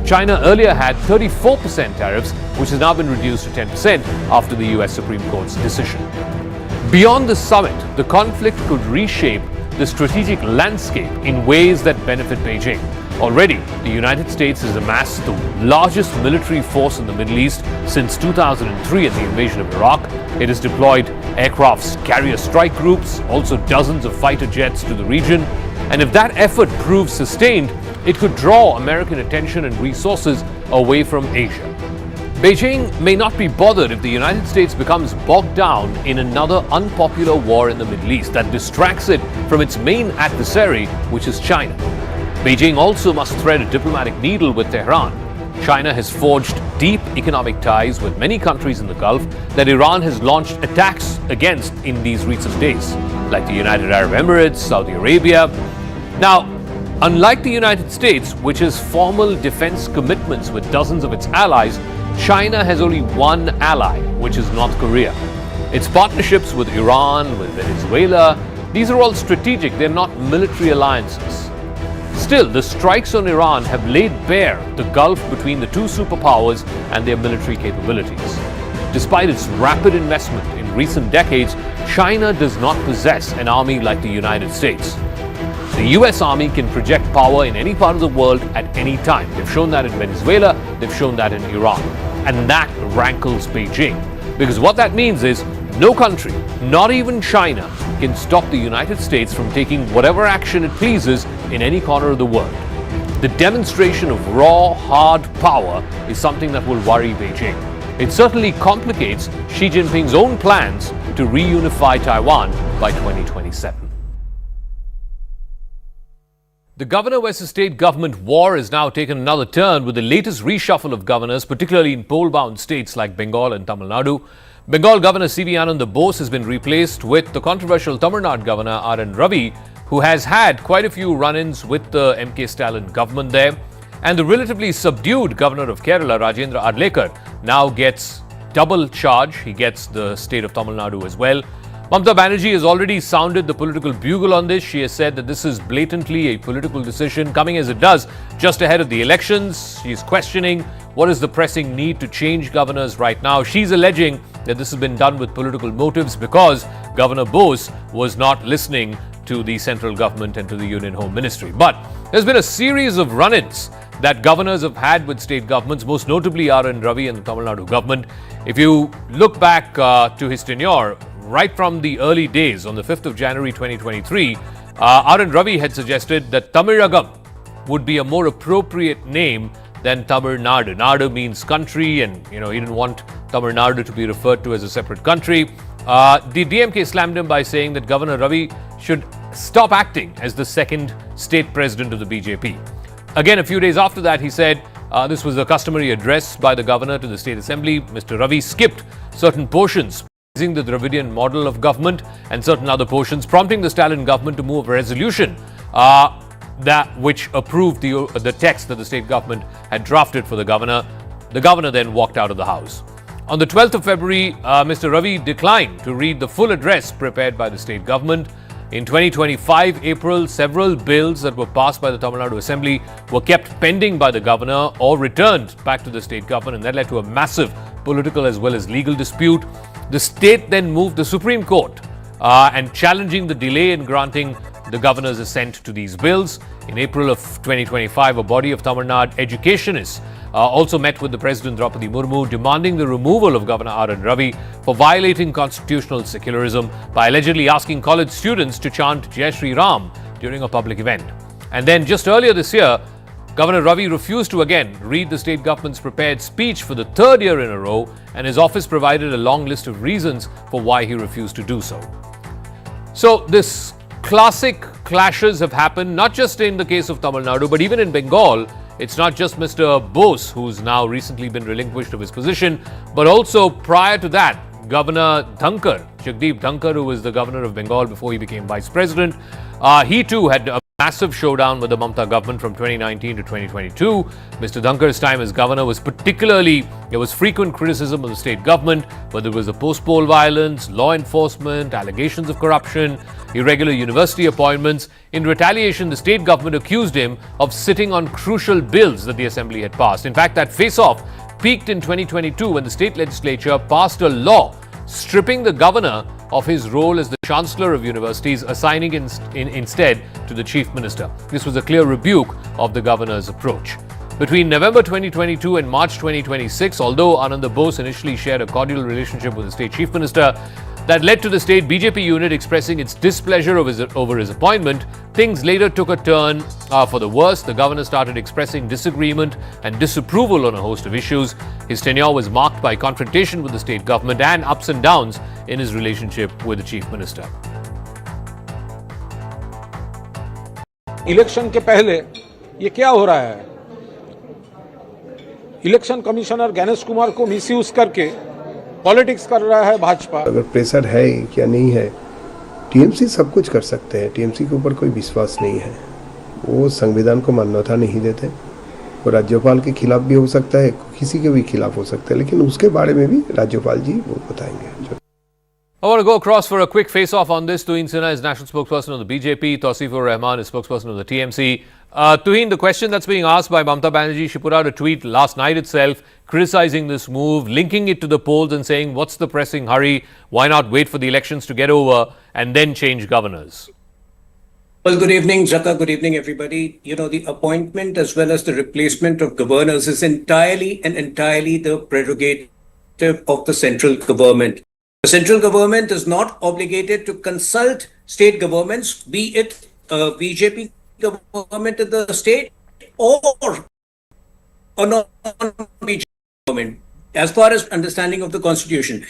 China earlier had 34% tariffs, which has now been reduced to 10% after the US Supreme Court's decision. Beyond the summit, the conflict could reshape the strategic landscape in ways that benefit Beijing. Already, the United States has amassed the largest military force in the Middle East since 2003 and the invasion of Iraq. It has deployed aircraft carrier strike groups, also dozens of fighter jets to the region. And if that effort proves sustained, it could draw American attention and resources away from Asia. Beijing may not be bothered if the United States becomes bogged down in another unpopular war in the Middle East that distracts it from its main adversary, which is China. Beijing also must thread a diplomatic needle with Tehran. China has forged deep economic ties with many countries in the Gulf that Iran has launched attacks against in these recent days, like the United Arab Emirates, Saudi Arabia. Now, unlike the United States, which has formal defense commitments with dozens of its allies, China has only one ally, which is North Korea. Its partnerships with Iran, with Venezuela, these are all strategic, they're not military alliances. Still, the strikes on Iran have laid bare the gulf between the two superpowers and their military capabilities. Despite its rapid investment in recent decades, China does not possess an army like the United States. The US Army can project power in any part of the world at any time. They've shown that in Venezuela, they've shown that in Iran. And that rankles Beijing. Because what that means is no country, not even China, can stop the United States from taking whatever action it pleases in any corner of the world. The demonstration of raw, hard power is something that will worry Beijing. It certainly complicates Xi Jinping's own plans to reunify Taiwan by 2027. The governor versus state government war has now taken another turn with the latest reshuffle of governors, particularly in poll-bound states like Bengal and Tamil Nadu. Bengal Governor C.V. Ananda Bose has been replaced with the controversial Tamil Nadu Governor R.N. Ravi, who has had quite a few run-ins with the M.K. Stalin government there. And the relatively subdued governor of Kerala, Rajendra Adlekar, now gets double charge. He gets the state of Tamil Nadu as well. Mamata Banerjee has already sounded the political bugle on this. She has said that this is blatantly a political decision, coming as it does just ahead of the elections. She is questioning what is the pressing need to change governors right now. She's alleging that this has been done with political motives because Governor Bose was not listening to the central government and to the Union Home Ministry. But there's been a series of run-ins that governors have had with state governments, most notably R.N. Ravi and the Tamil Nadu government. If you look back to his tenure, right from the early days, on the 5th of January 2023, R.N. Ravi had suggested that Tamilagam would be a more appropriate name than Tamil Nadu. Nadu means country, and he didn't want Tamil Nadu to be referred to as a separate country. The DMK slammed him by saying that Governor Ravi should stop acting as the second state president of the BJP. Again, a few days after that, he said this was a customary address by the governor to the state assembly. Mr. Ravi skipped certain portions, praising the Dravidian model of government, and certain other portions, prompting the Stalin government to move a resolution which approved the text that the state government had drafted for the governor. The governor then walked out of the house. On the 12th of February, Mr. Ravi declined to read the full address prepared by the state government. In 2025 April, several bills that were passed by the Tamil Nadu Assembly were kept pending by the governor or returned back to the state government, and that led to a massive political as well as legal dispute. The state then moved the Supreme Court and challenging the delay in granting the governor's assent to these bills. In April of 2025, a body of Tamil Nadu educationists also met with the President Draupadi Murmu, demanding the removal of Governor R.N. Ravi for violating constitutional secularism by allegedly asking college students to chant Jai Shri Ram during a public event. And then just earlier this year, Governor Ravi refused to again read the state government's prepared speech for the third year in a row, and his office provided a long list of reasons for why he refused to do so. So this classic clashes have happened not just in the case of Tamil Nadu, but even in Bengal. It's not just Mr. Bose, who's now recently been relinquished of his position, but also prior to that, Governor Dhankar, Jagdeep Dhankar, who was the governor of Bengal before he became vice president, he too had a massive showdown with the Mamata government from 2019 to 2022. Mr. Dhankar's time as governor was there was frequent criticism of the state government, whether it was the post-poll violence, law enforcement, allegations of corruption, irregular university appointments. In retaliation, the state government accused him of sitting on crucial bills that the assembly had passed. In fact, that face-off peaked in 2022 when the state legislature passed a law stripping the governor of his role as the Chancellor of universities, assigning instead to the Chief Minister. This was a clear rebuke of the governor's approach. Between November 2022 and March 2026, although Ananda Bose initially shared a cordial relationship with the state Chief Minister, that led to the state BJP unit expressing its displeasure over his appointment. Things later took a turn for the worse. The governor started expressing disagreement and disapproval on a host of issues. His tenure was marked by confrontation with the state government and ups and downs in his relationship with the chief minister. Election के पहले ये क्या हो रहा है? Election commissioner Ganesh Kumar को misuse करके politics कर रहा है भाजपा। अगर प्रेशर है क्या नहीं है, टीएमसी सब कुछ कर सकते हैं। टीएमसी के ऊपर कोई विश्वास नहीं है, वो संविधान को मान्यता नहीं देते। वो राज्यपाल के खिलाफ भी हो सकता है, किसी के भी खिलाफ हो सकता है, लेकिन उसके बारे में भी राज्यपाल जी वो बताएंगे। want to go across for a quick face-off on this. Tuhin Sinha is national spokesperson of the BJP. Tausifur Rahman is spokesperson of the TMC. Tuhin, the question that's being asked by Mamata Banerjee, she put out a tweet last night itself criticizing this move, linking it to the polls and saying, what's the pressing hurry? Why not wait for the elections to get over and then change governors? Well, good evening, Zaka. Good evening, everybody. You know, the appointment as well as the replacement of governors is entirely the prerogative of the central government. The central government is not obligated to consult state governments, be it BJP government in the state or a non-BJP government, as far as understanding of the constitution.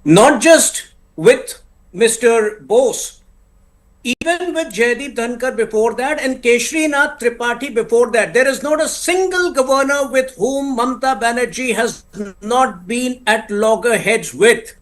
Not just with Mr. Bose, even with Jaideep Dhankar before that and Keshrinath Tripathi before that, there is not a single governor with whom Mamata Banerjee has not been at loggerheads with.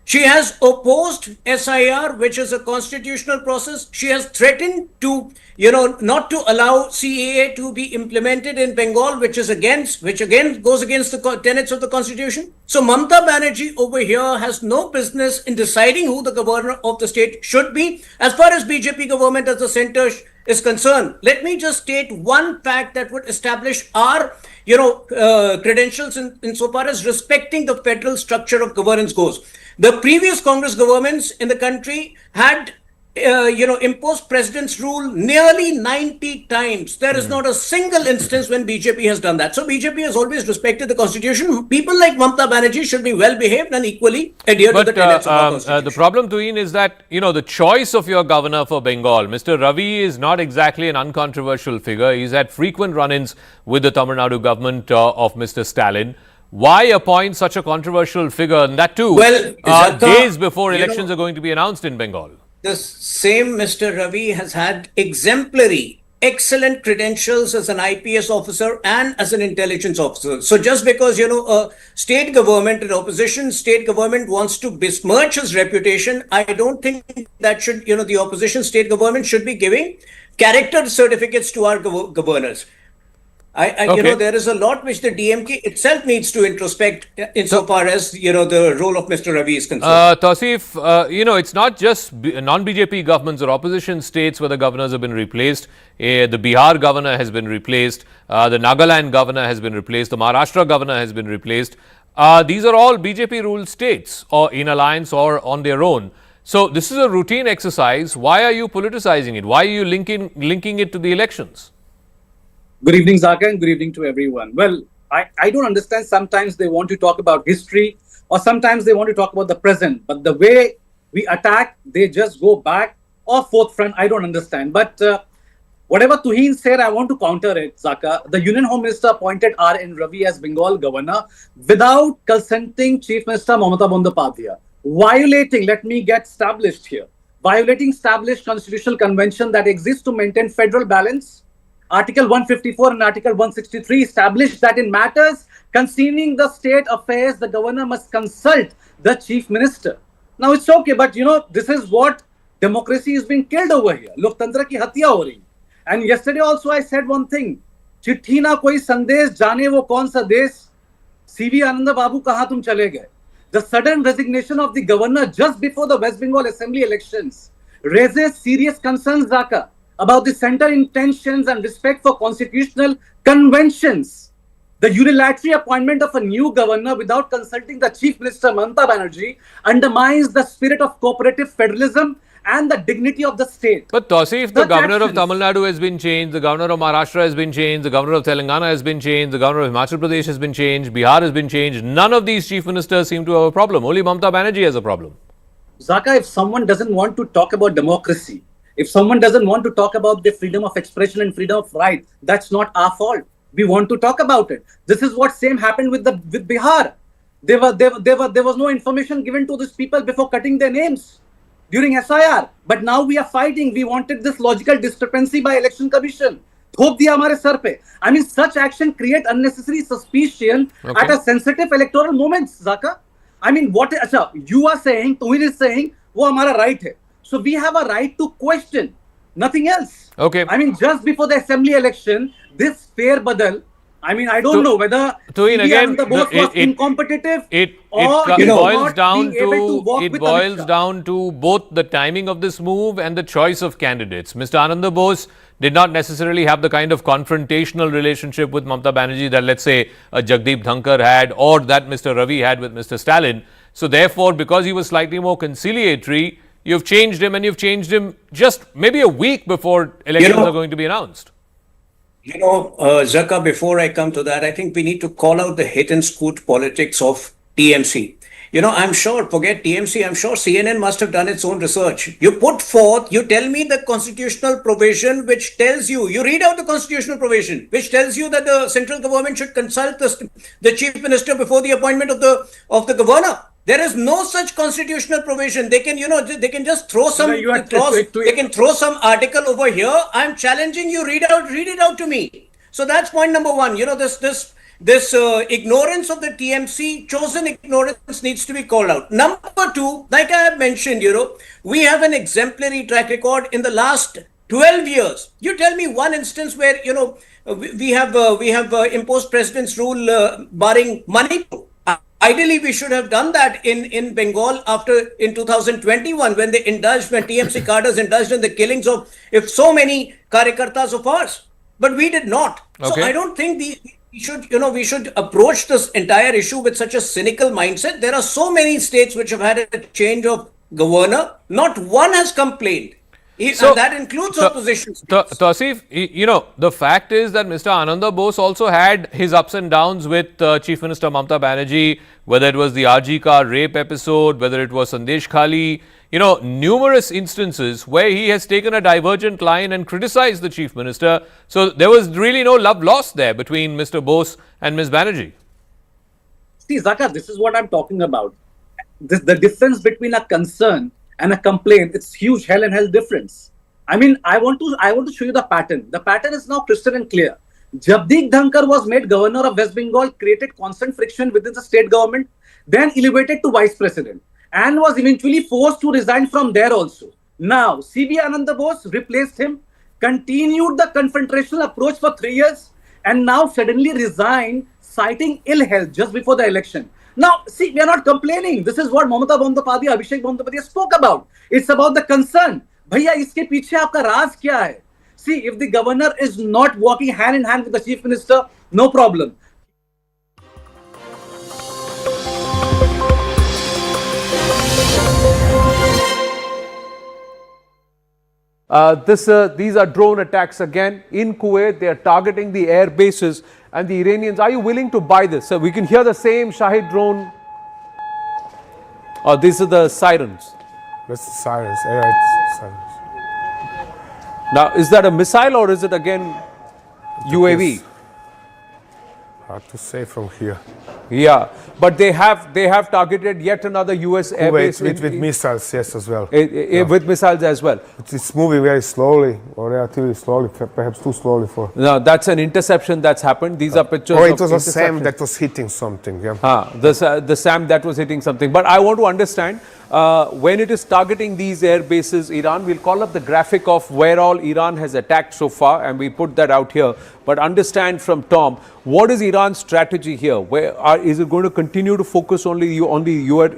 She has opposed SIR, which is a constitutional process. She has threatened to, not to allow CAA to be implemented in Bengal, which again goes against the tenets of the constitution. So Mamata Banerjee over here has no business in deciding who the governor of the state should be. As far as BJP government as the center is concerned, let me just state one fact that would establish our, credentials insofar as respecting the federal structure of governance goes. The previous Congress governments in the country had, imposed president's rule nearly 90 times. There is not a single instance when BJP has done that. So BJP has always respected the constitution. People like Mamata Banerjee should be well behaved and equally adhere to the tenets of our constitution. The problem, Tuhin, is that, the choice of your governor for Bengal, Mr. Ravi, is not exactly an uncontroversial figure. He's had frequent run-ins with the Tamil Nadu government of Mr. Stalin. Why appoint such a controversial figure, and that too, days before elections are going to be announced in Bengal? The same Mr. Ravi has had exemplary, excellent credentials as an IPS officer and as an intelligence officer. So just because, a state government, an opposition state government wants to besmirch his reputation, I don't think that should, the opposition state government should be giving character certificates to our governors. There is a lot which the DMK itself needs to introspect insofar as, the role of Mr. Ravi is concerned. Tausif, it's not just non-BJP governments or opposition states where the governors have been replaced. The Bihar governor has been replaced. The Nagaland governor has been replaced. The Maharashtra governor has been replaced. These are all BJP-ruled states or in alliance or on their own. So this is a routine exercise. Why are you politicizing it? Why are you linking it to the elections? Good evening, Zaka, and good evening to everyone. Well, I don't understand. Sometimes they want to talk about history or sometimes they want to talk about the present. But the way we attack, they just go back or forefront. I don't understand. But whatever Tuhin said, I want to counter it, Zaka. The Union Home Minister appointed R.N. Ravi as Bengal governor without consulting Chief Minister Mamata Bandyopadhyay. Violating, let me get established here, violating established constitutional convention that exists to maintain federal balance. Article 154 and Article 163 established that in matters concerning the state affairs, the governor must consult the chief minister. Now it's okay, but this is what democracy is being killed over here. Loktantra ki hatya ho rahi. And yesterday also I said one thing. Chithi na koi sandesh, jaane wo kaun sa desh. CV Ananda Babu kahan tum chale gaye. The sudden resignation of the governor just before the West Bengal Assembly elections raises serious concerns, Zaka, about the center intentions and respect for constitutional conventions. The unilateral appointment of a new governor without consulting the Chief Minister Mamata Banerjee undermines the spirit of cooperative federalism and the dignity of the state. But Tausif, the governor of Tamil Nadu has been changed, the governor of Maharashtra has been changed, the governor of Telangana has been changed, the governor of Himachal Pradesh has been changed, Bihar has been changed. None of these chief ministers seem to have a problem. Only Mamata Banerjee has a problem. Zaka, if someone doesn't want to talk about democracy, if someone doesn't want to talk about the freedom of expression and freedom of right, that's not our fault. We want to talk about it. This is what same happened with Bihar. There was no information given to these people before cutting their names during SIR. But now we are fighting. We wanted this logical discrepancy by Election Commission. Thop diya hamare sar pe. I mean, such action create unnecessary suspicion at a sensitive electoral moment, Zaka. I mean, you are saying, Tuhin is saying, wo hamara right hai. So we have a right to question, nothing else. Okay. I mean, just before the assembly election, this fair badal, I mean, I don't know whether the boss was incompetitive or boils down being able to walk it with boils Amit Shah. down to both the timing of this move and the choice of candidates. Mr. Ananda Bose did not necessarily have the kind of confrontational relationship with Mamata Banerjee that, let's say, Jagdeep Dhankar had or that Mr. Ravi had with Mr. Stalin. So therefore, because he was slightly more conciliatory, you've changed him, and you've changed him just maybe a week before elections are going to be announced. Zaka, before I come to that, I think we need to call out the hit and scoot politics of TMC. I'm sure, forget TMC, I'm sure CNN must have done its own research. You put forth, you tell me the constitutional provision which tells you read out the constitutional provision which tells you that the central government should consult the chief minister before the appointment of the governor. There is no such constitutional provision. They can, they can just throw some clause, they can throw some article over here. I'm challenging you, read it out to me. So that's point number one. This ignorance of the TMC, chosen ignorance, needs to be called out. Number two, like I have mentioned, we have an exemplary track record in the last 12 years. You tell me one instance where, we have imposed president's rule barring money. Ideally, we should have done that in Bengal in 2021 when TMC cadres indulged in the killings of so many karyakartas of ours. But we did not. Okay. So I don't think we should approach this entire issue with such a cynical mindset. There are so many states which have had a change of governor. Not one has complained. And that includes opposition. Tausif, the fact is that Mr. Ananda Bose also had his ups and downs with Chief Minister Mamata Banerjee, whether it was the RG car rape episode, whether it was Sandesh Khali, numerous instances where he has taken a divergent line and criticized the Chief Minister. So there was really no love lost there between Mr. Bose and Ms. Banerjee. See, Zaka, this is what I'm talking about. The difference between a concern and a complaint, it's huge hell and hell difference. I mean, I want to show you the pattern. The pattern is now crystal and clear. Jagdeep Dhankar was made governor of West Bengal, created constant friction within the state government, then elevated to vice president, and was eventually forced to resign from there also. Now, CV Ananda Bose replaced him, continued the confrontational approach for 3 years, and now suddenly resigned, citing ill health just before the election. Now, see, we are not complaining. This is what Mamata Bandyopadhyay, Abhishek Bandyopadhyay spoke about. It's about the concern. Bhaiya, iske piche aapka raaz kya hai? See, if the governor is not walking hand in hand with the chief minister, no problem. These are drone attacks again in Kuwait. They are targeting the air bases and the Iranians. Are you willing to buy this? So we can hear the same Shahid drone. Oh, these are the sirens. That's the sirens. It's sirens. Now, is that a missile or is it again UAV? Hard to say from here. Yeah, but they have targeted yet another US airbase with missiles, yes, as well. With missiles as well. It's moving very slowly, or relatively slowly, perhaps too slowly for. No, that's an interception that's happened. These are pictures. Or it was a SAM that was hitting something. Yeah. The SAM that was hitting something. But I want to understand when it is targeting these air bases, Iran. We'll call up the graphic of where all Iran has attacked so far, and we put that out here. But understand from Tom, what is Iran's strategy here? Is it going to continue to focus only on the US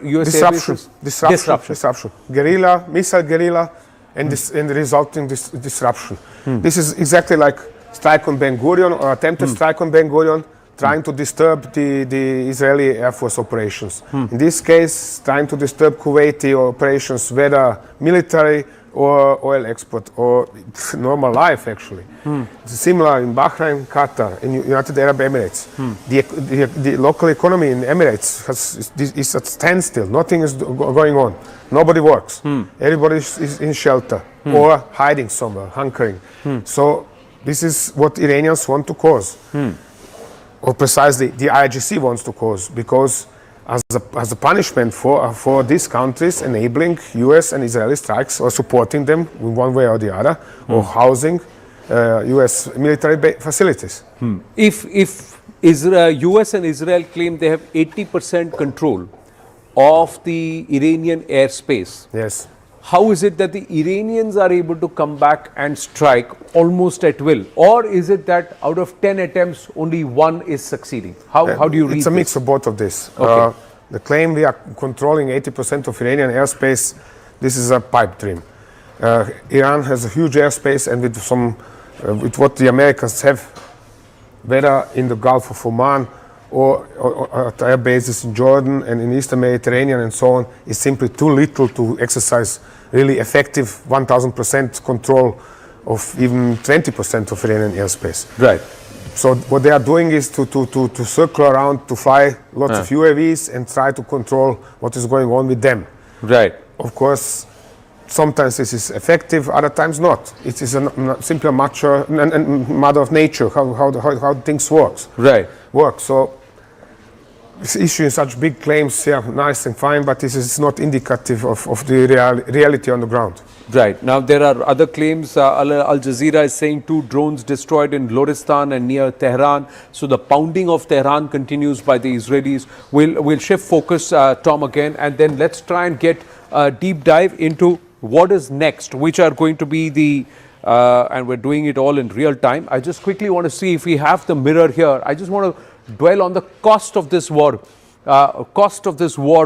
disruption, guerrilla, missile guerrilla, and the resulting disruption. This is exactly like strike on Ben Gurion or attempted strike on Ben Gurion, trying to disturb the Israeli Air Force operations. In this case, trying to disturb Kuwaiti operations, whether military or oil export or normal life, actually. It's similar in Bahrain, Qatar, in United Arab Emirates. The local economy in Emirates is at standstill. Nothing is going on. Nobody works. Everybody is in shelter or hiding somewhere, hunkering. So this is what Iranians want to cause. Or precisely the IRGC wants to cause, because as a punishment for these countries enabling US and Israeli strikes or supporting them in one way or the other, or housing US military facilities. If US and Israel claim they have 80% control of the Iranian airspace, yes, how is it that the Iranians are able to come back and strike almost at will? Or is it that out of 10 attempts, only one is succeeding? How do you read It's a mix this? of both of this. Okay. The claim we are controlling 80% of Iranian airspace, this is a pipe dream. Iran has a huge airspace, and with what the Americans have, whether in the Gulf of Oman or at air bases in Jordan and in Eastern Mediterranean and so on, is simply too little to exercise really effective 1000% control of even 20% of Iranian airspace. Right. So what they are doing is to circle around, to fly lots of UAVs and try to control what is going on with them. Right. Of course, sometimes this is effective, other times not. It is simply a matter of nature, how things works. Right. So issuing such big claims, yeah, nice and fine, but this is not indicative of the reality on the ground. Right. Now, there are other claims. Al Jazeera is saying 2 drones destroyed in Loristan and near Tehran. So the pounding of Tehran continues by the Israelis. We'll shift focus, Tom, again, and then let's try and get a deep dive into what is next, which are going to be the, and we're doing it all in real time. I just quickly want to see if we have the mirror here. I just want to dwell on the cost of this war.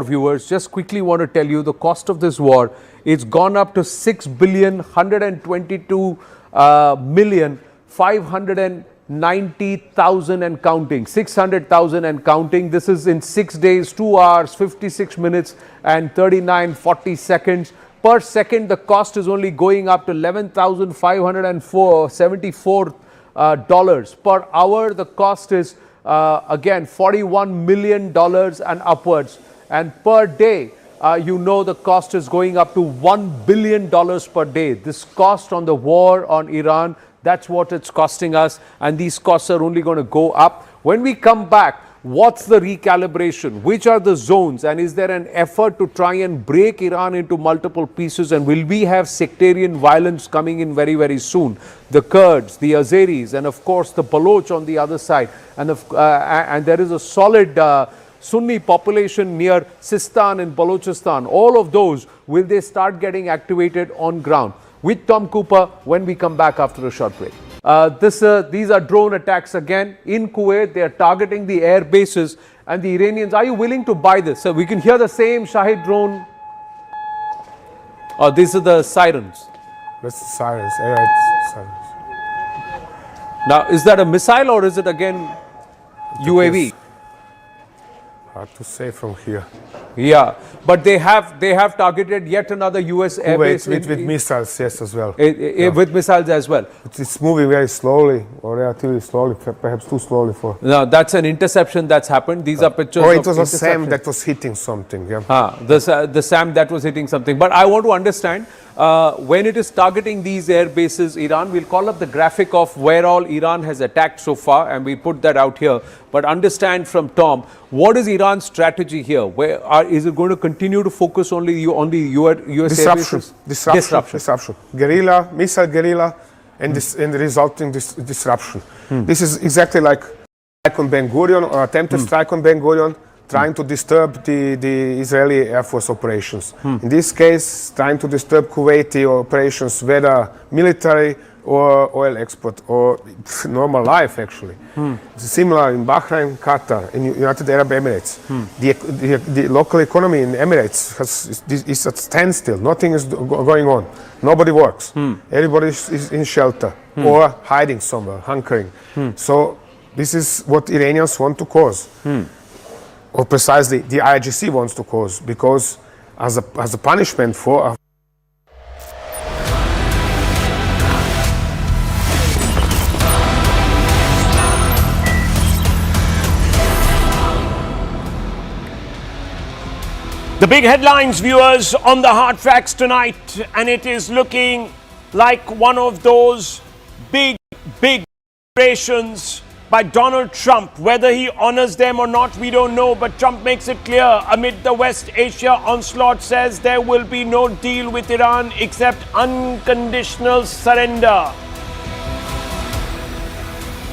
Viewers, just quickly want to tell you the cost of this war. It's gone up to 6,122,590,000 and counting, 600,000 and counting. This is in 6 days, 2 hours, 56 minutes and 39.40 seconds. Per second, the cost is only going up to $11,574 per hour. The cost is again $41 million and upwards, and per day the cost is going up to $1 billion per day. This cost on the war on Iran, that's what it's costing us, and these costs are only going to go up. When we come back, what's the recalibration? Which are the zones? And is there an effort to try and break Iran into multiple pieces? And will we have sectarian violence coming in very, very soon? The Kurds, the Azeris, and of course the Baloch on the other side. And there is a solid Sunni population near Sistan and Balochistan. All of those, will they start getting activated on ground? With Tom Cooper when we come back after a short break. These are drone attacks again in Kuwait. They are targeting the air bases, and the Iranians, are you willing to buy this? So we can hear the same Shahid drone. Oh, these are the sirens. That's the sirens. It's sirens. Now, is that a missile or is it again UAV? Hard to say from here. Yeah, but they have targeted yet another US airbase with missiles, yes, as well. With missiles as well. It's moving very slowly, or relatively slowly, perhaps too slowly for. No, that's an interception that's happened. These are pictures. Or it was a SAM that was hitting something. Yeah. The SAM that was hitting something. But I want to understand when it is targeting these air bases, Iran. We'll call up the graphic of where all Iran has attacked so far, and we put that out here. But understand from Tom, what is Iran's strategy here? Is it going to continue to focus only on the US disruption, guerrilla, missile guerrilla, and the resulting disruption. This is exactly like strike on Ben Gurion, or attempted strike on Ben Gurion, trying to disturb the Israeli Air Force operations. In this case, trying to disturb Kuwaiti operations, whether military or oil export or normal life, actually. It's similar in Bahrain, Qatar, in United Arab Emirates. The local economy in Emirates is at standstill. Nothing is going on. Nobody works. Everybody is in shelter or hiding somewhere, hunkering. So this is what Iranians want to cause. Or precisely the IRGC wants to cause, because as a punishment for the big headlines, viewers, on the Hard Facts tonight, and it is looking like one of those big operations by Donald Trump. Whether he honors them or not, we don't know, but Trump makes it clear amid the West Asia onslaught, says there will be no deal with Iran except unconditional surrender.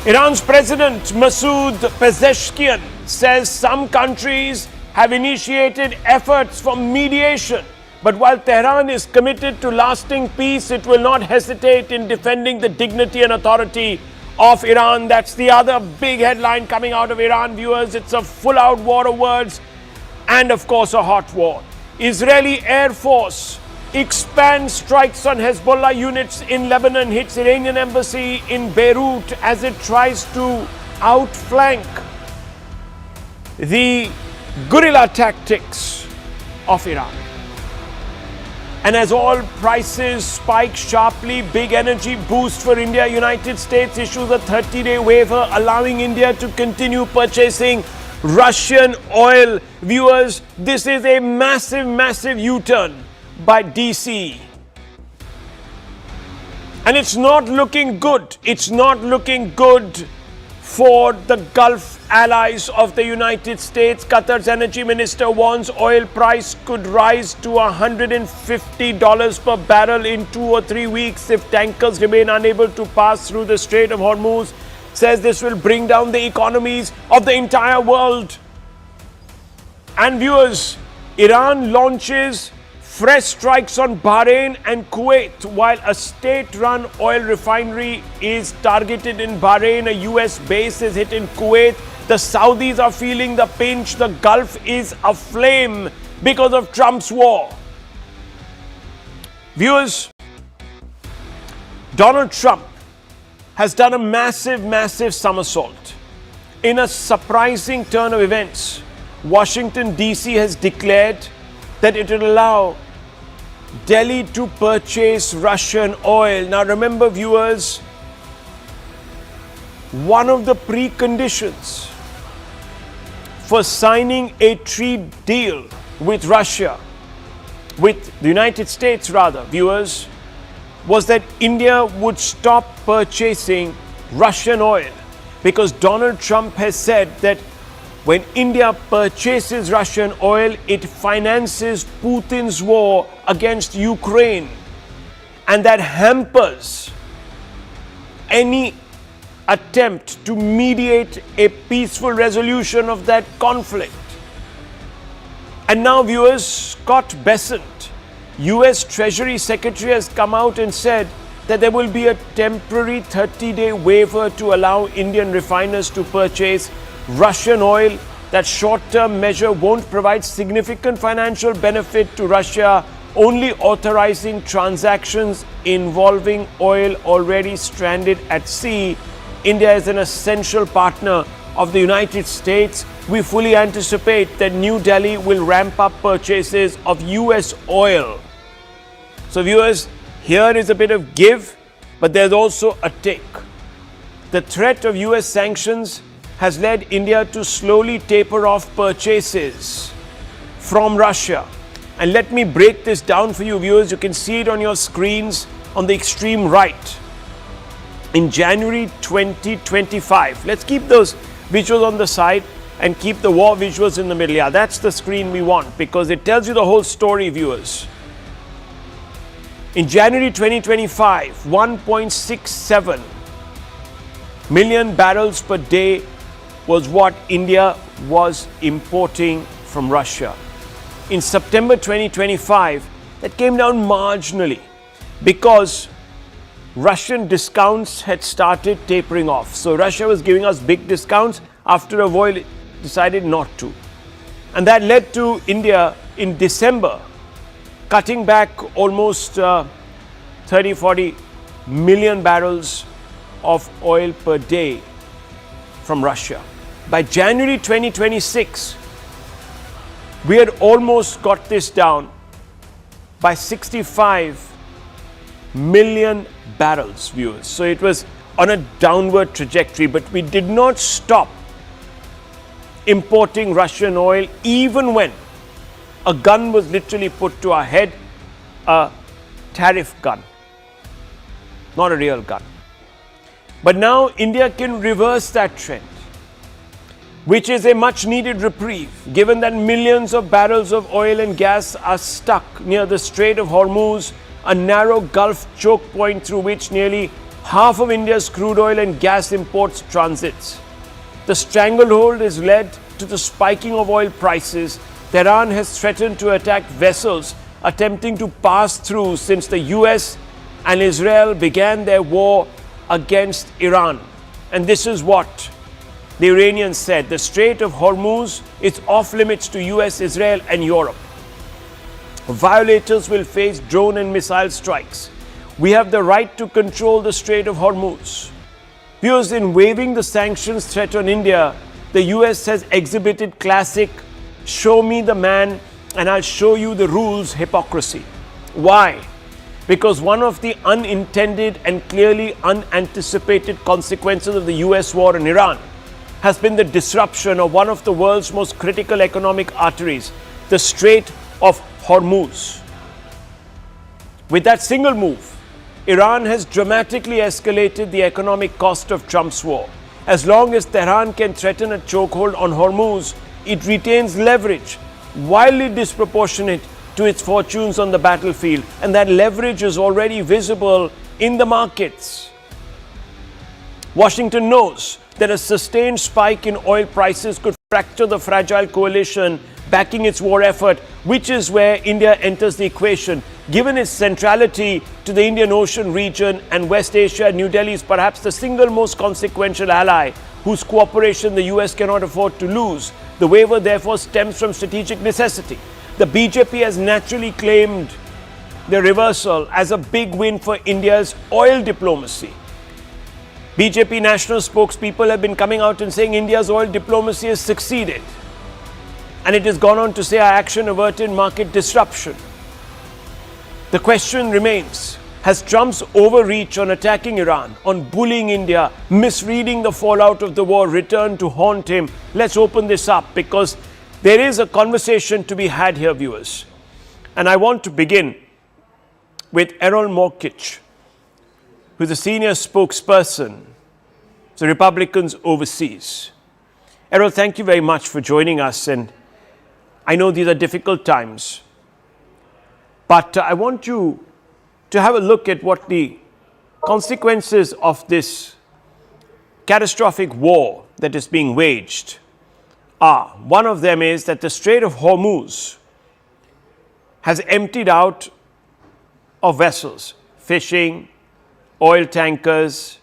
Iran's President Masoud Pezeshkian says some countries have initiated efforts for mediation But while Tehran is committed to lasting peace, it will not hesitate in defending the dignity and authority of Iran. That's the other big headline coming out of Iran, viewers. It's a full-out war of words and, of course, a hot war. Israeli Air Force expands strikes on Hezbollah units in Lebanon, hits Iranian embassy in Beirut as it tries to outflank the guerrilla tactics of Iran. And as oil prices spike sharply, big energy boost for India, United States issues a 30-day waiver allowing India to continue purchasing Russian oil. Viewers, this is a massive, massive U-turn by DC. And it's not looking good. It's not looking good for the Gulf allies of the United States. Qatar's energy minister warns oil price could rise to $150 per barrel in 2 or 3 weeks if tankers remain unable to pass through the Strait of Hormuz. Says this will bring down the economies of the entire world. And viewers, Iran launches fresh strikes on Bahrain and Kuwait while a state-run oil refinery is targeted in Bahrain. A US base is hit in Kuwait. The Saudis are feeling the pinch. The Gulf is aflame because of Trump's war. Viewers, Donald Trump has done a massive, massive somersault. In a surprising turn of events, Washington, D.C. has declared that it will allow Delhi to purchase Russian oil. Now remember, viewers, one of the preconditions for signing a trade deal with Russia, with the United States rather, viewers, was that India would stop purchasing Russian oil, because Donald Trump has said that when India purchases Russian oil, it finances Putin's war against Ukraine, and that hampers any attempt to mediate a peaceful resolution of that conflict. And now, viewers, Scott Bessent, US Treasury Secretary, has come out and said that there will be a temporary 30-day waiver to allow Indian refiners to purchase Russian oil. That short-term measure won't provide significant financial benefit to Russia, only authorizing transactions involving oil already stranded at sea. India is an essential partner of the United States. We fully anticipate that New Delhi will ramp up purchases of US oil. So viewers, here is a bit of give, but there's also a take. The threat of US sanctions has led India to slowly taper off purchases from Russia. And let me break this down for you, viewers. You can see it on your screens on the extreme right. In January 2025, let's keep those visuals on the side and keep the war visuals in the middle. Yeah, that's the screen we want because it tells you the whole story, viewers. In January 2025, 1.67 million barrels per day was what India was importing from Russia. In September 2025, that came down marginally because Russian discounts had started tapering off. So Russia was giving us big discounts after a while it decided not to. And that led to India in December cutting back almost 30-40 million barrels of oil per day from Russia. By January 2026, we had almost got this down by 65 million barrels, viewers. So it was on a downward trajectory, but we did not stop importing Russian oil even when a gun was literally put to our head, a tariff gun, not a real gun. But now India can reverse that trend, which is a much needed reprieve, given that millions of barrels of oil and gas are stuck near the Strait of Hormuz, a narrow Gulf choke point through which nearly half of India's crude oil and gas imports transits. The stranglehold has led to the spiking of oil prices. Tehran has threatened to attack vessels attempting to pass through since the US and Israel began their war against Iran. And this is what the Iranians said: the Strait of Hormuz is off limits to US, Israel, and Europe. Violators will face drone and missile strikes. We have the right to control the Strait of Hormuz. Viewers, in waiving the sanctions threat on India, the US has exhibited classic show me the man and I'll show you the rules hypocrisy. Why? Because one of the unintended and clearly unanticipated consequences of the US war in Iran has been the disruption of one of the world's most critical economic arteries, the Strait of Hormuz. With that single move, Iran has dramatically escalated the economic cost of Trump's war. As long as Tehran can threaten a chokehold on Hormuz, it retains leverage, wildly disproportionate to its fortunes on the battlefield, and that leverage is already visible in the markets. Washington knows that a sustained spike in oil prices could fracture the fragile coalition backing its war effort, which is where India enters the equation. Given its centrality to the Indian Ocean region and West Asia, New Delhi is perhaps the single most consequential ally whose cooperation the US cannot afford to lose. The waiver therefore stems from strategic necessity. The BJP has naturally claimed the reversal as a big win for India's oil diplomacy. BJP national spokespeople have been coming out and saying India's oil diplomacy has succeeded. And it has gone on to say our action averted market disruption. The question remains, has Trump's overreach on attacking Iran, on bullying India, misreading the fallout of the war returned to haunt him? Let's open this up because there is a conversation to be had here, viewers. And I want to begin with Errol Morkic, who's a senior spokesperson for the Republicans overseas. Errol, thank you very much for joining us. And I know these are difficult times, but I want you to have a look at what the consequences of this catastrophic war that is being waged are. One of them is that the Strait of Hormuz has emptied out of vessels, fishing, oil tankers,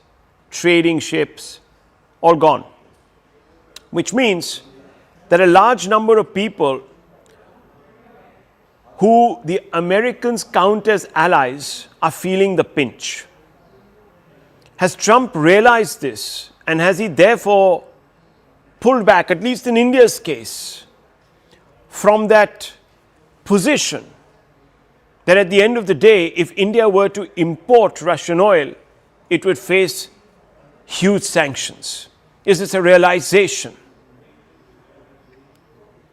trading ships, all gone. Which means that a large number of people who the Americans count as allies are feeling the pinch. Has Trump realized this, and has he therefore pulled back, at least in India's case, from that position that at the end of the day, if India were to import Russian oil, it would face huge sanctions? Is this a realization?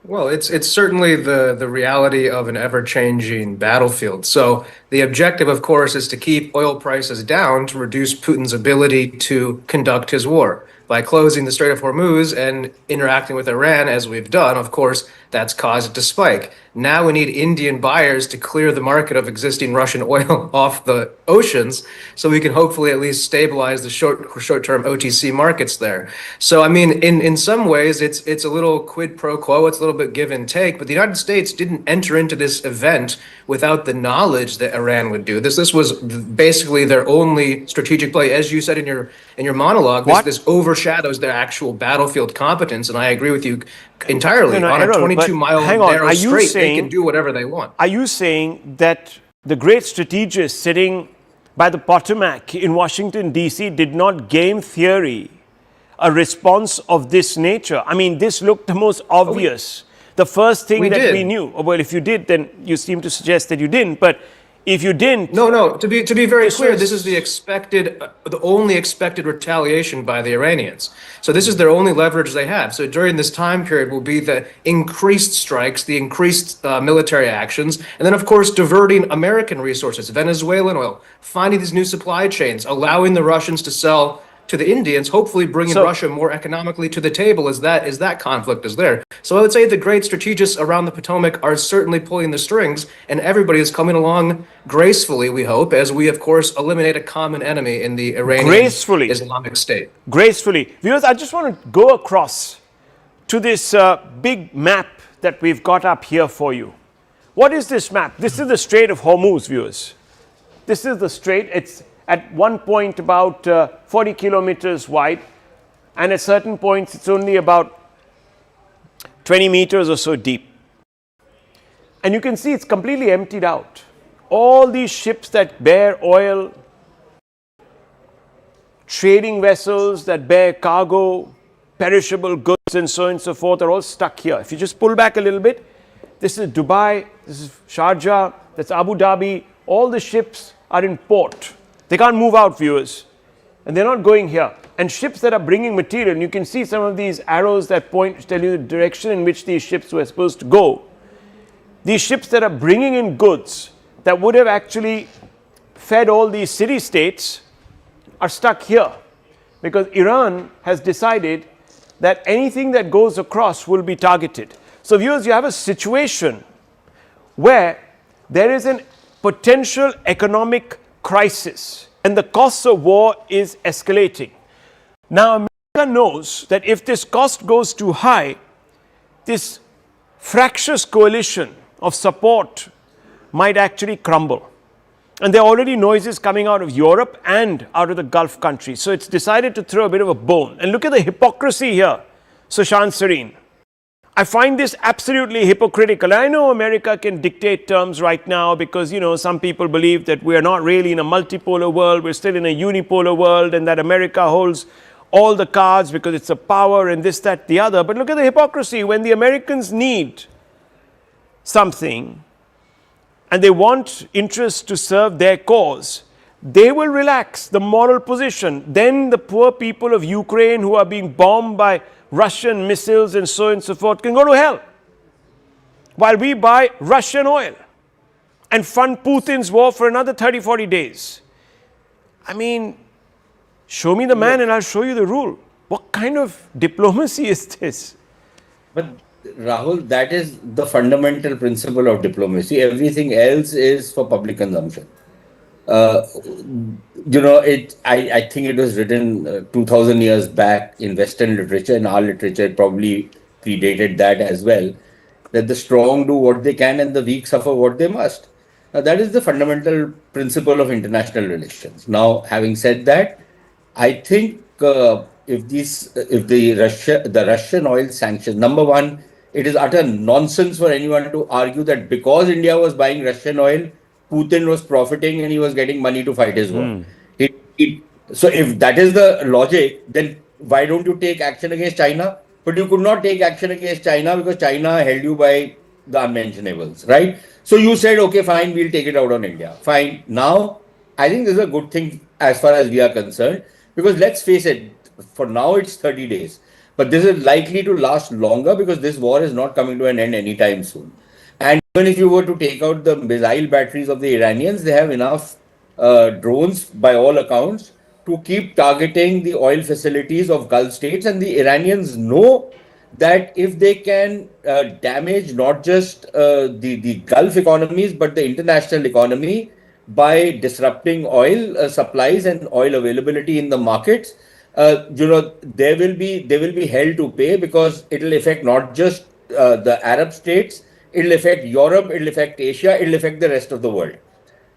Well, it's certainly the reality of an ever-changing battlefield. So the objective, of course, is to keep oil prices down to reduce Putin's ability to conduct his war. By closing the Strait of Hormuz and interacting with Iran, as we've done, of course, that's caused it to spike. Now we need Indian buyers to clear the market of existing Russian oil off the oceans so we can hopefully at least stabilize the short-term OTC markets there. So, I mean, in some ways, it's a little quid pro quo, it's a little bit give and take, but the United States didn't enter into this event without the knowledge that Iran would do this. This was basically their only strategic play. As you said in your monologue, this overshadows their actual battlefield competence, and I agree with you entirely. On a 22-mile narrow strait, they can do whatever they want. Are you saying that the great strategist sitting by the Potomac in Washington, D.C. did not game theory a response of this nature? I mean, this looked the most obvious. The first thing that we knew. Well, if you did, then you seem to suggest that you didn't. But if you didn't, no. To be very clear, this is the only expected retaliation by the Iranians. So this is their only leverage they have. So during this time period will be the increased strikes, the increased military actions, and then of course diverting American resources, Venezuelan oil, finding these new supply chains, allowing the Russians to sell to the Indians, hopefully bringing Russia more economically to the table as that conflict is there. So I would say the great strategists around the Potomac are certainly pulling the strings, and everybody is coming along gracefully, we hope, as we, of course, eliminate a common enemy in the Iranian Islamic State. Gracefully. Viewers, I just want to go across to this big map that we've got up here for you. What is this map? This is the Strait of Hormuz, viewers. This is the strait. It's at one point about 40 kilometers wide, and at certain points it's only about 20 meters or so deep. And you can see it's completely emptied out. All these ships that bear oil, trading vessels that bear cargo, perishable goods and so on and so forth are all stuck here. If you just pull back a little bit, this is Dubai, this is Sharjah, that's Abu Dhabi. All the ships are in port. They can't move out, viewers. And they're not going here. And ships that are bringing material, and you can see some of these arrows that point to tell you the direction in which these ships were supposed to go. These ships that are bringing in goods that would have actually fed all these city-states are stuck here because Iran has decided that anything that goes across will be targeted. So viewers, you have a situation where there is a potential economic crisis and the cost of war is escalating. Now, America knows that if this cost goes too high, this fractious coalition of support might actually crumble. And there are already noises coming out of Europe and out of the Gulf countries. So it's decided to throw a bit of a bone. And look at the hypocrisy here, Sushant Sareen. I find this absolutely hypocritical. I know America can dictate terms right now because, you know, some people believe that we are not really in a multipolar world. We're still in a unipolar world and that America holds all the cards because it's a power and this, that, the other. But look at the hypocrisy. When the Americans need something and they want interests to serve their cause, they will relax the moral position. Then the poor people of Ukraine who are being bombed by Russian missiles and so on and so forth can go to hell while we buy Russian oil and fund Putin's war for another 30, 40 days. I mean, show me the man and I'll show you the rule. What kind of diplomacy is this? But Rahul, that is the fundamental principle of diplomacy. Everything else is for public consumption. You know, I think it was written 2000 years back in Western literature. In our literature, it probably predated that as well, that the strong do what they can and the weak suffer what they must. Now, that is the fundamental principle of international relations. Now, having said that, I think if the Russian oil sanctions, number one, it is utter nonsense for anyone to argue that because India was buying Russian oil, Putin was profiting and he was getting money to fight his war. So if that is the logic, then why don't you take action against China? But you could not take action against China because China held you by the unmentionables, right? So you said, okay, fine, we'll take it out on India. Fine. Now, I think this is a good thing as far as we are concerned, because let's face it, for now it's 30 days. But this is likely to last longer because this war is not coming to an end anytime soon. And even if you were to take out the missile batteries of the Iranians, they have enough drones, by all accounts, to keep targeting the oil facilities of Gulf states. And the Iranians know that if they can damage not just the Gulf economies, but the international economy by disrupting oil supplies and oil availability in the markets, you know, they will be held to pay because it will affect not just the Arab states, it will affect Europe, it will affect Asia, it will affect the rest of the world.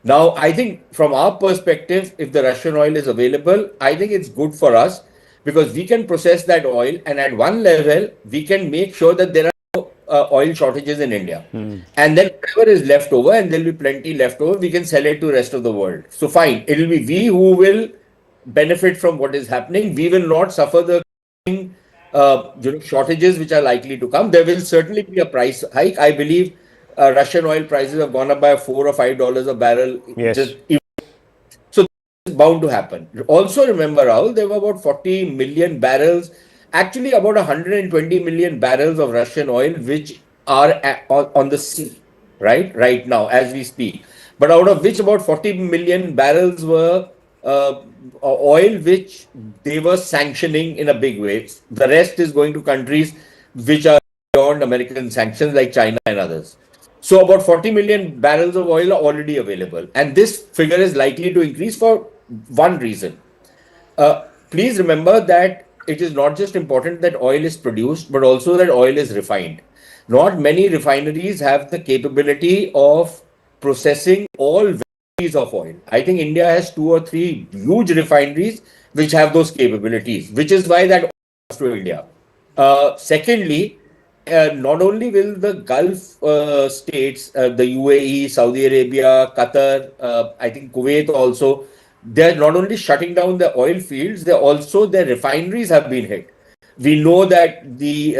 Now, I think from our perspective, if the Russian oil is available, I think it's good for us because we can process that oil and at one level, we can make sure that there are no oil shortages in India. And then whatever is left over, and there will be plenty left over, we can sell it to the rest of the world. So fine, it will be we who will benefit from what is happening. We will not suffer the shortages which are likely to come. There will certainly be a price hike. I believe Russian oil prices have gone up by $4 or $5 a barrel. Yes. So this is bound to happen. Also remember, Rahul, there were about 40 million barrels, actually about 120 million barrels of Russian oil which are on the sea, right now as we speak. But out of which about 40 million barrels were oil which they were sanctioning in a big way. The rest is going to countries which are beyond American sanctions like China and others. So about 40 million barrels of oil are already available. And this figure is likely to increase for one reason. Please remember that it is not just important that oil is produced, but also that oil is refined. Not many refineries have the capability of processing all varieties of oil. I think India has 2 or 3 huge refineries which have those capabilities, which is why that oil comes to India. Secondly, not only will the Gulf states, the UAE, Saudi Arabia, Qatar, I think Kuwait also, they're not only shutting down the oil fields, their refineries have been hit. We know that the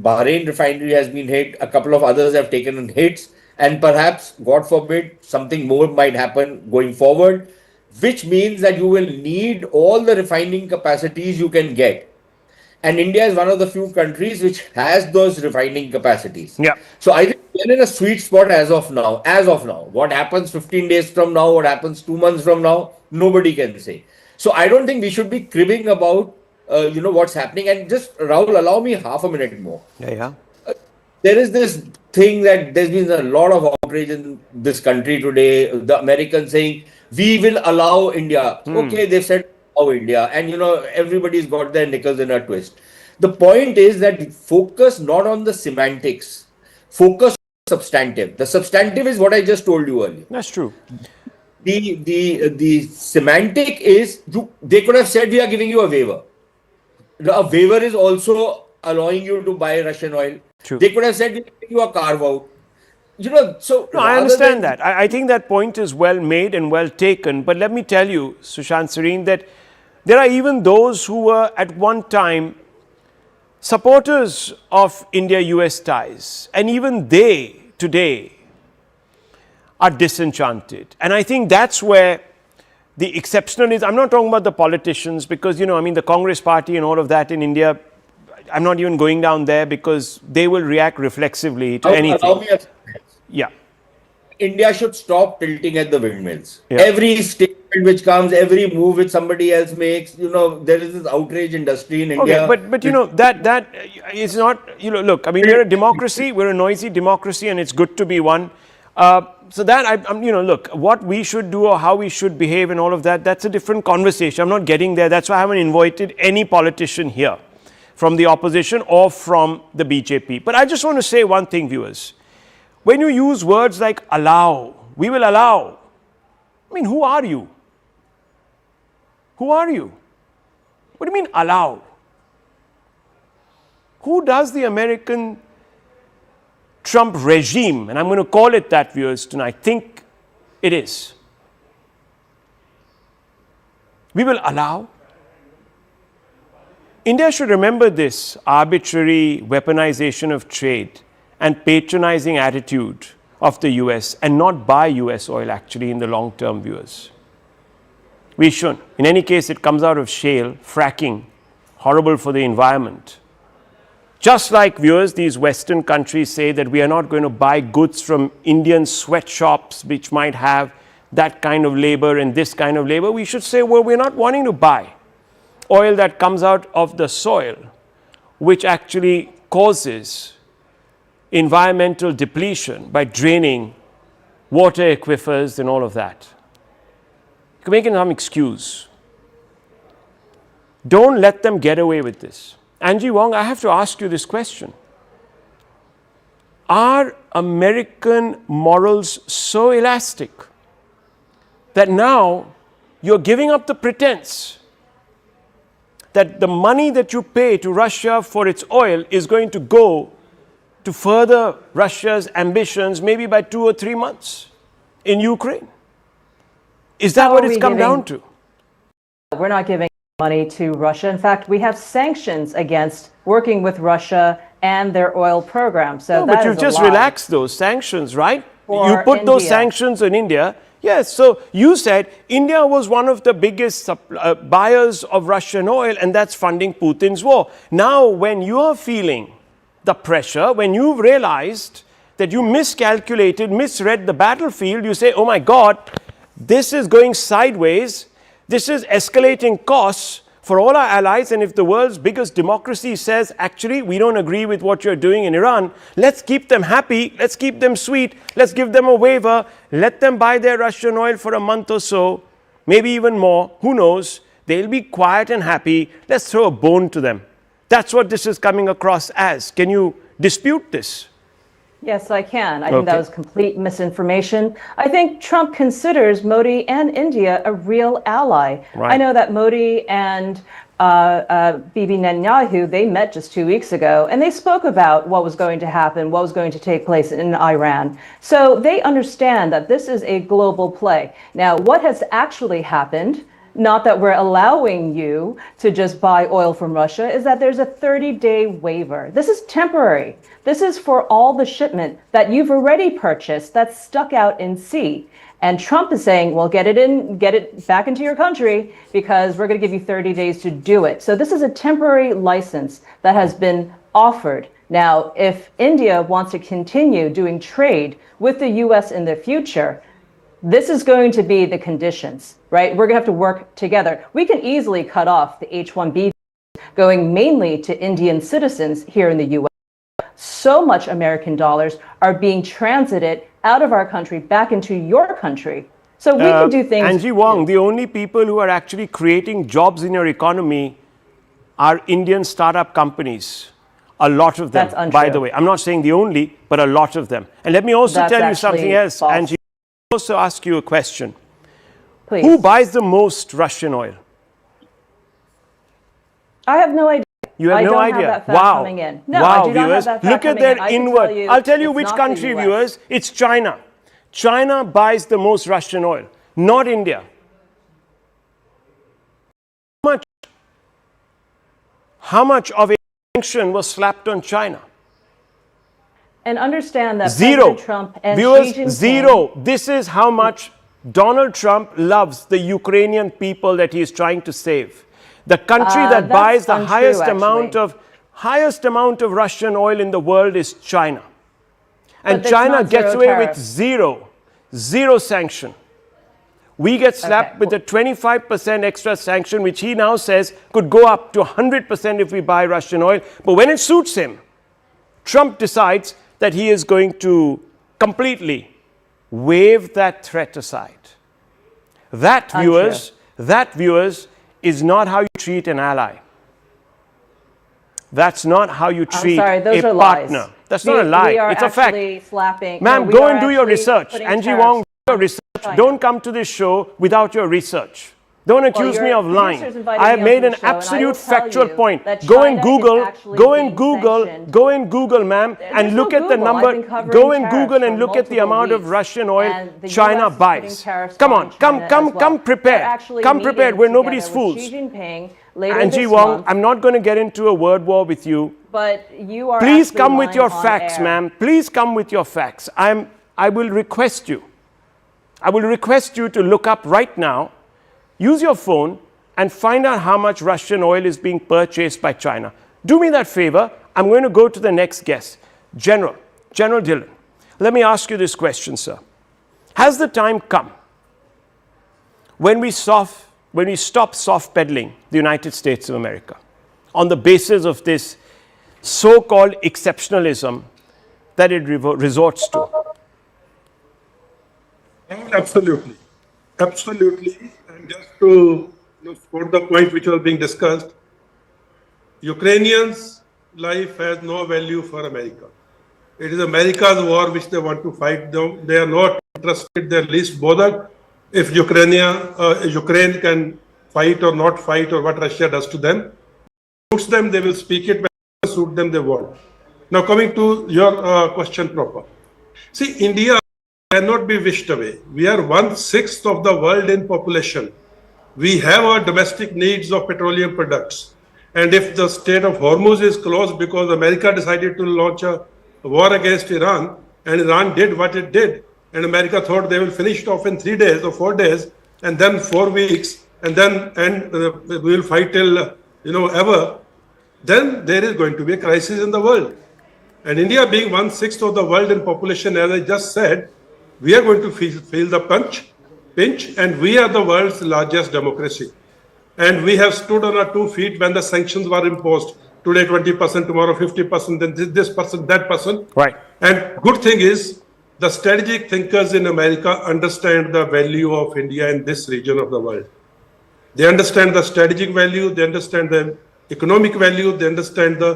Bahrain refinery has been hit. A couple of others have taken hits, and perhaps, God forbid, something more might happen going forward, which means that you will need all the refining capacities you can get. And India is one of the few countries which has those refining capacities. Yeah. So I think we're in a sweet spot as of now. What happens 15 days from now, what happens 2 months from now, nobody can say. So I don't think we should be cribbing about what's happening. And just, Rahul, allow me half a minute more. Yeah. There is this thing that there's been a lot of outrage in this country today. The Americans saying, we will allow India. Okay, they've said allow India. And, everybody's got their nickels in a twist. The point is that focus not on the semantics. Focus on the substantive. The substantive is what I just told you earlier. That's true. The semantic is, they could have said, we are giving you a waiver. A waiver is also allowing you to buy Russian oil. True. They could have said, we are giving you a carve out. So no, I understand that. I think that point is well made and well taken. But let me tell you, Sushant Sareen, that there are even those who were at one time supporters of India-US ties. And even they today are disenchanted. And I think that's where the exceptional is. I'm not talking about the politicians because, the Congress party and all of that in India, I'm not even going down there because they will react reflexively to anything. Yeah. India should stop tilting at the windmills. Yeah. Every statement which comes, every move which somebody else makes, there is this outrage industry in India. Okay, but that is not, look, we're a democracy, we're a noisy democracy, and it's good to be one. So that, look, what we should do or how we should behave and all of that, that's a different conversation. I'm not getting there. That's why I haven't invited any politician here from the opposition or from the BJP. But I just want to say one thing, viewers. When you use words like allow, we will allow. Who are you? Who are you? What do you mean allow? Who does the American Trump regime, and I'm going to call it that, viewers, tonight, think it is? We will allow. India should remember this arbitrary weaponization of trade and patronizing attitude of the US and not buy US oil actually in the long term, viewers. We shouldn't. In any case, it comes out of shale, fracking, horrible for the environment. Just like, viewers, these Western countries say that we are not going to buy goods from Indian sweatshops which might have that kind of labor and this kind of labor, we should say, well, we're not wanting to buy oil that comes out of the soil, which actually causes environmental depletion by draining water aquifers and all of that. You can make some excuse. Don't let them get away with this. Angie Wong, I have to ask you this question. Are American morals so elastic that now you're giving up the pretense that the money that you pay to Russia for its oil is going to go to further Russia's ambitions maybe by 2 or 3 months in Ukraine? Is that what it's come down to? We're not giving money to Russia. In fact, we have sanctions against working with Russia and their oil program. So no, but you've just relaxed those sanctions, right? You put those sanctions on India. Yes, so you said India was one of the biggest buyers of Russian oil, and that's funding Putin's war. Now, when you are feeling the pressure, when you've realized that you miscalculated, misread the battlefield, you say, oh my God, this is going sideways. This is escalating costs for all our allies. And if the world's biggest democracy says, actually, we don't agree with what you're doing in Iran, let's keep them happy. Let's keep them sweet. Let's give them a waiver. Let them buy their Russian oil for a month or so, maybe even more. Who knows? They'll be quiet and happy. Let's throw a bone to them. That's what this is coming across as. Can you dispute this? Yes, I can. I think that was complete misinformation. I think Trump considers Modi and India a real ally. Right. I know that Modi and Bibi Netanyahu, they met just 2 weeks ago, and they spoke about what was going to happen, what was going to take place in Iran. So they understand that this is a global play. Now, what has actually happened, not that we're allowing you to just buy oil from Russia, is that there's a 30-day waiver. This is temporary. This is for all the shipment that you've already purchased that's stuck out in sea. And Trump is saying, well, get it back into your country because we're going to give you 30 days to do it. So this is a temporary license that has been offered. Now, if India wants to continue doing trade with the U.S. in the future, this is going to be the conditions, right? We're going to have to work together. We can easily cut off the H-1B going mainly to Indian citizens here in the U.S. So much American dollars are being transited out of our country back into your country. So we can do things. Angie Wong, the only people who are actually creating jobs in your economy are Indian startup companies. A lot of them, That's untrue. by the way. I'm not saying the only, but a lot of them. And let me also That's tell you something actually else, false. Angie. Also ask you a question. Please. Who buys the most Russian oil? I have no idea. You have I no don't idea. have that fact Wow. coming in. No, wow, I do not viewers. have that fact Look at coming their in. I can inward. tell you I'll tell you it's which not the country, US. viewers. It's China. China buys the most Russian oil, not India. How much of a sanction was slapped on China? And understand that Zero. President Trump and Viewers, Xi Jinping, zero. This is how much Donald Trump loves the Ukrainian people that he is trying to save. The country that that's buys the untrue, highest amount of Russian oil in the world is China. And But that's China not gets zero away tariff. with zero sanction. We get slapped with a 25% extra sanction, which he now says could go up to 100% if we buy Russian oil. But when it suits him, Trump decides that he is going to completely wave that threat aside. That, viewers, is not how you treat an ally. That's not how you treat those a are partner. lies. That's not a lie. We are It's a fact. actually slapping. Ma'am, no, we go are and do your actually research. putting Angie tariffs Wong, do your on research. China. Don't come to this show without your research. Don't accuse me your of lying. producers invited I have me made onto an the show, and I absolute will tell factual you point. that Go and China is Google, actually go and being Google, sanctioned. go and Google, ma'am, and There's look no at the Google. I've number. been covering Go and tariffs Google and for look at the multiple amount of weeks, Russian oil and the China US is putting buys. tariffs Come on on, China as well. come They're prepared. actually Come prepared. meeting We're nobody's together with fools. Xi Jinping later Angie this Wong, month, I'm not going to get into a word war with you. but you are Please actually come with lying your on facts, air. ma'am. Please come with your facts. I will request you. I will request you to look up right now, use your phone, and find out how much Russian oil is being purchased by China. Do me that favor. I'm going to go to the next guest. General Dillon, let me ask you this question, sir. Has the time come when we stop soft peddling the United States of America on the basis of this so-called exceptionalism that it resorts to? Absolutely. Absolutely. And just to quote the point which was being discussed, Ukrainians' life has no value for America. It is America's war which they want to fight. They are not interested, they're least bothered if Ukraine can fight or not fight or what Russia does to them. Suits them, they will speak it. When it suits them, they won't. Now coming to your question proper. See, India cannot be wished away. We are 1/6 of the world in population. We have our domestic needs of petroleum products. And if the Strait of Hormuz is closed because America decided to launch a war against Iran, and Iran did what it did, and America thought they will finish it off in 3 days or 4 days, and then 4 weeks, and then we will fight till ever, then there is going to be a crisis in the world. And India being 1/6 of the world in population, as I just said, we are going to feel the pinch, and we are the world's largest democracy. And we have stood on our 2 feet when the sanctions were imposed. Today 20%, tomorrow 50%, then this person, that person. Right. And good thing is, the strategic thinkers in America understand the value of India in this region of the world. They understand the strategic value, they understand the economic value, they understand the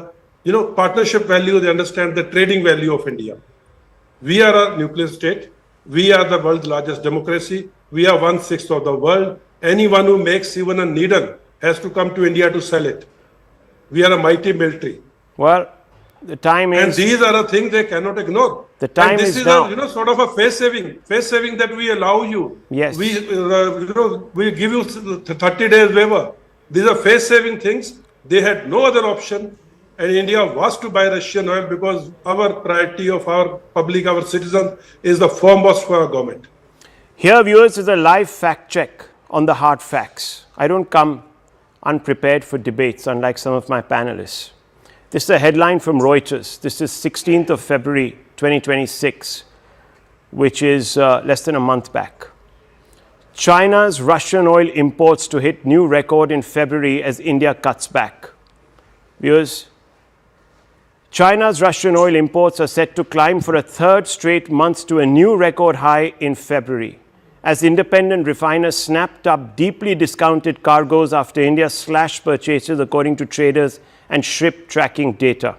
partnership value, they understand the trading value of India. We are a nuclear state. We are the world's largest democracy. We are 1/6 of the world. Anyone who makes even a needle has to come to India to sell it. We are a mighty military. Well, the time is... And these are the things they cannot ignore. The time and this is is now. a, sort of a face saving that we allow you. Yes. We, we give you 30 days waiver. These are face saving things. They had no other option. And India was to buy Russian oil because our priority of our public, our citizens, is the foremost for our government. Here, viewers, is a live fact check on the hard facts. I don't come unprepared for debates, unlike some of my panelists. This is a headline from Reuters. This is 16th of February, 2026, which is less than a month back. China's Russian oil imports to hit new record in February as India cuts back. Viewers, China's Russian oil imports are set to climb for a third straight month to a new record high in February, as independent refiners snapped up deeply discounted cargoes after India slashed purchases, according to traders and ship tracking data.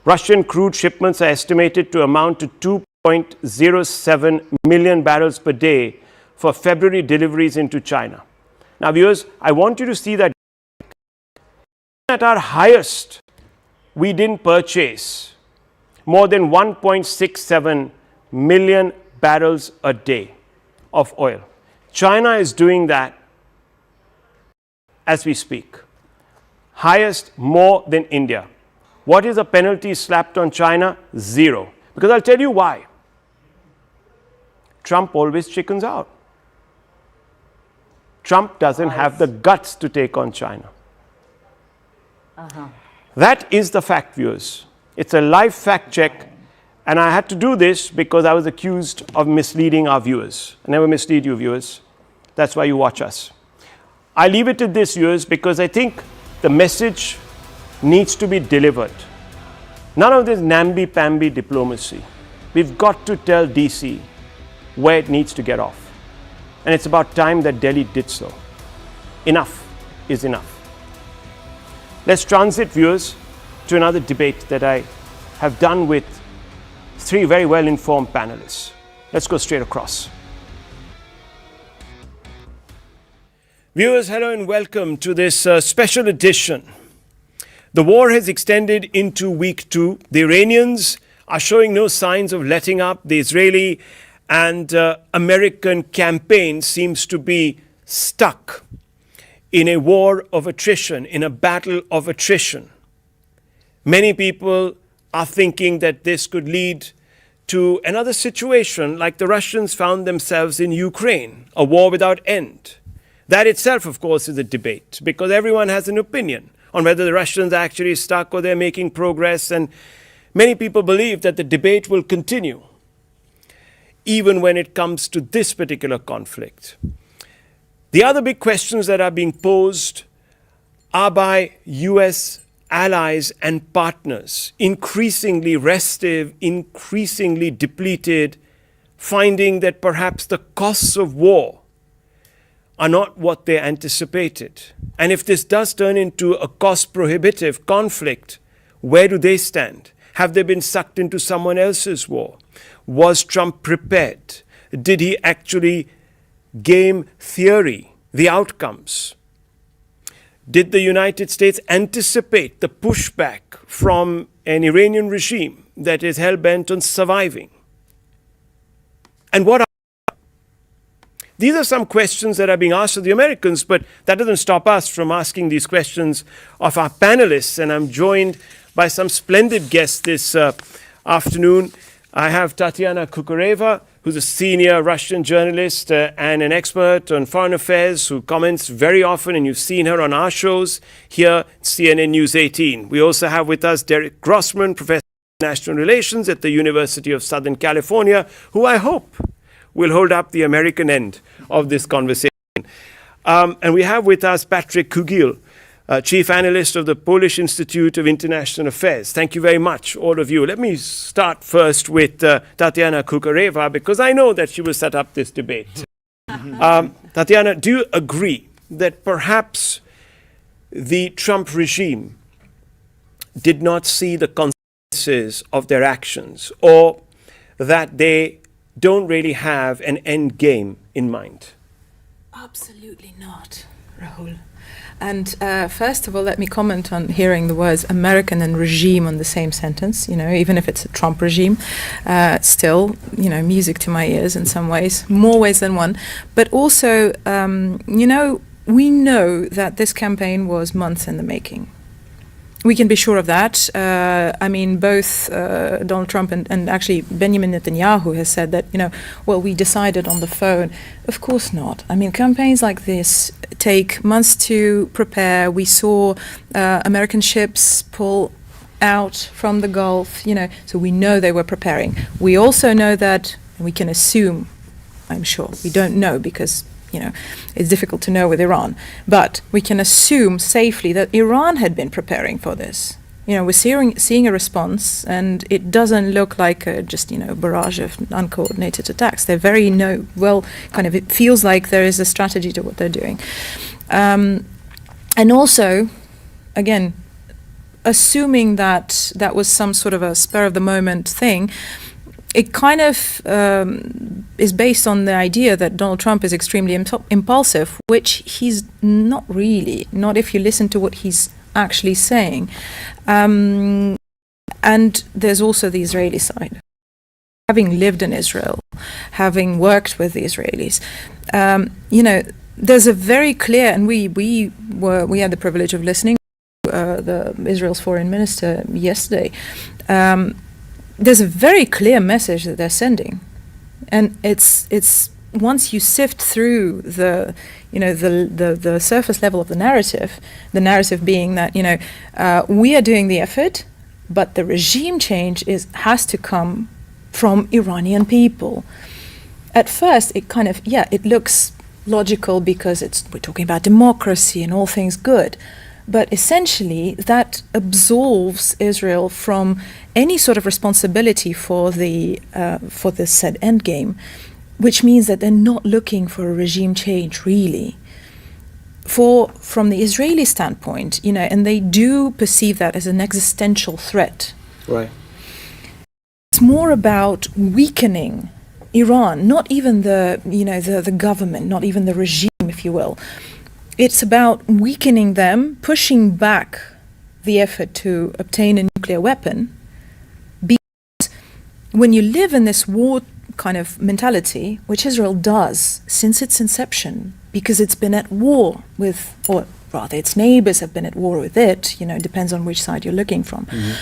Russian crude shipments are estimated to amount to 2.07 million barrels per day for February deliveries into China. Now, viewers, I want you to see that at our highest, we didn't purchase more than 1.67 million barrels a day of oil. China is doing that as we speak. Highest, more than India. What is the penalty slapped on China? 0. Because I'll tell you why. Trump always chickens out. Trump doesn't have the guts to take on China. That is the fact, viewers. It's a live fact check, and I had to do this because I was accused of misleading our viewers. I never mislead you, viewers. That's why you watch us. I leave it to this, viewers, because I think the message needs to be delivered. None of this namby-pamby diplomacy. We've got to tell DC where it needs to get off. And it's about time that Delhi did so. Enough is enough. Let's transit, viewers, to another debate that I have done with three very well-informed panelists. Let's go straight across. Viewers, hello and welcome to this special edition. The war has extended into week 2. The Iranians are showing no signs of letting up. The Israeli and American campaign seems to be stuck in a war of attrition, in a battle of attrition. Many people are thinking that this could lead to another situation like the Russians found themselves in Ukraine, a war without end. That itself, of course, is a debate because everyone has an opinion on whether the Russians are actually stuck or they're making progress. And many people believe that the debate will continue even when it comes to this particular conflict. The other big questions that are being posed are by US allies and partners, increasingly restive, increasingly depleted, finding that perhaps the costs of war are not what they anticipated. And if this does turn into a cost-prohibitive conflict, where do they stand? Have they been sucked into someone else's war? Was Trump prepared? Did he actually game theory the outcomes? Did the United States anticipate the pushback from an Iranian regime that is hell-bent on surviving? And what are these are some questions that are being asked of the Americans, but that doesn't stop us from asking these questions of our panelists. And I'm joined by some splendid guests this afternoon. I have Tatiana Kukureva, who's a senior Russian journalist and an expert on foreign affairs who comments very often, and you've seen her on our shows here at CNN News 18. We also have with us Derek Grossman, professor of international relations at the University of Southern California, who I hope will hold up the American end of this conversation. And we have with us Patrick Kugil, Chief Analyst of the Polish Institute of International Affairs. Thank you very much, all of you. Let me start first with Tatiana Kukureva, because I know that she will set up this debate. Tatiana, do you agree that perhaps the Trump regime did not see the consequences of their actions, or that they don't really have an end game in mind? Absolutely not, Rahul. And first of all, let me comment on hearing the words American and regime on the same sentence, even if it's a Trump regime, still, music to my ears in some ways, more ways than one. But also, we know that this campaign was months in the making. We can be sure of that. Both Donald Trump and actually Benjamin Netanyahu has said that, we decided on the phone. Of course not. Campaigns like this take months to prepare. We saw American ships pull out from the Gulf, so we know they were preparing. We also know that, and we can assume, I'm sure, we don't know because it's difficult to know with Iran, but we can assume safely that Iran had been preparing for this. We're seeing a response, and it doesn't look like just a barrage of uncoordinated attacks. They're very it feels like there is a strategy to what they're doing. And also, again, assuming that that was some sort of a spur of the moment thing, it kind of is based on the idea that Donald Trump is extremely impulsive, which he's not really, not if you listen to what he's actually saying. And there's also the Israeli side. Having lived in Israel, having worked with the Israelis, there's a very clear, and we had the privilege of listening to Israel's foreign minister yesterday. There's a very clear message that they're sending, and it's once you sift through the surface level of the narrative being that we are doing the effort, but the regime change has to come from Iranian people. At first, it looks logical because we're talking about democracy and all things good. But essentially, that absolves Israel from any sort of responsibility for the said endgame, which means that they're not looking for a regime change, really. From the Israeli standpoint, and they do perceive that as an existential threat. Right. It's more about weakening Iran, not even the government, not even the regime, if you will. It's about weakening them, pushing back the effort to obtain a nuclear weapon. Because when you live in this war kind of mentality, which Israel does since its inception, because it's been at war with, or rather its neighbors have been at war with it, depends on which side you're looking from. Mm-hmm.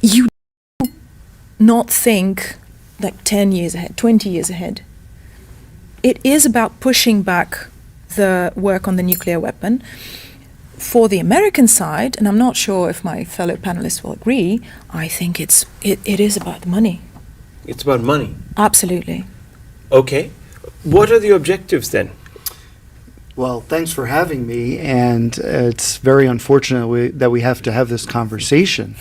You do not think like 10 years ahead, 20 years ahead. It is about pushing back the work on the nuclear weapon. For the American side, and I'm not sure if my fellow panelists will agree, I think it is about the money. It's about money? Absolutely. Okay. What are the objectives then? Well, thanks for having me, and it's very unfortunate that we have to have this conversation.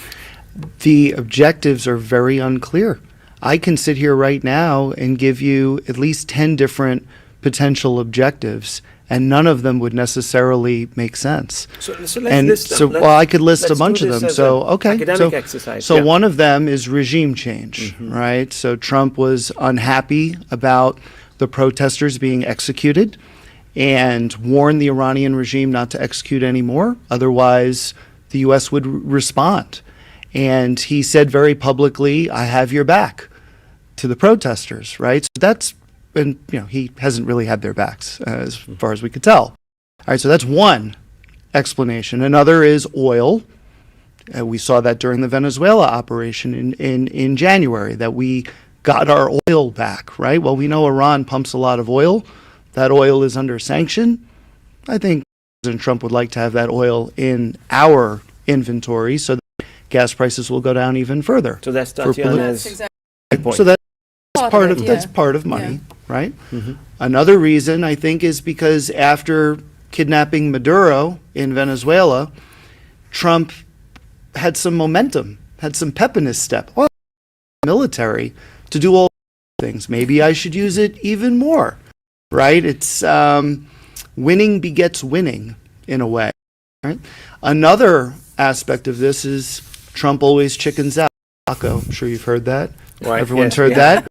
The objectives are very unclear. I can sit here right now and give you at least 10 different potential objectives, and none of them would necessarily make sense. So let's list them. I could list a bunch of them. Academic exercise. So one of them is regime change, right? So Trump was unhappy about the protesters being executed and warned the Iranian regime not to execute anymore. Otherwise, the U.S. would respond. And he said very publicly, "I have your back," to the protesters, right? So that's, and he hasn't really had their backs as far as we could tell. All right, so that's one explanation. Another is oil. We saw that during the Venezuela operation in January, that we got our oil back, right? Well, we know Iran pumps a lot of oil. That oil is under sanction. I think President Trump would like to have that oil in our inventory so that gas prices will go down even further. So that's Tatiana's point. So that's part of money, right? Mm-hmm. Another reason, I think, is because after kidnapping Maduro in Venezuela, Trump had some momentum, had some pep in his step. Well, military to do all things. Maybe I should use it even more, right? It's winning begets winning in a way, right? Another aspect of this is Trump always chickens out. I'm sure you've heard that. Right, Everyone's yes, heard we that.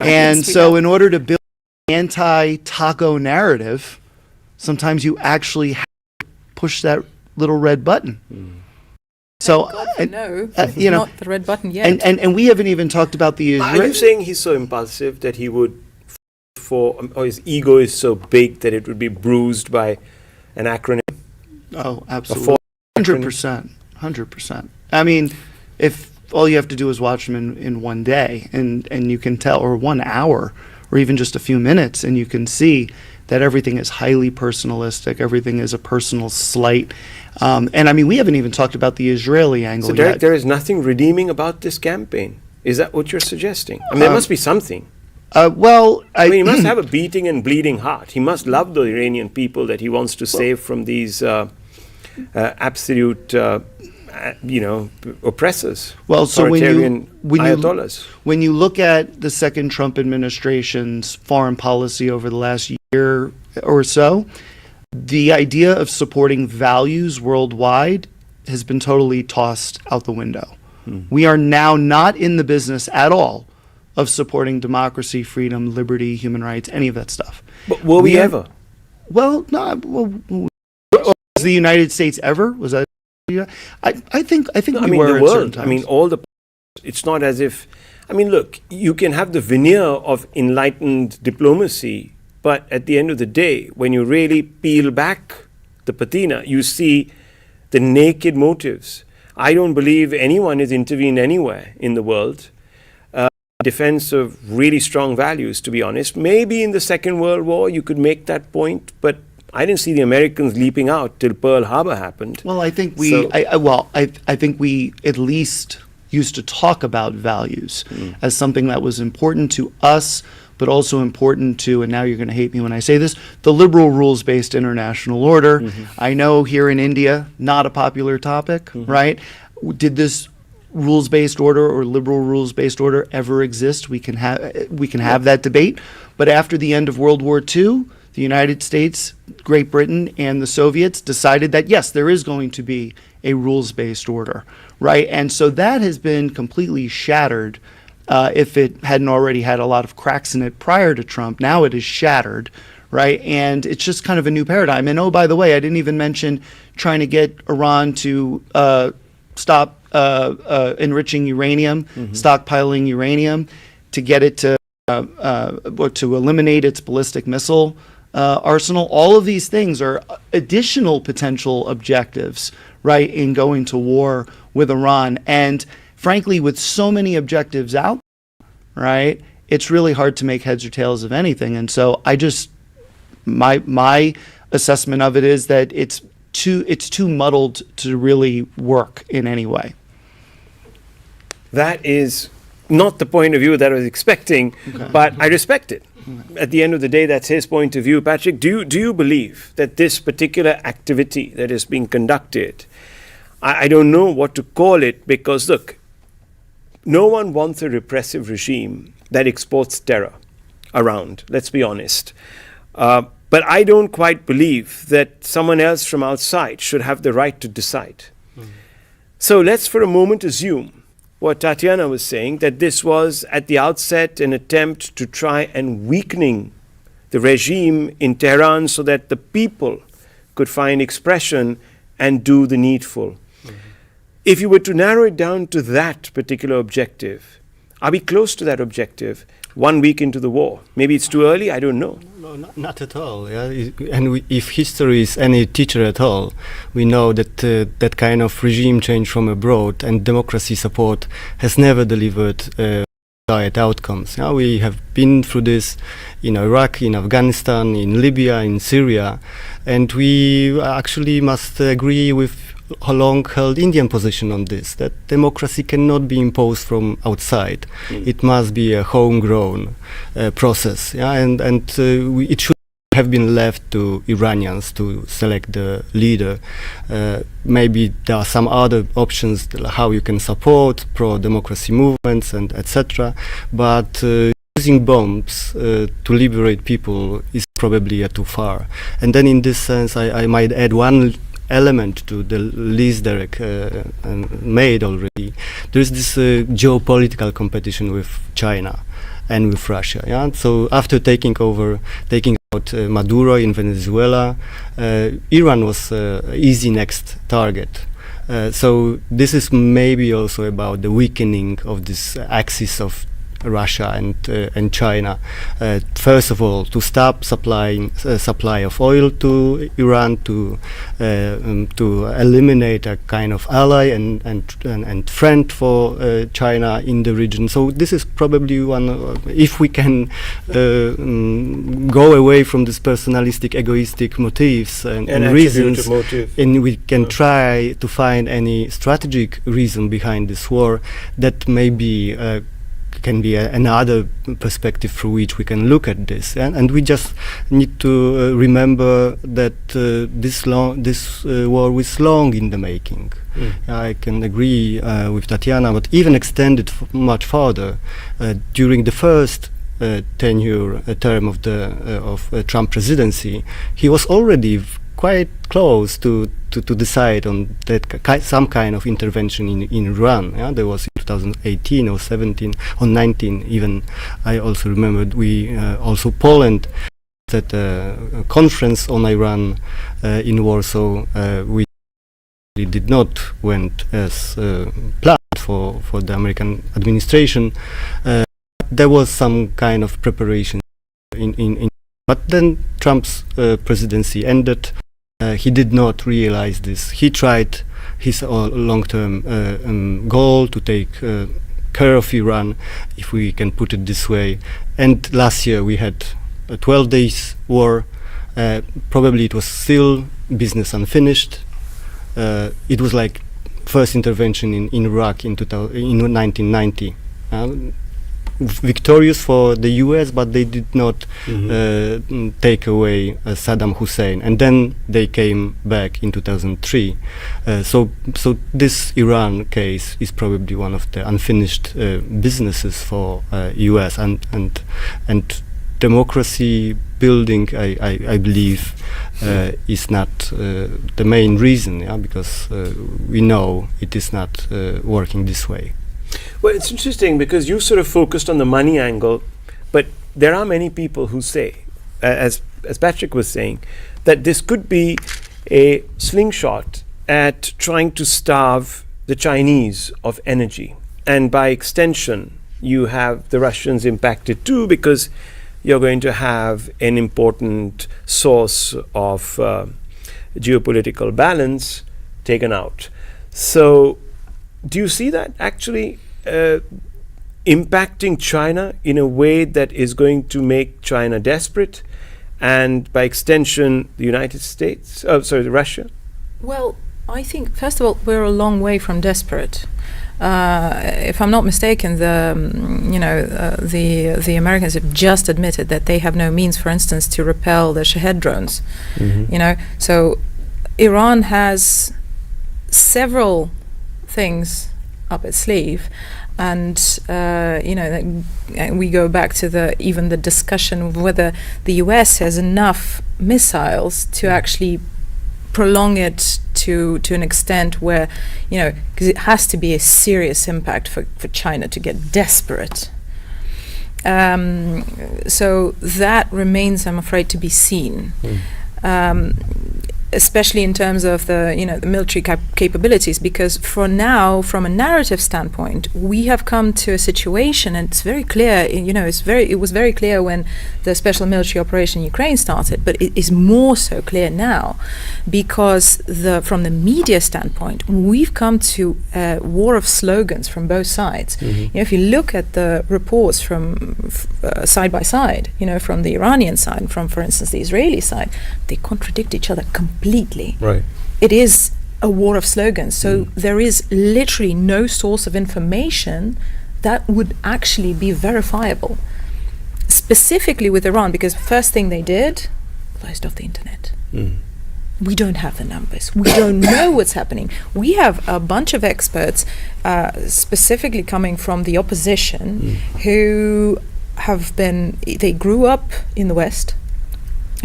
And Yes, we so have. in order to build an anti-taco narrative, sometimes you actually have to push that little red button. So, No, you know, not the red button yet. and we haven't even talked about the Are you saying he's so impulsive that he would, or his ego is so big that it would be bruised by an acronym? Oh, absolutely. 100%. 100%. I mean, if all you have to do is watch him in one day and you can tell, or 1 hour, or even just a few minutes, and you can see that everything is highly personalistic, everything is a personal slight. And I mean, we haven't even talked about the Israeli angle So, Derek, yet. there is nothing redeeming about this campaign. Is that what you're suggesting? I mean, there must be something. Well, I mean, he must have a beating and bleeding heart. He must love the Iranian people that he wants to save from these absolute, oppressors. Well, so authoritarian ayatollahs. when you look at the second Trump administration's foreign policy over the last year or so, the idea of supporting values worldwide has been totally tossed out the window. We are now not in the business at all of supporting democracy, freedom, liberty, human rights, any of that stuff. But were we ever? Well, no. Was the United States ever? Was that? I think No, we were the at certain world. times. I mean, it's not as if. I mean, look, you can have the veneer of enlightened diplomacy, but at the end of the day, when you really peel back the patina, you see the naked motives. I don't believe anyone has intervened anywhere in the world. Defense of really strong values, to be honest. Maybe in the Second World War you could make that point, but I didn't see the Americans leaping out till Pearl Harbor happened. Well, I think So- I think we at least used to talk about values as something that was important to us, but also important to, and now you're going to hate me when I say this, the liberal rules-based international order. I know here in India, not a popular topic, right? Did this rules-based order or liberal rules-based order ever exist? We can have that debate. But after the end of World War II, the United States, Great Britain, and the Soviets decided that, yes, there is going to be a rules-based order, right? And so that has been completely shattered. If it hadn't already had a lot of cracks in it prior to Trump, now it is shattered, right? And it's just kind of a new paradigm. And oh, by the way, I didn't even mention trying to get Iran to stop enriching uranium, stockpiling uranium, to get it to eliminate its ballistic missile arsenal. All of these things are additional potential objectives, right, in going to war with Iran. And frankly, with so many objectives out, right, it's really hard to make heads or tails of anything. And so my assessment of it is that it's too muddled to really work in any way. That is not the point of view that I was expecting, but I respect it. At the end of the day, that's his point of view. Patrick, do you believe that this particular activity that is being conducted, I don't know what to call it, because look, no one wants a repressive regime that exports terror around, let's be honest. But I don't quite believe that someone else from outside should have the right to decide. So let's for a moment assume what Tatiana was saying, that this was at the outset an attempt to try and weakening the regime in Tehran so that the people could find expression and do the needful. If you were to narrow it down to that particular objective, are we close to that objective 1 week into the war? Maybe it's too early, I don't know. No, not at all. Yeah? If history is any teacher at all, we know that that kind of regime change from abroad and democracy support has never delivered desired outcomes. Yeah? We have been through this in Iraq, in Afghanistan, in Libya, in Syria, and we actually must agree with a long-held Indian position on this, that democracy cannot be imposed from outside. It must be a homegrown process, yeah? and it should have been left to Iranians to select the leader. Maybe there are some other options how you can support pro-democracy movements and etc. But using bombs to liberate people is probably too far. And then in this sense, I might add one element to the list Derek made already. There is this geopolitical competition with China and with Russia. Yeah. So after taking out Maduro in Venezuela, Iran was easy next target. So this is maybe also about the weakening of this axis of Russia and China. First of all, to stop supply of oil to Iran, to eliminate a kind of ally and friend for China in the region. So this is probably one. If we can go away from this personalistic, egoistic motives and reasons, and we can try to find any strategic reason behind this war, that may be can be another perspective through which we can look at this, and we just need to remember that this war was long in the making. I can agree with Tatiana, but even extended much further during the first tenure term of the Trump presidency. He was already quite close to decide on that some kind of intervention in Iran. Yeah? There was in 2018 or 17 or 19 even. I also remembered also Poland at a conference on Iran in Warsaw. We did not went as planned for the American administration. There was some kind of preparation but then Trump's presidency ended. He did not realize this. He tried his long-term goal to take care of Iran, if we can put it this way. And last year we had a 12 days war. Probably it was still business unfinished. It was like first intervention in Iraq in 1990. Victorious for the US, but they did not take away Saddam Hussein, and then they came back in 2003. So this Iran case is probably one of the unfinished businesses for US and democracy building. I believe is not the main reason, because we know it is not working this way. Well, it's interesting because you sort of focused on the money angle, but there are many people who say, as Patrick was saying, that this could be a slingshot at trying to starve the Chinese of energy. And by extension, you have the Russians impacted too, because you're going to have an important source of geopolitical balance taken out. So do you see that actually impacting China in a way that is going to make China desperate, and by extension the United States, Russia? Well, I think first of all we're a long way from desperate. If I'm not mistaken, the Americans have just admitted that they have no means, for instance, to repel the Shahed drones. So Iran has several things up its sleeve, and we go back to even the discussion of whether the US has enough missiles to actually prolong it to an extent where, because it has to be a serious impact for China to get desperate. So that remains, I'm afraid, to be seen. Especially in terms of the military capabilities, because for now, from a narrative standpoint, we have come to a situation, and it's very clear. It was very clear when the special military operation in Ukraine started, but it is more so clear now, because from the media standpoint, we've come to a war of slogans from both sides. If you look at the reports from side by side, from the Iranian side and from, for instance, the Israeli side, they contradict each other completely. Right. It is a war of slogans. So there is literally no source of information that would actually be verifiable. Specifically with Iran, because the first thing they did, closed off the internet. We don't have the numbers. We don't know what's happening. We have a bunch of experts, specifically coming from the opposition, who they grew up in the West.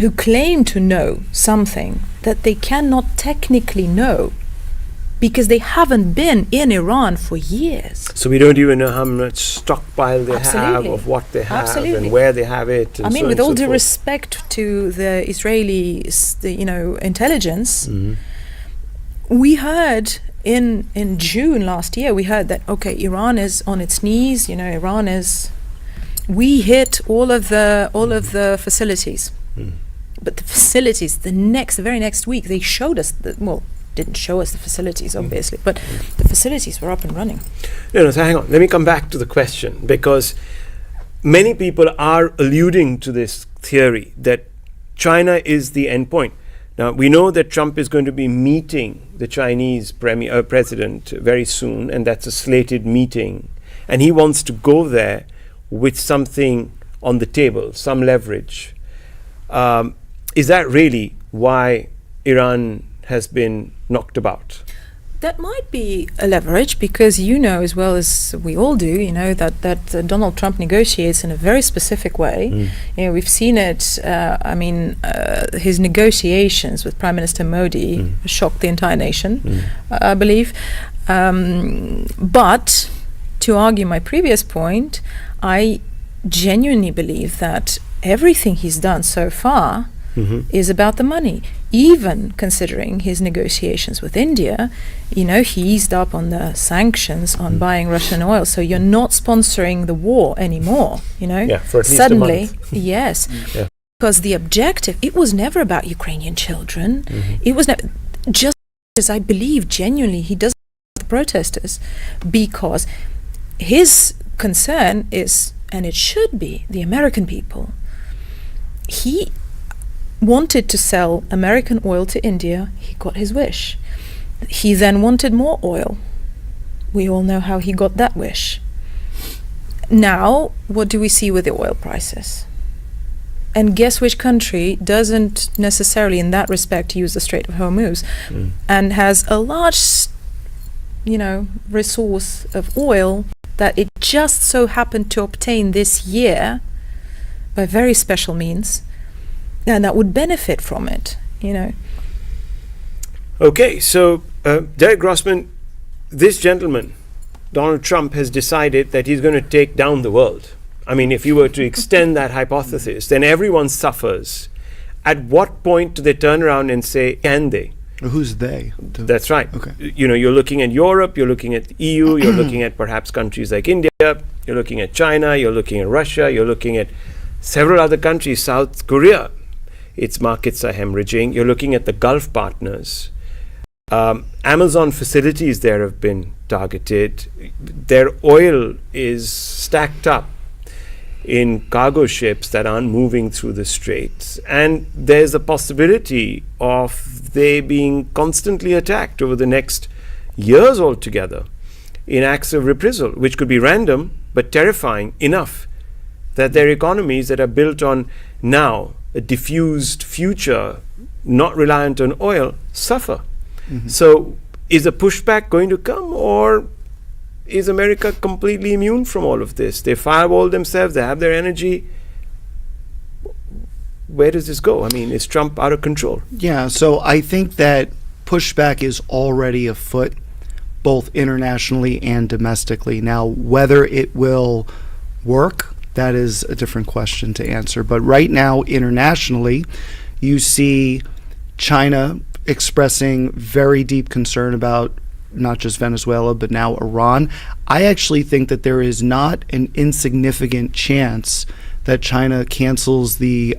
who claim to know something that they cannot technically know because they haven't been in Iran for years. So we don't even know how much stockpile they have, Absolutely. of what they have, Absolutely. and where they have it. And I mean, so with on all and so due forth. respect to the Israelis, intelligence, we heard in June last year, we heard that, okay, Iran is on its knees, Iran is, we hit all of the facilities. But the facilities, the very next week, they showed us, didn't show us the facilities, obviously, but the facilities were up and running. No, so hang on. Let me come back to the question, because many people are alluding to this theory that China is the end point. Now, we know that Trump is going to be meeting the Chinese president very soon, and that's a slated meeting. And he wants to go there with something on the table, some leverage. Is that really why Iran has been knocked about? That might be a leverage, because as well as we all do, that Donald Trump negotiates in a very specific way. We've seen it. His negotiations with Prime Minister Modi shocked the entire nation, I believe. But to argue my previous point, I genuinely believe that everything he's done so far is about the money. Even considering his negotiations with India, he eased up on the sanctions on buying Russian oil. So you're not sponsoring the war anymore, Yeah, for at least Suddenly, a month. yes. Yeah. Because the objective, it was never about Ukrainian children. It was just as I believe genuinely he doesn't want the protesters, because his concern is, and it should be, the American people. He wanted to sell American oil to India. He got his wish. He then wanted more oil. We all know how he got that wish. Now, what do we see with the oil prices? And guess which country doesn't necessarily in that respect use the Strait of Hormuz and has a large, resource of oil that it just so happened to obtain this year by very special means, and that would benefit from it, Okay, so Derek Grossman, this gentleman, Donald Trump, has decided that he's going to take down the world. I mean, if you were to extend that hypothesis, then everyone suffers. At what point do they turn around and say, can they? Who's they? That's right. Okay. You're looking at Europe, you're looking at the EU, you're looking at perhaps countries like India, you're looking at China, you're looking at Russia, you're looking at several other countries, South Korea. Its markets are hemorrhaging. You're looking at the Gulf partners. Amazon facilities there have been targeted. Their oil is stacked up in cargo ships that aren't moving through the straits. And there's a possibility of they being constantly attacked over the next years altogether in acts of reprisal, which could be random but terrifying enough that their economies that are built on now a diffused future, not reliant on oil, suffer. So is a pushback going to come, or is America completely immune from all of this? They firewall themselves, they have their energy. Where does this go? I mean, is Trump out of control? Yeah, so I think that pushback is already afoot, both internationally and domestically. Now, whether it will work, that is a different question to answer. But right now, internationally, you see China expressing very deep concern about not just Venezuela, but now Iran. I actually think that there is not an insignificant chance that China cancels the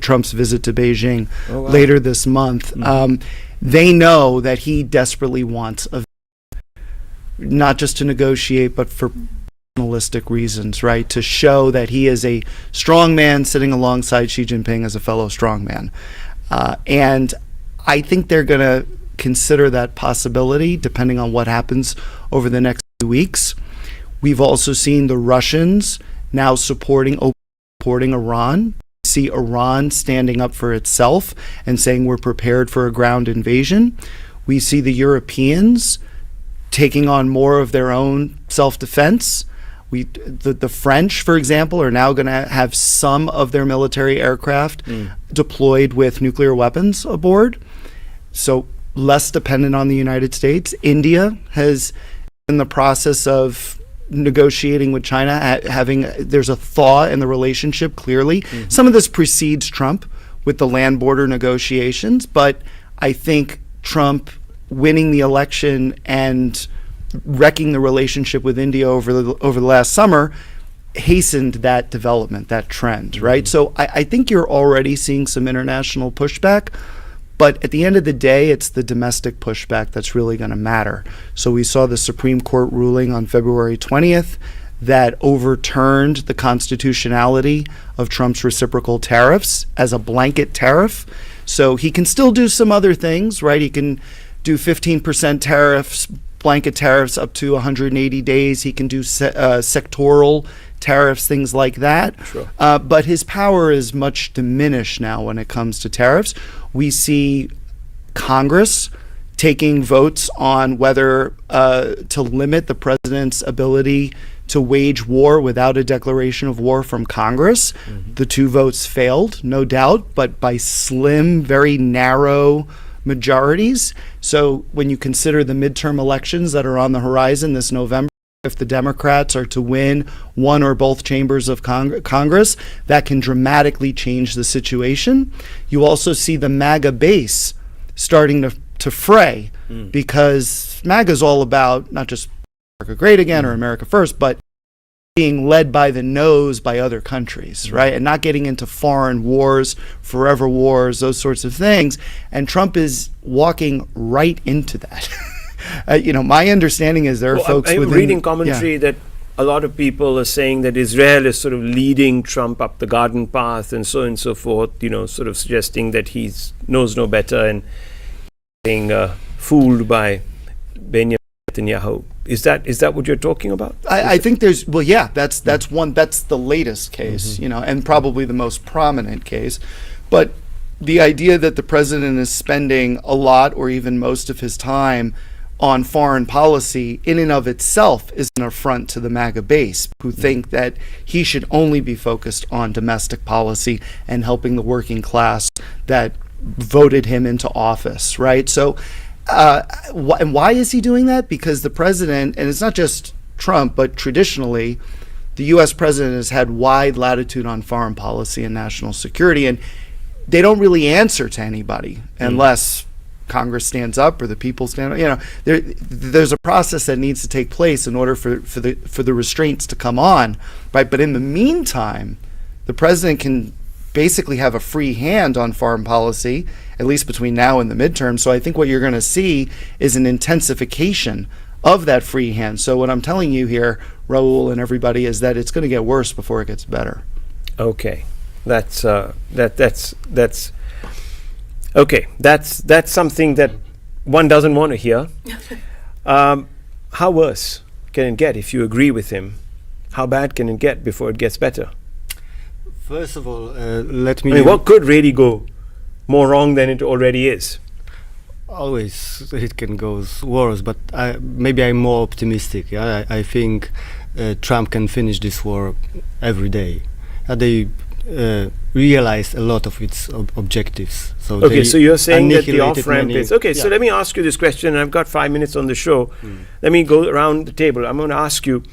Trump's visit to Beijing later this month. They know that he desperately wants not just to negotiate, but for nationalistic reasons, right? To show that he is a strong man sitting alongside Xi Jinping as a fellow strongman. And I think they're going to consider that possibility depending on what happens over the next few weeks. We've also seen the Russians now supporting Iran. We see Iran standing up for itself and saying we're prepared for a ground invasion. We see the Europeans taking on more of their own self-defense. The French, for example, are now going to have some of their military aircraft deployed with nuclear weapons aboard, so less dependent on the United States. India has in the process of negotiating with China, there's a thaw in the relationship clearly. Some of this precedes Trump with the land border negotiations, but I think Trump winning the election and wrecking the relationship with India over the last summer hastened that development, that trend, right? So I think you're already seeing some international pushback, but at the end of the day, it's the domestic pushback that's really going to matter. So we saw the Supreme Court ruling on February 20th that overturned the constitutionality of Trump's reciprocal tariffs as a blanket tariff. So he can still do some other things, right? He can do 15% tariffs, blanket tariffs up to 180 days. He can do sectoral tariffs, things like that. Sure. But his power is much diminished now when it comes to tariffs. We see Congress taking votes on whether to limit the president's ability to wage war without a declaration of war from Congress. The two votes failed, no doubt, but by slim, very narrow majorities. So when you consider the midterm elections that are on the horizon this November, if the Democrats are to win one or both chambers of Congress, that can dramatically change the situation. You also see the MAGA base starting to fray, because MAGA is all about not just America Great Again or America First, but being led by the nose by other countries, right? And not getting into foreign wars, forever wars, those sorts of things. And Trump is walking right into that. My understanding is there are folks I'm within... reading commentary that a lot of people are saying that Israel is sort of leading Trump up the garden path and so on and so forth, sort of suggesting that he knows no better and being fooled by Benjamin Netanyahu. Is that what you're talking about? I think that's the latest case, and probably the most prominent case. But the idea that the president is spending a lot or even most of his time on foreign policy in and of itself is an affront to the MAGA base, who think that he should only be focused on domestic policy and helping the working class that voted him into office, right? So and why is he doing that? Because the president, and it's not just Trump, but traditionally, the U.S. president has had wide latitude on foreign policy and national security, and they don't really answer to anybody unless Congress stands up or the people stand up. There's a process that needs to take place in order for the restraints to come on, right? But in the meantime, the president can basically have a free hand on foreign policy, at least between now and the midterm. So I think what you're going to see is an intensification of that free hand. So what I'm telling you here, Raul and everybody, is that it's going to get worse before it gets better. Okay, that's okay. That's something that one doesn't want to hear. How worse can it get if you agree with him? How bad can it get before it gets better? First of all, let me... what could really go more wrong than it already is? Always it can go worse, but maybe I'm more optimistic. I think Trump can finish this war every day. They realized a lot of its objectives. So you're saying that the off-ramp is... Okay, so let me ask you this question. I've got 5 minutes on the show. Let me go around the table. I'm going to ask you,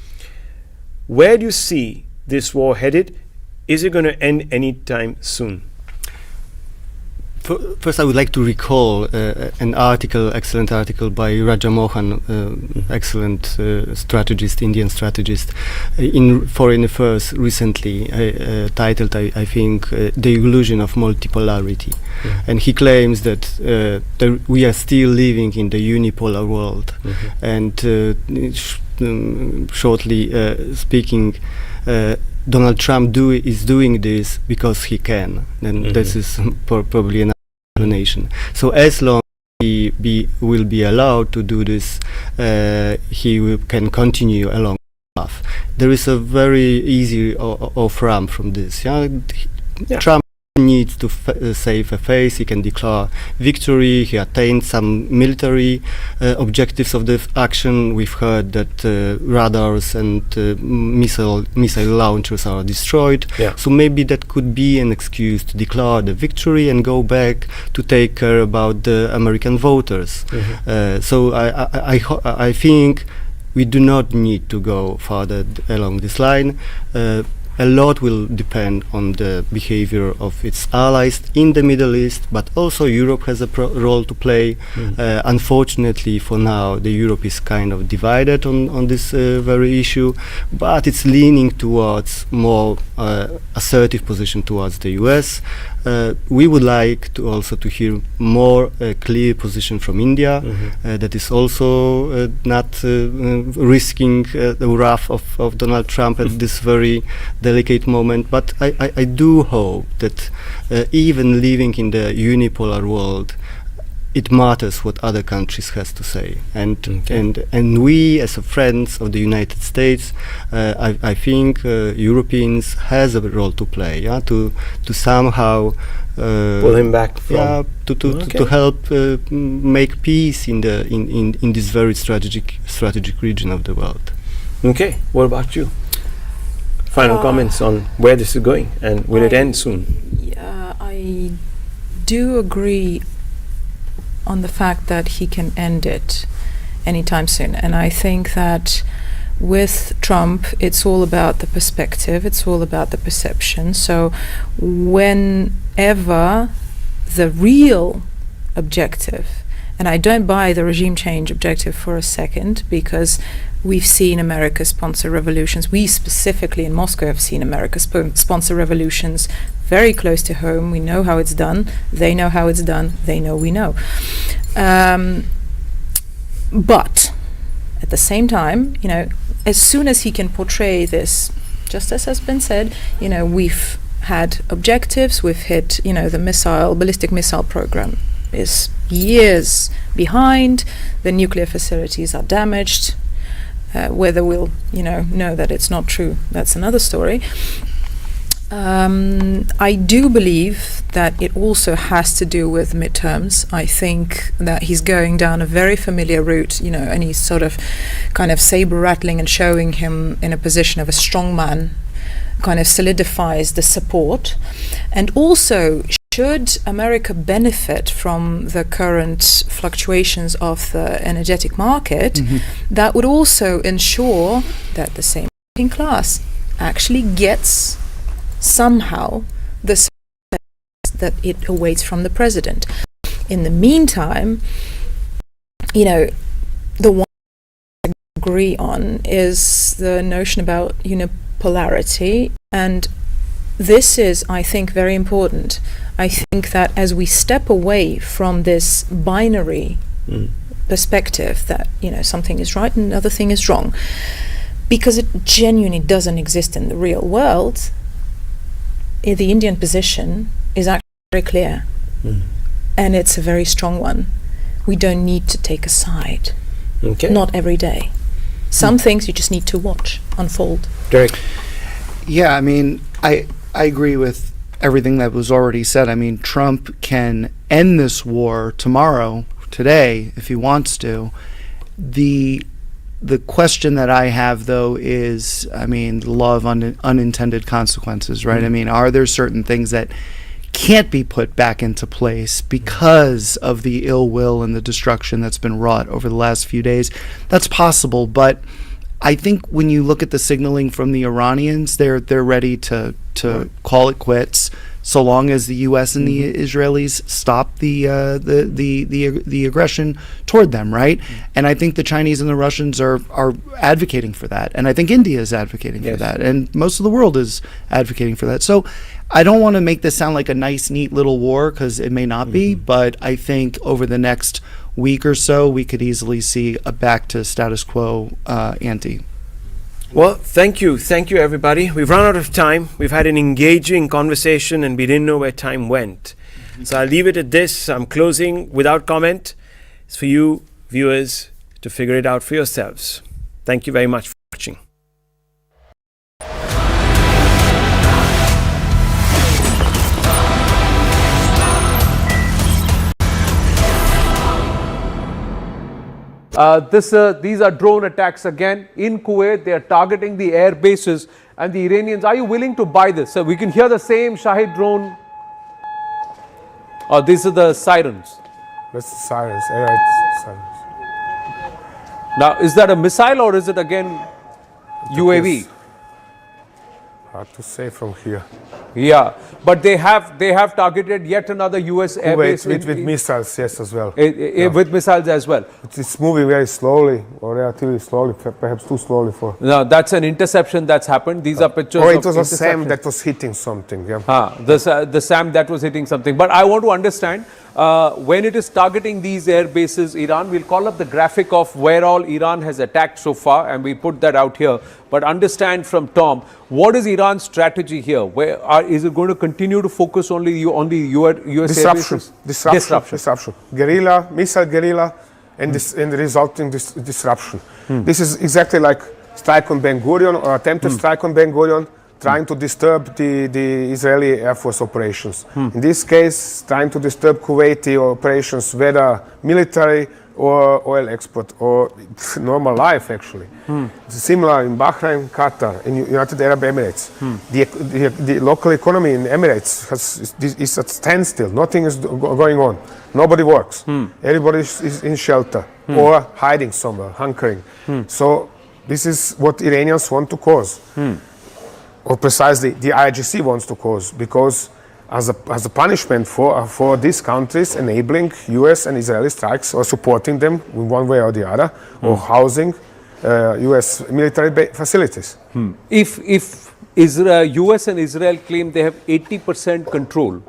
where do you see this war headed? Is it going to end anytime soon? First, I would like to recall an excellent article by Raja Mohan, excellent strategist, Indian strategist, in Foreign Affairs recently, titled, I think, The Illusion of Multipolarity. And he claims that we are still living in the unipolar world. And shortly speaking, Donald Trump is doing this because he can, and this is probably an explanation. So as long as he will be allowed to do this, he can continue along the path. There is a very easy off-ramp from this. Trump needs to save a face. He can declare victory. He attained some military objectives of the action. We've heard that radars and missile launchers are destroyed. Yeah. So maybe that could be an excuse to declare the victory and go back to take care about the American voters. So I think we do not need to go further along this line. A lot will depend on the behavior of its allies in the Middle East, but also Europe has a role to play. Unfortunately, for now, the Europe is kind of divided on this very issue, but it's leaning towards more assertive position towards the US. We would like to also to hear more clear position from India that is also not risking the wrath of Donald Trump at this very delicate moment. But I do hope that even living in the unipolar world, it matters what other countries has to say, and we as a friends of the United States, I think Europeans has a role to play, to somehow pull him back from to help make peace in this very strategic region of the world. Okay, what about you? Final comments on where this is going, and will it end soon? I do agree on the fact that he can end it anytime soon. And I think that with Trump, it's all about the perspective, it's all about the perception. So whenever the real objective, and I don't buy the regime change objective for a second, because we've seen America sponsor revolutions. We specifically in Moscow have seen America sponsor revolutions very close to home. We know how it's done. They know how it's done. They know we know. But at the same time, as soon as he can portray this, just as has been said, we've had objectives. We've hit, the ballistic missile program is years behind. The nuclear facilities are damaged. Whether we'll, know that it's not true, that's another story. I do believe that it also has to do with midterms. I think that he's going down a very familiar route, and he's sort of kind of saber rattling and showing him in a position of a strong man, kind of solidifies the support. And also, should America benefit from the current fluctuations of the energetic market, that would also ensure that the same working class actually gets somehow the support that it awaits from the president. In the meantime, the one I agree on is the notion about unipolarity, and this is, I think, very important. I think that as we step away from this binary perspective that, something is right and another thing is wrong, because it genuinely doesn't exist in the real world, the Indian position is actually very clear. And it's a very strong one. We don't need to take a side. Okay. Not every day. Some things you just need to watch unfold. Derek? Yeah, I agree with everything that was already said. Trump can end this war today, if he wants to. The question that I have, though, is, the law of unintended consequences, right? Are there certain things that can't be put back into place because of the ill will and the destruction that's been wrought over the last few days? That's possible, but I think when you look at the signaling from the Iranians, they're ready to call it quits, so long as the U.S. and the Israelis stop the aggression toward them, right? And I think the Chinese and the Russians are advocating for that, and I think India is advocating for that, and most of the world is advocating for that. So I don't want to make this sound like a nice, neat little war, because it may not be, but I think over the next week or so, we could easily see a back to status quo ante. Well, thank you, everybody. We've run out of time. We've had an engaging conversation, and we didn't know where time went. So I'll leave it at this. I'm closing without comment. It's for you, viewers, to figure it out for yourselves. Thank you very much for watching. These are drone attacks again in Kuwait. They are targeting the air bases, and the Iranians, are you willing to buy this? So we can hear the same Shahid drone. Oh, these are the sirens. That's the sirens, Allied sirens. Now, is that a missile or is it again UAV? Hard to say from here. Yeah, but they have targeted yet another US airbase with missiles, yes, as well. With missiles as well. It's moving very slowly, or relatively slowly, perhaps too slowly for. No, that's an interception that's happened. These are pictures. Or it was a SAM that was hitting something. Yeah. The SAM that was hitting something. But I want to understand when it is targeting these air bases, Iran. We'll call up the graphic of where all Iran has attacked so far, and we put that out here. But understand from Tom, what is Iran's strategy here? Is it going to continue to focus only on the US air bases? Disruption. Guerrilla, missile guerrilla, and the resulting disruption. This is exactly like strike on Ben Gurion or attempted strike on Ben Gurion, trying to disturb the Israeli Air Force operations. In this case, trying to disturb Kuwaiti operations, whether military or oil export or normal life, actually. It's similar in Bahrain, Qatar, in United Arab Emirates. The local economy in Emirates is at standstill. Nothing is going on. Nobody works. Everybody is in shelter or hiding somewhere, hunkering. So this is what Iranians want to cause. Or precisely the IRGC wants to cause, because as a punishment for these countries enabling US and Israeli strikes or supporting them in one way or the other, or housing US military facilities. If US and Israel claim they have 80% control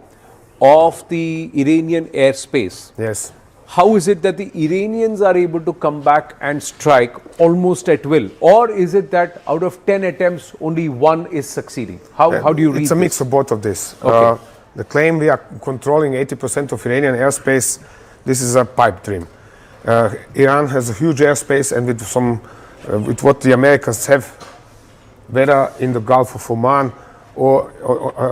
of the Iranian airspace, yes, how is it that the Iranians are able to come back and strike almost at will? Or is it that out of 10 attempts, only one is succeeding? How do you read It's a mix of both of this. Okay. The claim we are controlling 80% of Iranian airspace, this is a pipe dream. Iran has a huge airspace, and with what the Americans have, whether in the Gulf of Oman or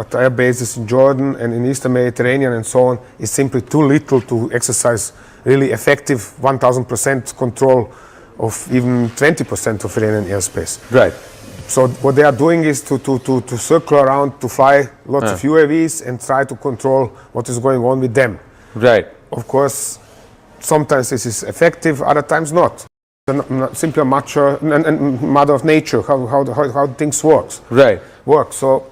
at air bases in Jordan and in Eastern Mediterranean and so on, is simply too little to exercise really effective 1000% control of even 20% of Iranian airspace. Right. So what they are doing is to circle around, to fly lots of UAVs and try to control what is going on with them. Right. Of course, sometimes this is effective, other times not. It's simply a matter of nature, how things work. Right. So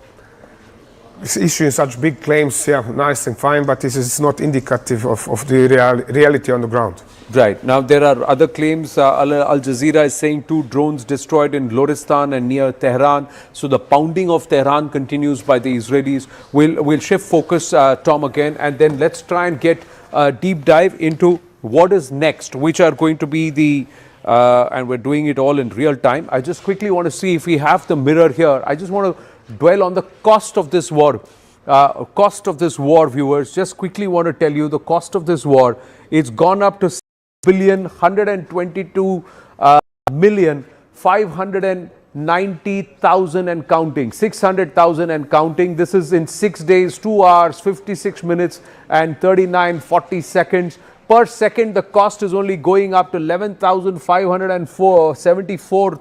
issuing such big claims, yeah, nice and fine, but this is not indicative of the reality on the ground. Right. Now, there are other claims. Al Jazeera is saying 2 drones destroyed in Loristan and near Tehran. So the pounding of Tehran continues by the Israelis. We'll shift focus, Tom, again, and then let's try and get a deep dive into what is next, which are going to be the, and we're doing it all in real time. I just quickly want to see if we have the mirror here. I just want to dwell on the cost of this war. Viewers, just quickly want to tell you the cost of this war. It's gone up to 122 million 590,000 and counting, 600,000 and counting. This is in 6 days, 2 hours, 56 minutes and 39.40 seconds. Per second, the cost is only going up to $11,574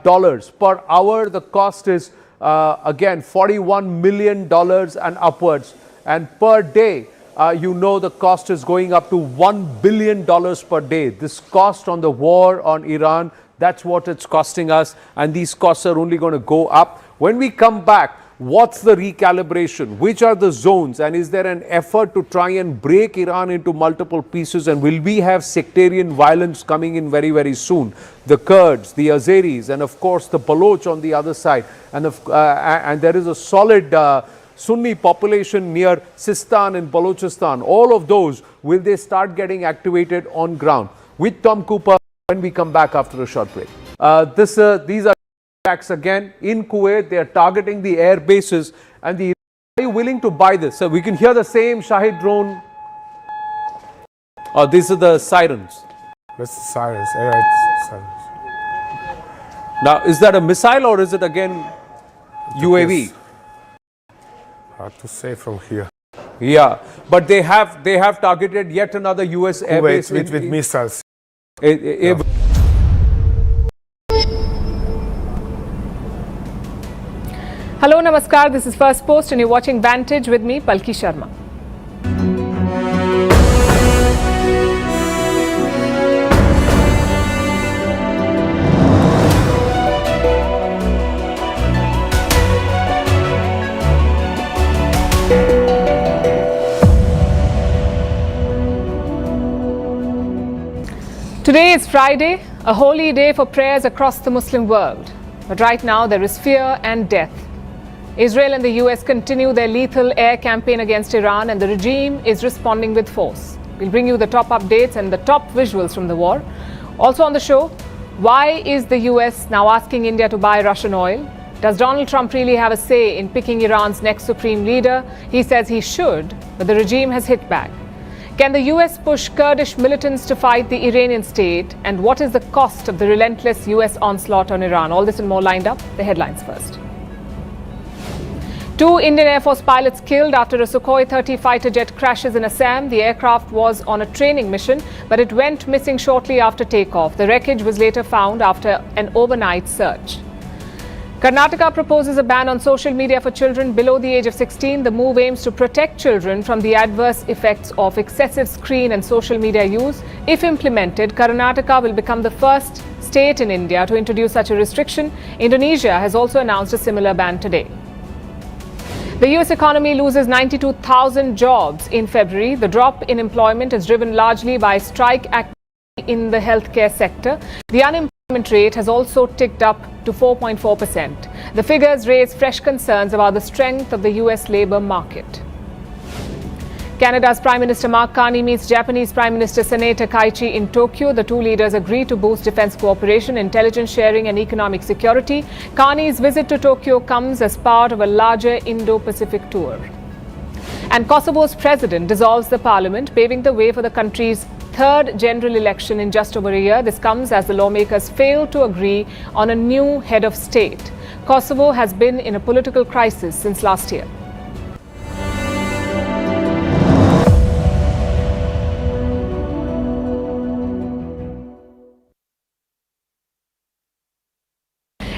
dollars. Per hour, the cost is again $41 million and upwards. And per day, the cost is going up to $1 billion per day. This cost on the war on Iran, that's what it's costing us. And these costs are only going to go up. When we come back, what's the recalibration? Which are the zones? And is there an effort to try and break Iran into multiple pieces? And will we have sectarian violence coming in very, very soon? The Kurds, the Azeris, and of course the Baloch on the other side. And there is a solid Sunni population near Sistan and Balochistan. All of those, will they start getting activated on ground? With Tom Cooper when we come back after a short break. These are attacks again in Kuwait. They are targeting the air bases, and are you willing to buy this? So we can hear the same Shahid drone. These are the sirens. That's the sirens. Sirens. Now, is that a missile or is it again UAV? Hard to say from here. Yeah, but they have targeted yet another US airbase with missiles. Hello, Namaskar. This is First Post and you're watching Vantage with me, Palki Sharma. Today is Friday, a holy day for prayers across the Muslim world. But right now there is fear and death. Israel and the US continue their lethal air campaign against Iran and the regime is responding with force. We'll bring you the top updates and the top visuals from the war. Also on the show, why is the US now asking India to buy Russian oil? Does Donald Trump really have a say in picking Iran's next supreme leader? He says he should, but the regime has hit back. Can the US push Kurdish militants to fight the Iranian state? And what is the cost of the relentless US onslaught on Iran? All this and more lined up. The headlines first. 2 Indian Air Force pilots killed after a Sukhoi 30 fighter jet crashes in Assam. The aircraft was on a training mission, but it went missing shortly after takeoff. The wreckage was later found after an overnight search. Karnataka proposes a ban on social media for children below the age of 16. The move aims to protect children from the adverse effects of excessive screen and social media use. If implemented, Karnataka will become the first state in India to introduce such a restriction. Indonesia has also announced a similar ban today. The US economy loses 92,000 jobs in February. The drop in employment is driven largely by strike activity in the healthcare sector. The unemployment rate has also ticked up to 4.4%. The figures raise fresh concerns about the strength of the US labor market. Canada's Prime Minister Mark Carney meets Japanese Prime Minister Sanae Takaichi in Tokyo. The two leaders agree to boost defense cooperation, intelligence sharing and economic security. Carney's visit to Tokyo comes as part of a larger Indo-Pacific tour. And Kosovo's president dissolves the parliament, paving the way for the country's third general election in just over a year. This comes as the lawmakers fail to agree on a new head of state. Kosovo has been in a political crisis since last year.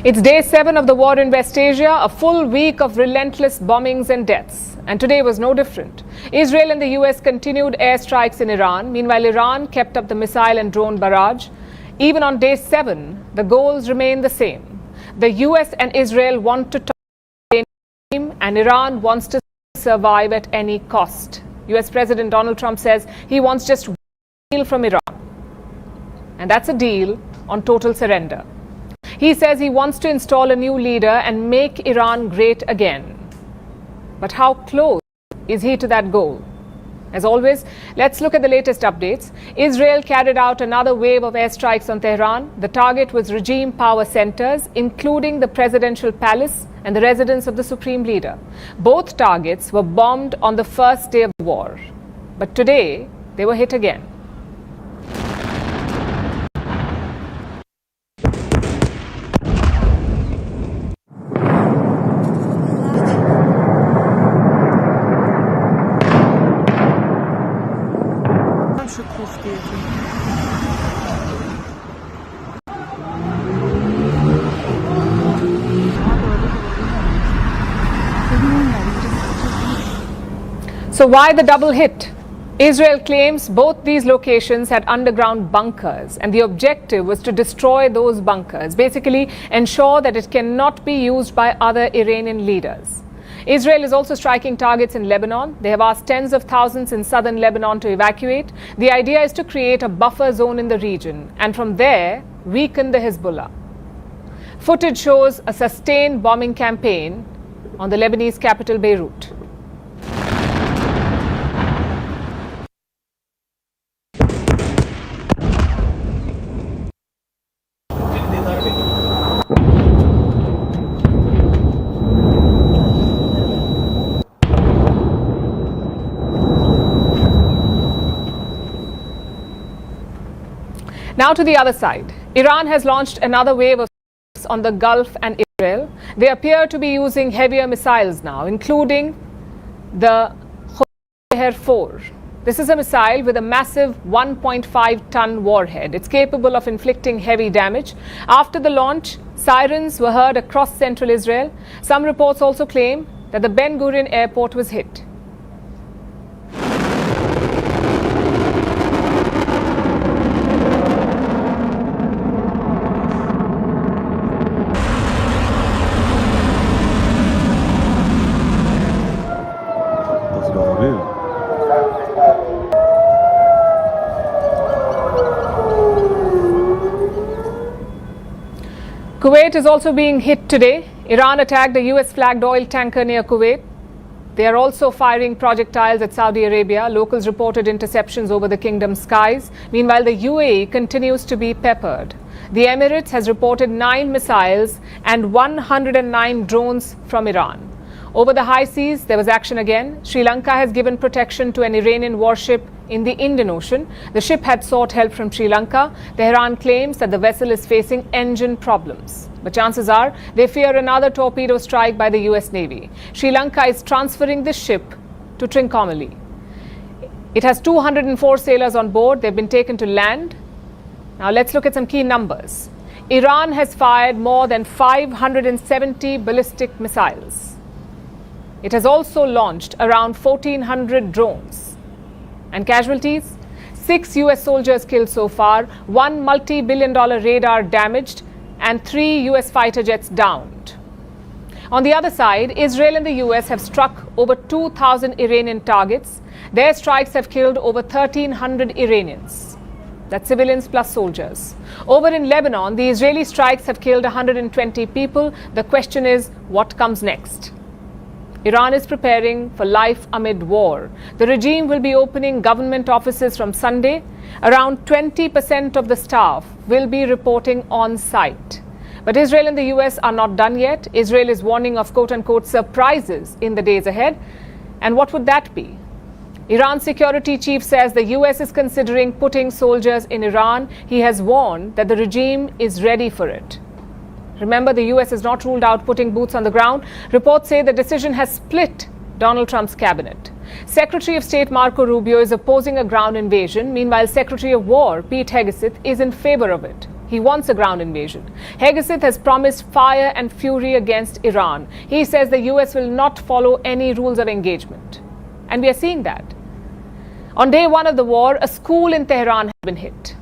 It's day 7 of the war in West Asia, a full week of relentless bombings and deaths. And today was no different. Israel and the US continued airstrikes in Iran. Meanwhile, Iran kept up the missile and drone barrage. Even on day 7, the goals remain the same. The US and Israel want to talk, and Iran wants to survive at any cost. US President Donald Trump says he wants just one deal from Iran. And that's a deal on total surrender. He says he wants to install a new leader and make Iran great again. But how close is he to that goal? As always, let's look at the latest updates. Israel carried out another wave of airstrikes on Tehran. The target was regime power centers, including the presidential palace and the residence of the supreme leader. Both targets were bombed on the first day of the war. But today, they were hit again. So why the double hit? Israel claims both these locations had underground bunkers and the objective was to destroy those bunkers, basically ensure that it cannot be used by other Iranian leaders. Israel is also striking targets in Lebanon. They have asked tens of thousands in southern Lebanon to evacuate. The idea is to create a buffer zone in the region and from there weaken the Hezbollah. Footage shows a sustained bombing campaign on the Lebanese capital Beirut. Now to the other side. Iran has launched another wave of strikes on the Gulf and Israel. They appear to be using heavier missiles now, including the Fujairah 4. This is a missile with a massive 1.5-ton warhead. It's capable of inflicting heavy damage. After the launch, sirens were heard across central Israel. Some reports also claim that the Ben Gurion airport was hit. Kuwait is also being hit today. Iran attacked a US-flagged oil tanker near Kuwait. They are also firing projectiles at Saudi Arabia. Locals reported interceptions over the kingdom's skies. Meanwhile, the UAE continues to be peppered. The Emirates has reported 9 missiles and 109 drones from Iran. Over the high seas, there was action again. Sri Lanka has given protection to an Iranian warship in the Indian Ocean. The ship had sought help from Sri Lanka. Tehran claims that the vessel is facing engine problems. But chances are they fear another torpedo strike by the US Navy. Sri Lanka is transferring the ship to Trincomalee. It has 204 sailors on board. They've been taken to land. Now let's look at some key numbers. Iran has fired more than 570 ballistic missiles. It has also launched around 1,400 drones. And casualties? 6 US soldiers killed so far, 1 multi-billion-dollar radar damaged, and 3 US fighter jets downed. On the other side, Israel and the US have struck over 2,000 Iranian targets. Their strikes have killed over 1,300 Iranians. That's civilians plus soldiers. Over in Lebanon, the Israeli strikes have killed 120 people. The question is, what comes next? Iran is preparing for life amid war. The regime will be opening government offices from Sunday. Around 20% of the staff will be reporting on site. But Israel and the US are not done yet. Israel is warning of quote-unquote surprises in the days ahead. And what would that be? Iran's security chief says the US is considering putting soldiers in Iran. He has warned that the regime is ready for it. Remember, the US has not ruled out putting boots on the ground. Reports say the decision has split Donald Trump's cabinet. Secretary of State Marco Rubio is opposing a ground invasion. Meanwhile, Secretary of War Pete Hegseth is in favor of it. He wants a ground invasion. Hegseth has promised fire and fury against Iran. He says the US will not follow any rules of engagement. And we are seeing that. On day 1 of the war, a school in Tehran has been hit.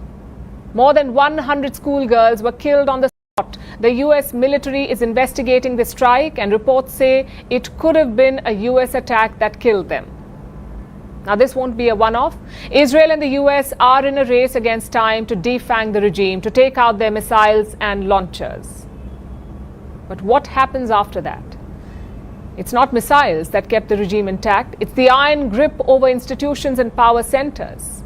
More than 100 schoolgirls were killed on the spot. The US military is investigating the strike, and reports say it could have been a US attack that killed them. Now, this won't be a one-off. Israel and the US are in a race against time to defang the regime, to take out their missiles and launchers. But what happens after that? It's not missiles that kept the regime intact. It's the iron grip over institutions and power centers.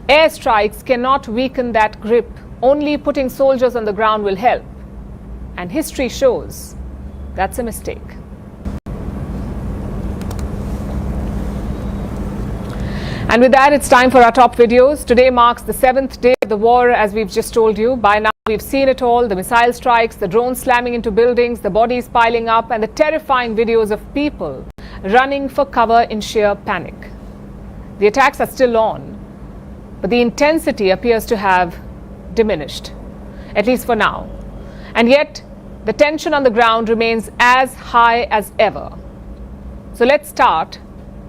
Airstrikes cannot weaken that grip. Only putting soldiers on the ground will help. And history shows that's a mistake. And with that, it's time for our top videos. Today marks the 7th day of the war, as we've just told you. By now, we've seen it all: the missile strikes, the drones slamming into buildings, the bodies piling up, and the terrifying videos of people running for cover in sheer panic. The attacks are still on, but the intensity appears to have diminished, at least for now. And yet, the tension on the ground remains as high as ever. So let's start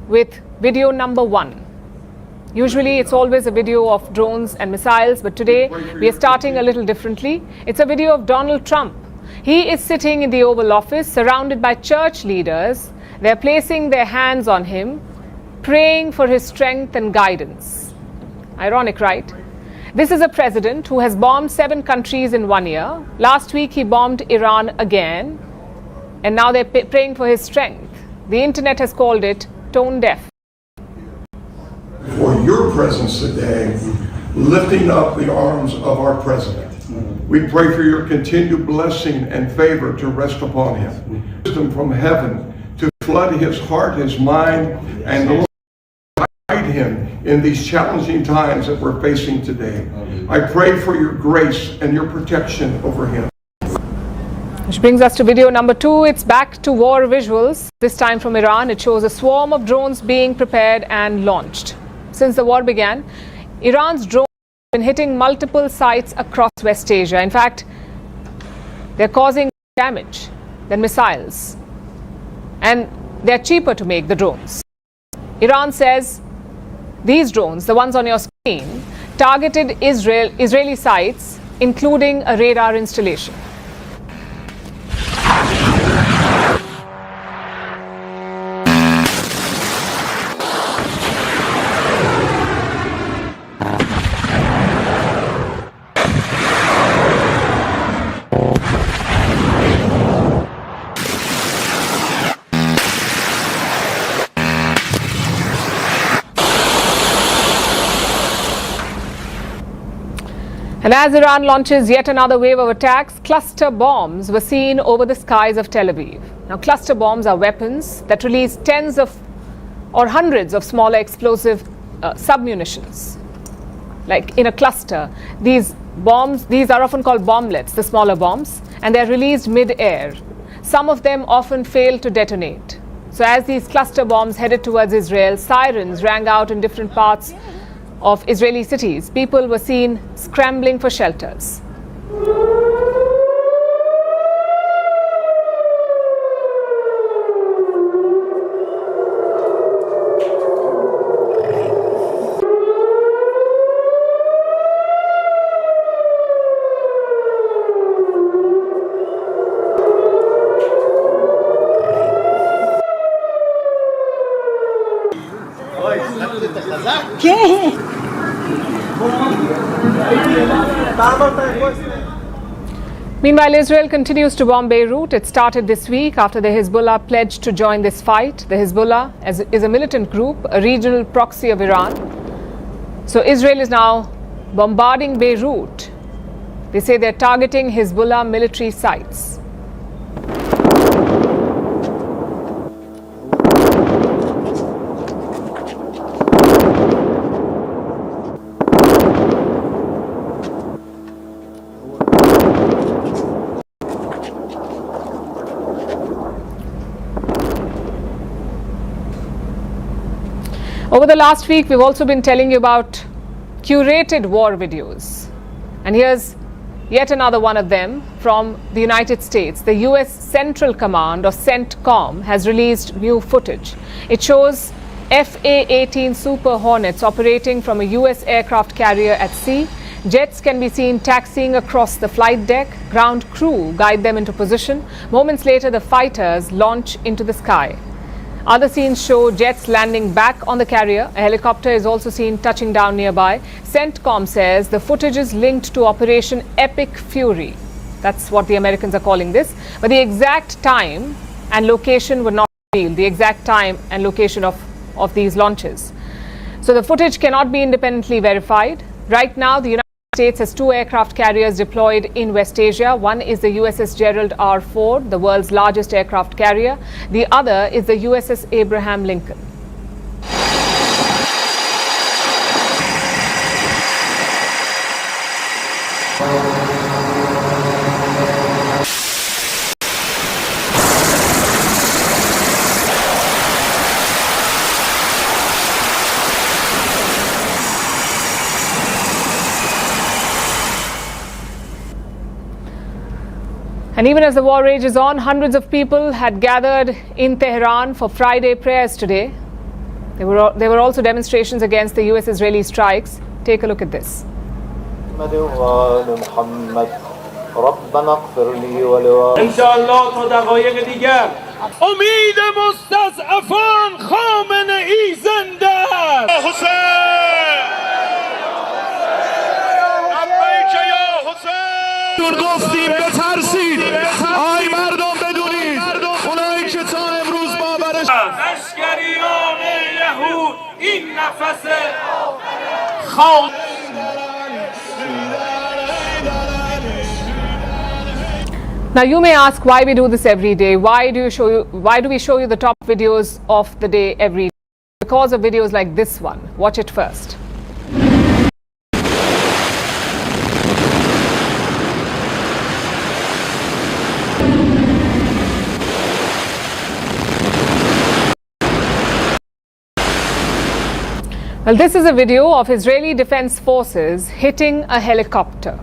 with video number 1. Usually it's always a video of drones and missiles, but today we are starting a little differently. It's a video of Donald Trump. He is sitting in the Oval Office surrounded by church leaders. They're placing their hands on him, praying for his strength and guidance. Ironic, right? This is a president who has bombed 7 countries in 1 year. Last week he bombed Iran again, and now they're praying for his strength. The internet has called it tone deaf. For your presence today, lifting up the arms of our president. We pray for your continued blessing and favor to rest upon him. Wisdom from heaven to flood his heart, his mind, and guide him in these challenging times that we're facing today. I pray for your grace and your protection over him. Which brings us to video number 2. It's back to war visuals, this time from Iran. It shows a swarm of drones being prepared and launched. Since the war began, Iran's drones have been hitting multiple sites across West Asia. In fact, they're causing damage than missiles. And they're cheaper to make, the drones. Iran says these drones, the ones on your screen, targeted Israeli sites, including a radar installation. And as Iran launches yet another wave of attacks, cluster bombs were seen over the skies of Tel Aviv. Now, cluster bombs are weapons that release tens of or hundreds of smaller explosive submunitions. Like in a cluster, these are often called bomblets, the smaller bombs, and they're released mid-air. Some of them often fail to detonate. So as these cluster bombs headed towards Israel, sirens rang out in different parts of Israeli cities. People were seen scrambling for shelters. Meanwhile, Israel continues to bomb Beirut. It started this week after the Hezbollah pledged to join this fight. The Hezbollah is a militant group, a regional proxy of Iran. So Israel is now bombarding Beirut. They say they're targeting Hezbollah military sites. Over the last week, we've also been telling you about curated war videos. And here's yet another one of them from the United States. The US Central Command, or CENTCOM, has released new footage. It shows FA-18 Super Hornets operating from a US aircraft carrier at sea. Jets can be seen taxiing across the flight deck. Ground crew guide them into position. Moments later, the fighters launch into the sky. Other scenes show jets landing back on the carrier. A helicopter is also seen touching down nearby. CENTCOM says the footage is linked to Operation Epic Fury. That's what the Americans are calling this. But the exact time and location were not revealed, the exact time and location of these launches. So the footage cannot be independently verified. Right now, the United States has two aircraft carriers deployed in West Asia. One is the USS Gerald R. Ford, the world's largest aircraft carrier. The other is the USS Abraham Lincoln. And even as the war rages on, hundreds of people had gathered in Tehran for Friday prayers today. There were also demonstrations against the US-Israeli strikes. Take a look at this. Now you may ask why we do this every day. Why do we show you the top videos of the day every day? Because of videos like this one. Watch it first. Well, this is a video of Israeli Defense Forces hitting a helicopter.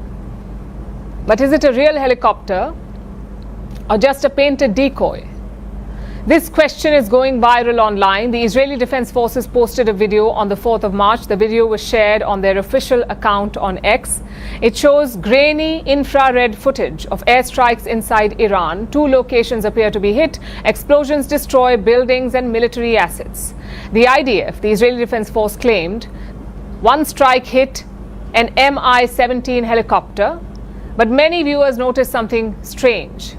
But is it a real helicopter or just a painted decoy? This question is going viral online. The Israeli Defense Forces posted a video on the 4th of March. The video was shared on their official account on X. It shows grainy infrared footage of airstrikes inside Iran. 2 locations appear to be hit. Explosions destroy buildings and military assets. The IDF, the Israeli Defense Force, claimed one strike hit an Mi-17 helicopter, but many viewers noticed something strange.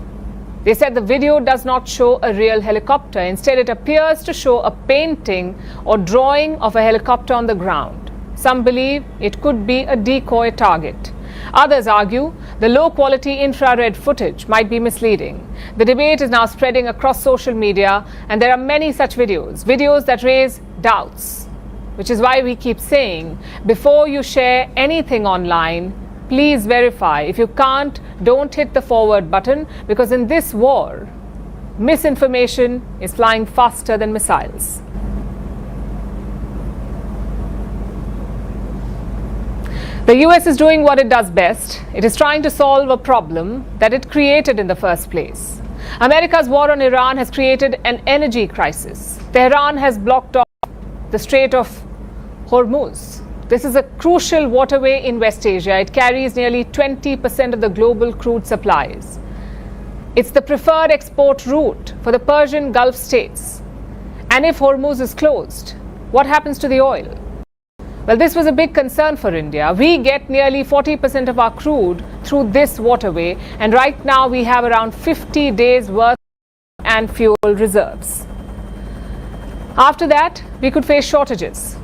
They said the video does not show a real helicopter. Instead, it appears to show a painting or drawing of a helicopter on the ground. Some believe it could be a decoy target. Others argue the low-quality infrared footage might be misleading. The debate is now spreading across social media, and there are many such videos that raise doubts, which is why we keep saying, before you share anything online, please verify. If you can't, don't hit the forward button, because in this war, misinformation is flying faster than missiles. The US is doing what it does best. It is trying to solve a problem that it created in the first place. America's war on Iran has created an energy crisis. Tehran has blocked off the Strait of Hormuz. This is a crucial waterway in West Asia. It carries nearly 20% of the global crude supplies. It's the preferred export route for the Persian Gulf states. And if Hormuz is closed, what happens to the oil? Well, this was a big concern for India. We get nearly 40% of our crude through this waterway, and right now we have around 50 days worth and fuel reserves. After that, we could face shortages.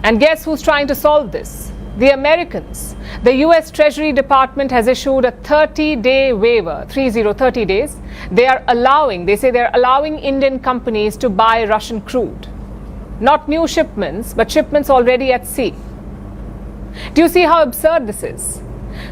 And guess who's trying to solve this? The Americans. The US Treasury Department has issued a 30-day waiver, 30 days. They say they're allowing Indian companies to buy Russian crude. Not new shipments, but shipments already at sea. Do you see how absurd this is?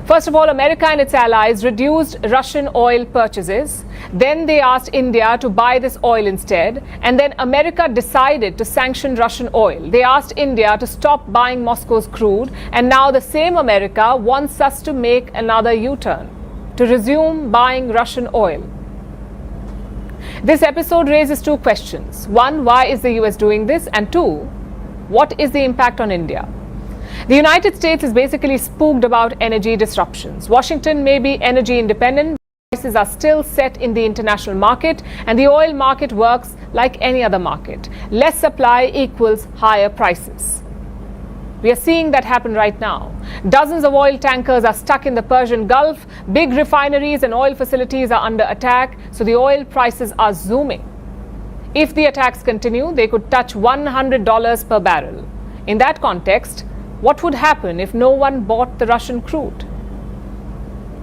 First of all, America and its allies reduced Russian oil purchases. Then they asked India to buy this oil instead. And then America decided to sanction Russian oil. They asked India to stop buying Moscow's crude. And now the same America wants us to make another U-turn, to resume buying Russian oil. This episode raises 2 questions. 1, why is the US doing this? And 2, what is the impact on India? The United States is basically spooked about energy disruptions. Washington may be energy independent, but prices are still set in the international market, and the oil market works like any other market. Less supply equals higher prices. We are seeing that happen right now. Dozens of oil tankers are stuck in the Persian Gulf. Big refineries and oil facilities are under attack, so the oil prices are zooming. If the attacks continue, they could touch $100 per barrel. In that context, what would happen if no one bought the Russian crude?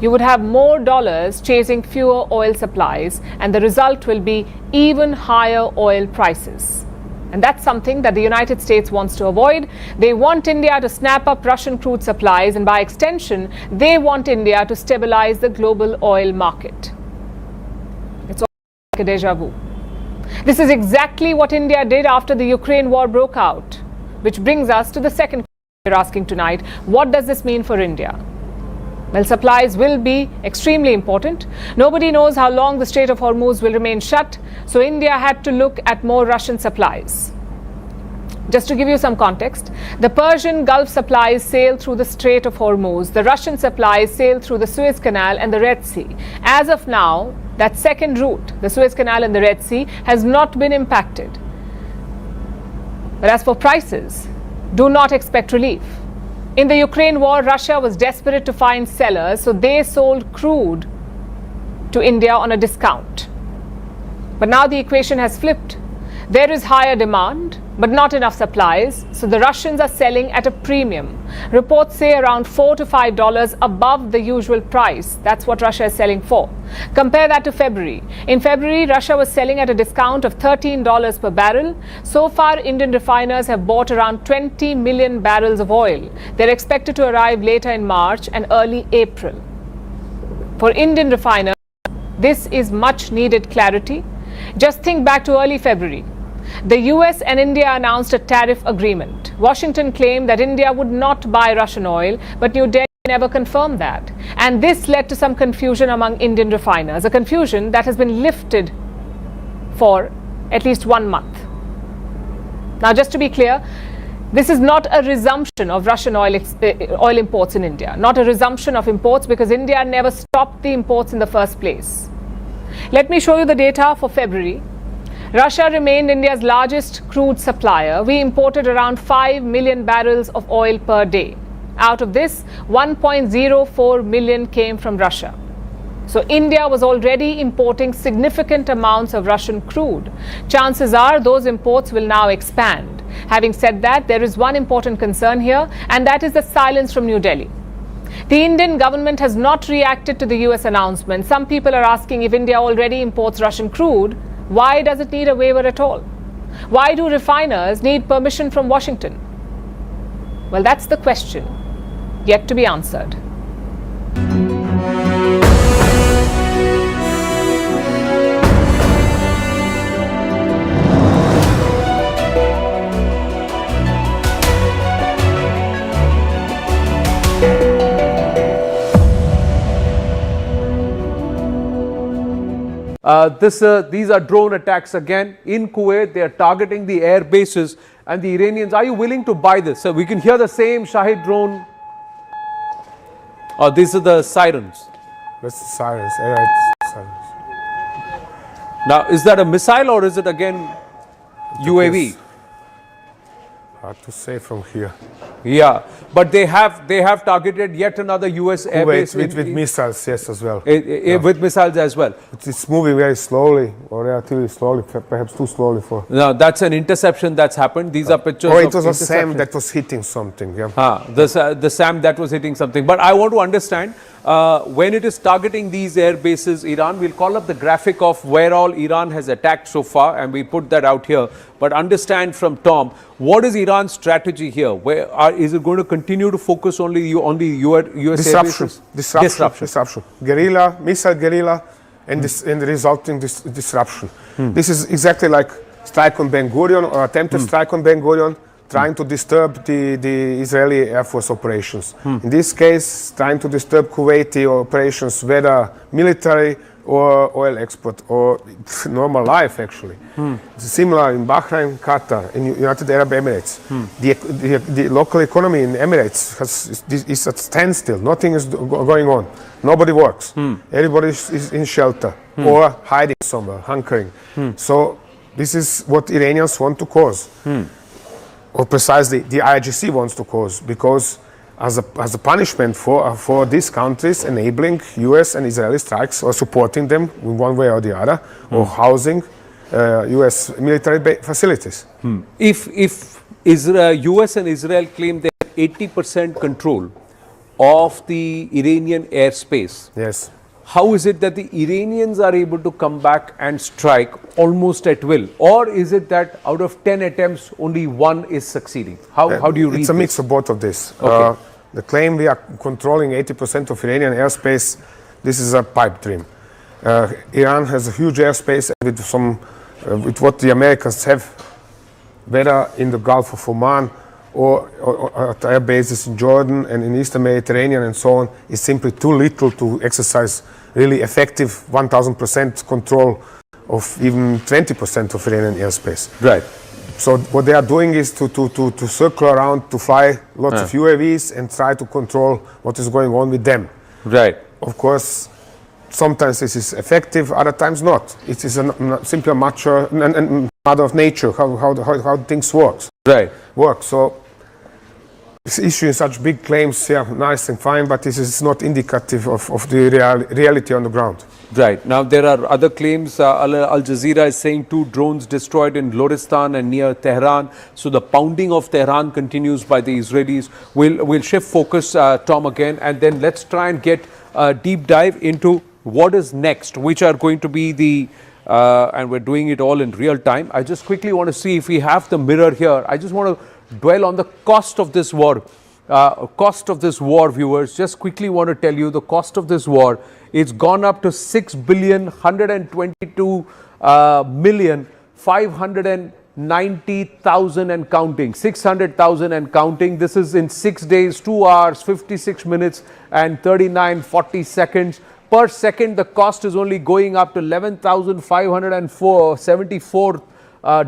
You would have more dollars chasing fewer oil supplies, and the result will be even higher oil prices. And that's something that the United States wants to avoid. They want India to snap up Russian crude supplies, and by extension, they want India to stabilize the global oil market. It's like a deja vu. This is exactly what India did after the Ukraine war broke out, which brings us to the second question we're asking tonight. What does this mean for India? Well, supplies will be extremely important. Nobody knows how long the Strait of Hormuz will remain shut, so India had to look at more Russian supplies. Just to give you some context, the Persian Gulf supplies sail through the Strait of Hormuz. The Russian supplies sail through the Suez Canal and the Red Sea. As of now, that second route, the Suez Canal and the Red Sea, has not been impacted. But as for prices, do not expect relief. In the Ukraine war, Russia was desperate to find sellers, so they sold crude to India on a discount. But now the equation has flipped. There is higher demand, but not enough supplies, so the Russians are selling at a premium. Reports say around $4 to $5 above the usual price. That's what Russia is selling for. Compare that to February. In February, Russia was selling at a discount of $13 per barrel. So far, Indian refiners have bought around 20 million barrels of oil. They're expected to arrive later in March and early April. For Indian refiners, this is much needed clarity. Just think back to early February. The US and India announced a tariff agreement. Washington claimed that India would not buy Russian oil, but New Delhi never confirmed that. And this led to some confusion among Indian refiners, a confusion that has been lifted for at least 1 month. Now, just to be clear, this is not a resumption of Russian oil imports in India, not a resumption of imports, because India never stopped the imports in the first place. Let me show you the data for February. Russia remained India's largest crude supplier. We imported around 5 million barrels of oil per day. Out of this, 1.04 million came from Russia. So India was already importing significant amounts of Russian crude. Chances are those imports will now expand. Having said that, there is one important concern here, and that is the silence from New Delhi. The Indian government has not reacted to the US announcement. Some people are asking, if India already imports Russian crude, why does it need a waiver at all? Why do refiners need permission from Washington? Well, that's the question yet to be answered. These are drone attacks again in Kuwait. They are targeting the air bases, and the Iranians, are you willing to buy this? So we can hear the same Shahid drone. Oh, these are the sirens. That's the sirens. It's sirens. Now, is that a missile or is it again UAV? Hard to say from here. Yeah, but they have targeted yet another US airbase with missiles, yes, as well. With missiles as well. It's moving very slowly, or relatively slowly, perhaps too slowly for. Now that's an interception that's happened. These are pictures. Or it was a SAM that was hitting something. Yeah. The SAM that was hitting something. But I want to understand when it is targeting these air bases, Iran. We'll call up the graphic of where all Iran has attacked so far, and we put that out here. But understand from Tom, what is Iran's strategy here? Is it going to continue to focus only on the US air bases? Disruption. Guerrilla, missile guerrilla, and the resulting disruption. This is exactly like strike on Ben Gurion, or attempted strike on Ben Gurion, trying to disturb the Israeli Air Force operations. In this case, trying to disturb Kuwaiti operations, whether military or oil export, or normal life, actually. It's similar in Bahrain, Qatar, in United Arab Emirates. The local economy in Emirates is at standstill. Nothing is going on. Nobody works. Everybody is in shelter or hiding somewhere, hunkering. So this is what Iranians want to cause. Or precisely the IRGC wants to cause, because as a punishment for these countries enabling US and Israeli strikes, or supporting them in one way or the other, or housing US military facilities. If US and Israel claim they have 80% control of the Iranian airspace, yes, how is it that the Iranians are able to come back and strike almost at will? Or is it that out of 10 attempts, only one is succeeding? How do you read It's a mix of both of this. Okay. The claim we are controlling 80% of Iranian airspace, this is a pipe dream. Iran has a huge airspace with what the Americans have, whether in the Gulf of Oman or at air bases in Jordan and in Eastern Mediterranean and so on, is simply too little to exercise really effective 1000% control of even 20% of Iranian airspace. Right. So what they are doing is to circle around, to fly lots of UAVs and try to control what is going on with them. Right. Of course, sometimes this is effective, other times not. It is simply a matter of nature, how things work. Right. So issuing such big claims, yeah, nice and fine, but this is not indicative of the reality on the ground. Right. Now, there are other claims. Al Jazeera is saying 2 drones destroyed in Loristan and near Tehran. So the pounding of Tehran continues by the Israelis. We'll shift focus, Tom, again, and then let's try and get a deep dive into what is next, which are going to be the, and we're doing it all in real time. I just quickly want to see if we have the mirror here. I just want to dwell on the cost of this war. Viewers, just quickly want to tell you the cost of this war. It's gone up to 6,122,500,000 690,000 and counting, 600,000 and counting. This is in 6 days, 2 hours, 56 minutes and 39.40 seconds. Per second, the cost is only going up to $11,574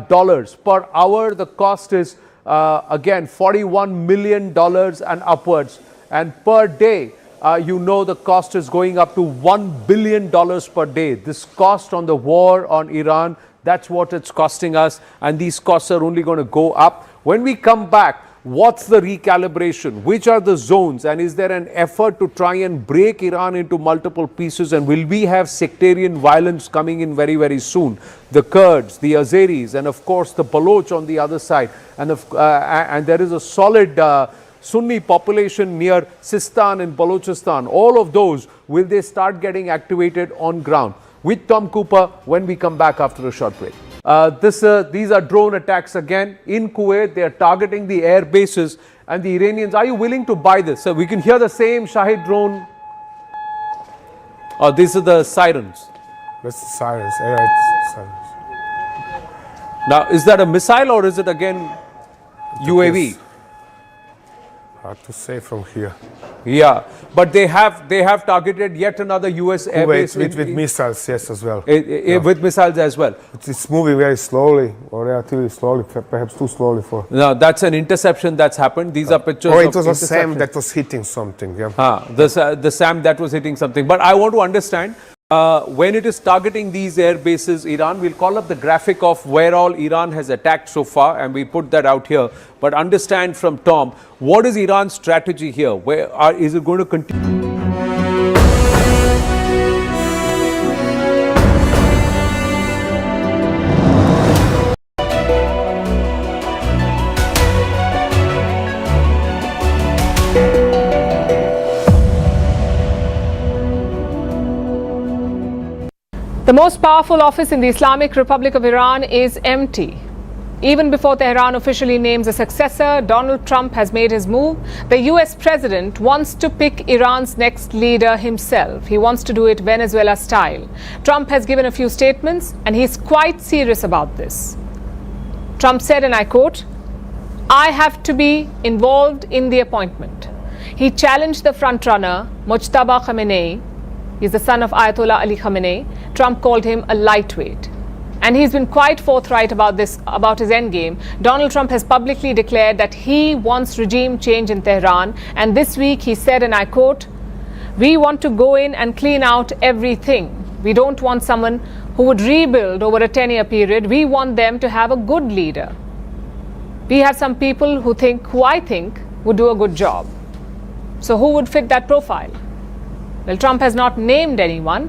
dollars. Per hour, the cost is again $41 million and upwards. And per day, the cost is going up to $1 billion per day. This cost on the war on Iran, that's what it's costing us, and these costs are only going to go up. When we come back, what's the recalibration? Which are the zones? And is there an effort to try and break Iran into multiple pieces? And will we have sectarian violence coming in very, very soon? The Kurds, the Azeris, and of course the Baloch on the other side. And there is a solid Sunni population near Sistan and Balochistan. All of those, will they start getting activated on ground? With Tom Cooper when we come back after a short break. These are drone attacks again in Kuwait. They are targeting the air bases, and the Iranians, are you willing to buy this? So we can hear the same Shahid drone. Oh, these are the sirens. That's the sirens. It's sirens. Now, is that a missile or is it again UAV? Hard to say from here. Yeah, but they have targeted yet another US airbase with missiles, yes, as well. With missiles as well. It's moving very slowly, or relatively slowly, perhaps too slowly for. No, that's an interception that's happened. These are pictures. Or it was a SAM that was hitting something. Yeah. The SAM that was hitting something. But I want to understand. When it is targeting these air bases, Iran, we'll call up the graphic of where all Iran has attacked so far, and we put that out here. But understand from Tom, what is Iran's strategy here? Is it going to continue? The most powerful office in the Islamic Republic of Iran is empty. Even before Tehran officially names a successor, Donald Trump has made his move. The US president wants to pick Iran's next leader himself. He wants to do it Venezuela style. Trump has given a few statements, and he's quite serious about this. Trump said, and I quote, "I have to be involved in the appointment." He challenged the frontrunner, Mojtaba Khamenei. He's the son of Ayatollah Ali Khamenei. Trump called him a lightweight. And he's been quite forthright about this, about his endgame. Donald Trump has publicly declared that he wants regime change in Tehran. And this week he said, and I quote, "We want to go in and clean out everything. We don't want someone who would rebuild over a 10-year period. We want them to have a good leader. We have some people who I think would do a good job." So who would fit that profile? Well, Trump has not named anyone.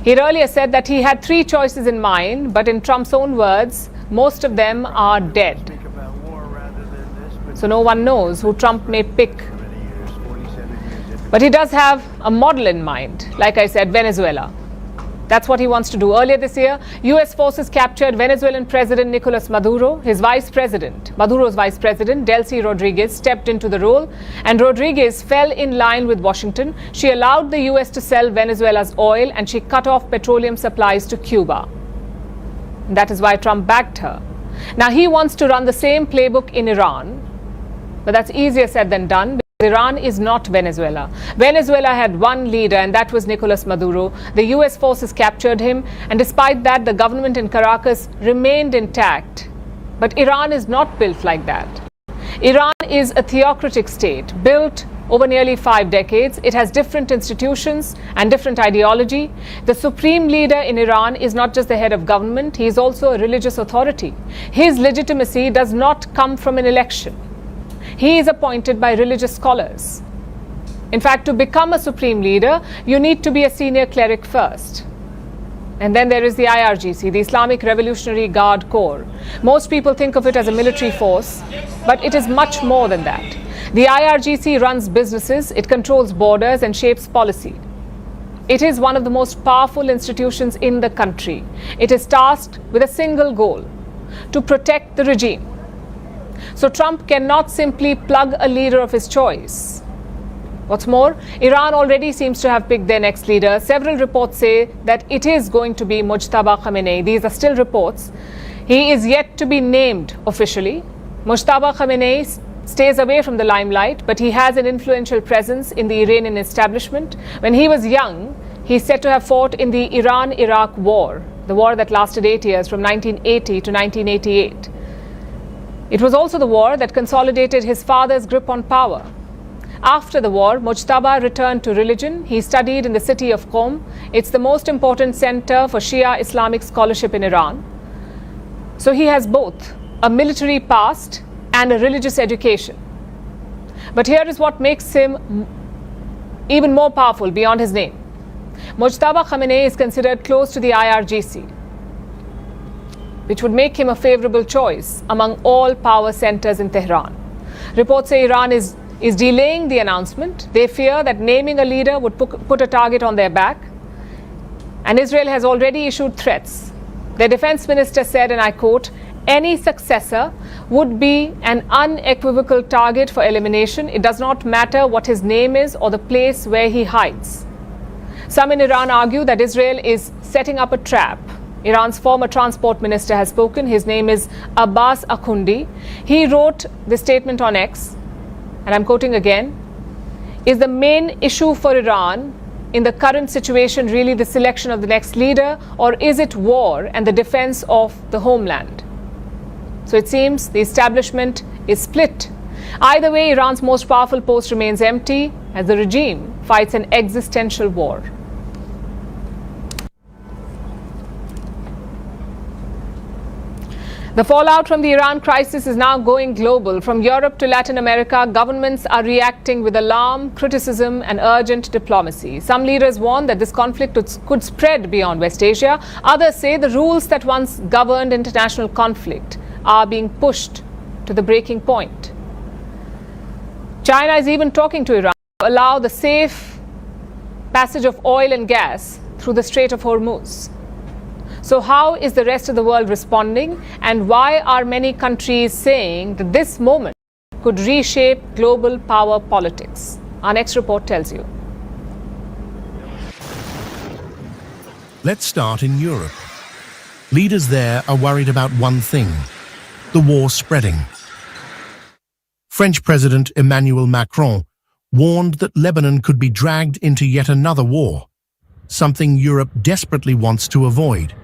He earlier said that he had 3 choices in mind, but in Trump's own words, most of them are dead. So no one knows who Trump may pick. But he does have a model in mind, like I said, Venezuela. That's what he wants to do. Earlier this year, US forces captured Venezuelan President Nicolas Maduro. Maduro's vice president, Delcy Rodriguez, stepped into the role, and Rodriguez fell in line with Washington. She allowed the US to sell Venezuela's oil, and she cut off petroleum supplies to Cuba. And that is why Trump backed her. Now he wants to run the same playbook in Iran, but that's easier said than done. Iran is not Venezuela. Venezuela had one leader, and that was Nicolas Maduro. The US forces captured him, and despite that, the government in Caracas remained intact. But Iran is not built like that. Iran is a theocratic state built over nearly 5 decades. It has different institutions and different ideology. The supreme leader in Iran is not just the head of government, he is also a religious authority. His legitimacy does not come from an election. He is appointed by religious scholars. In fact, to become a supreme leader, you need to be a senior cleric first. And then there is the IRGC, the Islamic Revolutionary Guard Corps. Most people think of it as a military force, but it is much more than that. The IRGC runs businesses, it controls borders and shapes policy. It is one of the most powerful institutions in the country. It is tasked with a single goal: to protect the regime. So Trump cannot simply plug a leader of his choice. What's more, Iran already seems to have picked their next leader. Several reports say that it is going to be Mojtaba Khamenei. These are still reports. He is yet to be named officially. Mujtaba Khamenei stays away from the limelight, but he has an influential presence in the Iranian establishment. When he was young, he's said to have fought in the Iran-Iraq war, the war that lasted 8 years from 1980 to 1988. It was also the war that consolidated his father's grip on power. After the war, Mujtaba returned to religion. He studied in the city of Qom. It's the most important center for Shia Islamic scholarship in Iran. So he has both a military past and a religious education. But here is what makes him even more powerful beyond his name. Mujtaba Khamenei is considered close to the IRGC, which would make him a favorable choice among all power centers in Tehran. Reports say Iran is delaying the announcement. They fear that naming a leader would put a target on their back. And Israel has already issued threats. Their defense minister said, and I quote, "Any successor would be an unequivocal target for elimination. It does not matter what his name is or the place where he hides." Some in Iran argue that Israel is setting up a trap. Iran's former transport minister has spoken. His name is Abbas Akhundi. He wrote this statement on X, and I'm quoting again, "Is the main issue for Iran in the current situation really the selection of the next leader, or is it war and the defense of the homeland?" So it seems the establishment is split. Either way, Iran's most powerful post remains empty as the regime fights an existential war. The fallout from the Iran crisis is now going global. From Europe to Latin America, governments are reacting with alarm, criticism, and urgent diplomacy. Some leaders warn that this conflict could spread beyond West Asia. Others say the rules that once governed international conflict are being pushed to the breaking point. China is even talking to Iran to allow the safe passage of oil and gas through the Strait of Hormuz. So how is the rest of the world responding, and why are many countries saying that this moment could reshape global power politics? Our next report tells you. Let's start in Europe. Leaders there are worried about one thing: the war spreading. French President Emmanuel Macron warned that Lebanon could be dragged into yet another war, something Europe desperately wants to avoid.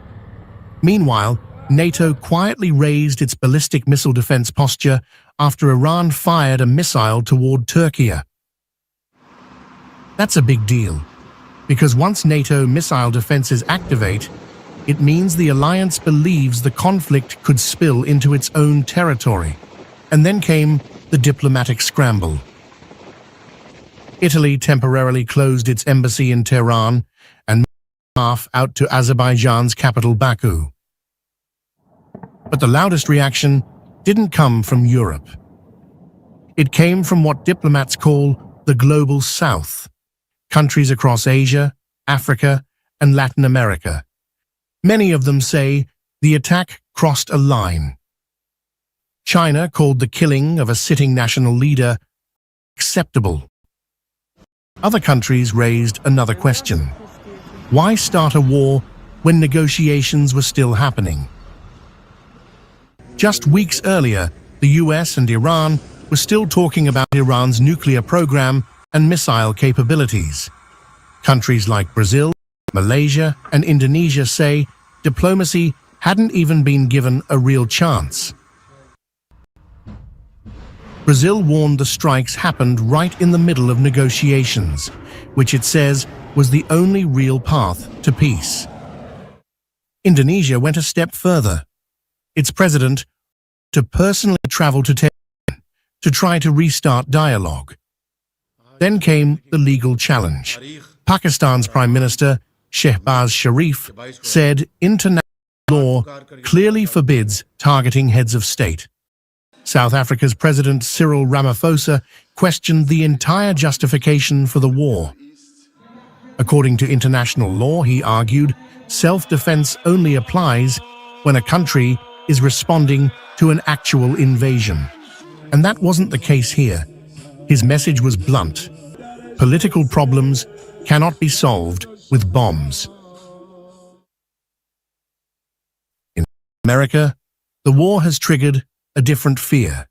Meanwhile, NATO quietly raised its ballistic missile defense posture after Iran fired a missile toward Turkey. That's a big deal, because once NATO missile defenses activate, it means the alliance believes the conflict could spill into its own territory. And then came the diplomatic scramble. Italy temporarily closed its embassy in Tehran and half out to Azerbaijan's capital Baku. But the loudest reaction didn't come from Europe. It came from what diplomats call the global south, countries across Asia, Africa, and Latin America. Many of them say the attack crossed a line. China called the killing of a sitting national leader acceptable. Other countries raised another question. Why start a war when negotiations were still happening? Just weeks earlier, the US and Iran were still talking about Iran's nuclear program and missile capabilities. Countries like Brazil, Malaysia, and Indonesia say diplomacy hadn't even been given a real chance. Brazil warned the strikes happened right in the middle of negotiations, which it says was the only real path to peace. Indonesia went a step further. Its president to personally travel to Tehran to try to restart dialogue. Then came the legal challenge. Pakistan's Prime Minister, Shehbaz Sharif, said international law clearly forbids targeting heads of state. South Africa's President Cyril Ramaphosa questioned the entire justification for the war. According to international law, he argued, self-defense only applies when a country is responding to an actual invasion. And that wasn't the case here. His message was blunt. Political problems cannot be solved with bombs. In America, the war has triggered a different fear.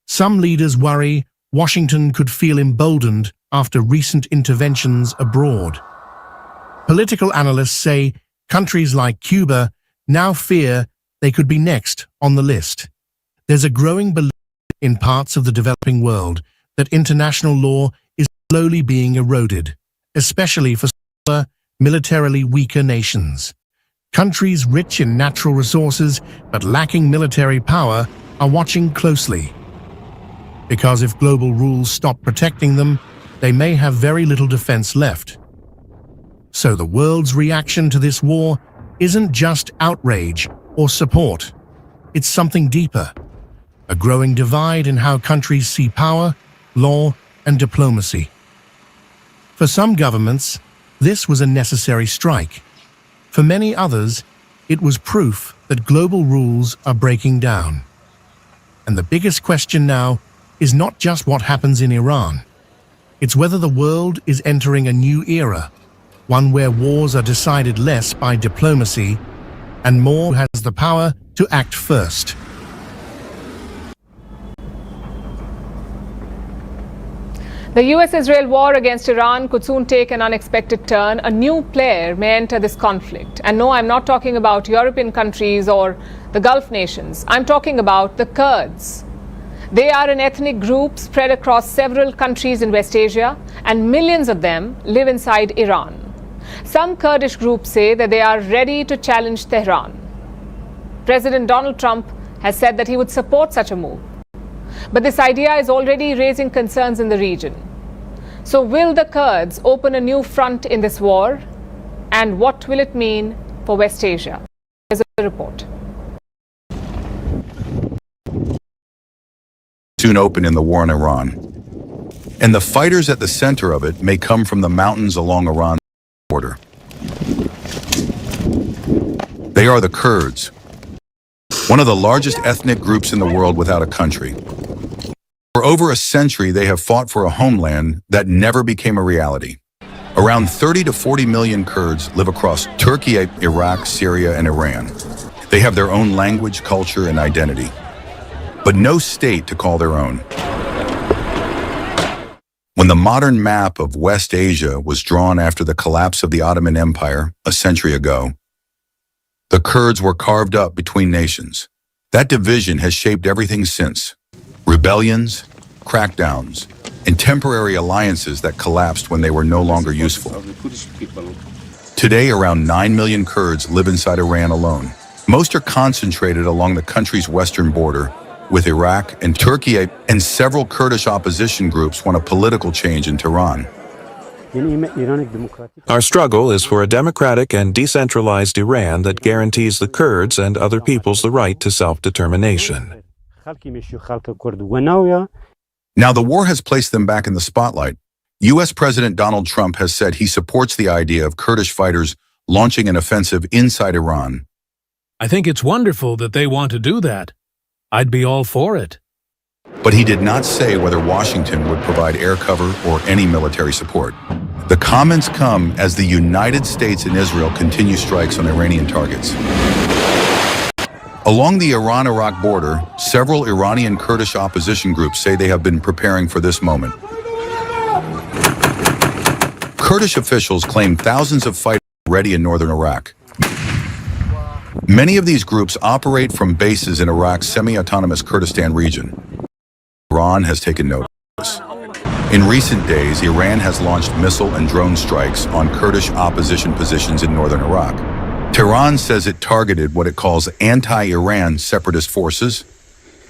Some leaders worry Washington could feel emboldened after recent interventions abroad. Political analysts say countries like Cuba now fear they could be next on the list. There's a growing belief in parts of the developing world that international law is slowly being eroded, especially for smaller, militarily weaker nations. Countries rich in natural resources but lacking military power are watching closely. Because if global rules stop protecting them, they may have very little defense left. So the world's reaction to this war isn't just outrage or support. It's something deeper. A growing divide in how countries see power, law, and diplomacy. For some governments, this was a necessary strike. For many others, it was proof that global rules are breaking down. And the biggest question now is not just what happens in Iran. It's whether the world is entering a new era, one where wars are decided less by diplomacy and more has the power to act first. The US-Israel war against Iran could soon take an unexpected turn. A new player may enter this conflict. And no, I'm not talking about European countries or the Gulf nations. I'm talking about the Kurds. They are an ethnic group spread across several countries in West Asia, and millions of them live inside Iran. Some Kurdish groups say that they are ready to challenge Tehran. President Donald Trump has said that he would support such a move. But this idea is already raising concerns in the region. So will the Kurds open a new front in this war? And what will it mean for West Asia? Here's a report. Soon open in the war in Iran. And the fighters at the center of it may come from the mountains along Iran's border. They are the Kurds, one of the largest ethnic groups in the world without a country. For over a century, they have fought for a homeland that never became a reality. Around 30 to 40 million Kurds live across Turkey, Iraq, Syria, and Iran. They have their own language, culture, and identity, but no state to call their own. When the modern map of West Asia was drawn after the collapse of the Ottoman Empire a century ago, the Kurds were carved up between nations. That division has shaped everything since. Rebellions, crackdowns, and temporary alliances that collapsed when they were no longer useful. Today, around 9 million Kurds live inside Iran alone. Most are concentrated along the country's western border, with Iraq and Turkey, and several Kurdish opposition groups want a political change in Tehran. Our struggle is for a democratic and decentralized Iran that guarantees the Kurds and other peoples the right to self-determination. Now the war has placed them back in the spotlight. U.S. President Donald Trump has said he supports the idea of Kurdish fighters launching an offensive inside Iran. I think it's wonderful that they want to do that. I'd be all for it. But he did not say whether Washington would provide air cover or any military support. The comments come as the United States and Israel continue strikes on Iranian targets. Along the Iran-Iraq border, several Iranian Kurdish opposition groups say they have been preparing for this moment. Kurdish officials claim thousands of fighters are ready in northern Iraq. Many of these groups operate from bases in Iraq's semi-autonomous Kurdistan region. Iran has taken notice. In recent days, Iran has launched missile and drone strikes on Kurdish opposition positions in northern Iraq. Tehran says it targeted what it calls anti-Iran separatist forces.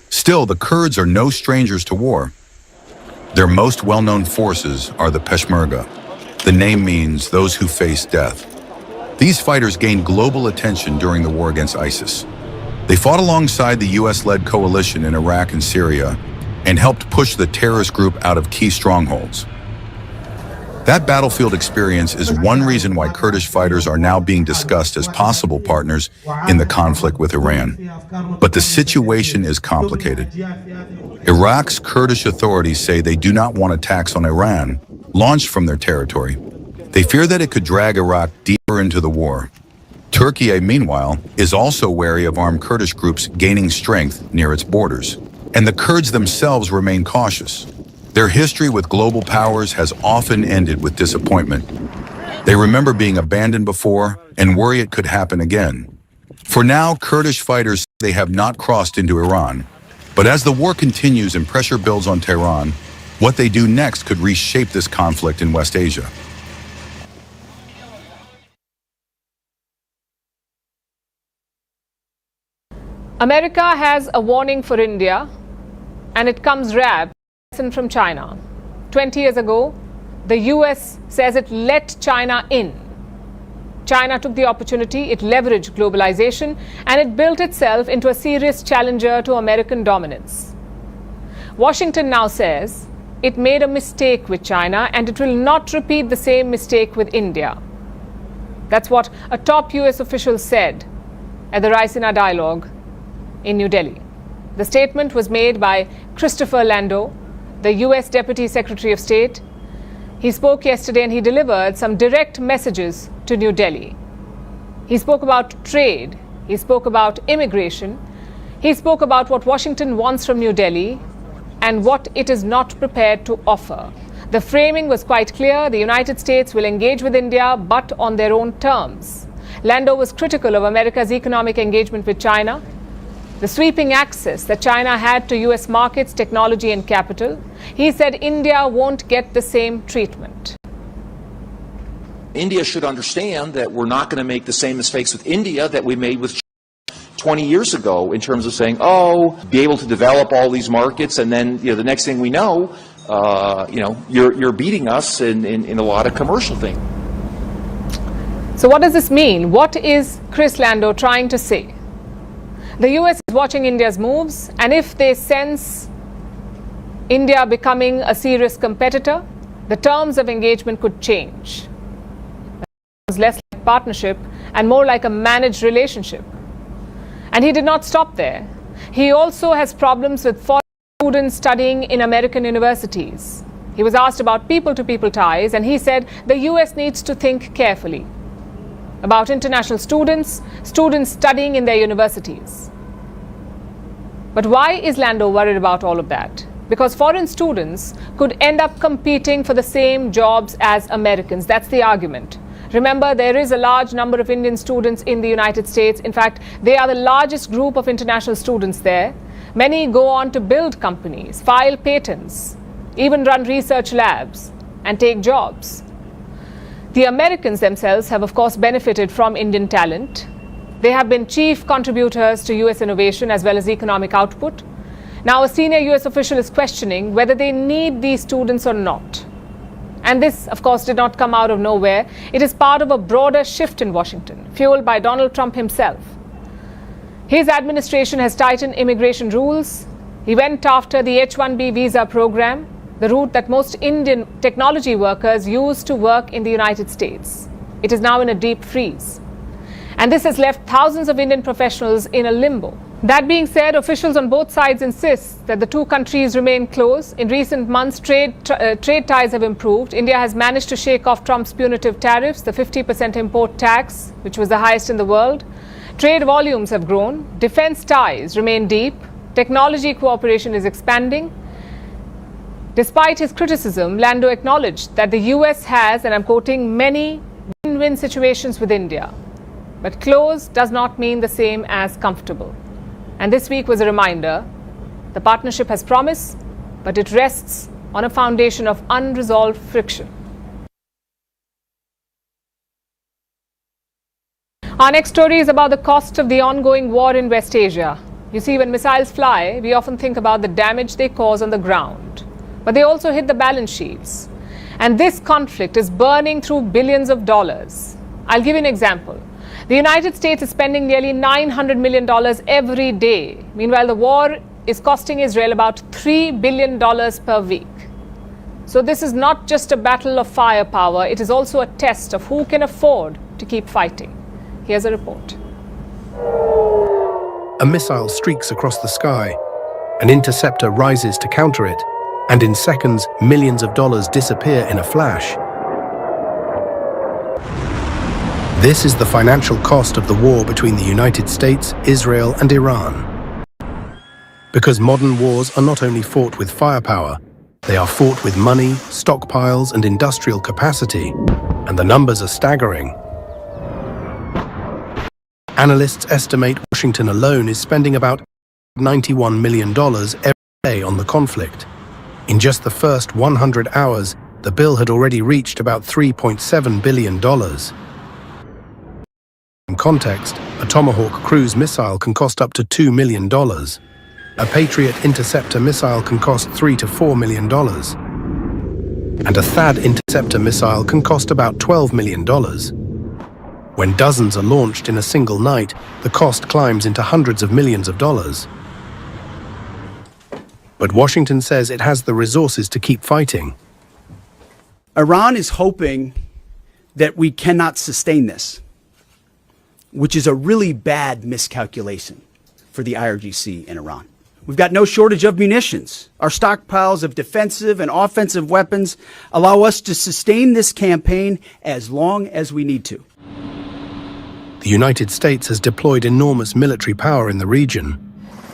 Still, the Kurds are no strangers to war. Their most well-known forces are the Peshmerga. The name means those who face death. These fighters gained global attention during the war against ISIS. They fought alongside the US-led coalition in Iraq and Syria and helped push the terrorist group out of key strongholds. That battlefield experience is one reason why Kurdish fighters are now being discussed as possible partners in the conflict with Iran. But the situation is complicated. Iraq's Kurdish authorities say they do not want attacks on Iran launched from their territory. They fear that it could drag Iraq deeper into the war. Turkey, meanwhile, is also wary of armed Kurdish groups gaining strength near its borders. And the Kurds themselves remain cautious. Their history with global powers has often ended with disappointment. They remember being abandoned before and worry it could happen again. For now, Kurdish fighters say they have not crossed into Iran. But as the war continues and pressure builds on Tehran, what they do next could reshape this conflict in West Asia. America has a warning for India, and it comes wrapped from China. 20 years ago, the US says it let China in. China took the opportunity, it leveraged globalization, and it built itself into a serious challenger to American dominance. Washington now says it made a mistake with China and it will not repeat the same mistake with India. That's what a top US official said at the Raisina Dialogue in New Delhi. The statement was made by Christopher Landau, the US Deputy Secretary of State. He spoke yesterday and he delivered some direct messages to New Delhi. He spoke about trade, he spoke about immigration, he spoke about what Washington wants from New Delhi and what it is not prepared to offer. The framing was quite clear. The United States will engage with India, but on their own terms. Landau was critical of America's economic engagement with China, the sweeping access that China had to US markets, technology and capital. He said India won't get the same treatment. India should understand that we're not going to make the same mistakes with India that we made with 20 years ago in terms of saying, oh, be able to develop all these markets, and then the next thing we know, you're beating us in a lot of commercial things. So what does this mean? What is Chris Landau trying to say? The US is watching India's moves, and if they sense India becoming a serious competitor, the terms of engagement could change. It was less like partnership and more like a managed relationship. And he did not stop there. He also has problems with foreign students studying in American universities. He was asked about people-to-people ties, and he said the US needs to think carefully about international students studying in their universities. But why is Landau worried about all of that? Because foreign students could end up competing for the same jobs as Americans. That's the argument. Remember, there is a large number of Indian students in the United States. In fact, they are the largest group of international students there. Many go on to build companies, file patents, even run research labs and take jobs. The Americans themselves have, of course, benefited from Indian talent. They have been chief contributors to US innovation as well as economic output. Now, a senior US official is questioning whether they need these students or not. And this, of course, did not come out of nowhere. It is part of a broader shift in Washington, fueled by Donald Trump himself. His administration has tightened immigration rules. He went after the H-1B visa program, the route that most Indian technology workers use to work in the United States. It is now in a deep freeze. And this has left thousands of Indian professionals in a limbo. That being said, officials on both sides insist that the two countries remain close. In recent months, trade ties have improved. India has managed to shake off Trump's punitive tariffs, the 50% import tax, which was the highest in the world. Trade volumes have grown. Defense ties remain deep. Technology cooperation is expanding. Despite his criticism, Landau acknowledged that the US has, and I'm quoting, many win-win situations with India. But close does not mean the same as comfortable. And this week was a reminder. The partnership has promise, but it rests on a foundation of unresolved friction. Our next story is about the cost of the ongoing war in West Asia. You see, when missiles fly, we often think about the damage they cause on the ground. But they also hit the balance sheets. And this conflict is burning through billions of dollars. I'll give you an example. The United States is spending nearly $900 million every day. Meanwhile, the war is costing Israel about $3 billion per week. So this is not just a battle of firepower, it is also a test of who can afford to keep fighting. Here's a report. A missile streaks across the sky. An interceptor rises to counter it, and in seconds, millions of dollars disappear in a flash. This is the financial cost of the war between the United States, Israel, and Iran. Because modern wars are not only fought with firepower, they are fought with money, stockpiles, and industrial capacity, and the numbers are staggering. Analysts estimate Washington alone is spending about $91 million every day on the conflict. In just the first 100 hours, the bill had already reached about $3.7 billion. In context, a Tomahawk cruise missile can cost up to $2 million. A Patriot interceptor missile can cost $3 to $4 million. And a THAAD interceptor missile can cost about $12 million. When dozens are launched in a single night, the cost climbs into hundreds of millions of dollars. But Washington says it has the resources to keep fighting. Iran is hoping that we cannot sustain this, which is a really bad miscalculation for the IRGC in Iran. We've got no shortage of munitions. Our stockpiles of defensive and offensive weapons allow us to sustain this campaign as long as we need to. The United States has deployed enormous military power in the region.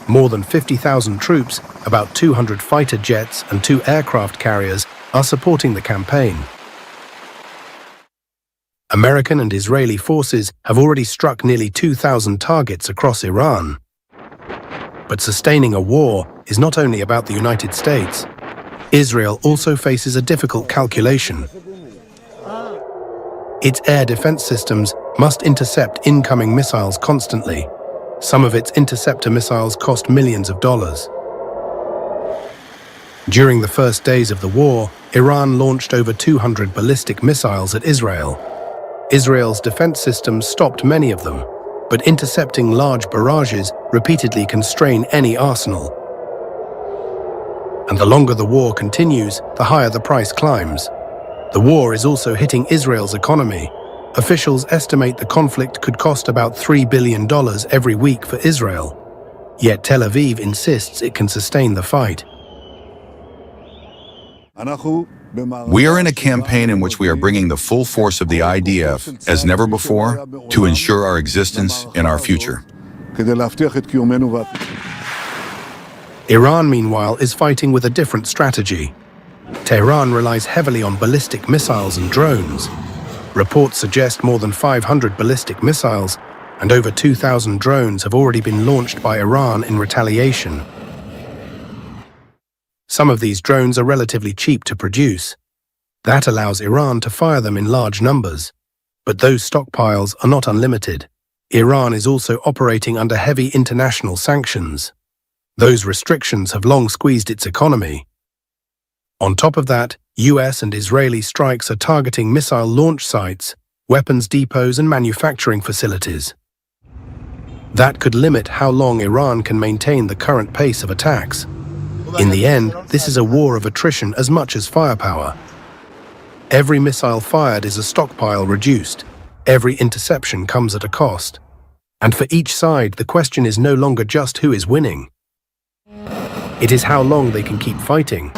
More than 50,000 troops, about 200 fighter jets and 2 aircraft carriers are supporting the campaign. American and Israeli forces have already struck nearly 2,000 targets across Iran. But sustaining a war is not only about the United States. Israel also faces a difficult calculation. Its air defense systems must intercept incoming missiles constantly. Some of its interceptor missiles cost millions of dollars. During the first days of the war, Iran launched over 200 ballistic missiles at Israel. Israel's defense systems stopped many of them, but intercepting large barrages repeatedly constrain any arsenal. And the longer the war continues, the higher the price climbs. The war is also hitting Israel's economy. Officials estimate the conflict could cost about $3 billion every week for Israel. Yet Tel Aviv insists it can sustain the fight. We are in a campaign in which we are bringing the full force of the IDF, as never before, to ensure our existence and our future. Iran, meanwhile, is fighting with a different strategy. Tehran relies heavily on ballistic missiles and drones. Reports suggest more than 500 ballistic missiles and over 2,000 drones have already been launched by Iran in retaliation. Some of these drones are relatively cheap to produce. That allows Iran to fire them in large numbers. But those stockpiles are not unlimited. Iran is also operating under heavy international sanctions. Those restrictions have long squeezed its economy. On top of that, US and Israeli strikes are targeting missile launch sites, weapons depots and manufacturing facilities. That could limit how long Iran can maintain the current pace of attacks. In the end, this is a war of attrition as much as firepower. Every missile fired is a stockpile reduced. Every interception comes at a cost. And for each side, the question is no longer just who is winning. It is how long they can keep fighting.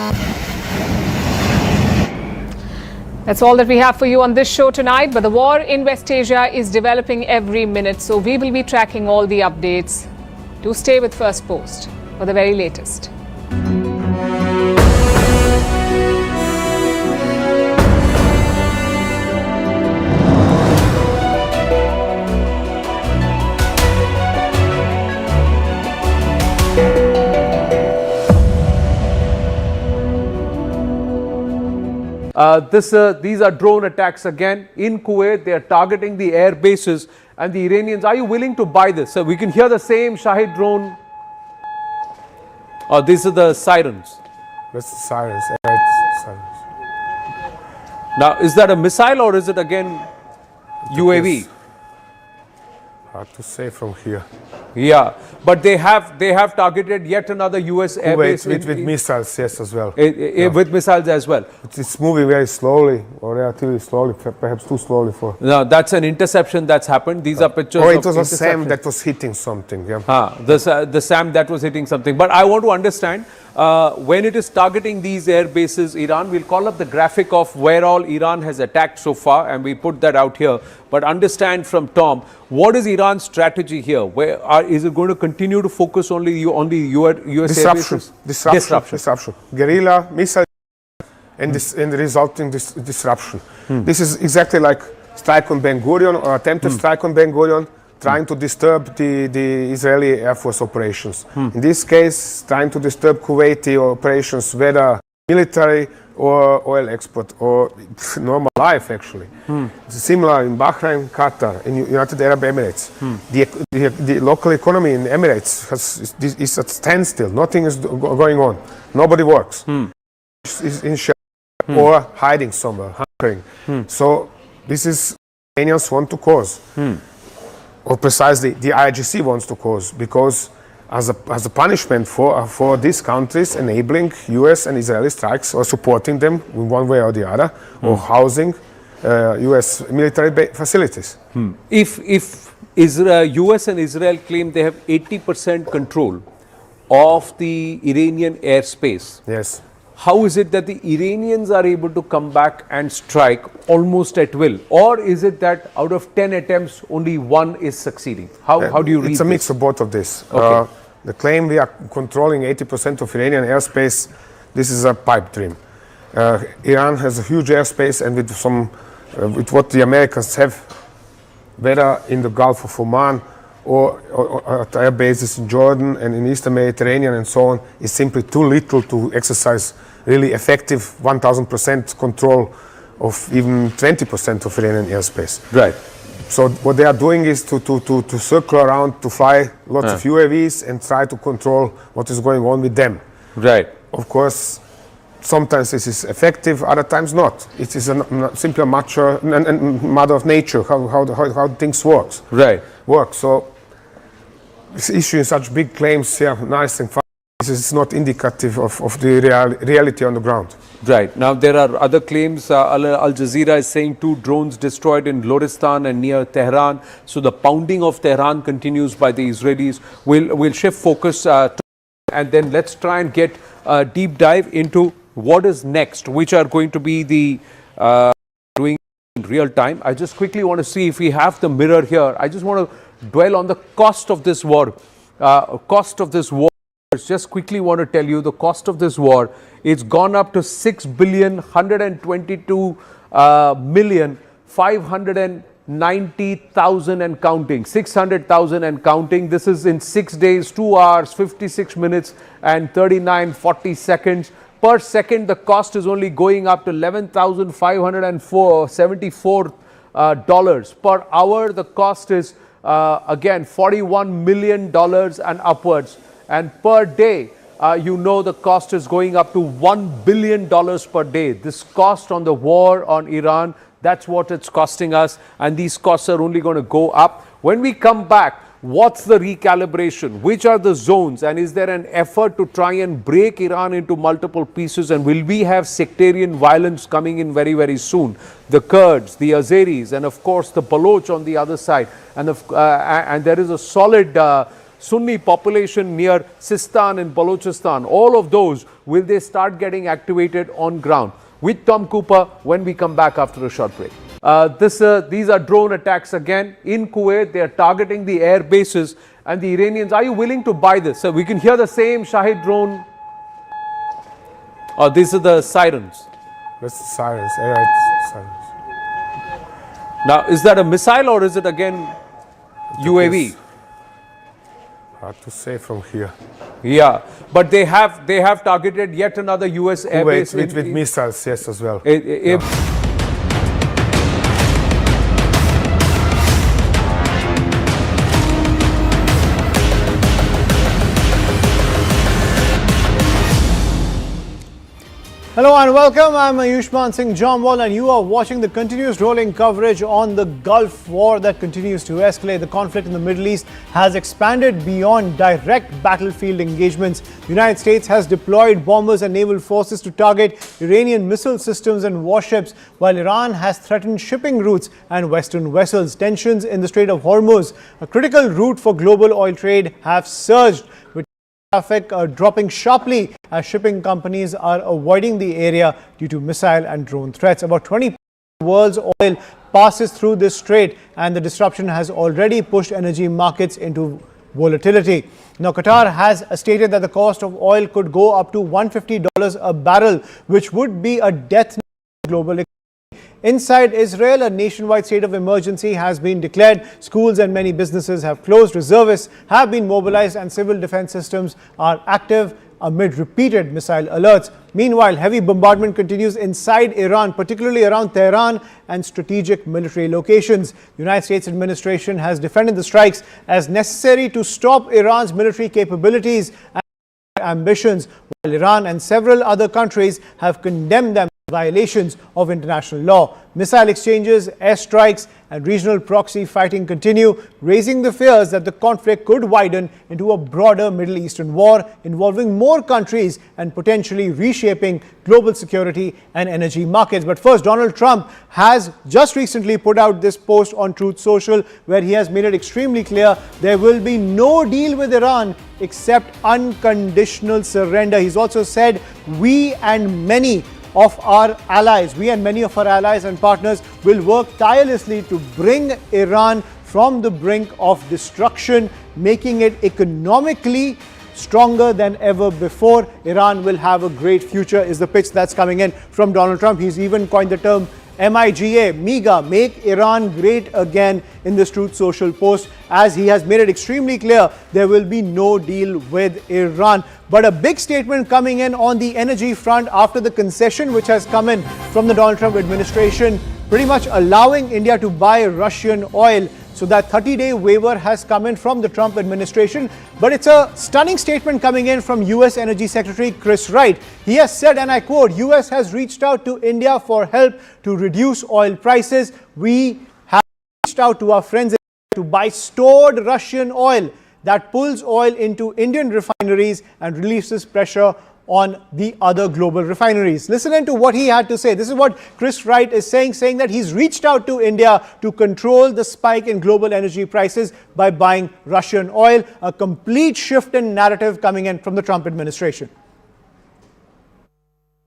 That's all that we have for you on this show tonight. But the war in West Asia is developing every minute, so we will be tracking all the updates. Do stay with First Post for the very latest. These are drone attacks again in Kuwait. They are targeting the air bases and the Iranians. Are you willing to buy this? So we can hear the same Shahid drone. Oh, these are the sirens. That's the sirens. Sirens. Now, is that a missile or is it again UAV? Hard to say from here. Yeah, but they have targeted yet another US airbase with missiles, yes, as well. With missiles as well. It's moving very slowly, or relatively slowly, perhaps too slowly for. No, that's an interception that's happened. These are pictures. Or it was a SAM that was hitting something. Yeah. The SAM that was hitting something. But I want to understand when it is targeting these air bases, Iran, we'll call up the graphic of where all Iran has attacked so far, and we put that out here. But understand from Tom, what is Iran's strategy here? Is it going to continue to focus only on the US air bases? Disruption. Guerrilla, missile, and the resulting disruption. This is exactly like strike on Ben Gurion, or attempted strike on Ben Gurion, trying to disturb the Israeli Air Force operations. In this case, trying to disturb Kuwaiti operations, whether military or oil export, or normal life, actually. It's similar in Bahrain, Qatar, in United Arab Emirates. The local economy in Emirates is at standstill. Nothing is going on. Nobody works. Is in shelter or hiding somewhere, hunkering. So this is Iranians want to cause. Or precisely the IRGC wants to cause, because as a punishment for these countries enabling US and Israeli strikes, or supporting them in one way or the other, or housing US military facilities. If US and Israel claim they have 80% control of the Iranian airspace, yes, how is it that the Iranians are able to come back and strike almost at will? Or is it that out of 10 attempts, only one is succeeding? How do you read It's a mix of both of this. Okay. The claim we are controlling 80% of Iranian airspace, this is a pipe dream. Iran has a huge airspace, and with what the Americans have, whether in the Gulf of Oman or at air bases in Jordan and in Eastern Mediterranean and so on, is simply too little to exercise really effective 1000% control of even 20% of Iranian airspace. Right. So what they are doing is to circle around, to fly lots of UAVs and try to control what is going on with them. Right. Of course, sometimes this is effective, other times not. It is simply a matter of nature, how things work. Right. So issuing such big claims, nice and fine, this is not indicative of the reality on the ground. Right. Now, there are other claims. Al Jazeera is saying 2 drones destroyed in Loristan and near Tehran. So the pounding of Tehran continues by the Israelis. We'll shift focus and then let's try and get a deep dive into what is next, which are going to be the doing in real time. I just quickly want to see if we have the mirror here. I just want to dwell on the cost of this war. Just quickly want to tell you the cost of this war. It's gone up to 6,122,590,000 and counting. 600,000 and counting. This is in 6 days, 2 hours, 56 minutes and 39.40 seconds. Per second, the cost is only going up to $11,574 per hour. The cost is again $41 million and upwards. And per day, the cost is going up to $1 billion per day. This cost on the war on Iran, that's what it's costing us. And these costs are only going to go up. When we come back, what's the recalibration? Which are the zones? And is there an effort to try and break Iran into multiple pieces? And will we have sectarian violence coming in very, very soon? The Kurds, the Azeris, and of course the Baloch on the other side. And there is a solid Sunni population near Sistan and Balochistan. All of those, will they start getting activated on ground? With Tom Cooper when we come back after a short break. These are drone attacks again in Kuwait. They are targeting the air bases, and the Iranians, are you willing to buy this? So we can hear the same Shahid drone. Oh, these are the sirens. That's the sirens. It's sirens. Now, is that a missile or is it again UAV? Hard to say from here. Yeah, but they have targeted yet another US airbase with missiles, yes, as well. Hello and welcome. I'm Ayushman Singh Jamwal, and you are watching the continuous rolling coverage on the Gulf War that continues to escalate. The conflict in the Middle East has expanded beyond direct battlefield engagements. The United States has deployed bombers and naval forces to target Iranian missile systems and warships, while Iran has threatened shipping routes and Western vessels. Tensions in the Strait of Hormuz, a critical route for global oil trade, have surged, with traffic dropping sharply as shipping companies are avoiding the area due to missile and drone threats. About 20% of the world's oil passes through this strait, and the disruption has already pushed energy markets into volatility. Now, Qatar has stated that the cost of oil could go up to $150 a barrel, which would be a death knell for global economy. Inside Israel, a nationwide state of emergency has been declared. Schools and many businesses have closed. Reservists have been mobilized and civil defense systems are active amid repeated missile alerts. Meanwhile, heavy bombardment continues inside Iran, particularly around Tehran and strategic military locations. The United States administration has defended the strikes as necessary to stop Iran's military capabilities and ambitions, while Iran and several other countries have condemned them as violations of international law. Missile exchanges, airstrikes, and regional proxy fighting continue, raising the fears that the conflict could widen into a broader Middle Eastern war involving more countries and potentially reshaping global security and energy markets. But first, Donald Trump has just recently put out this post on Truth Social where he has made it extremely clear there will be no deal with Iran except unconditional surrender. He's also said we and many of our allies and partners will work tirelessly to bring Iran from the brink of destruction, making it economically stronger than ever before. Iran will have a great future is the pitch that's coming in from Donald Trump. He's even coined the term MIGA, make Iran great again, in this Truth Social post, as he has made it extremely clear there will be no deal with Iran. But a big statement coming in on the energy front after the concession which has come in from the Donald Trump administration, pretty much allowing India to buy Russian oil. So that 30-day waiver has come in from the Trump administration. But it's a stunning statement coming in from US Energy Secretary Chris Wright. He has said, and I quote, US has reached out to India for help to reduce oil prices. We have reached out to our friends to buy stored Russian oil that pulls oil into Indian refineries and releases pressure on the other global refineries. Listen in to what he had to say. This is what Chris Wright is saying that he's reached out to India to control the spike in global energy prices by buying Russian oil. A complete shift in narrative coming in from the Trump administration.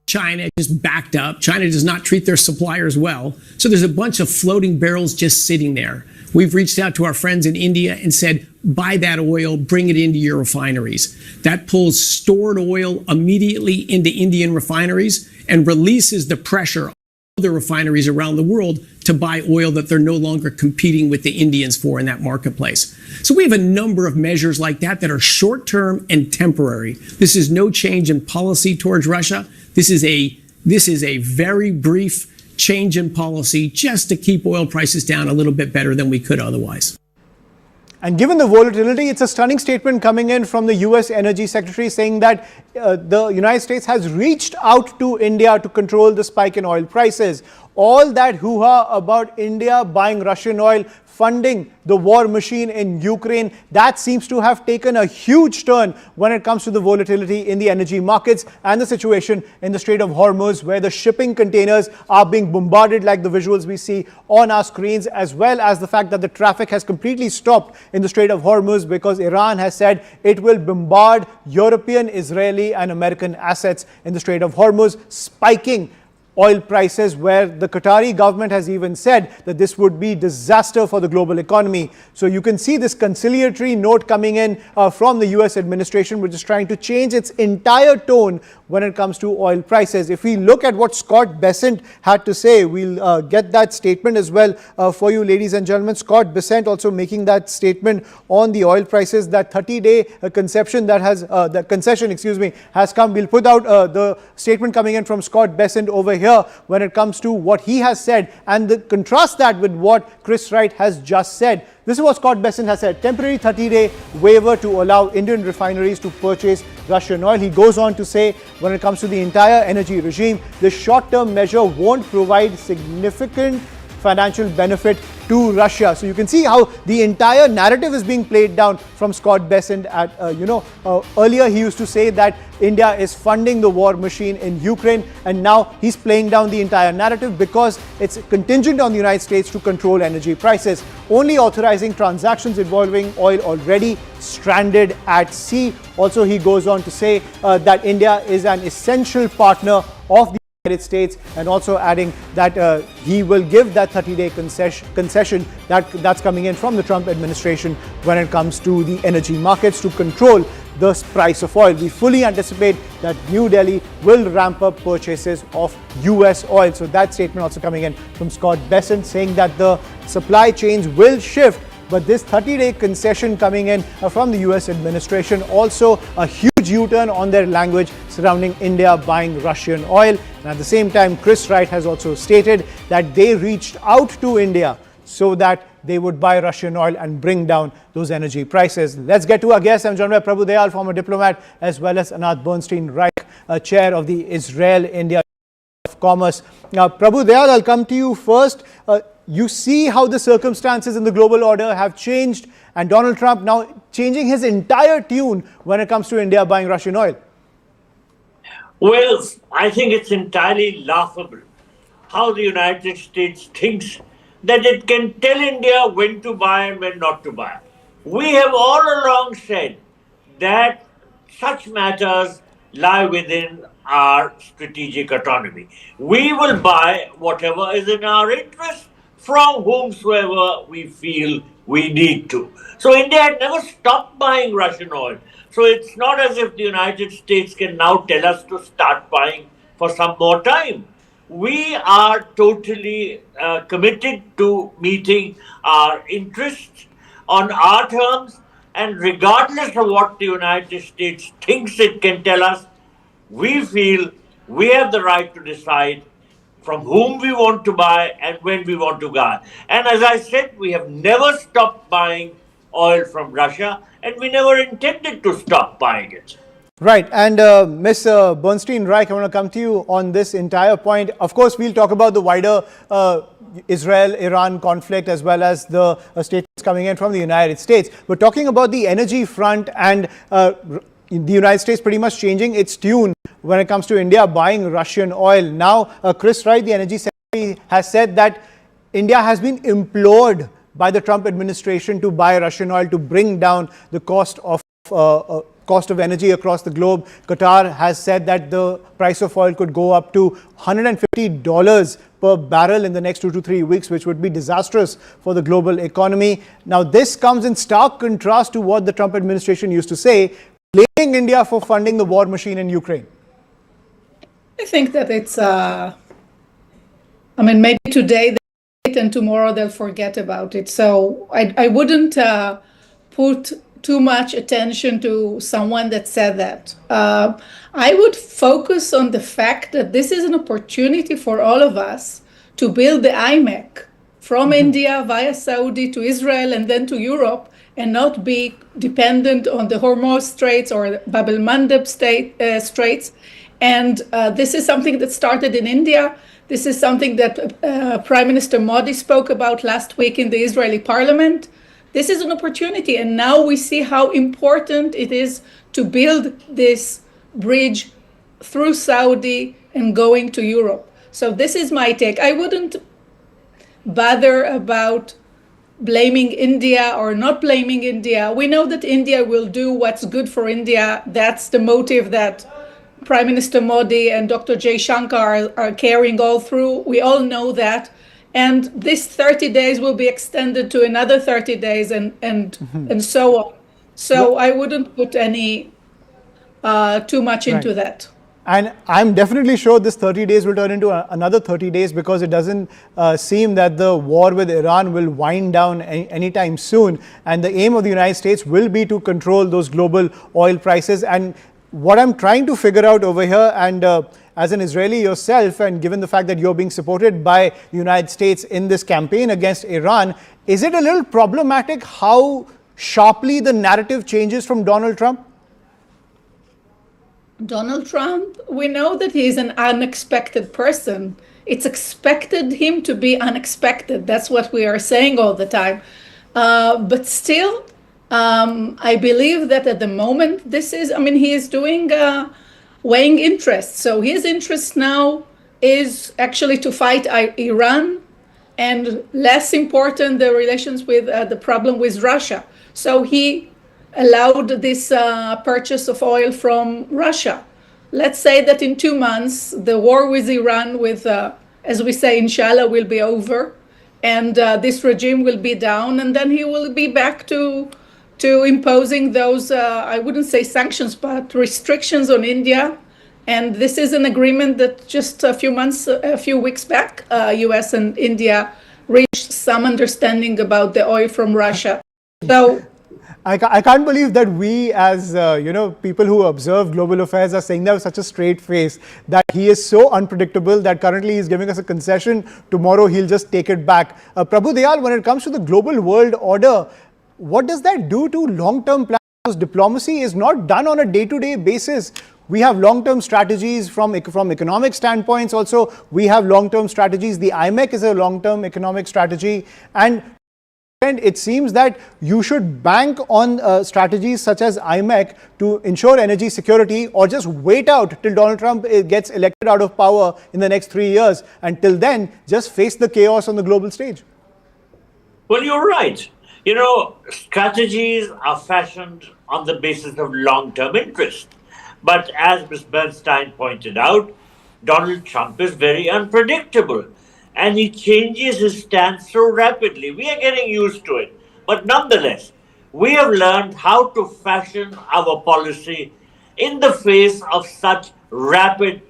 China just backed up. China does not treat their suppliers well. So there's a bunch of floating barrels just sitting there. We've reached out to our friends in India and said, buy that oil, bring it into your refineries. That pulls stored oil immediately into Indian refineries and releases the pressure on other refineries around the world to buy oil that they're no longer competing with the Indians for in that marketplace. So we have a number of measures like that are short-term and temporary. This is no change in policy towards Russia. This is a very brief change in policy just to keep oil prices down a little bit better than we could otherwise. And given the volatility, it's a stunning statement coming in from the US Energy Secretary saying that the United States has reached out to India to control the spike in oil prices. All that hoo-ha about India buying Russian oil, funding the war machine in Ukraine, that seems to have taken a huge turn when it comes to the volatility in the energy markets and the situation in the Strait of Hormuz, where the shipping containers are being bombarded like the visuals we see on our screens, as well as the fact that the traffic has completely stopped in the Strait of Hormuz because Iran has said it will bombard European, Israeli and American assets in the Strait of Hormuz, spiking oil prices, where the Qatari government has even said that this would be disaster for the global economy. So you can see this conciliatory note coming in from the US administration, which is trying to change its entire tone when it comes to oil prices. If we look at what Scott Bessent had to say, we'll get that statement as well for you, ladies and gentlemen. Scott Bessent also making that statement on the oil prices, that 30-day concession has come. We'll put out the statement coming in from Scott Bessent over here when it comes to what he has said, and contrast that with what Chris Wright has just said. This is what Scott Bessent has said: temporary 30-day waiver to allow Indian refineries to purchase Russian oil. He goes on to say, when it comes to the entire energy regime, this short-term measure won't provide significant financial benefit to Russia. So you can see how the entire narrative is being played down from Scott Bessent. Earlier he used to say that India is funding the war machine in Ukraine, and now he's playing down the entire narrative because it's contingent on the United States to control energy prices, only authorizing transactions involving oil already stranded at sea. Also, he goes on to say that India is an essential partner of the United States, and also adding that he will give that 30-day concession that's coming in from the Trump administration when it comes to the energy markets to control the price of oil. We fully anticipate that New Delhi will ramp up purchases of US oil. So that statement also coming in from Scott Bessent, saying that the supply chains will shift, but this 30-day concession coming in from the US administration, also a huge U-turn on their language surrounding India buying Russian oil. And at the same time, Chris Wright has also stated that they reached out to India so that they would buy Russian oil and bring down those energy prices. Let's get to our guests. I'm joined by Prabhu Dayal, former diplomat, as well as Anat Bernstein-Reich, chair of the Israel-India of Commerce. Now, Prabhu Dayal, I'll come to you first. You see how the circumstances in the global order have changed, and Donald Trump now changing his entire tune when it comes to India buying Russian oil. Well, I think it's entirely laughable how the United States thinks that it can tell India when to buy and when not to buy. We have all along said that such matters lie within our strategic autonomy. We will buy whatever is in our interest from whomsoever we feel we need to. So India had never stopped buying Russian oil. So it's not as if the United States can now tell us to start buying for some more time. We are totally committed to meeting our interests on our terms, and regardless of what the United States thinks it can tell us, we feel we have the right to decide from whom we want to buy and when we want to buy. And as I said, we have never stopped buying oil from Russia, and we never intended to stop buying it. Right. And Ms. Bernstein-Reich, I want to come to you on this entire point. Of course, we'll talk about the wider Israel-Iran conflict as well as the statements coming in from the United States. But talking about the energy front and the United States pretty much changing its tune when it comes to India buying Russian oil. Now, Chris Wright, the energy secretary, has said that India has been implored by the Trump administration to buy Russian oil to bring down the cost of energy across the globe. Qatar has said that the price of oil could go up to $150 per barrel in the next 2 to 3 weeks, which would be disastrous for the global economy. Now, this comes in stark contrast to what the Trump administration used to say, blaming India for funding the war machine in Ukraine. I think that it's, maybe today and tomorrow they'll forget about it. So I wouldn't put too much attention to someone that said that. I would focus on the fact that this is an opportunity for all of us to build the IMEC from India via Saudi to Israel and then to Europe, and not be dependent on the Hormuz Straits or Bab el-Mandeb Straits. And this is something that started in India. This is something that Prime Minister Modi spoke about last week in the Israeli parliament. This is an opportunity, and now we see how important it is to build this bridge through Saudi and going to Europe. So this is my take. I wouldn't bother about blaming India or not blaming India. We know that India will do what's good for India. That's the motive that Prime Minister Modi and Dr. Jay Shankar are carrying all through. We all know that. And this 30 days will be extended to another 30 days and so on. So I wouldn't put any too much into that. And I'm definitely sure this 30 days will turn into another 30 days, because it doesn't seem that the war with Iran will wind down anytime soon. And the aim of the United States will be to control those global oil prices. And what I'm trying to figure out over here, and as an Israeli yourself, and given the fact that you're being supported by the United States in this campaign against Iran, is it a little problematic how sharply the narrative changes from Donald Trump? Donald Trump, we know that he is an unexpected person. it's expected him to be unexpected. That's what we are saying all the time. But still, I believe that at the moment, he is doing weighing interests. So his interest now is actually to fight Iran, and less important, the relations with the problem with Russia. So he allowed this purchase of oil from Russia. Let's say that in 2 months, the war with Iran, as we say, inshallah, will be over, and this regime will be down, and then he will be back to imposing those, I wouldn't say sanctions, but restrictions on India. And this is an agreement that just a few weeks back, US and India reached some understanding about the oil from Russia. So I can't believe that we as, people who observe global affairs are saying that with such a straight face, that he is so unpredictable that currently he's giving us a concession. Tomorrow he'll just take it back. Prabhu Dayal, when it comes to the global world order, what does that do to long-term plans? Because diplomacy is not done on a day-to-day basis. We have long-term strategies from economic standpoints also. We have long-term strategies. The IMEC is a long-term economic strategy. And it seems that you should bank on strategies such as IMEC to ensure energy security, or just wait out till Donald Trump gets elected out of power in the next 3 years. Until then, just face the chaos on the global stage. Well, you're right. Strategies are fashioned on the basis of long-term interest. But as Ms. Bernstein pointed out, Donald Trump is very unpredictable, and he changes his stance so rapidly. We are getting used to it. But nonetheless, we have learned how to fashion our policy in the face of such rapid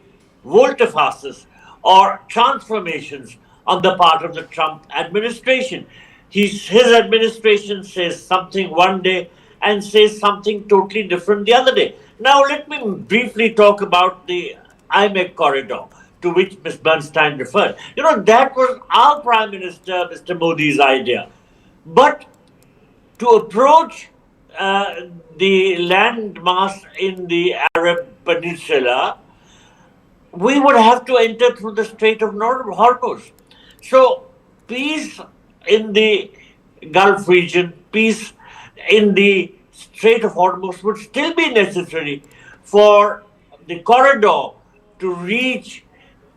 volte-faces or transformations on the part of the Trump administration. His administration says something one day and says something totally different the other day. Now, let me briefly talk about the IMEC corridor, to which Ms. Bernstein referred. That was our Prime Minister, Mr. Modi's idea. But to approach the landmass in the Arab Peninsula, we would have to enter through the Strait of Hormuz. So, peace in the Gulf region, peace in the Strait of Hormuz would still be necessary for the corridor to reach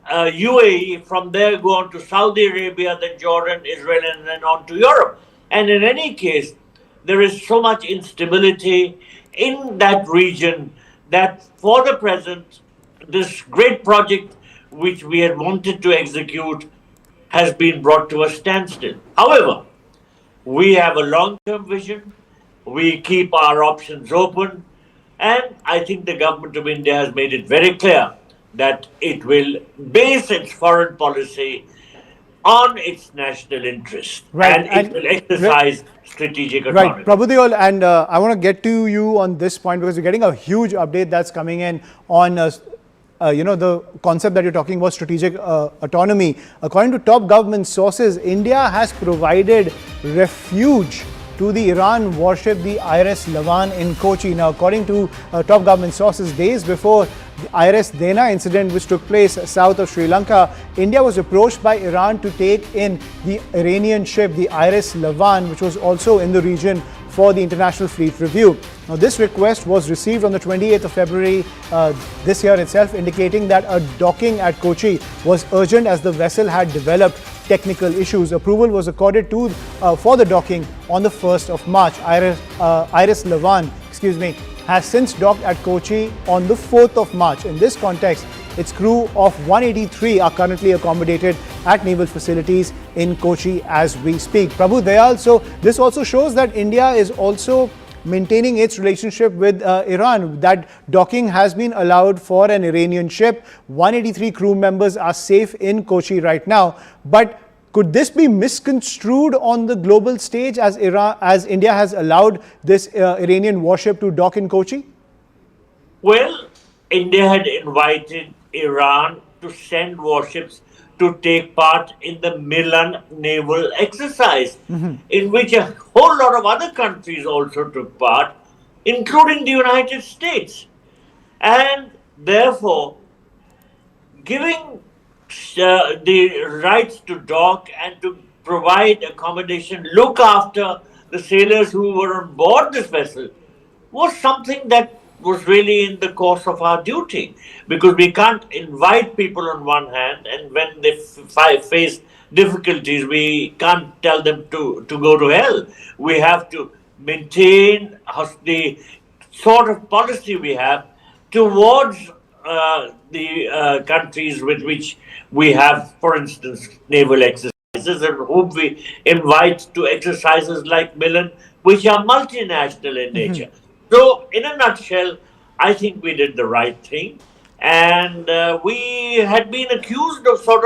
UAE, from there go on to Saudi Arabia, then Jordan, Israel, and then on to Europe. And in any case, there is so much instability in that region that for the present, this great project which we had wanted to execute has been brought to a standstill. However, we have a long-term vision. We keep our options open. And I think the government of India has made it very clear that it will base its foreign policy on its national interest. Right. And it will exercise strategic autonomy. Right, Prabhu Dayal, and I want to get to you on this point because you're getting a huge update that's coming in on the concept that you're talking about, strategic autonomy. According to top government sources, India has provided refuge to the Iran warship, the IRS Lavan in Kochi. Now, according to top government sources, days before the IRS Dena incident, which took place south of Sri Lanka, India was approached by Iran to take in the Iranian ship, the IRS Lavan, which was also in the region for the International Fleet Review. Now, this request was received on the 28th of February this year itself, indicating that a docking at Kochi was urgent as the vessel had developed technical issues. Approval was accorded to for the docking on the 1st of March. IRS Lavan, has since docked at Kochi on the 4th of March. In this context, its crew of 183 are currently accommodated at naval facilities in Kochi as we speak. Prabhu Dayal, so this also shows that India is also maintaining its relationship with Iran. That docking has been allowed for an Iranian ship. 183 crew members are safe in Kochi right now. But could this be misconstrued on the global stage as India has allowed this Iranian warship to dock in Kochi? Well, India had invited Iran to send warships to take part in the Milan naval exercise, in which a whole lot of other countries also took part, including the United States. And therefore, giving the rights to dock and to provide accommodation, look after the sailors who were on board this vessel, was something that was really in the course of our duty, because we can't invite people on one hand, and when they face difficulties, we can't tell them to go to hell. We have to maintain the sort of policy we have towards the countries with which we have, for instance, naval exercises, and whom we invite to exercises like Milan, which are multinational in nature. So, in a nutshell, I think we did the right thing. And we had been accused of sort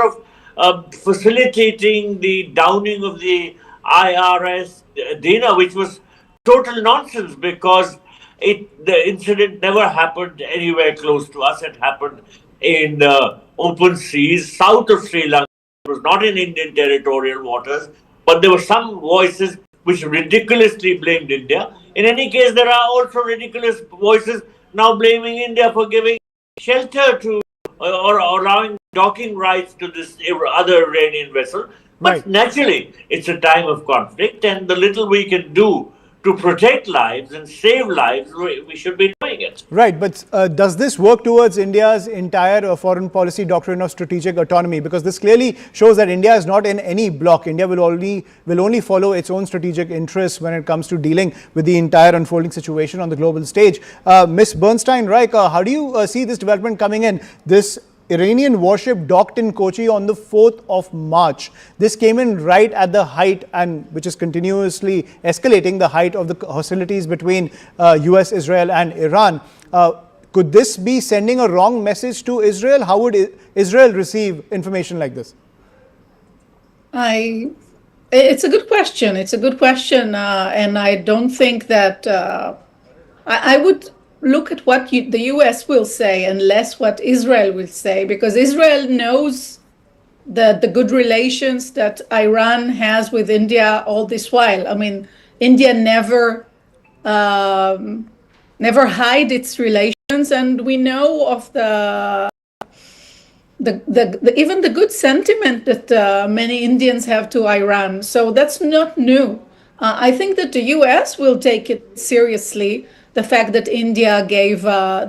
of facilitating the downing of the IRS dinner, which was total nonsense, because the incident never happened anywhere close to us. It happened in open seas, south of Sri Lanka. It was not in Indian territorial waters, but there were some voices which ridiculously blamed India. In any case, there are also ridiculous voices now blaming India for giving shelter to or allowing docking rights to this other Iranian vessel. But naturally, it's a time of conflict, and the little we can do to protect lives and save lives, we should be doing it. Right, but does this work towards India's entire foreign policy doctrine of strategic autonomy? Because this clearly shows that India is not in any bloc. India will only follow its own strategic interests when it comes to dealing with the entire unfolding situation on the global stage. Ms. Bernstein-Reich, how do you see this development coming in? This Iranian warship docked in Kochi on the 4th of March. This came in right at the height, and which is continuously escalating the height of the hostilities between US, Israel and Iran. Could this be sending a wrong message to Israel? How would Israel receive information like this? It's a good question. It's a good question. And I don't think that I would look at what the US will say and less what Israel will say, because Israel knows the good relations that Iran has with India all this while. I mean, India never hide its relations, and we know of even the good sentiment that many Indians have to Iran. So that's not new. I think that the US will take it seriously. The fact that India gave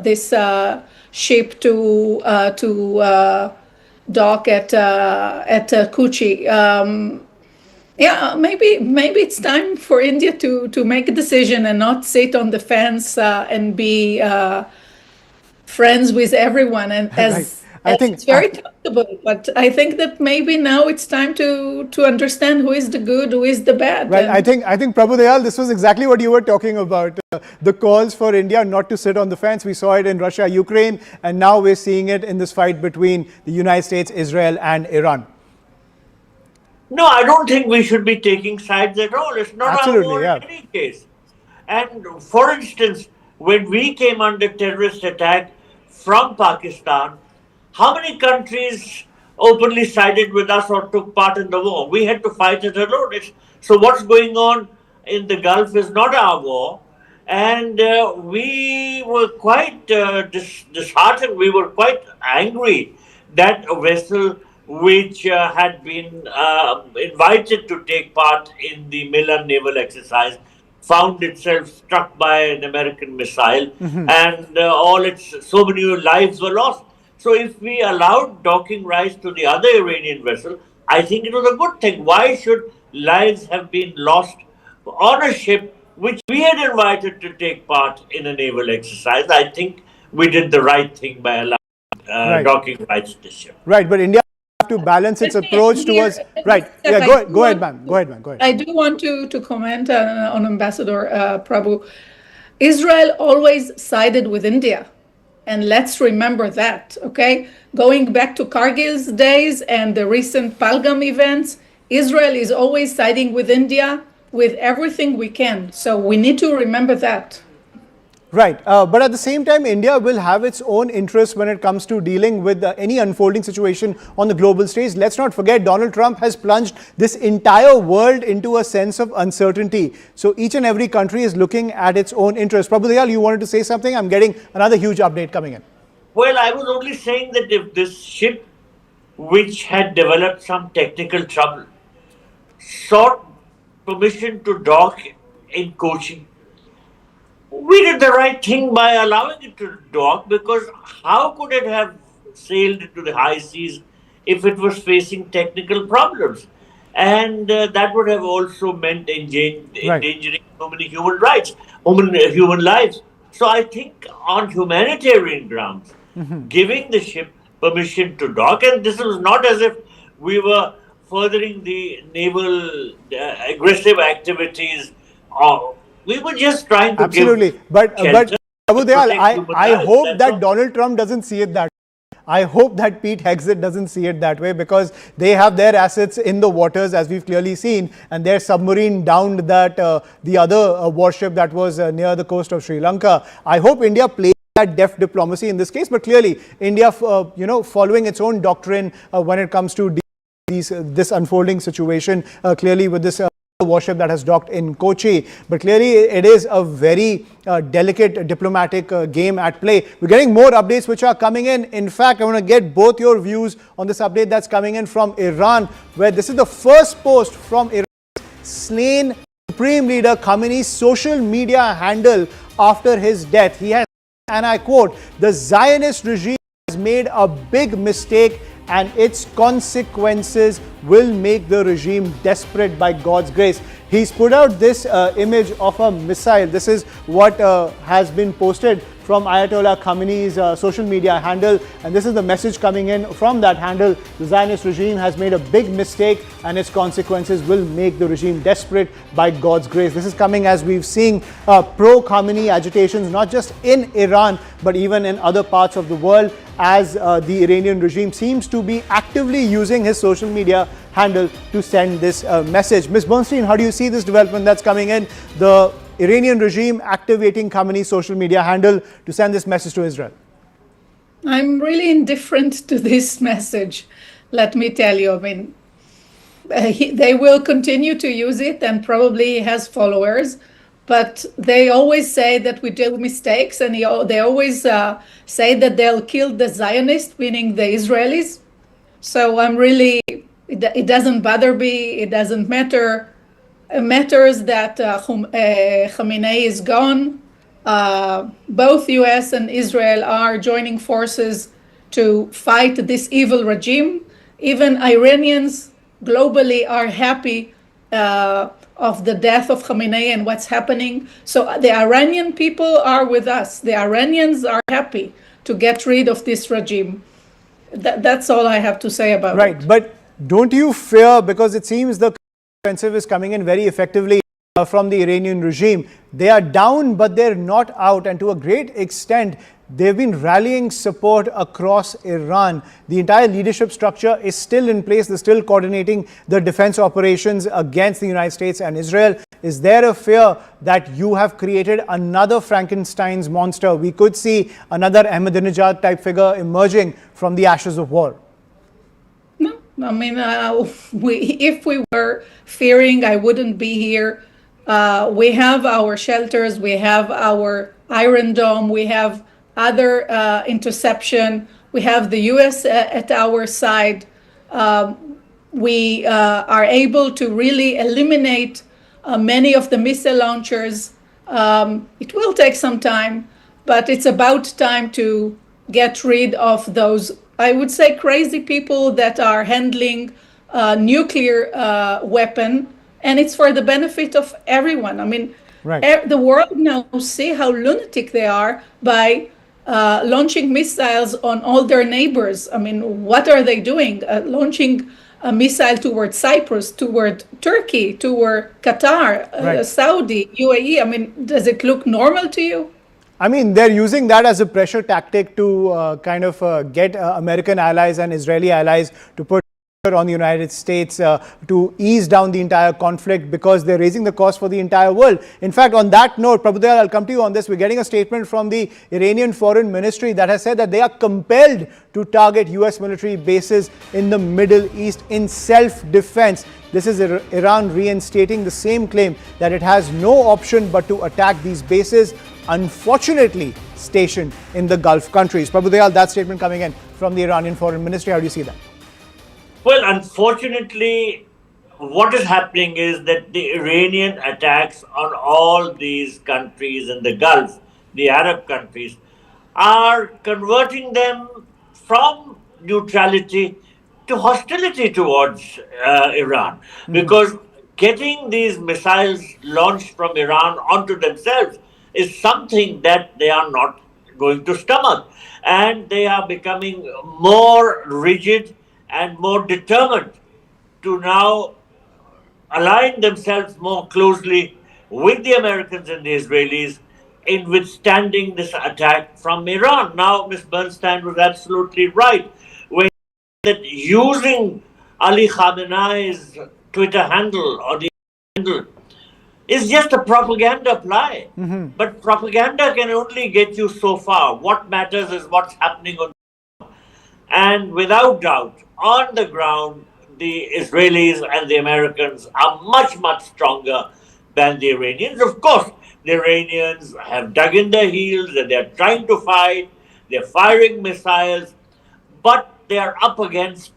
this ship to dock at Kochi, yeah, maybe it's time for India to make a decision and not sit on the fence and be friends with everyone. And I think it's very comfortable, but I think that maybe now it's time to understand who is the good, who is the bad. Right. I think Prabhu Dayal, this was exactly what you were talking about. The calls for India not to sit on the fence. We saw it in Russia, Ukraine, and now we're seeing it in this fight between the United States, Israel, and Iran. No, I don't think we should be taking sides at all. It's not our war in any case. And for instance, when we came under terrorist attack from Pakistan, how many countries openly sided with us or took part in the war? We had to fight it alone. So what's going on in the Gulf is not our war. And we were quite disheartened. We were quite angry that a vessel which had been invited to take part in the Milan naval exercise found itself struck by an American missile, and so many lives were lost. So if we allowed docking rights to the other Iranian vessel, I think it was a good thing. Why should lives have been lost on a ship which we had invited to take part in a naval exercise? I think we did the right thing by allowing docking rights to the ship. Right, but India have to balance its approach towards... Right, yeah, go ahead, ma'am. Go ahead. I do want to comment on Ambassador Prabhu. Israel always sided with India. And let's remember that, okay? Going back to Kargil's days and the recent Palgam events, Israel is always siding with India with everything we can. So we need to remember that. Right. But at the same time, India will have its own interests when it comes to dealing with any unfolding situation on the global stage. Let's not forget, Donald Trump has plunged this entire world into a sense of uncertainty. So each and every country is looking at its own interests. Prabhu Dayal, you wanted to say something? I'm getting another huge update coming in. Well, I was only saying that if this ship which had developed some technical trouble, sought permission to dock in Kochi. We did the right thing by allowing it to dock, because how could it have sailed into the high seas if it was facing technical problems? And that would have also meant endangering so many human rights, human lives. So I think on humanitarian grounds, giving the ship permission to dock, and this was not as if we were furthering the naval aggressive activities. We were just trying to Absolutely. give But shelter Abu to Dayal, protect human I lives. hope That's that all. Donald Trump doesn't see it that way. I hope that Pete Hegseth doesn't see it that way, because they have their assets in the waters, as we've clearly seen, and their submarine downed that the other warship that was near the coast of Sri Lanka. I hope India plays that deft diplomacy in this case, but clearly India, following its own doctrine when it comes to this unfolding situation, clearly with this warship that has docked in Kochi. But clearly it is a very delicate diplomatic game at play. We're getting more updates which are coming in. In fact, I want to get both your views on this update that's coming in from Iran, where this is the first post from Iran's slain Supreme Leader Khamenei's social media handle after his death. He has, and I quote, "The Zionist regime has made a big mistake, and its consequences will make the regime desperate by God's grace." He's put out this image of a missile. This is what has been posted from Ayatollah Khamenei's social media handle, and this is the message coming in from that handle. The Zionist regime has made a big mistake, and its consequences will make the regime desperate by God's grace. This is coming as we've seen pro-Khamenei agitations, not just in Iran, but even in other parts of the world, as the Iranian regime seems to be actively using his social media handle to send this message. Ms. Bernstein, how do you see this development that's coming in? The Iranian regime activating Khamenei's social media handle to send this message to Israel. I'm really indifferent to this message, let me tell you. I mean, they will continue to use it, and probably has followers, but they always say that we do mistakes, and they always say that they'll kill the Zionists, meaning the Israelis. So I'm really, it doesn't bother me, it doesn't matter. It matters that Khamenei is gone. Both US and Israel are joining forces to fight this evil regime. Even Iranians globally are happy of the death of Khamenei and what's happening. So the Iranian people are with us. The Iranians are happy to get rid of this regime. That's all I have to say about it. Right, but don't you fear, because it seems the offensive is coming in very effectively from the Iranian regime. They are down, but they're not out, and to a great extent, they've been rallying support across Iran. The entire leadership structure is still in place. They're still coordinating the defense operations against the United States and Israel. Is there a fear that you have created another Frankenstein's monster? We could see another Ahmadinejad type figure emerging from the ashes of war. I mean, if we were fearing, I wouldn't be here. We have our shelters, we have our Iron Dome, we have other interception, we have the US at our side. We are able to really eliminate many of the missile launchers. It will take some time, but it's about time to get rid of those, I would say, crazy people that are handling nuclear weapon, and it's for the benefit of everyone. I mean, the world now see how lunatic they are by launching missiles on all their neighbors. I mean, what are they doing? Launching a missile toward Cyprus, toward Turkey, toward Qatar, Saudi, UAE. I mean, does it look normal to you? I mean, they're using that as a pressure tactic to kind of get American allies and Israeli allies to put pressure on the United States to ease down the entire conflict, because they're raising the cost for the entire world. In fact, on that note, Prabhudev, I'll come to you on this. We're getting a statement from the Iranian Foreign Ministry that has said that they are compelled to target US military bases in the Middle East in self-defense. This is Iran reinstating the same claim that it has no option but to attack these bases, unfortunately stationed in the Gulf countries. Prabhudev, that statement coming in from the Iranian Foreign Ministry, how do you see that? Well, unfortunately, what is happening is that the Iranian attacks on all these countries in the Gulf, the Arab countries, are converting them from neutrality to hostility towards Iran. Because getting these missiles launched from Iran onto themselves is something that they are not going to stomach. And they are becoming more rigid and more determined to now align themselves more closely with the Americans and the Israelis in withstanding this attack from Iran. Now, Ms. Bernstein was absolutely right when that using Ali Khamenei's Twitter handle or the handle is just a propaganda ply. But propaganda can only get you so far. What matters is what's happening on the ground. And without doubt, on the ground, the Israelis and the Americans are much, much stronger than the Iranians. Of course, the Iranians have dug in their heels and they're trying to fight. They're firing missiles, but they are up against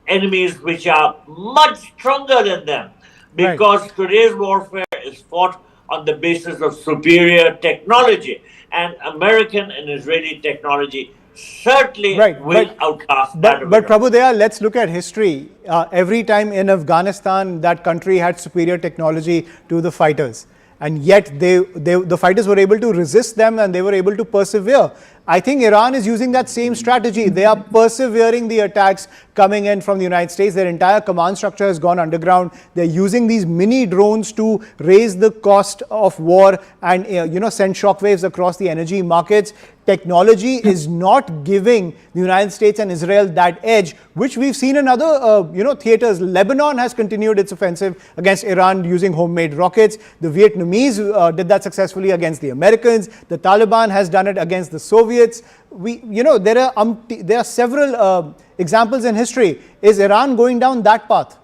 enemies which are much stronger than them, because today's warfare is fought on the basis of superior technology, and American and Israeli technology certainly will outlast that of But Prabhu, let's look at history. Every time in Afghanistan, that country had superior technology to the fighters. And yet the fighters were able to resist them and they were able to persevere. I think Iran is using that same strategy. They are persevering the attacks coming in from the United States. Their entire command structure has gone underground. They're using these mini drones to raise the cost of war and send shockwaves across the energy markets. Technology is not giving the United States and Israel that edge, which we've seen in other theaters. Lebanon has continued its offensive against Iran using homemade rockets. The Vietnamese did that successfully against the Americans. The Taliban has done it against the Soviets. There are several examples in history. Is Iran going down that path?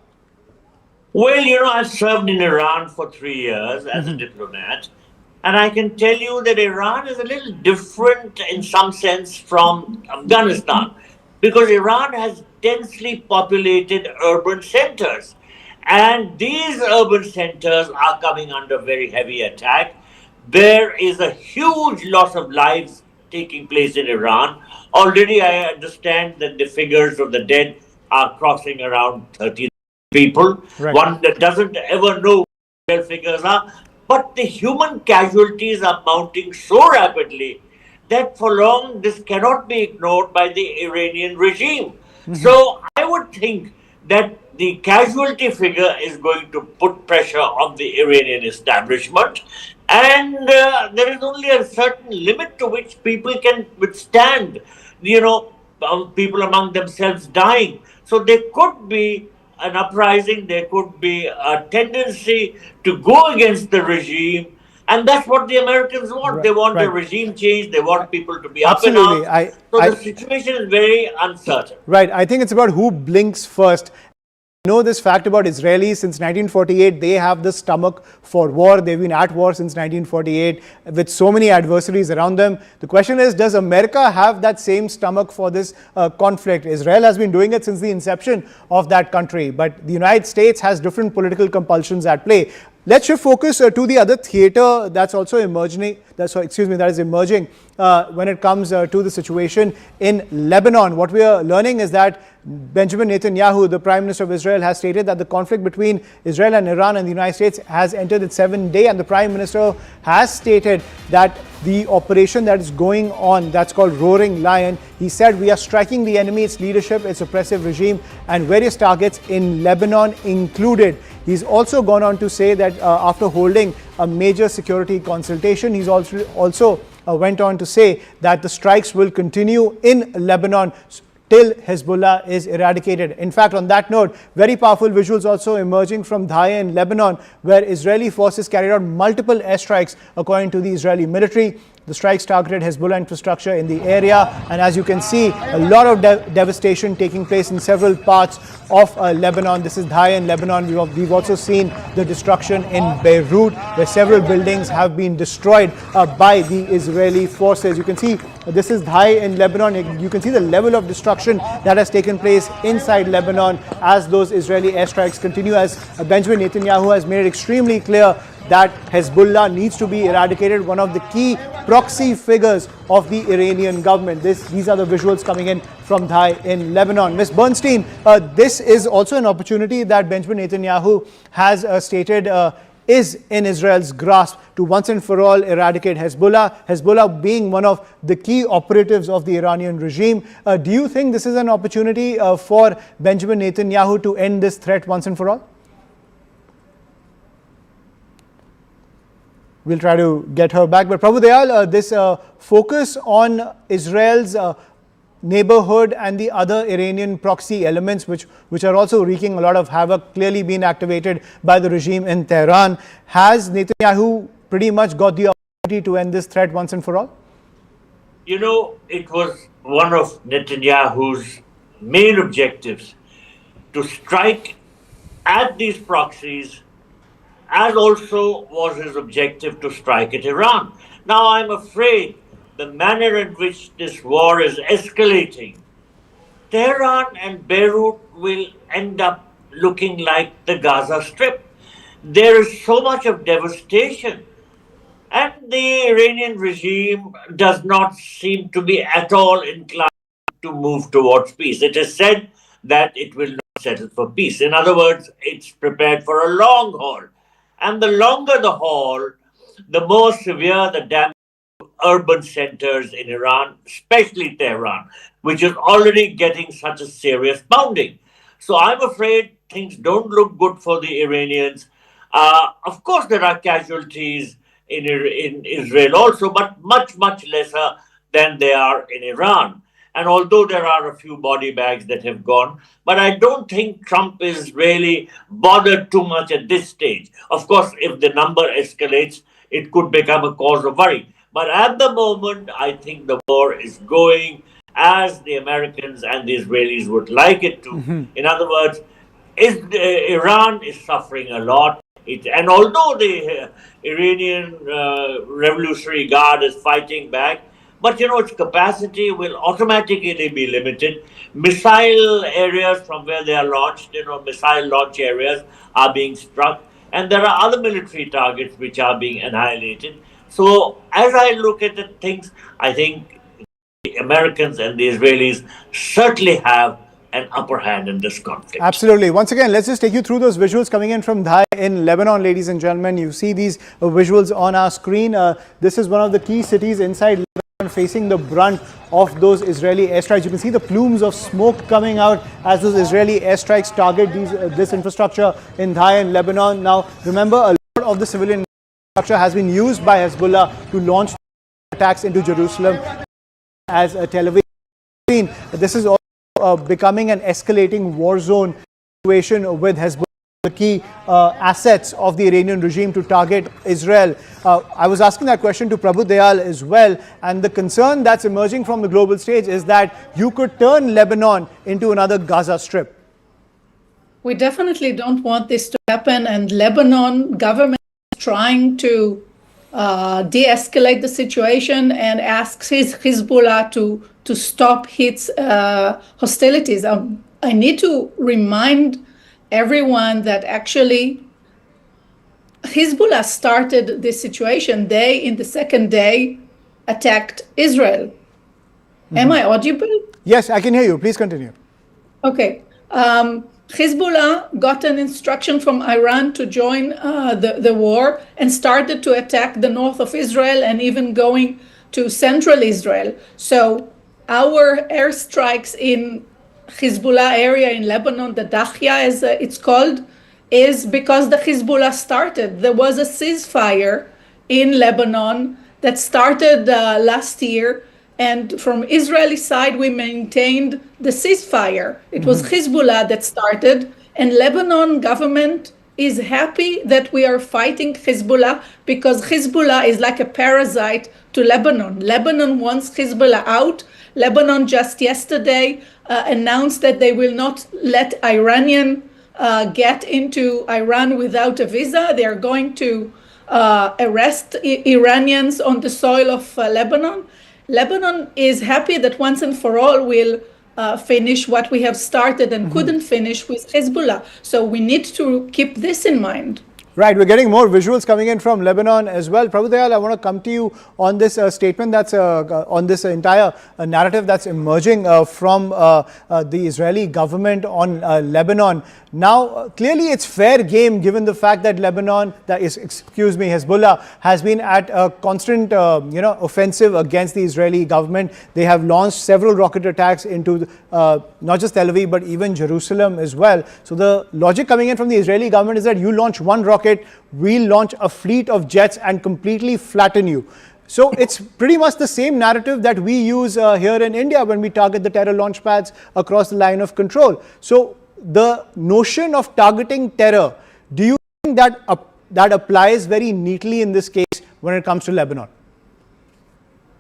Well, I've served in Iran for 3 years as a diplomat. And I can tell you that Iran is a little different in some sense from Afghanistan, because Iran has densely populated urban centers. And these urban centers are coming under very heavy attack. There is a huge loss of lives taking place in Iran. Already I understand that the figures of the dead are crossing around 30 people. One that doesn't ever know what their figures are. But the human casualties are mounting so rapidly that for long this cannot be ignored by the Iranian regime. So I would think that the casualty figure is going to put pressure on the Iranian establishment, and there is only a certain limit to which people can withstand, people among themselves dying. So there could be an uprising, there could be a tendency to go against the regime, and that's what the Americans want. They want a regime change, they want people to be up and out. So the situation is very uncertain. Right, I think it's about who blinks first. I know this fact about Israelis. Since 1948, they have the stomach for war. They've been at war since 1948 with so many adversaries around them. The question is, does America have that same stomach for this conflict? Israel has been doing it since the inception of that country, but the United States has different political compulsions at play. Let's shift focus to the other theater that's also emerging. That is emerging when it comes to the situation in Lebanon. What we are learning is that Benjamin Netanyahu, the Prime Minister of Israel, has stated that the conflict between Israel and Iran and the United States has entered its 7th day, and the Prime Minister has stated that the operation that is going on, that's called Roaring Lion, he said, we are striking the enemy, its leadership, its oppressive regime, and various targets in Lebanon included. He's also gone on to say that after holding a major security consultation, he's also went on to say that the strikes will continue in Lebanon till Hezbollah is eradicated. In fact, on that note, very powerful visuals also emerging from Daya in Lebanon, where Israeli forces carried out multiple airstrikes according to the Israeli military. The strikes targeted Hezbollah infrastructure in the area, and as you can see, a lot of devastation taking place in several parts of Lebanon. This is Daya in Lebanon. We've also seen the destruction in Beirut, where several buildings have been destroyed by the Israeli forces. You can see This is Dhai in Lebanon. You can see the level of destruction that has taken place inside Lebanon as those Israeli airstrikes continue, as Benjamin Netanyahu has made it extremely clear that Hezbollah needs to be eradicated, one of the key proxy figures of the Iranian government. These are the visuals coming in from Dhai in Lebanon. Ms. Bernstein, this is also an opportunity that Benjamin Netanyahu has stated is in Israel's grasp to once and for all eradicate Hezbollah, Hezbollah being one of the key operatives of the Iranian regime. Do you think this is an opportunity for Benjamin Netanyahu to end this threat once and for all? We'll try to get her back. But Prabhu Dayal, this focus on Israel's neighborhood and the other Iranian proxy elements, which are also wreaking a lot of havoc, clearly been activated by the regime in Tehran. Has Netanyahu pretty much got the opportunity to end this threat once and for all? You know, it was one of Netanyahu's main objectives to strike at these proxies, as also was his objective to strike at Iran. Now, I'm afraid the manner in which this war is escalating, Tehran and Beirut will end up looking like the Gaza Strip. There is so much of devastation, and the Iranian regime does not seem to be at all inclined to move towards peace. It is said that it will not settle for peace. In other words, it's prepared for a long haul. And the longer the haul, the more severe the damage to urban centers in Iran, especially Tehran, which is already getting such a serious pounding. So I'm afraid things don't look good for the Iranians. Of course, there are casualties in Israel also, but much, much lesser than they are in Iran. And although there are a few body bags that have gone, but I don't think Trump is really bothered too much at this stage. Of course, if the number escalates, it could become a cause of worry. But at the moment, I think the war is going as the Americans and the Israelis would like it to. In other words, Iran is suffering a lot. And although the Iranian Revolutionary Guard is fighting back, but you know, its capacity will automatically be limited. Missile areas from where they are launched, missile launch areas are being struck. And there are other military targets which are being annihilated. So as I look at the things, I think the Americans and the Israelis certainly have an upper hand in this conflict. Absolutely. Once again, let's just take you through those visuals coming in from Dhai in Lebanon, ladies and gentlemen. You see these visuals on our screen. This is one of the key cities inside Lebanon, facing the brunt of those Israeli airstrikes. You can see the plumes of smoke coming out as those Israeli airstrikes target this infrastructure in Dhai and Lebanon. Now, remember, a lot of the civilian infrastructure has been used by Hezbollah to launch attacks into Jerusalem as a television screen. This is also becoming an escalating war zone situation with Hezbollah, the key assets of the Iranian regime to target Israel. I was asking that question to Prabhu Dayal as well, and the concern that's emerging from the global stage is that you could turn Lebanon into another Gaza Strip. We definitely don't want this to happen, and Lebanon government is trying to de-escalate the situation and asks Hezbollah to stop its hostilities. I need to remind everyone that actually Hezbollah started this situation. They, in the second day, attacked Israel. Am I audible? Yes, I can hear you. Please continue. Okay. Hezbollah got an instruction from Iran to join the war and started to attack the north of Israel and even going to central Israel. So our airstrikes in Hezbollah area in Lebanon, the Dahya as it's called, is because the Hezbollah started. There was a ceasefire in Lebanon that started last year, and from Israeli side we maintained the ceasefire. It was Hezbollah that started, and Lebanon government is happy that we are fighting Hezbollah because Hezbollah is like a parasite to Lebanon. Lebanon wants Hezbollah out. Lebanon just yesterday announced that they will not let Iranian get into Iran without a visa. They are going to arrest Iranians on the soil of Lebanon. Lebanon is happy that once and for all we'll finish what we have started and couldn't finish with Hezbollah. So we need to keep this in mind. Right, we're getting more visuals coming in from Lebanon as well. Prabhu Dayal, I want to come to you on this statement that's on this entire narrative that's emerging from the Israeli government on Lebanon. Now, clearly it's fair game given the fact that Lebanon, Hezbollah has been at a constant, offensive against the Israeli government. They have launched several rocket attacks into not just Tel Aviv, but even Jerusalem as well. So the logic coming in from the Israeli government is that you launch one rocket, we'll launch a fleet of jets and completely flatten you. So it's pretty much the same narrative that we use here in India when we target the terror launch pads across the line of control. So the notion of targeting terror, do you think that that applies very neatly in this case when it comes to Lebanon?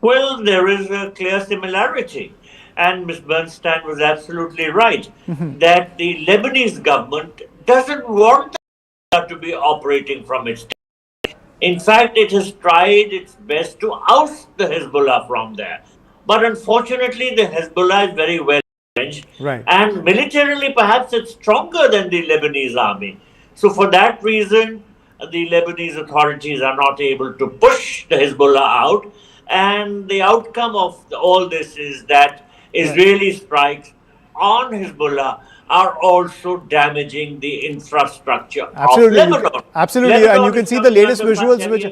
Well, there is a clear similarity. And Ms. Bernstein was absolutely right that the Lebanese government doesn't want to be operating from its territory. In fact, it has tried its best to oust the Hezbollah from there. But unfortunately, the Hezbollah is very well entrenched, and militarily perhaps it's stronger than the Lebanese army. So for that reason, the Lebanese authorities are not able to push the Hezbollah out, and the outcome of all this is that Israeli strikes on Hezbollah are also damaging the infrastructure of Lebanon. Absolutely, Lebanon and you can see the latest visuals, which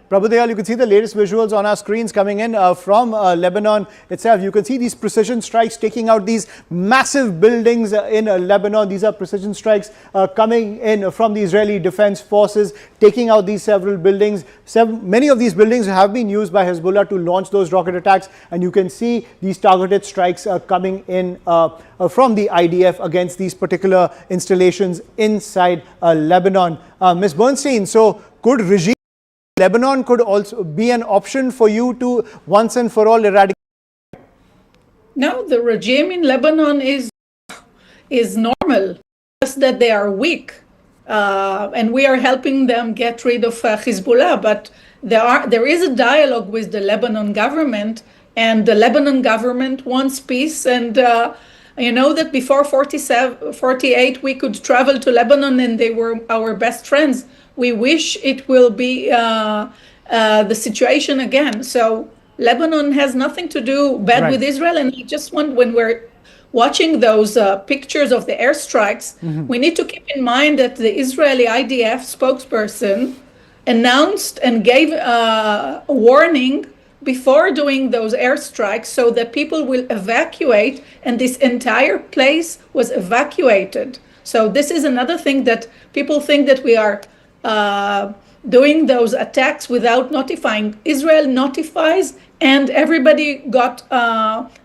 Prabhu Dayal, you can see the latest visuals on our screens coming in from Lebanon itself. You can see these precision strikes taking out these massive buildings in Lebanon. These are precision strikes coming in from the Israeli Defense Forces, taking out these several buildings. Many of these buildings have been used by Hezbollah to launch those rocket attacks, and you can see these targeted strikes coming in from the IDF against these particular installations inside Lebanon. Ms. Bernstein, so could regime Lebanon could also be an option for you to once and for all eradicate? No, the regime in Lebanon is normal, just that they are weak. And we are helping them get rid of Hezbollah, but there is a dialogue with the Lebanon government, and the Lebanon government wants peace. And you know that before 48 we could travel to Lebanon and they were our best friends. We wish it will be the situation again. So Lebanon has nothing to do bad with Israel, and I just want, when we're watching those pictures of the airstrikes, we need to keep in mind that the Israeli IDF spokesperson announced and gave a warning before doing those airstrikes so that people will evacuate, and this entire place was evacuated. So this is another thing that people think that we are doing those attacks without notifying. Israel notifies, and everybody got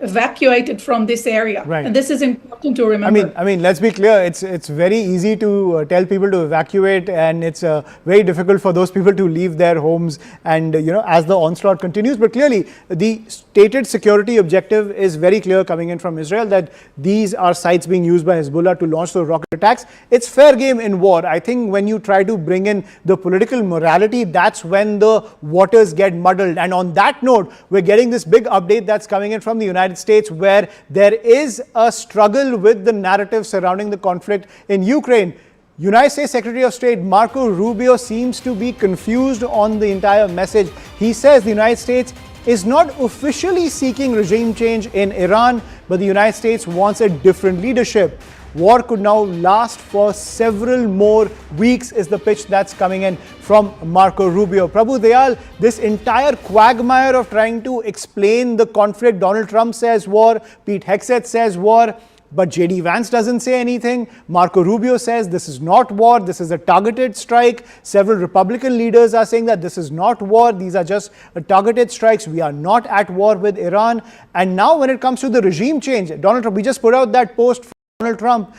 evacuated from this area. And this is important to remember. I mean, let's be clear. It's very easy to tell people to evacuate, and it's very difficult for those people to leave their homes. And as the onslaught continues, but clearly the stated security objective is very clear coming in from Israel, that these are sites being used by Hezbollah to launch those rocket attacks. It's fair game in war. I think when you try to bring in the political morality, that's when the waters get muddled. And on that note, we're getting this big update that's coming in from the United States, where there is a struggle with the narrative surrounding the conflict in Ukraine. United States Secretary of State Marco Rubio seems to be confused on the entire message. He says the United States is not officially seeking regime change in Iran, but the United States wants a different leadership. War could now last for several more weeks is the pitch that's coming in from Marco Rubio. Prabhu Dayal, this entire quagmire of trying to explain the conflict, Donald Trump says war, Pete Hegseth says war, but J.D. Vance doesn't say anything. Marco Rubio says this is not war, this is a targeted strike. Several Republican leaders are saying that this is not war, these are just targeted strikes. We are not at war with Iran. And now when it comes to the regime change, Donald Trump, we just put out that post from Donald Trump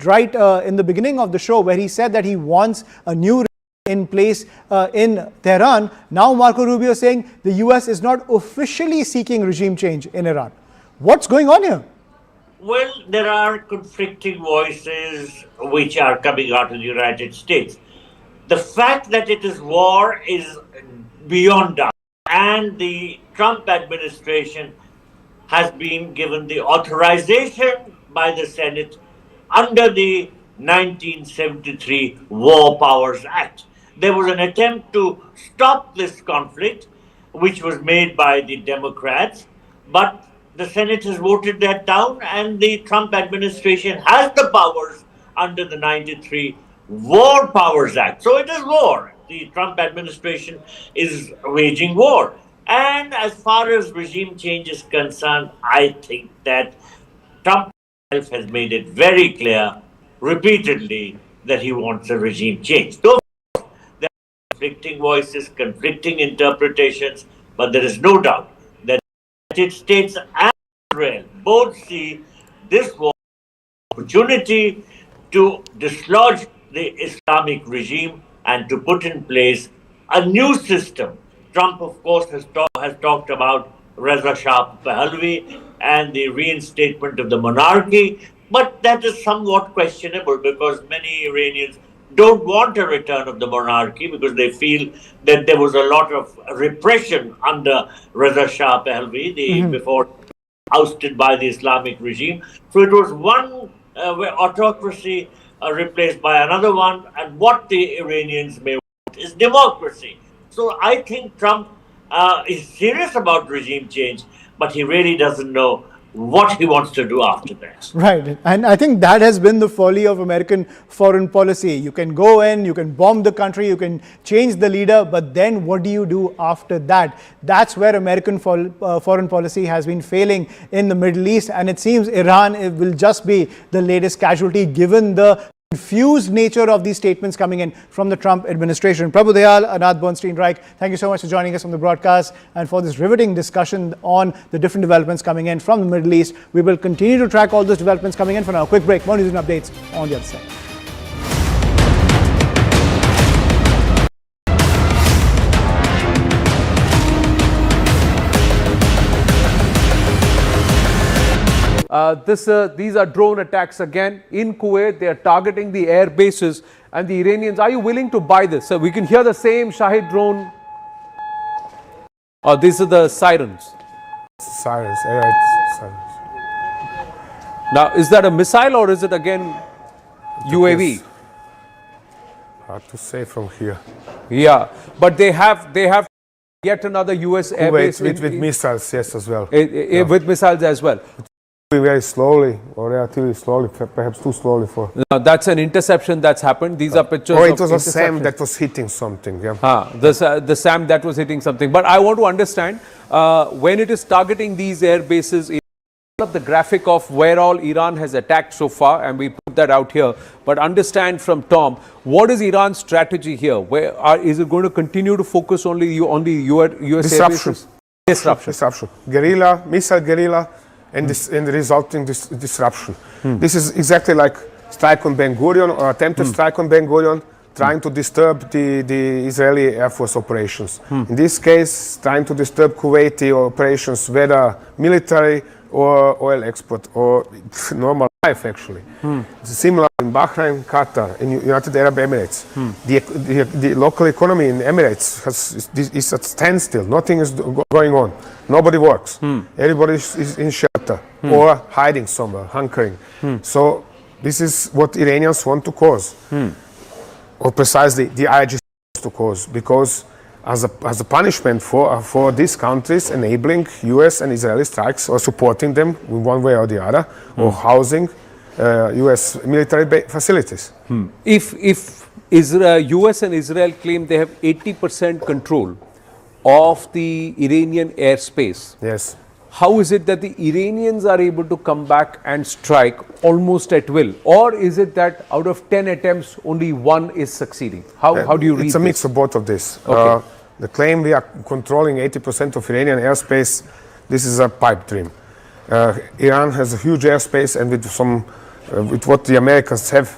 right in the beginning of the show, where he said that he wants a new in place in Tehran. Now Marco Rubio saying the US is not officially seeking regime change in Iran. What's going on here? Well, there are conflicting voices which are coming out of the United States. The fact that it is war is beyond doubt. and the Trump administration has been given the authorization by the Senate under the 1973 War Powers Act. There was an attempt to stop this conflict, which was made by the Democrats, but the Senate has voted that down, and the Trump administration has the powers under the 93 War Powers Act. So it is war. The Trump administration is waging war. And as far as regime change is concerned, I think that Trump himself has made it very clear repeatedly that he wants a regime change. Though there are conflicting voices, conflicting interpretations, but there is no doubt that the United States and Israel both see this war as an opportunity to dislodge the Islamic regime and to put in place a new system. Trump, of course, has talked about Reza Shah Pahlavi and the reinstatement of the monarchy, but that is somewhat questionable because many Iranians don't want a return of the monarchy because they feel that there was a lot of repression under Reza Shah Pahlavi before ousted by the Islamic regime. So it was one autocracy replaced by another one, and what the Iranians may want is democracy. So I think Trump is serious about regime change, but he really doesn't know what he wants to do after that. Right. And I think that has been the folly of American foreign policy. You can go in, you can bomb the country, you can change the leader, but then what do you do after that? That's where American foreign policy has been failing in the Middle East. And it seems Iran will just be the latest casualty given the confused nature of these statements coming in from the Trump administration. Prabhu Dayal, Anand Bernstein-Reich, thank you so much for joining us on the broadcast and for this riveting discussion on the different developments coming in from the Middle East. We will continue to track all those developments coming in. For now, a quick break. More news and updates on the other side. These are drone attacks again in Kuwait. They are targeting the air bases, and the Iranians, are you willing to buy this? So we can hear the same Shahid drone. Oh, these are the sirens. Sirens. Now, is that a missile or is it again UAV? Hard to say from here. Yeah, but they have yet another US air base with missiles, yes, as well. With missiles as well. Very slowly, or relatively slowly, perhaps too slowly for. Now, that's an interception that's happened. These are pictures. Or it was a SAM that was hitting something. Yeah. The SAM that was hitting something. But I want to understand when it is targeting these air bases. The graphic of where all Iran has attacked so far, and we put that out here. But understand from Tom, what is Iran's strategy here? Is it going to continue to focus only on the US air bases? Disruption. Guerrilla, missile guerrilla. And the resulting disruption. This is exactly like strike on Ben Gurion or attempted strike on Ben Gurion, trying to disturb the Israeli Air Force operations. In this case, trying to disturb Kuwaiti operations, whether military or oil export or normal life, actually. It's similar in Bahrain, Qatar, in United Arab Emirates. The local economy in Emirates is at standstill. Nothing is going on. Nobody works. Everybody is in shelter or hiding somewhere, hunkering. So this is what Iranians want to cause, or precisely the IRGC wants to cause, because as a punishment for these countries enabling US and Israeli strikes or supporting them in one way or the other, or housing US military facilities. If US and Israel claim they have 80% control of the Iranian airspace, yes, how is it that the Iranians are able to come back and strike almost at will? Or is it that out of 10 attempts, only one is succeeding? How do you read this? It's a mix of both of this. Okay. The claim we are controlling 80% of Iranian airspace, this is a pipe dream. Iran has a huge airspace, and with what the Americans have,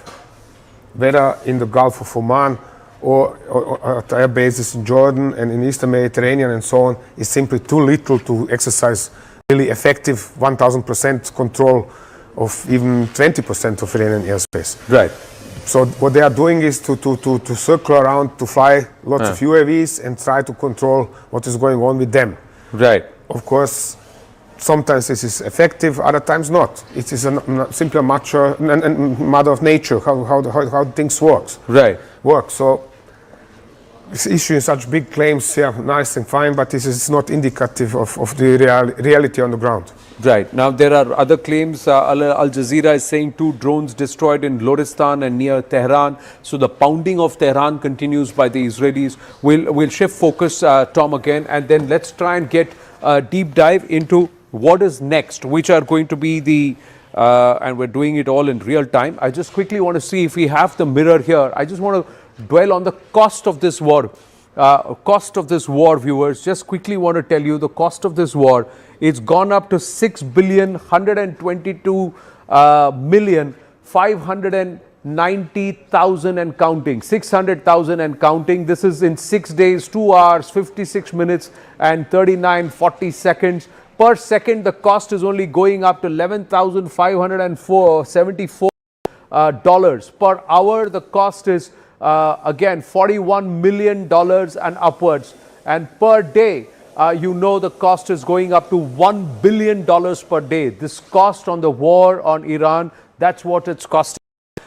whether in the Gulf of Oman or at air bases in Jordan and in Eastern Mediterranean and so on, is simply too little to exercise really effective 1000% control of even 20% of Iranian airspace. Right. So what they are doing is to circle around, to fly lots of UAVs and try to control what is going on with them. Right. Of course, sometimes this is effective, other times not. It is simply a matter of nature, how things work. Right. So issuing such big claims, yeah, nice and fine, but this is not indicative of the reality on the ground. Right. Now, there are other claims. Al Jazeera is saying 2 drones destroyed in Loristan and near Tehran. So the pounding of Tehran continues by the Israelis. We'll shift focus, Tom, again, and then let's try and get a deep dive into what is next, which are going to be the, and we're doing it all in real time. I just quickly want to see if we have the mirror here. I just want to dwell on the cost of this war. Viewers, just quickly want to tell you the cost of this war. It's gone up to 6,122,590,000 and counting, 600,000 and counting. This is in 6 days, 2 hours, 56 minutes and 39.40 seconds. Per second, the cost is only going up to $11,574 per hour. The cost is again $41 million and upwards, and per day the cost is going up to $1 billion per day. This cost on the war on Iran, that's what it's costing,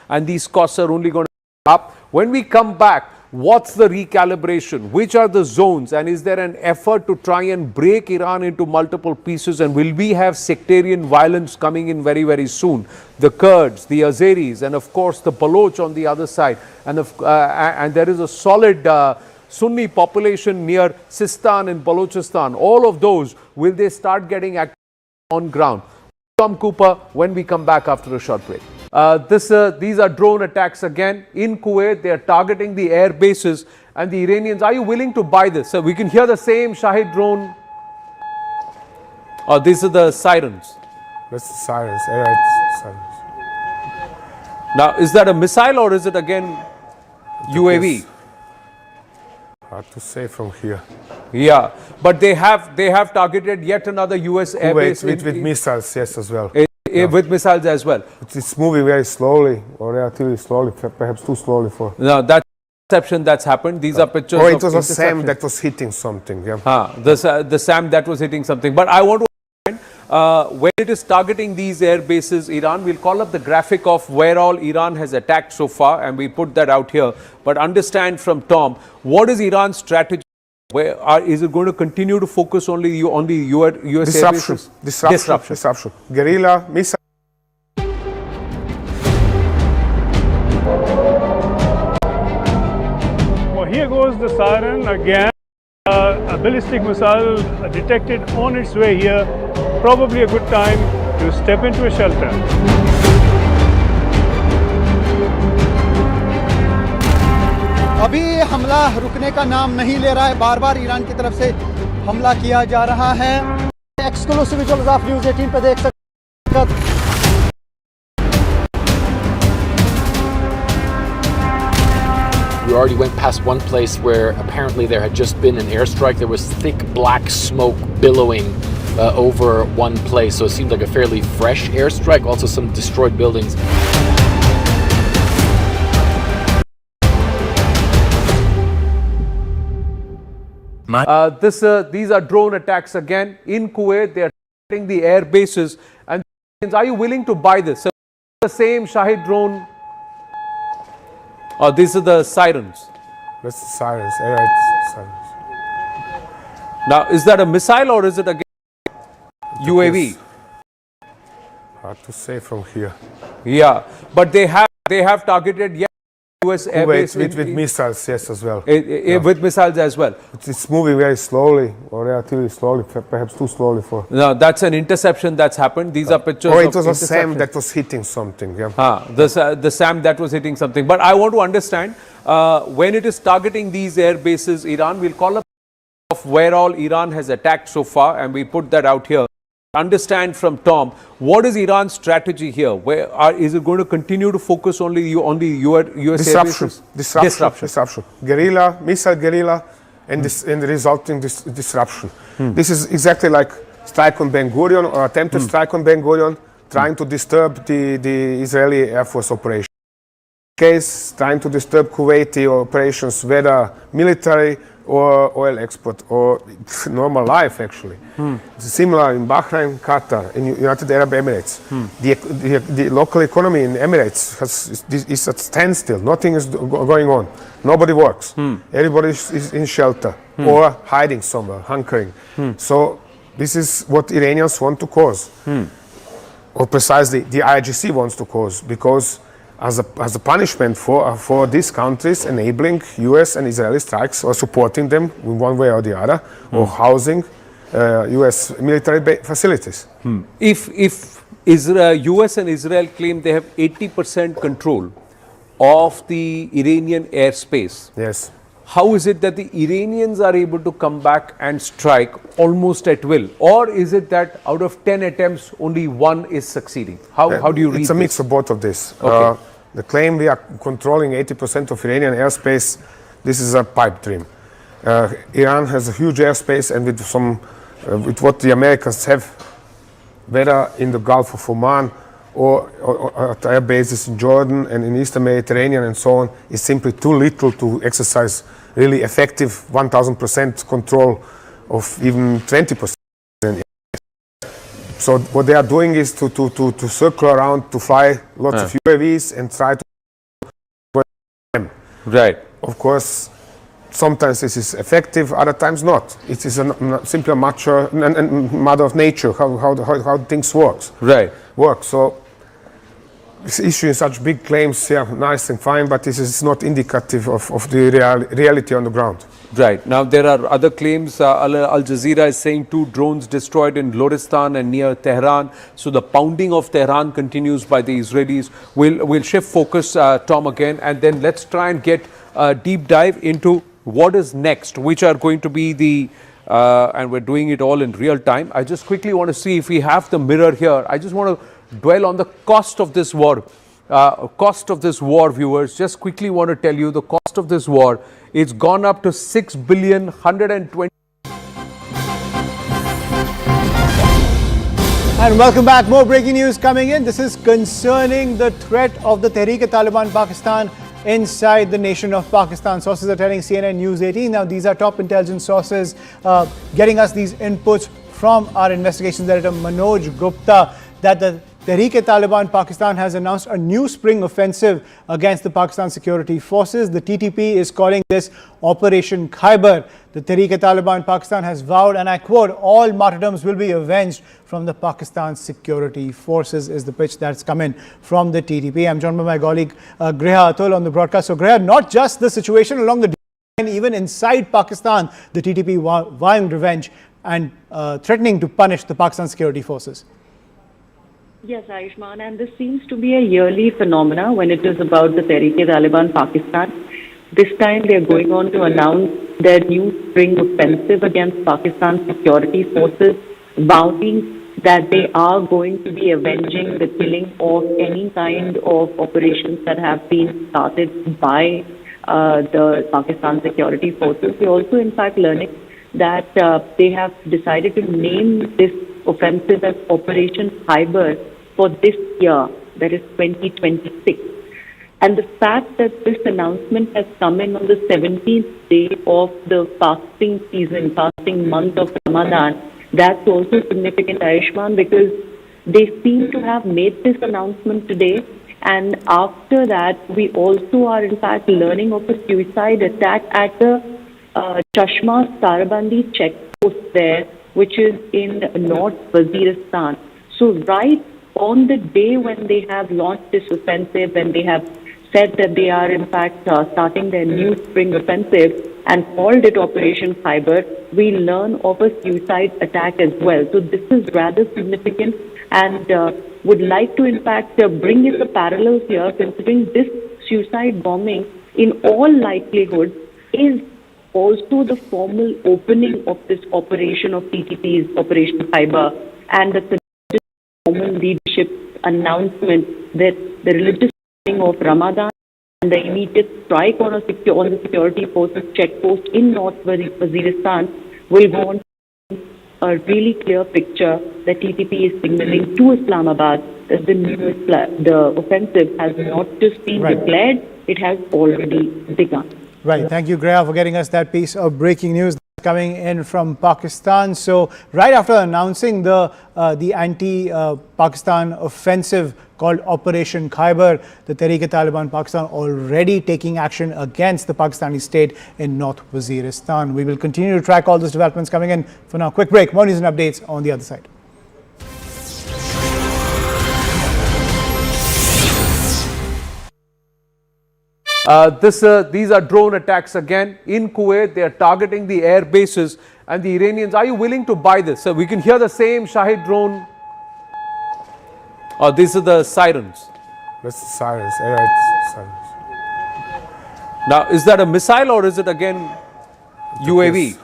and these costs are only going to go up. When we come back, what's the recalibration? Which are the zones? And is there an effort to try and break Iran into multiple pieces? And will we have sectarian violence coming in very, very soon? The Kurds, the Azeris, and of course the Baloch on the other side. And there is a solid Sunni population near Sistan and Balochistan. All of those, will they start getting active on ground? Tom Cooper, when we come back after a short break. These are drone attacks again in Kuwait. They are targeting the air bases, and the Iranians, are you willing to buy this? So we can hear the same Shahid drone. Oh, these are the sirens. That's the sirens. Sirens. Now, is that a missile or is it again UAV? Hard to say from here. Yeah, but they have targeted yet another US airbase with missiles, yes, as well. With missiles as well. It's moving very slowly, or relatively slowly, perhaps too slowly for. No, that's interception that's happened. These are pictures. Oh, it was a SAM that was hitting something. Yeah. The SAM that was hitting something. But I want to understand when it is targeting these air bases, Iran. We'll call up the graphic of where all Iran has attacked so far, and we put that out here. But understand from Tom, what is Iran's strategy? Is it going to continue to focus only on the US disruption, disruption, guerrilla, missile. Well, here goes the siren again. A ballistic missile detected on its way here. Probably a good time to step into a shelter. अभी हमला रुकने का नाम नहीं ले रहा है, बार-बार ईरान की तरफ से हमला किया जा रहा है। एक्सक्लूसिव विजुअल्स ऑफ न्यूज़ 18 पे देख सकते हैं। We already went past one place where apparently there had just been an airstrike. There was thick black smoke billowing over one place, so it seemed like a fairly fresh airstrike. Also some destroyed buildings. These are drone attacks again in Kuwait. They are targeting the air bases. And are you willing to buy this? So the same Shahid drone. Oh, these are the sirens. That's the sirens. Sirens. Now, is that a missile or is it again UAV? Hard to say from here. Yeah, but they have targeted US airbase with missiles, yes, as well. With missiles as well. It's moving very slowly, or relatively slowly, perhaps too slowly for. No, that's an interception that's happened. These are pictures. Oh, it was a SAM that was hitting something. Yeah. The SAM that was hitting something. But I want to understand when it is targeting these air bases, Iran. We'll call up of where all Iran has attacked so far, and we put that out here. Understand from Tom, what is Iran's strategy here? Is it going to continue to focus only on the US disruption, airbase? Disruption, guerrilla, missile guerrilla, and the resulting disruption. This is exactly like strike on Ben Gurion, or attempted strike on Ben Gurion, trying to disturb the Israeli Air Force operation. case trying to disturb Kuwaiti operations, whether military or oil export or normal life actually. It's similar in Bahrain, Qatar, in United Arab Emirates. The local economy in Emirates is at standstill. Nothing is going on. Nobody works. Everybody is in shelter or hiding somewhere, hunkering. So this is what Iranians want to cause. Or precisely the IRGC wants to cause, because as a punishment for these countries enabling US and Israeli strikes or supporting them in one way or the other, or housing US military facilities. If Israel, US and Israel claim they have 80% control of the Iranian airspace, yes, how is it that the Iranians are able to come back and strike almost at will? Or is it that out of 10 attempts, only one is succeeding? How do you read It's a mix this? of both of this. Okay. The claim we are controlling 80% of Iranian airspace, this is a pipe dream. Iran has a huge airspace, and with what the Americans have, whether in the Gulf of Oman or at air bases in Jordan and in Eastern Mediterranean and so on, is simply too little to exercise really effective 1000% control of even 20%. So what they are doing is to circle around, to fly lots of UAVs and try to them. Right. Of course, sometimes this is effective, other times not. It is simply a matter of nature, how things work. Right. So issuing such big claims, yeah, nice and fine, but this is not indicative of the reality on the ground. Right. Now, there are other claims. Al Jazeera is saying 2 drones destroyed in Loristan and near Tehran. So the pounding of Tehran continues by the Israelis. We'll shift focus, Tom, again, and then let's try and get a deep dive into what is next, which are going to be the, and we're doing it all in real time. I just quickly want to see if we have the mirror here. I just want to dwell on the cost of this war. Viewers, just quickly want to tell you the cost of this war. It's gone up to 6,120,000,000. And welcome back. More breaking news coming in. This is concerning the threat of the Tehreek-e-Taliban Pakistan inside the nation of Pakistan. Sources are telling CNN News 18. Now, these are top intelligence sources getting us these inputs from our investigations editor Manoj Gupta, that the Tehreek-e-Taliban Pakistan has announced a new spring offensive against the Pakistan security forces. The TTP is calling this Operation Khyber. The Tehreek-e-Taliban Pakistan has vowed, and I quote, "all martyrdoms will be avenged from the Pakistan security forces," is the pitch that's come in from the TTP. I'm joined by my colleague Greha Atul on the broadcast. So Greha, not just the situation along the line, even inside Pakistan, the TTP vowing revenge and threatening to punish the Pakistan security forces. Yes, Ayushman, and this seems to be a yearly phenomena when it is about the Tehreek-e-Taliban Pakistan. This time they are going on to announce their new spring offensive against Pakistan security forces, vowing that they are going to be avenging the killing of any kind of operations that have been started by the Pakistan security forces. We also, in fact, learning that they have decided to name this offensive as Operation Khyber for this year, that is 2026. And the fact that this announcement has come in on the 17th day of the fasting season, fasting month of Ramadan, that's also significant, Ayushman, because they seem to have made this announcement today. And after that, we also are in fact learning of a suicide attack at the Chashma Sarabandi checkpost there, which is in North Waziristan. So right on the day when they have launched this offensive, when they have said that they are in fact starting their new spring offensive and called it Operation Khyber, we learn of a suicide attack as well. So this is rather significant, and would like to in fact bring in the parallels here, considering this suicide bombing in all likelihood is also the formal opening of this operation of TTP's Operation Khyber, and the formal leadership announcement that the religious of Ramadan and the immediate strike on the security forces checkpost in North Waziristan will go on a really clear picture that TTP is signaling to Islamabad that the offensive has not just been declared, it has already begun. Right. Thank you, Greya, for getting us that piece of breaking news coming in from Pakistan. So right after announcing the anti-Pakistan offensive called Operation Khyber, the Tehreek-e-Taliban Pakistan already taking action against the Pakistani state in North Waziristan. We will continue to track all those developments coming in. For now, quick break. More news and updates on the other side. These are drone attacks again in Kuwait. They are targeting the air bases, and the Iranians, are you willing to buy this? So we can hear the same Shahid drone. Oh, these are the sirens. That's the sirens. Sirens. Now, is that a missile or is it again UAV?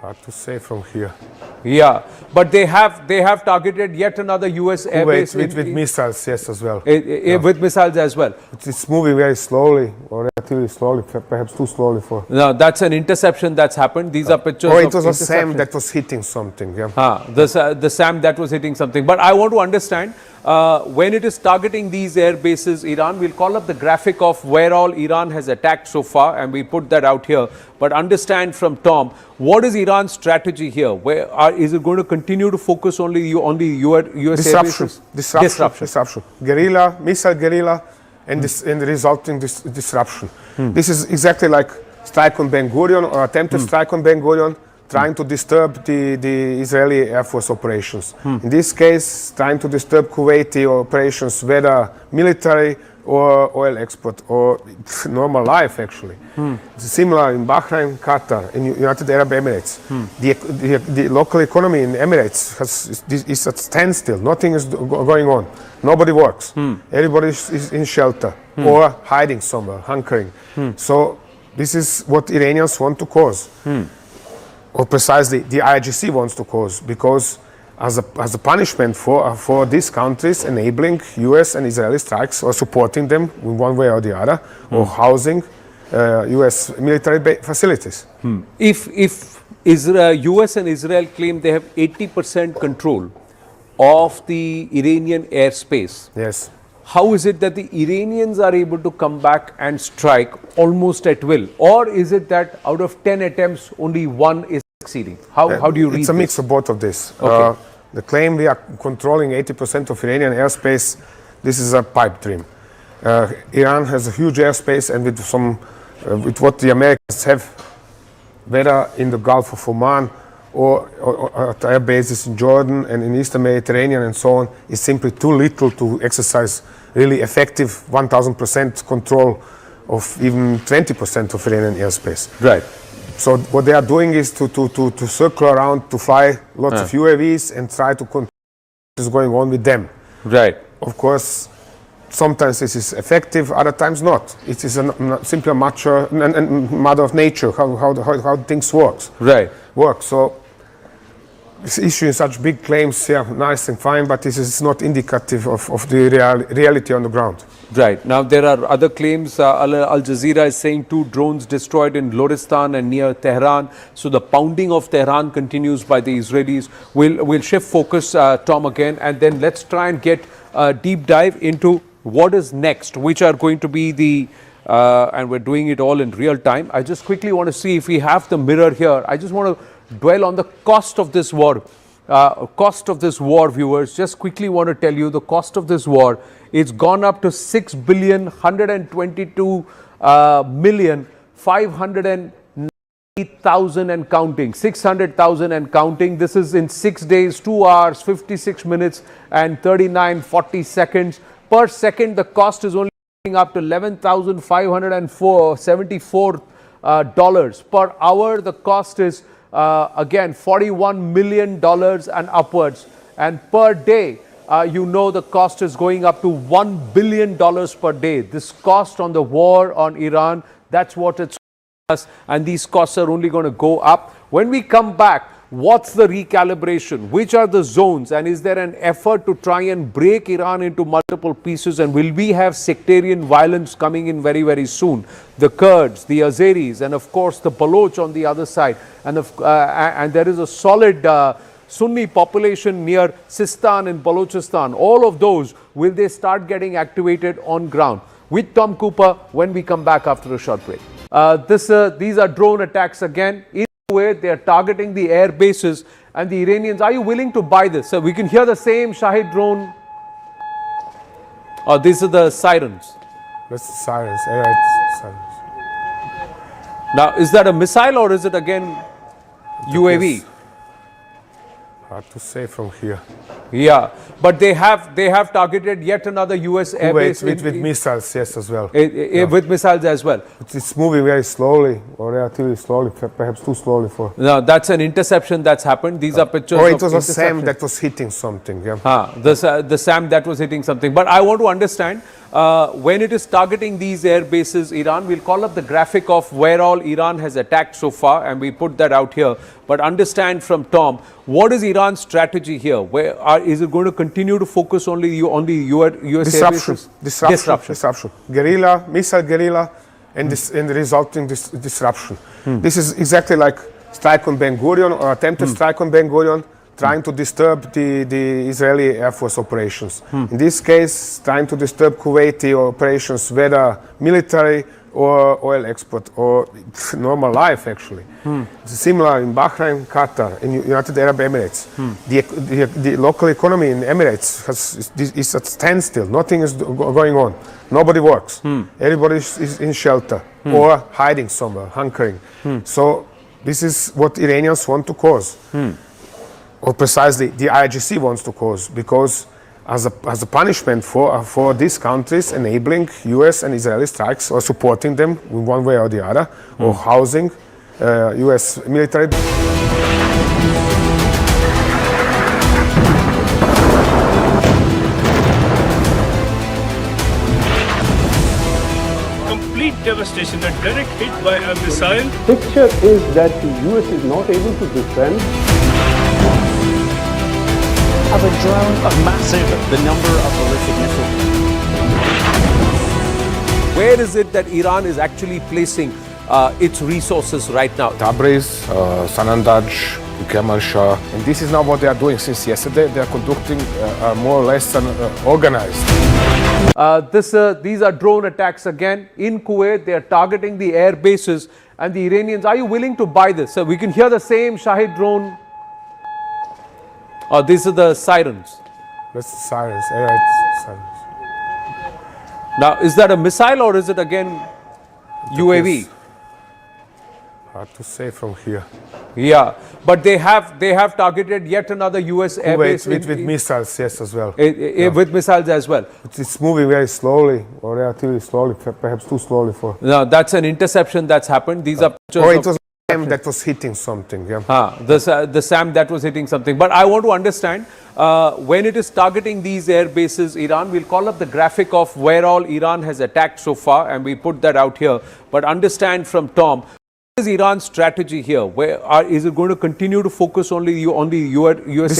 Hard to say from here. Yeah, but they have targeted yet another US air base with missiles, yes, as well. With missiles as well. It's moving very slowly, or relatively slowly, perhaps too slowly for. No, that's an interception that's happened. These are pictures. Or it was a SAM that was hitting something. Yeah. The SAM that was hitting something. But I want to understand when it is targeting these air bases, Iran. We'll call up the graphic of where all Iran has attacked so far, and we put that out here. But understand from Tom, what is Iran's strategy here? Is it going to continue to focus only on the US air bases? Disruption. Guerrilla, missile guerrilla, and the resulting disruption. This is exactly like strike on Ben Gurion or attempted strike on Ben Gurion, trying to disturb the Israeli Air Force operations. In this case, trying to disturb Kuwaiti operations, whether military or oil export or normal life, actually. It's similar in Bahrain, Qatar, in United Arab Emirates. The local economy in Emirates is at standstill. Nothing is going on. Nobody works. Everybody is in shelter or hiding somewhere, hunkering. So this is what Iranians want to cause. Or precisely the IRGC wants to cause, because as a punishment for these countries enabling US and Israeli strikes or supporting them in one way or the other, or housing US military facilities. If US and Israel claim they have 80% control of the Iranian airspace, yes, how is it that the Iranians are able to come back and strike almost at will? Or is it that out of 10 attempts, only one is succeeding? How do you read It's a mix of both of this. Okay. The claim we are controlling 80% of Iranian airspace, this is a pipe dream. Iran has a huge airspace, and with what the Americans have, whether in the Gulf of Oman or at air bases in Jordan and in Eastern Mediterranean and so on, is simply too little to exercise really effective 1000% control of even 20% of Iranian airspace. Right. So what they are doing is to circle around, to fly lots of UAVs and try to control what is going on with them. Right. Of course, sometimes this is effective, other times not. It is simply a matter of nature, how things work. Right. So issuing such big claims, yeah, nice and fine, but this is not indicative of the reality on the ground. Right. Now, there are other claims. Al Jazeera is saying 2 drones destroyed in Loristan and near Tehran. So the pounding of Tehran continues by the Israelis. We'll shift focus, Tom, again, and then let's try and get a deep dive into what is next, which are going to be the, and we're doing it all in real time. I just quickly want to see if we have the mirror here. I just want to dwell on the cost of this war. Viewers, just quickly want to tell you the cost of this war. It's gone up to 6,122,590,000 and counting, 600,000 and counting. This is in 6 days, 2 hours, 56 minutes and 39.40 seconds. Per second, the cost is only going up to $11,574 per hour. The cost is again $41 million and upwards, and per day the cost is going up to $1 billion per day. This cost on the war on Iran, that's what it's us, and these costs are only going to go up. When we come back, what's the recalibration? Which are the zones? And is there an effort to try and break Iran into multiple pieces? And will we have sectarian violence coming in very, very soon? The Kurds, the Azeris, and of course the Baloch on the other side. And there is a solid Sunni population near Sistan and Balochistan. All of those, will they start getting activated on ground? With Tom Cooper when we come back after a short break. These are drone attacks again. In Kuwait, they are targeting the air bases, and the Iranians, are you willing to buy this? So we can hear the same Shahid drone. Oh, these are the sirens. That's the sirens. Yeah, sirens. Now, is that a missile or is it again UAV? Hard to say from here. Yeah, but they have targeted yet another US airbase with missiles, yes, as well. With missiles as well. It's moving very slowly, or relatively slowly, perhaps too slowly for. No, that's an interception that's happened. These are pictures. Or it was a SAM that was hitting something. Yeah. The SAM that was hitting something. But I want to understand when it is targeting these air bases, Iran. We'll call up the graphic of where all Iran has attacked so far, and we put that out here. But understand from Tom, what is Iran's strategy here? Is it going to continue to focus only on the US disruption, air disruption, guerrilla, missile guerrilla, and the resulting disruption. This is exactly like strike on Ben Gurion or attempted strike on Ben Gurion, trying to disturb the Israeli Air Force operations. In this case, trying to disturb Kuwaiti operations, whether military or oil export or normal life, actually. It's similar in Bahrain, Qatar, in United Arab Emirates. The local economy in Emirates is at standstill. Nothing is going on. Nobody works. Everybody is in shelter or hiding somewhere, hunkering. So this is what Iranians want to cause. Or precisely the IRGC wants to cause, because as a punishment for these countries enabling US and Israeli strikes or supporting them in one way or the other, or housing US military. Complete devastation, a direct hit by a missile. Picture is that the US is not able to defend. Of a drone, massive, the number of ballistic missiles. Where is it that Iran is actually placing its resources right now? Tabriz, Sanandaj, Kemal Shah. And this is now what they are doing since yesterday. They are conducting more or less an organized. These are drone attacks again. In Kuwait, they are targeting the air bases, and the Iranians, are you willing to buy this? So we can hear the same Shahid drone. Oh, these are the sirens. That's the sirens. Yeah, sirens. Now, is that a missile or is it again UAV? Hard to say from here. Yeah, but they have targeted yet another US airbase with missiles, yes, as well. With missiles as well. It's moving very slowly, or relatively slowly, perhaps too slowly for. No, that's an interception that's happened. These are pictures. Or it was a SAM that was hitting something. Yeah. The SAM that was hitting something. But I want to understand when it is targeting these air bases, Iran. We'll call up the graphic of where all Iran has attacked so far, and we put that out here. But understand from Tom. What is Iran's strategy here? Is it going to continue to focus only on the US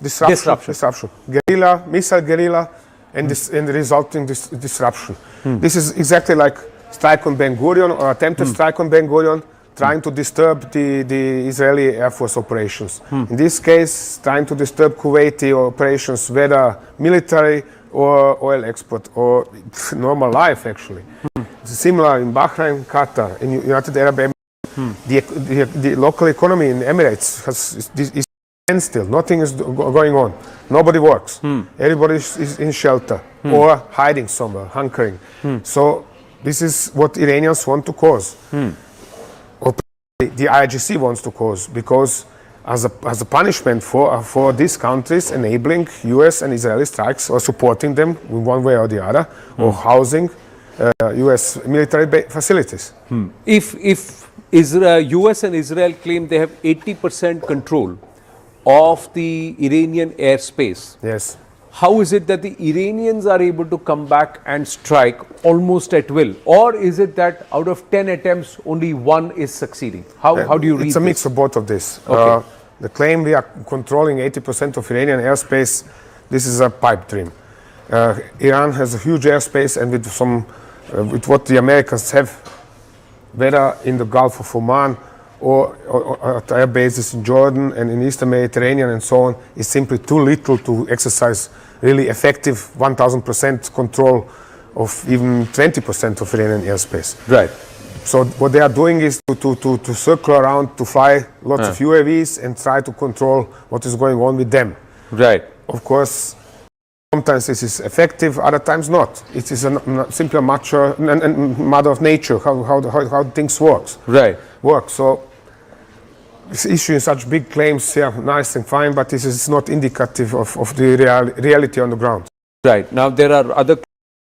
disruption, guerrilla, missile guerilla, and the resulting disruption. This is exactly like strike on Ben Gurion or attempted strike on Ben Gurion, trying to disturb the Israeli Air Force operations. In this case, trying to disturb Kuwaiti operations, whether military or oil export or normal life, actually. It's similar in Bahrain, Qatar, in United Arab Emirates. The local economy in Emirates is standstill. Nothing is going on. Nobody works. Everybody is in shelter or hiding somewhere, hunkering. So this is what Iranians want to cause, or the IRGC wants to cause, because as a punishment for these countries enabling US and Israeli strikes or supporting them in one way or the other, or housing US military facilities. If US and Israel claim they have 80% control of the Iranian airspace. Yes. How is it that the Iranians are able to come back and strike almost at will? Or is it that out of 10 attempts, only one is succeeding? How do you read this? It's a mix of both of this. Okay. The claim we are controlling 80% of Iranian airspace, this is a pipe dream. Iran has a huge airspace, and with what the Americans have, whether in the Gulf of Oman or at air bases in Jordan and in Eastern Mediterranean and so on, is simply too little to exercise really effective 1000% control of even 20% of Iranian airspace. Right. So what they are doing is to circle around, to fly lots of UAVs and try to control what is going on with them. Right. Of course, sometimes this is effective, other times not. It is simply a matter of nature, how things work. Right. So issuing such big claims, yeah, nice and fine, but this is not indicative of the reality on the ground. Right. Now there are other.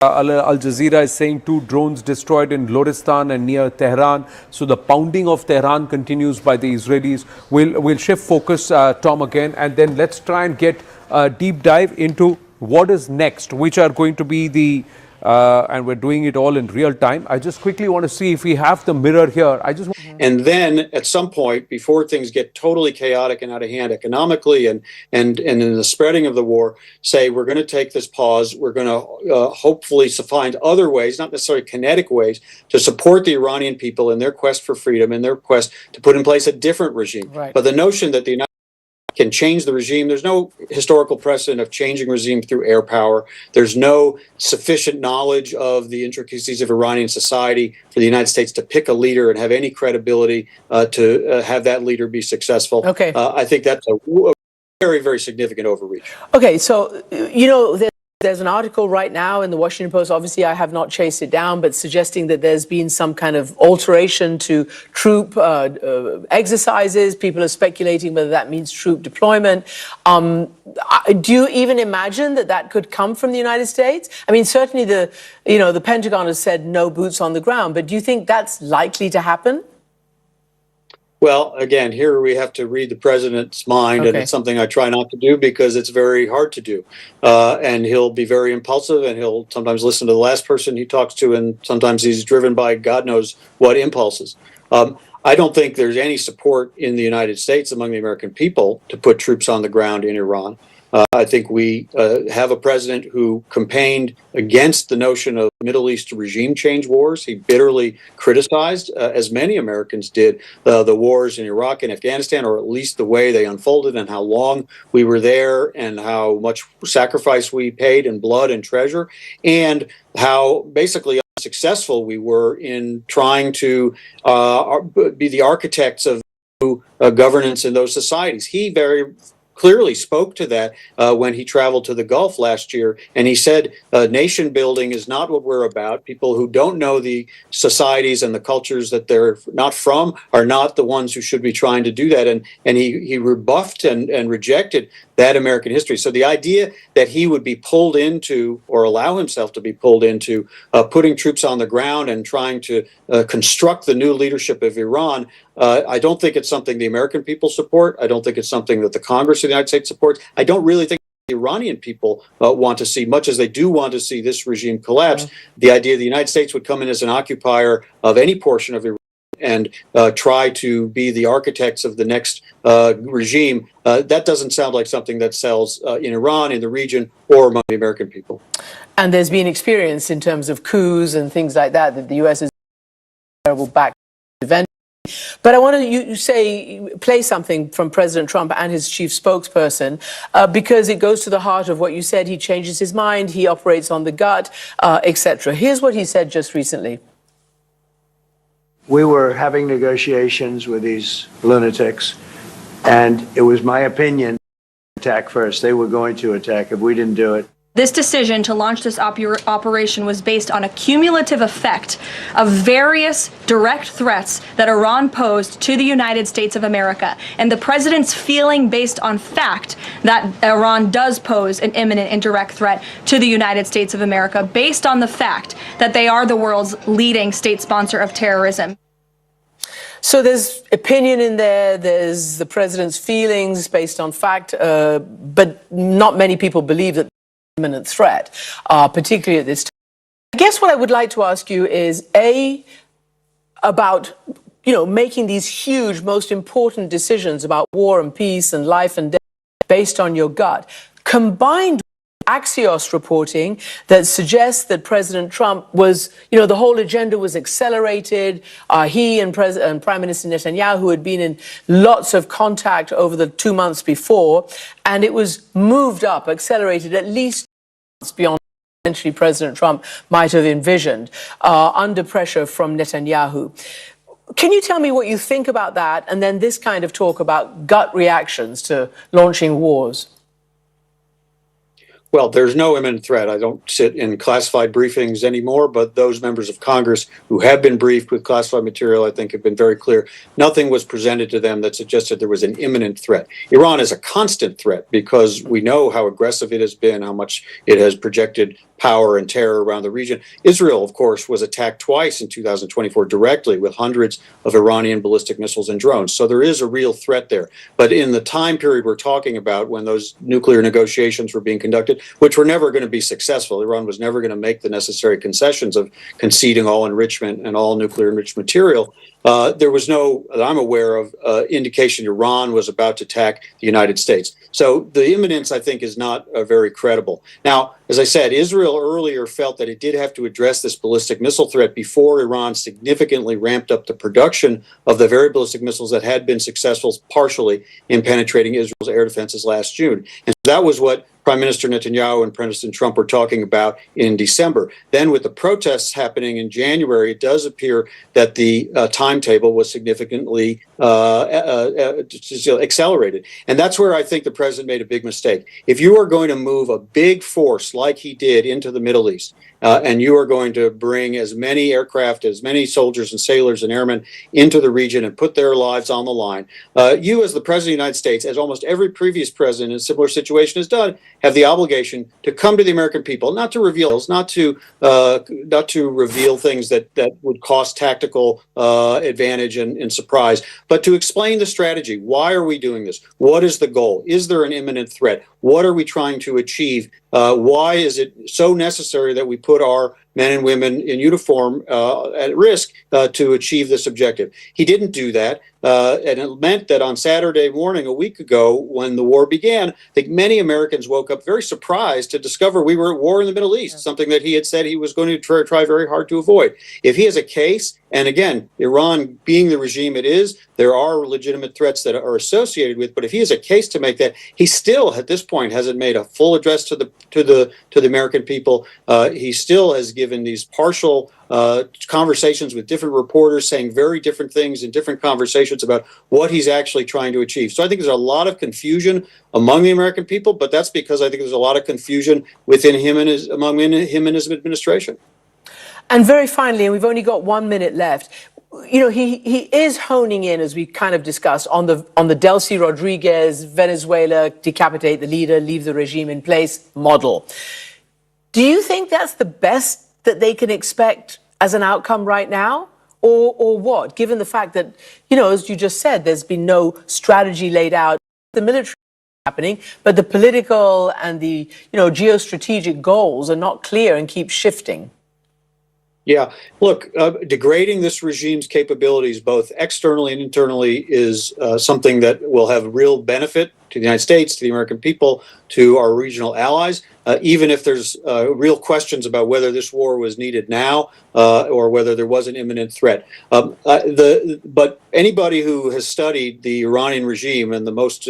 Al Jazeera is saying 2 drones destroyed in Loristan and near Tehran. So the pounding of Tehran continues by the Israelis. We'll shift focus, Tom, again, and then let's try and get a deep dive into what is next, which are going to be the and we're doing it all in real time. I just quickly want to see if we have the mirror here. And then at some point, before things get totally chaotic and out of hand economically and in the spreading of the war, say we're going to take this pause. We're going to hopefully find other ways, not necessarily kinetic ways, to support the Iranian people in their quest for freedom, in their quest to put in place a different regime. Right. But the notion that the United can change the regime. There's no historical precedent of changing regime through air power. There's no sufficient knowledge of the intricacies of Iranian society for the United States to pick a leader and have any credibility to have that leader be successful. Okay. I think that's a very, very significant overreach. Okay, so, you know, there's an article right now in the Washington Post, obviously I have not chased it down, but suggesting that there's been some kind of alteration to troop exercises. People are speculating whether that means troop deployment. Do you even imagine that that could come from the United States? I mean, certainly the Pentagon has said no boots on the ground, but do you think that's likely to happen? Well, again, here we have to read the president's mind, and it's something I try not to do because it's very hard to do. And he'll be very impulsive, and he'll sometimes listen to the last person he talks to, and sometimes he's driven by God knows what impulses. I don't think there's any support in the United States among the American people to put troops on the ground in Iran. I think we have a president who campaigned against the notion of Middle East regime change wars. He bitterly criticized, as many Americans did, the wars in Iraq and Afghanistan, or at least the way they unfolded and how long we were there and how much sacrifice we paid in blood and treasure, and how basically unsuccessful we were in trying to be the architects of governance in those societies. He very clearly spoke to that when he traveled to the Gulf last year. And he said, nation building is not what we're about. People who don't know the societies and the cultures that they're not from are not the ones who should be trying to do that. And he rebuffed and rejected that American history. So the idea that he would be pulled into, or allow himself to be pulled into, putting troops on the ground and trying to construct the new leadership of Iran, I don't think it's something the American people support. I don't think it's something that the Congress of the United States supports. I don't really think the Iranian people want to see, much as they do want to see this regime collapse. The idea the United States would come in as an occupier of any portion of Iran and try to be the architects of the next regime, that doesn't sound like something that sells in Iran, in the region, or among the American people. And there's been experience in terms of coups and things like that the U.S. is terrible back event. But I want to play something from President Trump and his chief spokesperson, because it goes to the heart of what you said. He changes his mind, he operates on the gut, etc. Here's what he said just recently. We were having negotiations with these lunatics, and it was my opinion to attack first. They were going to attack if we didn't do it. This decision to launch this operation was based on a cumulative effect of various direct threats that Iran posed to the United States of America, and the president's feeling based on fact that Iran does pose an imminent and direct threat to the United States of America based on the fact that they are the world's leading state sponsor of terrorism. So there's opinion in there, there's the president's feelings based on fact, but not many people believe that imminent threat, particularly at this time. I guess what I would like to ask you is, about making these huge, most important decisions about war and peace and life and death based on your gut, combined with Axios reporting that suggests that President Trump was, the whole agenda was accelerated. He and Prime Minister Netanyahu had been in lots of contact over the 2 months before, and it was moved up, accelerated at least beyond essentially President Trump might have envisioned, under pressure from Netanyahu. Can you tell me what you think about that, and then this kind of talk about gut reactions to launching wars? Well, there's no imminent threat. I don't sit in classified briefings anymore, but those members of Congress who have been briefed with classified material, I think, have been very clear. Nothing was presented to them that suggested there was an imminent threat. Iran is a constant threat because we know how aggressive it has been, how much it has projected power and terror around the region. Israel, of course, was attacked twice in 2024 directly with hundreds of Iranian ballistic missiles and drones. So there is a real threat there. But in the time period we're talking about, when those nuclear negotiations were being conducted, which were never going to be successful, Iran was never going to make the necessary concessions of conceding all enrichment and all nuclear enriched material, there was no, that I'm aware of, indication Iran was about to attack the United States. So the imminence, I think, is not very credible. Now, as I said, Israel earlier felt that it did have to address this ballistic missile threat before Iran significantly ramped up the production of the very ballistic missiles that had been successful partially in penetrating Israel's air defenses last June. And that was what Prime Minister Netanyahu and President Trump were talking about in December. Then with the protests happening in January, it does appear that the timetable was significantly accelerated. And that's where I think the president made a big mistake. If you are going to move a big force like he did into the Middle East, and you are going to bring as many aircraft, as many soldiers and sailors and airmen into the region and put their lives on the line, you as the President of the United States, as almost every previous president in a similar situation has done, have the obligation to come to the American people, not to reveal things that would cost tactical advantage and surprise, but to explain the strategy. Why are we doing this? What is the goal? Is there an imminent threat? What are we trying to achieve? Why is it so necessary that we put our men and women in uniform at risk to achieve this objective? He didn't do that. And it meant that on Saturday morning, a week ago, when the war began, I think many Americans woke up very surprised to discover we were at war in the Middle East, something that he had said he was going to try very hard to avoid. If he has a case, and again, Iran being the regime it is, there are legitimate threats that are associated with, but if he has a case to make that, he still, at this point, hasn't made a full address to the American people. He still has given these partial conversations with different reporters saying very different things in different conversations about what he's actually trying to achieve. So I think there's a lot of confusion among the American people, but that's because I think there's a lot of confusion within him and his administration. And very finally, and we've only got 1 minute left, he is honing in, as we kind of discussed, on the Delcy Rodriguez, Venezuela, decapitate the leader, leave the regime in place model. Do you think that's the best that they can expect as an outcome right now? Or what, given the fact that, as you just said, there's been no strategy laid out, the military happening, but the political and the, geostrategic goals are not clear and keep shifting? Yeah, look, degrading this regime's capabilities, both externally and internally, is something that will have real benefit to the United States, to the American people, to our regional allies, even if there's real questions about whether this war was needed now or whether there was an imminent threat. But anybody who has studied the Iranian regime, and the most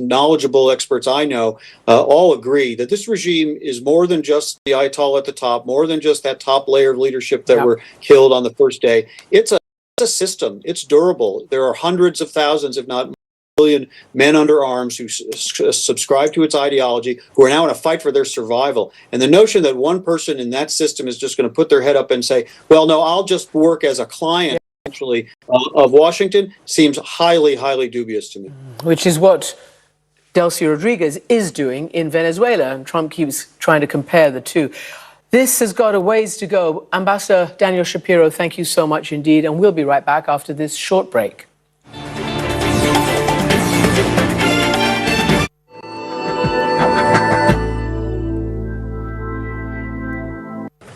knowledgeable experts I know, all agree that this regime is more than just the Ayatollah at the top, more than just that top layer of leadership that were killed on the first day. It's a system. It's durable. There are hundreds of thousands, if not million men under arms who subscribe to its ideology, who are now in a fight for their survival. And the notion that one person in that system is just going to put their head up and say, well, no, I'll just work as a client actually of Washington seems highly, highly dubious to me. Which is what Delcy Rodriguez is doing in Venezuela, and Trump keeps trying to compare the two. This has got a ways to go. Ambassador Daniel Shapiro, thank you so much indeed, and we'll be right back after this short break.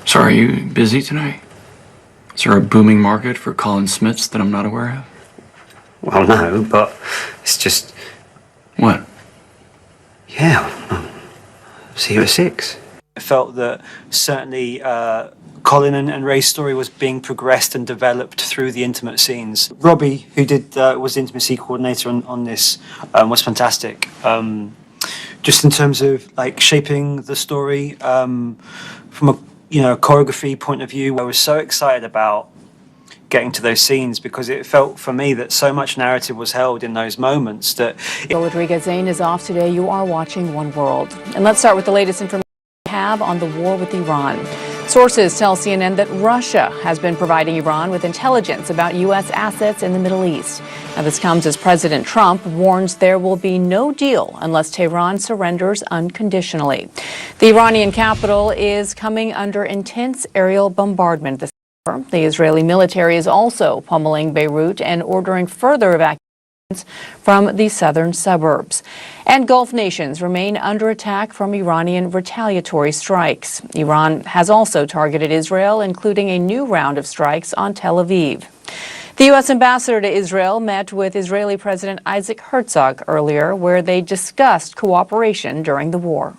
So are you busy tonight? Is there a booming market for Colin Smiths that I'm not aware of? Well, no, but it's just... What? Yeah, see you at 6. I felt that certainly Colin and Ray's story was being progressed and developed through the intimate scenes. Robbie, who was the intimacy coordinator on this, was fantastic. Just in terms of like shaping the story from a choreography point of view, I was so excited about getting to those scenes because it felt for me that so much narrative was held in those moments that... Rodriguez Zain is off today. You are watching One World. And let's start with the latest information we have on the war with Iran. Sources tell CNN that Russia has been providing Iran with intelligence about U.S. assets in the Middle East. Now, this comes as President Trump warns there will be no deal unless Tehran surrenders unconditionally. The Iranian capital is coming under intense aerial bombardment this summer. The Israeli military is also pummeling Beirut and ordering further evacuations from the southern suburbs. And Gulf nations remain under attack from Iranian retaliatory strikes. Iran has also targeted Israel, including a new round of strikes on Tel Aviv. The U.S. ambassador to Israel met with Israeli President Isaac Herzog earlier, where they discussed cooperation during the war.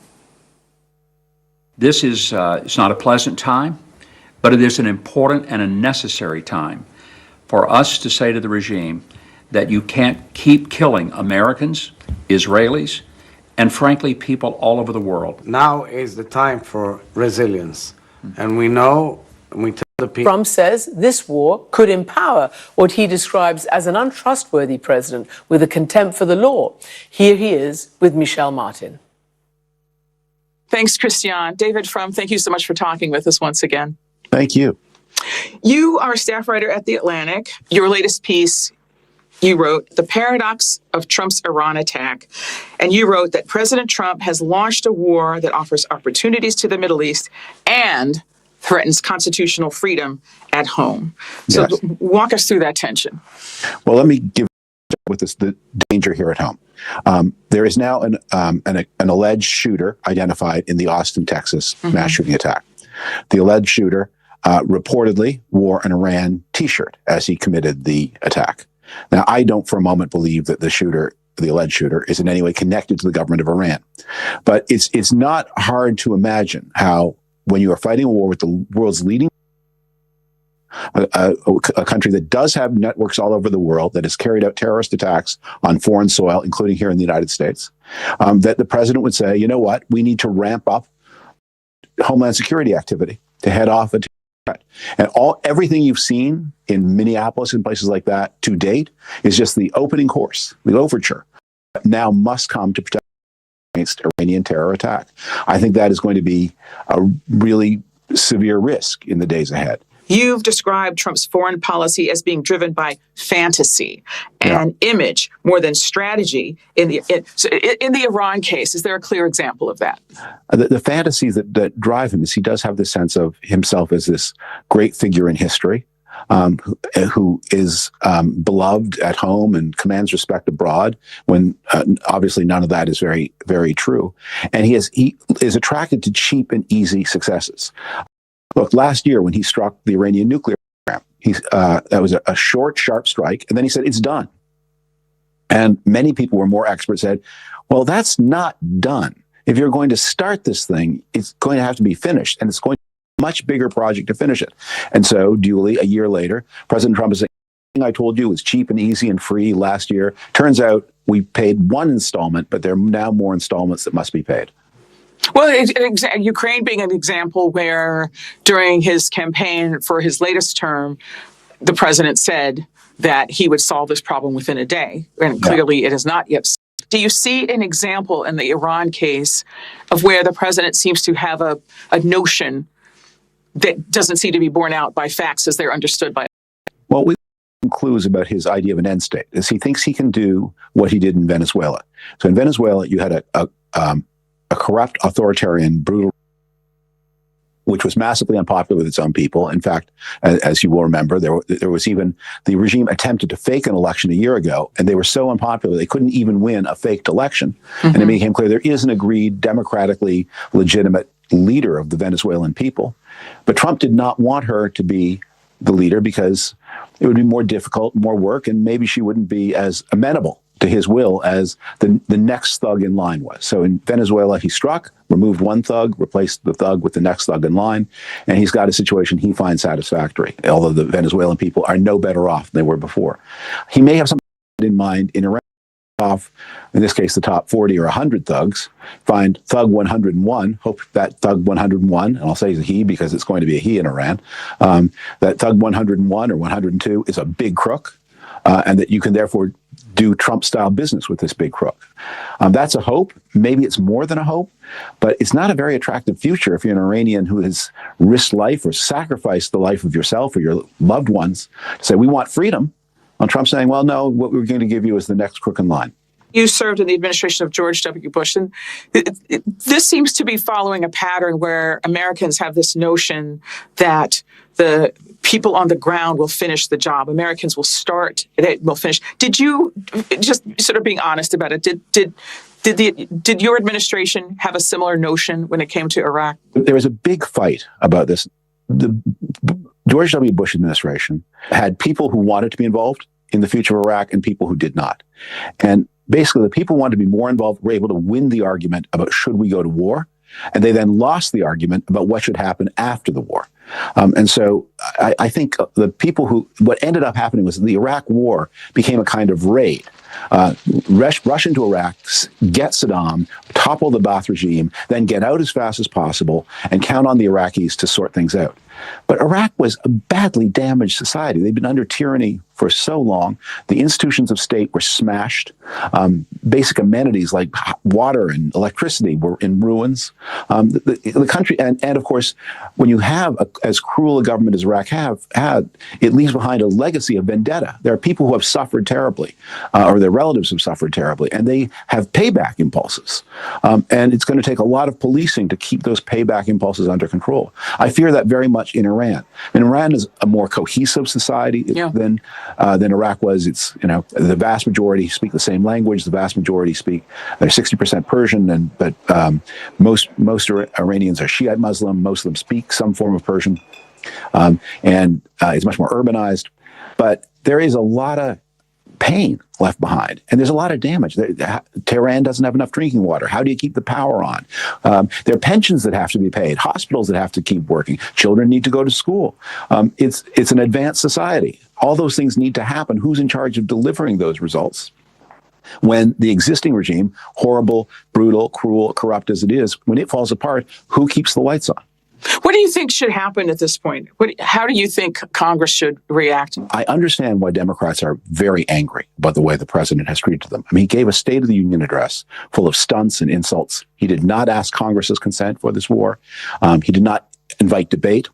This is it's not a pleasant time, but it is an important and a necessary time for us to say to the regime that you can't keep killing Americans, Israelis, and frankly, people all over the world. Now is the time for resilience. And we know, and we tell the people... Trump says this war could empower what he describes as an untrustworthy president with a contempt for the law. Here he is with Michelle Martin. Thanks, Christian. David Frum, thank you so much for talking with us once again. Thank you. You are a staff writer at The Atlantic. Your latest piece, you wrote, The Paradox of Trump's Iran Attack. And you wrote that President Trump has launched a war that offers opportunities to the Middle East and threatens constitutional freedom at home. So Yes. walk us through that tension. Well, let me give with this the danger here at home. There is now an alleged shooter identified in the Austin, Texas mass shooting attack. The alleged shooter reportedly wore an Iran T-shirt as he committed the attack. Now, I don't for a moment believe that the shooter, the alleged shooter, is in any way connected to the government of Iran. But it's not hard to imagine how, when you are fighting a war with the world's leading a country that does have networks all over the world, that has carried out terrorist attacks on foreign soil, including here in the United States, that the president would say, you know what, we need to ramp up Homeland Security activity to head off a threat. And everything you've seen in Minneapolis and places like that to date is just the opening course, the overture. Now must come to protect against Iranian terror attack. I think that is going to be a really severe risk in the days ahead. You've described Trump's foreign policy as being driven by fantasy and image more than strategy. In the Iran case, is there a clear example of that? The fantasies that drive him is he does have the sense of himself as this great figure in history, who is beloved at home and commands respect abroad, when obviously none of that is very, very true. And he is attracted to cheap and easy successes. Look, last year when he struck the Iranian nuclear program, that was a short, sharp strike, and then he said, it's done. And many people were more experts said, well, that's not done. If you're going to start this thing, it's going to have to be finished, and it's going to be a much bigger project to finish it. And so, duly, a year later, President Trump is saying, I told you was cheap and easy and free last year. Turns out we paid one installment, but there are now more installments that must be paid. Well, Ukraine being an example where during his campaign for his latest term, the president said that he would solve this problem within a day. And clearly it is not yet. Do you see an example in the Iran case of where the president seems to have a notion that doesn't seem to be borne out by facts as they're understood by? Well, we have clues about his idea of an end state, is he thinks he can do what he did in Venezuela. So in Venezuela, you had a corrupt, authoritarian, brutal, which was massively unpopular with its own people. In fact, as you will remember, there was even, the regime attempted to fake an election a year ago, and they were so unpopular they couldn't even win a faked election. And it became clear there is an agreed, democratically legitimate leader of the Venezuelan people. But Trump did not want her to be the leader because it would be more difficult, more work, and maybe she wouldn't be as amenable to his will as the next thug in line was. So in Venezuela, he struck, removed one thug, replaced the thug with the next thug in line, and he's got a situation he finds satisfactory, although the Venezuelan people are no better off than they were before. He may have something in mind in Iran, off, in this case, the top 40 or 100 thugs, find thug 101, hope that thug 101, and I'll say he because it's going to be a he in Iran, that thug 101 or 102 is a big crook, and that you can therefore do Trump-style business with this big crook. That's a hope. Maybe it's more than a hope, but it's not a very attractive future if you're an Iranian who has risked life or sacrificed the life of yourself or your loved ones to say, we want freedom. On Trump saying, well, no, what we're going to give you is the next crook in line. You served in the administration of George W. Bush, and this seems to be following a pattern where Americans have this notion that the people on the ground will finish the job. Americans will start, they will finish. Did you, just sort of being honest about it, did your administration have a similar notion when it came to Iraq? There was a big fight about this. The George W. Bush administration had people who wanted to be involved in the future of Iraq and people who did not. And basically, the people who wanted to be more involved were able to win the argument about should we go to war, and they then lost the argument about what should happen after the war. And so I think the people what ended up happening was the Iraq war became a kind of raid. Rush into Iraq, get Saddam, topple the Ba'ath regime, then get out as fast as possible and count on the Iraqis to sort things out. But Iraq was a badly damaged society. They'd been under tyranny for so long. The institutions of state were smashed. Basic amenities like water and electricity were in ruins. The country, and of course, when you have as cruel a government as Iraq had, it leaves behind a legacy of vendetta. There are people who have suffered terribly, or their relatives have suffered terribly, and they have payback impulses. And it's going to take a lot of policing to keep those payback impulses under control. I fear that very much in Iran. And Iran is a more cohesive society than Iraq was. It's, the vast majority speak the same language. The vast majority they're 60% Persian, but most Iranians are Shiite Muslim. Most of them speak some form of Persian. And it's much more urbanized. But there is a lot of pain left behind, and there's a lot of damage. Tehran doesn't have enough drinking water. How do you keep the power on? There are pensions that have to be paid, hospitals that have to keep working, children need to go to school. It's an advanced society. All those things need to happen. Who's in charge of delivering those results? When the existing regime, horrible, brutal, cruel, corrupt as it is, when it falls apart, who keeps the lights on? What do you think should happen at this point? How do you think Congress should react? I understand why Democrats are very angry about the way the president has treated them. I mean, he gave a State of the Union address full of stunts and insults. He did not ask Congress's consent for this war. He did not invite debate.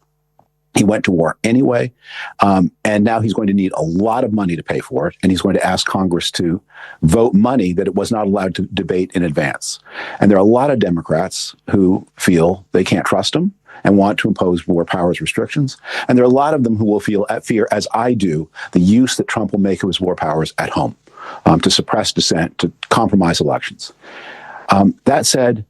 He went to war anyway, and now he's going to need a lot of money to pay for it, and he's going to ask Congress to vote money that it was not allowed to debate in advance. And there are a lot of Democrats who feel they can't trust him and want to impose war powers restrictions. And there are a lot of them who will fear, as I do, the use that Trump will make of his war powers at home to suppress dissent, to compromise elections. That said,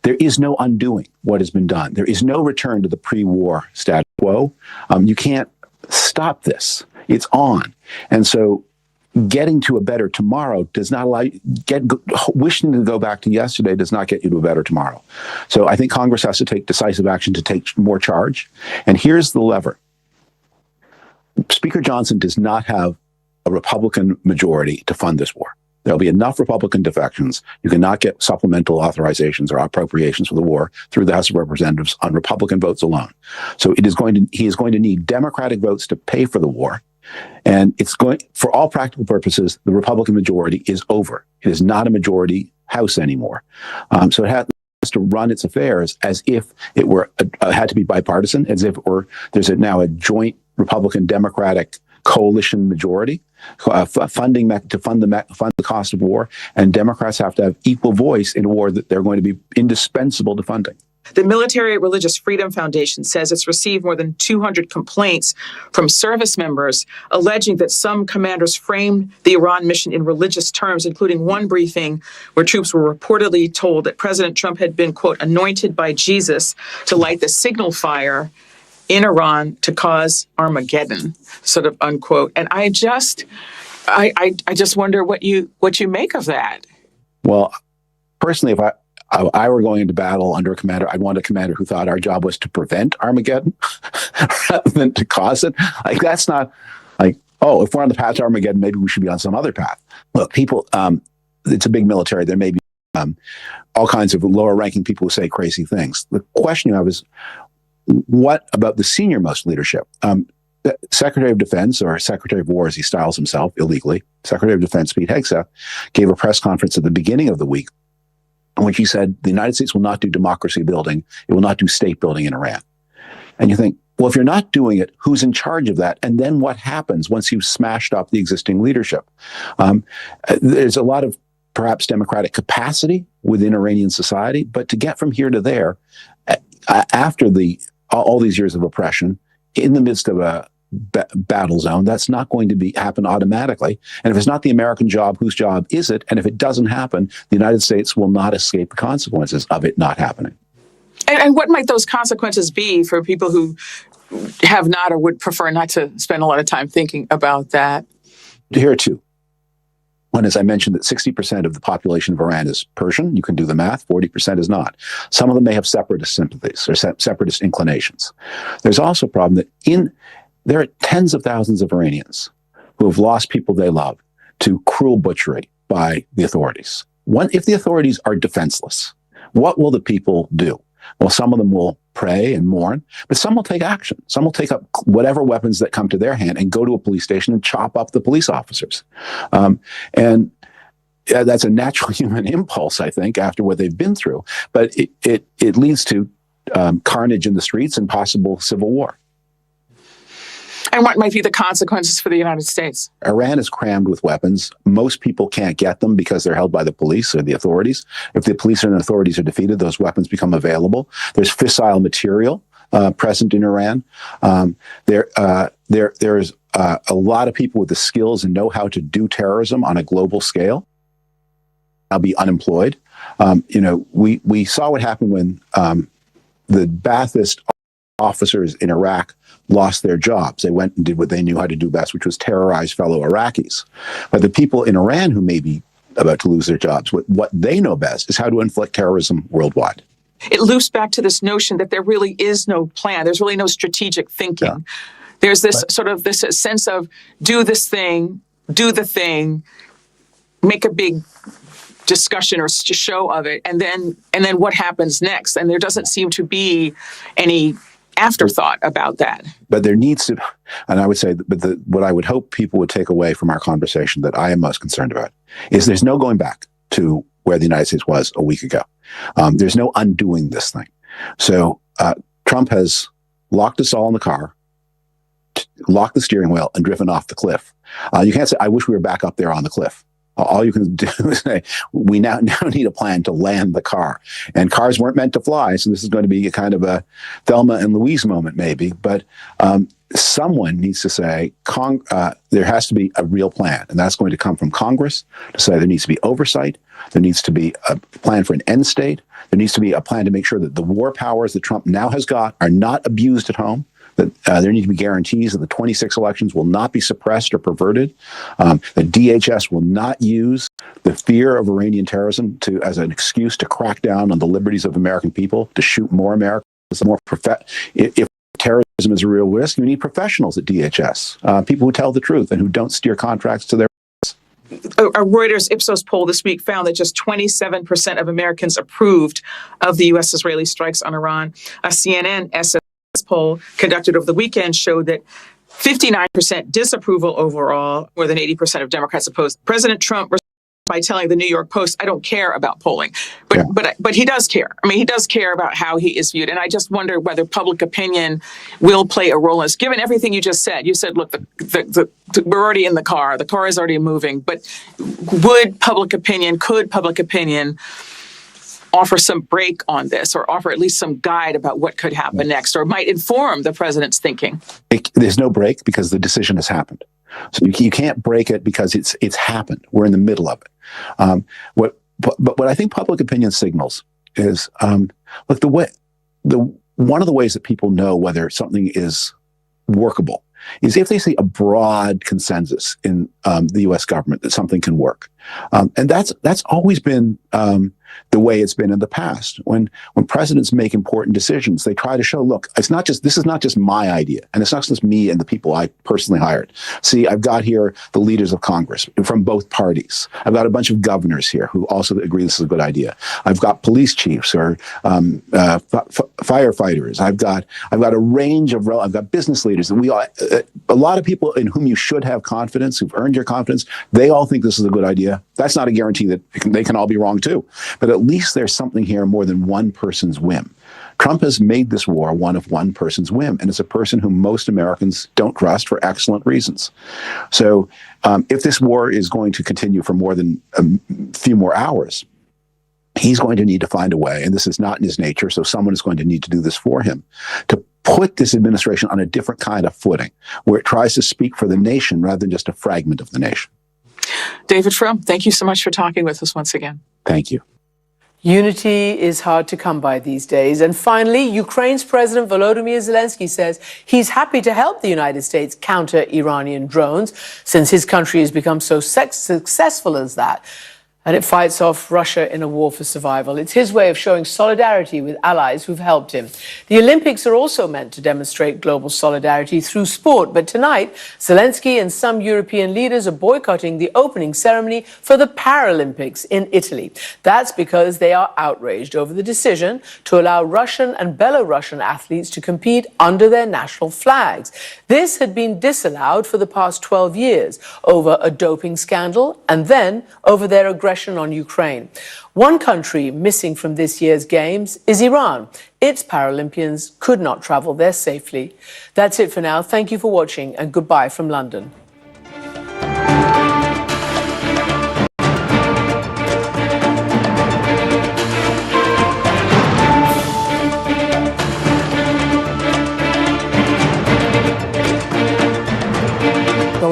there is no undoing what has been done. There is no return to the pre-war status quo. You can't stop this. It's on. And so getting to a better tomorrow does not allow you, wishing to go back to yesterday does not get you to a better tomorrow. So I think Congress has to take decisive action to take more charge. And here's the lever. Speaker Johnson does not have a Republican majority to fund this war. There'll be enough Republican defections. You cannot get supplemental authorizations or appropriations for the war through the House of Representatives on Republican votes alone. So he is going to need Democratic votes to pay for the war. And for all practical purposes, the Republican majority is over. It is not a majority House anymore. So it has to run its affairs as if it were had to be bipartisan, as if there's now a joint Republican-Democratic coalition majority funding to fund the cost of war, and Democrats have to have equal voice in a war that they're going to be indispensable to funding. The Military Religious Freedom Foundation says it's received more than 200 complaints from service members alleging that some commanders framed the Iran mission in religious terms, including one briefing where troops were reportedly told that President Trump had been, quote, anointed by Jesus to light the signal fire in Iran to cause Armageddon, sort of unquote. And I just wonder what you make of that. Well, personally, if I were going into battle under a commander, I'd want a commander who thought our job was to prevent Armageddon rather than to cause it. Like, that's not like, oh, if we're on the path to Armageddon, maybe we should be on some other path. Look, people, it's a big military. There may be all kinds of lower ranking people who say crazy things. The question you have is, what about the senior most leadership? The Secretary of Defense, or Secretary of War as he styles himself illegally, Secretary of Defense Pete Hegseth, gave a press conference at the beginning of the week in which he said the United States will not do democracy building, it will not do state building in Iran. And you think, well, if you're not doing it, who's in charge of that? And then what happens once you've smashed up the existing leadership? There's a lot of perhaps democratic capacity within Iranian society, but to get from here to there, after all these years of oppression, in the midst of a battle zone, that's not going to happen automatically. And if it's not the American job, whose job is it? And if it doesn't happen, the United States will not escape the consequences of it not happening. And what might those consequences be for people who have not or would prefer not to spend a lot of time thinking about that? Here are two. One, as I mentioned, that 60% of the population of Iran is Persian. You can do the math. 40% is not. Some of them may have separatist sympathies or separatist inclinations. There's also a problem that there are tens of thousands of Iranians who have lost people they love to cruel butchery by the authorities. If the authorities are defenseless, what will the people do? Well, some of them will pray and mourn, but some will take action. Some will take up whatever weapons that come to their hand and go to a police station and chop up the police officers. And that's a natural human impulse, I think, after what they've been through. But it leads to carnage in the streets and possible civil war. And what might be the consequences for the United States? Iran is crammed with weapons. Most people can't get them because they're held by the police or the authorities. If the police and authorities are defeated, those weapons become available. There's fissile material present in Iran. There's a lot of people with the skills and know how to do terrorism on a global scale. I'll be unemployed. We saw what happened when the Ba'athist officers in Iraq lost their jobs. They went and did what they knew how to do best, which was terrorize fellow Iraqis. But the people in Iran who may be about to lose their jobs, what they know best is how to inflict terrorism worldwide. It loops back to this notion that there really is no plan. There's really no strategic thinking. Yeah. There's this this sense of do the thing, make a big discussion or show of it, and then what happens next? And there doesn't seem to be any afterthought about that. But there needs to, and I would say, what I would hope people would take away from our conversation that I am most concerned about is there's no going back to where the United States was a week ago. There's no undoing this thing. So Trump has locked us all in the car, locked the steering wheel, and driven off the cliff. You can't say, I wish we were back up there on the cliff. All you can do is say, we now need a plan to land the car. And cars weren't meant to fly, so this is going to be a kind of a Thelma and Louise moment, maybe. But someone needs to say, there has to be a real plan. And that's going to come from Congress to say there needs to be oversight. There needs to be a plan for an end state. There needs to be a plan to make sure that the war powers that Trump now has got are not abused at home. That there need to be guarantees that the 26 elections will not be suppressed or perverted. That DHS will not use the fear of Iranian terrorism as an excuse to crack down on the liberties of American people, to shoot more Americans. If terrorism is a real risk, you need professionals at DHS, people who tell the truth and who don't steer contracts to their. A Reuters Ipsos poll this week found that just 27% of Americans approved of the U.S.-Israeli strikes on Iran. A CNN poll conducted over the weekend showed that 59% disapproval overall, more than 80% of Democrats opposed. President Trump responded by telling the New York Post, I don't care about polling, but he does care. I mean, he does care about how he is viewed. And I just wonder whether public opinion will play a role in this. Given everything you just said, you said, look, we're already in the car is already moving, but could public opinion offer some break on this, or offer at least some guide about what could happen next, or might inform the president's thinking? There's no break because the decision has happened. So you can't break it because it's happened. We're in the middle of it. But what I think public opinion signals is, look, one of the ways that people know whether something is workable is if they see a broad consensus in the U.S. government that something can work. And that's always been the way it's been in the past. When presidents make important decisions, they try to show, look, this is not just my idea, and it's not just me and the people I personally hired. See, I've got here the leaders of Congress from both parties. I've got a bunch of governors here who also agree this is a good idea. I've got police chiefs or firefighters. I've got a range of I've got business leaders, and a lot of people in whom you should have confidence, who've earned your confidence. They all think this is a good idea. That's not a guarantee that they can all be wrong too. But at least there's something here more than one person's whim. Trump has made this war one of one person's whim, and it's a person whom most Americans don't trust for excellent reasons. So if this war is going to continue for more than a few more hours, he's going to need to find a way, and this is not in his nature, so someone is going to need to do this for him, to put this administration on a different kind of footing, where it tries to speak for the nation rather than just a fragment of the nation. David Frum, thank you so much for talking with us once again. Thank you. Unity is hard to come by these days. And finally, Ukraine's President Volodymyr Zelensky says he's happy to help the United States counter Iranian drones, since his country has become so successful as that. And it fights off Russia in a war for survival. It's his way of showing solidarity with allies who've helped him. The Olympics are also meant to demonstrate global solidarity through sport. But tonight, Zelensky and some European leaders are boycotting the opening ceremony for the Paralympics in Italy. That's because they are outraged over the decision to allow Russian and Belarusian athletes to compete under their national flags. This had been disallowed for the past 12 years over a doping scandal and then over their aggression on Ukraine. One country missing from this year's Games is Iran. Its Paralympians could not travel there safely. That's it for now. Thank you for watching, and goodbye from London.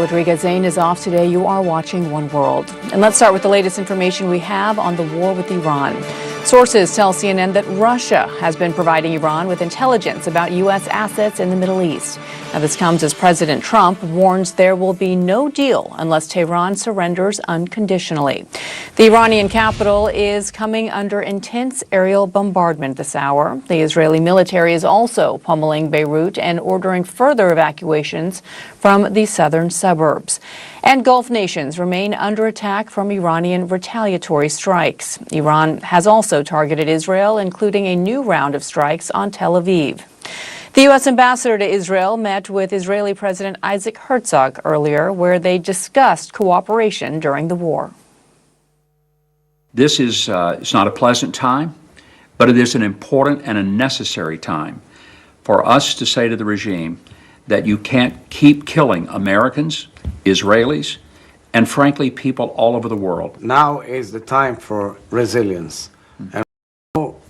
Rodriguez Zain is off today. You are watching One World. And let's start with the latest information we have on the war with Iran. Sources tell CNN that Russia has been providing Iran with intelligence about U.S. assets in the Middle East. Now, this comes as President Trump warns there will be no deal unless Tehran surrenders unconditionally. The Iranian capital is coming under intense aerial bombardment this hour. The Israeli military is also pummeling Beirut and ordering further evacuations from the southern suburbs. And Gulf nations remain under attack from Iranian retaliatory strikes. Iran has also targeted Israel, including a new round of strikes on Tel Aviv. The U.S. ambassador to Israel met with Israeli President Isaac Herzog earlier, where they discussed cooperation during the war. This is it's not a pleasant time, but it is an important and a necessary time for us to say to the regime that you can't keep killing Americans, Israelis, and frankly, people all over the world. Now is the time for resilience. And we'll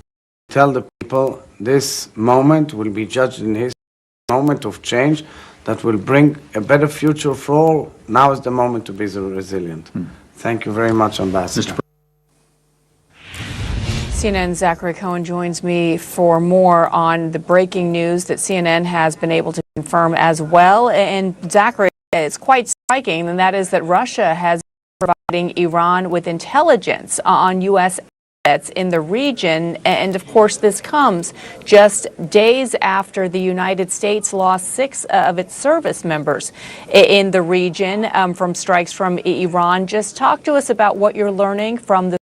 tell the people this moment will be judged in his moment of change that will bring a better future for all. Now is the moment to be resilient. Thank you very much, Ambassador. CNN's Zachary Cohen joins me for more on the breaking news that CNN has been able to confirm as well. And Zachary, it's quite striking, and that is that Russia has been providing Iran with intelligence on U.S. assets in the region. And of course, this comes just days after the United States lost 6 of its service members in the region from strikes from Iran. Just talk to us about what you're learning from the.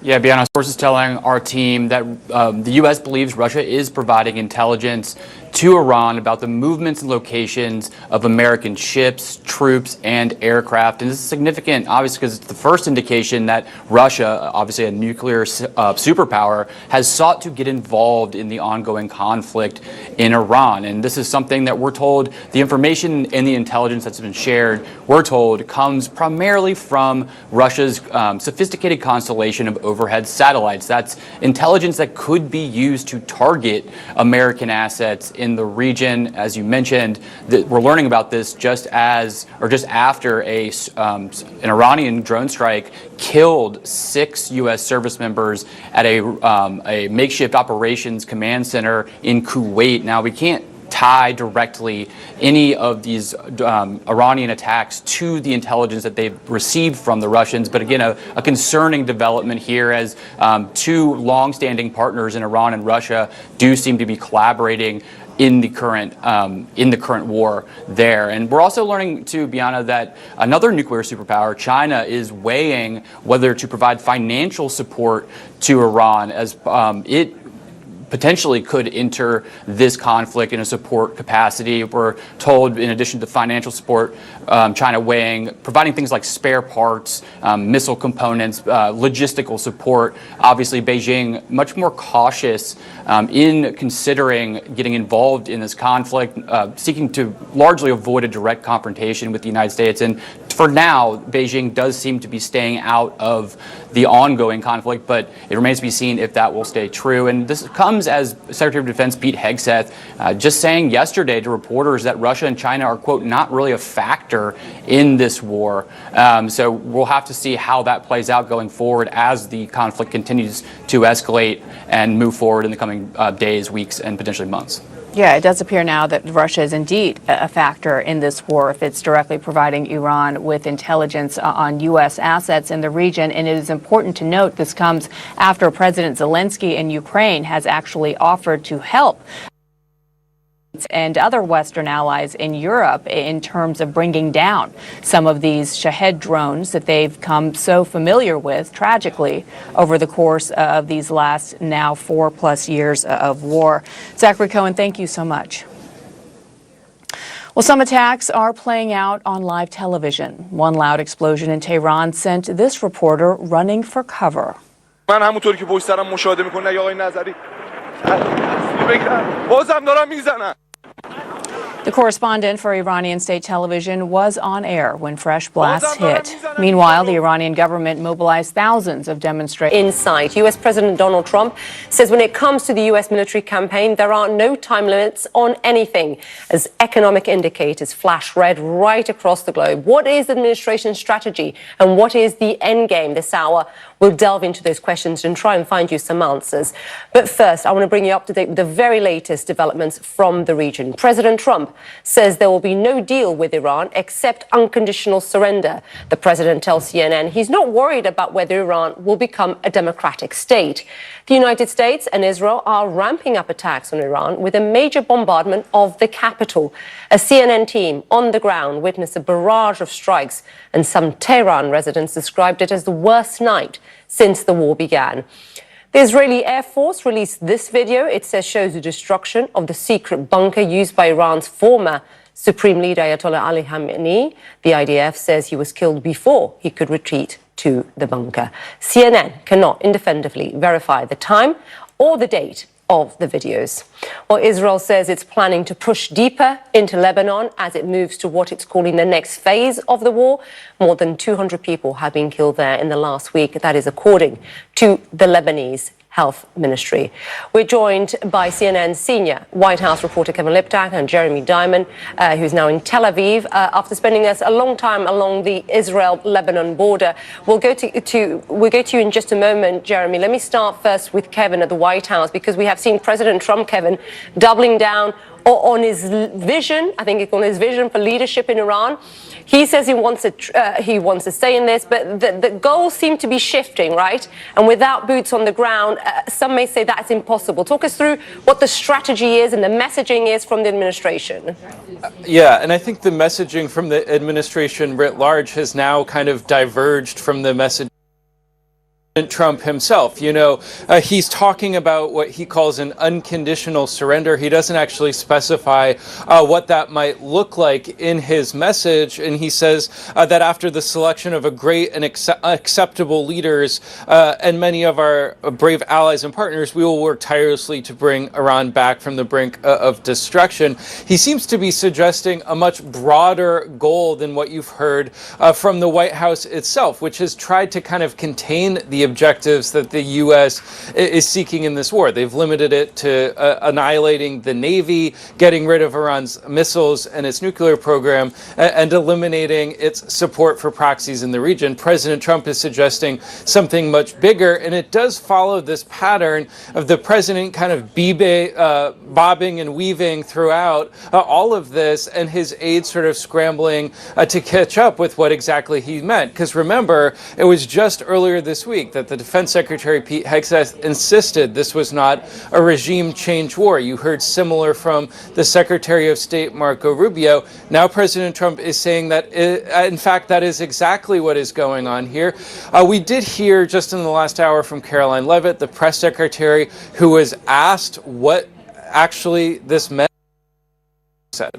Yeah, Bianna, sources telling our team that the U.S. believes Russia is providing intelligence to Iran about the movements and locations of American ships, troops, and aircraft. And this is significant, obviously, because it's the first indication that Russia, obviously a nuclear superpower, has sought to get involved in the ongoing conflict in Iran. And this is something that we're told, the information and the intelligence that's been shared, we're told, comes primarily from Russia's sophisticated constellation of overhead satellites. That's intelligence that could be used to target American assets in the region. As you mentioned, we're learning about this just after an Iranian drone strike killed 6 U.S. service members at a makeshift operations command center in Kuwait. Now, we can't tie directly any of these Iranian attacks to the intelligence that they've received from the Russians. But again, a concerning development here, as two longstanding partners in Iran and Russia do seem to be collaborating in the current war there. And we're also learning, too, Bianna, that another nuclear superpower, China, is weighing whether to provide financial support to Iran, as it potentially could enter this conflict in a support capacity. We're told, in addition to financial support, China providing things like spare parts, missile components, logistical support. Obviously, Beijing much more cautious in considering getting involved in this conflict, seeking to largely avoid a direct confrontation with the United States. And for now, Beijing does seem to be staying out of the ongoing conflict, but it remains to be seen if that will stay true. And this comes as Secretary of Defense Pete Hegseth just saying yesterday to reporters that Russia and China are, quote, not really a factor in this war. So we'll have to see how that plays out going forward as the conflict continues to escalate and move forward in the coming days, weeks, and potentially months. Yeah, it does appear now that Russia is indeed a factor in this war if it's directly providing Iran with intelligence on U.S. assets in the region. And it is important to note this comes after President Zelensky in Ukraine has actually offered to help and other Western allies in Europe in terms of bringing down some of these Shahed drones that they've come so familiar with, tragically, over the course of these last now 4+ years of war. Zachary Cohen, thank you so much. Well, some attacks are playing out on live television. One loud explosion in Tehran sent this reporter running for cover. The correspondent for Iranian state television was on air when fresh blasts hit. Meanwhile, the Iranian government mobilized thousands of demonstrators. Inside, U.S. President Donald Trump says when it comes to the U.S. military campaign, there are no time limits on anything, as economic indicators flash red right across the globe. What is the administration's strategy and what is the end game this hour? We'll delve into those questions and try and find you some answers. But first, I want to bring you up to date with the very latest developments from the region. President Trump says there will be no deal with Iran except unconditional surrender. The president tells CNN he's not worried about whether Iran will become a democratic state. The United States and Israel are ramping up attacks on Iran with a major bombardment of the capital. A CNN team on the ground witnessed a barrage of strikes, and some Tehran residents described it as the worst night since the war began. The Israeli Air Force released this video. It shows the destruction of the secret bunker used by Iran's former Supreme Leader Ayatollah Ali Khamenei. The IDF says he was killed before he could retreat to the bunker. CNN cannot independently verify the time or the date of the videos. Well, Israel says it's planning to push deeper into Lebanon as it moves to what it's calling the next phase of the war. More than 200 people have been killed there in the last week. That is according to the Lebanese Health Ministry. We're joined by CNN's senior White House reporter Kevin Liptak and Jeremy Diamond, who's now in Tel Aviv after spending a long time along the Israel-Lebanon border. We'll go to you in just a moment, Jeremy. Let me start first with Kevin at the White House, because we have seen President Trump, Kevin, doubling down on his vision. I think it's on his vision for leadership in Iran. He says he wants to stay in this, but the goals seem to be shifting, right? And without boots on the ground, some may say that's impossible. Talk us through what the strategy is and the messaging is from the administration. Yeah, and I think the messaging from the administration writ large has now kind of diverged from the message Trump himself. You know, he's talking about what he calls an unconditional surrender. He doesn't actually specify what that might look like in his message. And he says that after the selection of a great and acceptable leaders and many of our brave allies and partners, we will work tirelessly to bring Iran back from the brink of destruction. He seems to be suggesting a much broader goal than what you've heard from the White House itself, which has tried to kind of contain the the objectives that the U.S. is seeking in this war. They've limited it to annihilating the Navy, getting rid of Iran's missiles and its nuclear program, and eliminating its support for proxies in the region. President Trump is suggesting something much bigger, and it does follow this pattern of the president kind of bobbing and weaving throughout all of this, and his aides sort of scrambling to catch up with what exactly he meant. Because remember, it was just earlier this week that the Defense Secretary Pete Hegseth insisted this was not a regime change war. You heard similar from the Secretary of State Marco Rubio. Now President Trump is saying that, in fact, that is exactly what is going on here. We did hear just in the last hour from Caroline Leavitt, the press secretary, who was asked what actually this meant. Said.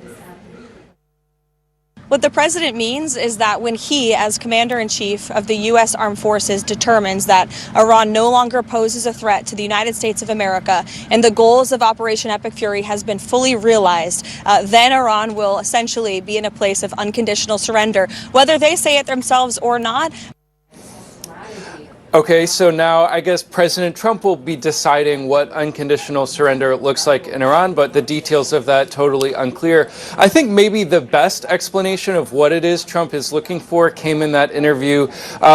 What the president means is that when he, as commander-in-chief of the U.S. Armed Forces, determines that Iran no longer poses a threat to the United States of America and the goals of Operation Epic Fury has been fully realized, then Iran will essentially be in a place of unconditional surrender, whether they say it themselves or not. Okay, so now I guess President Trump will be deciding what unconditional surrender looks like in Iran, but the details of that totally unclear. I think maybe the best explanation of what it is Trump is looking for came in that interview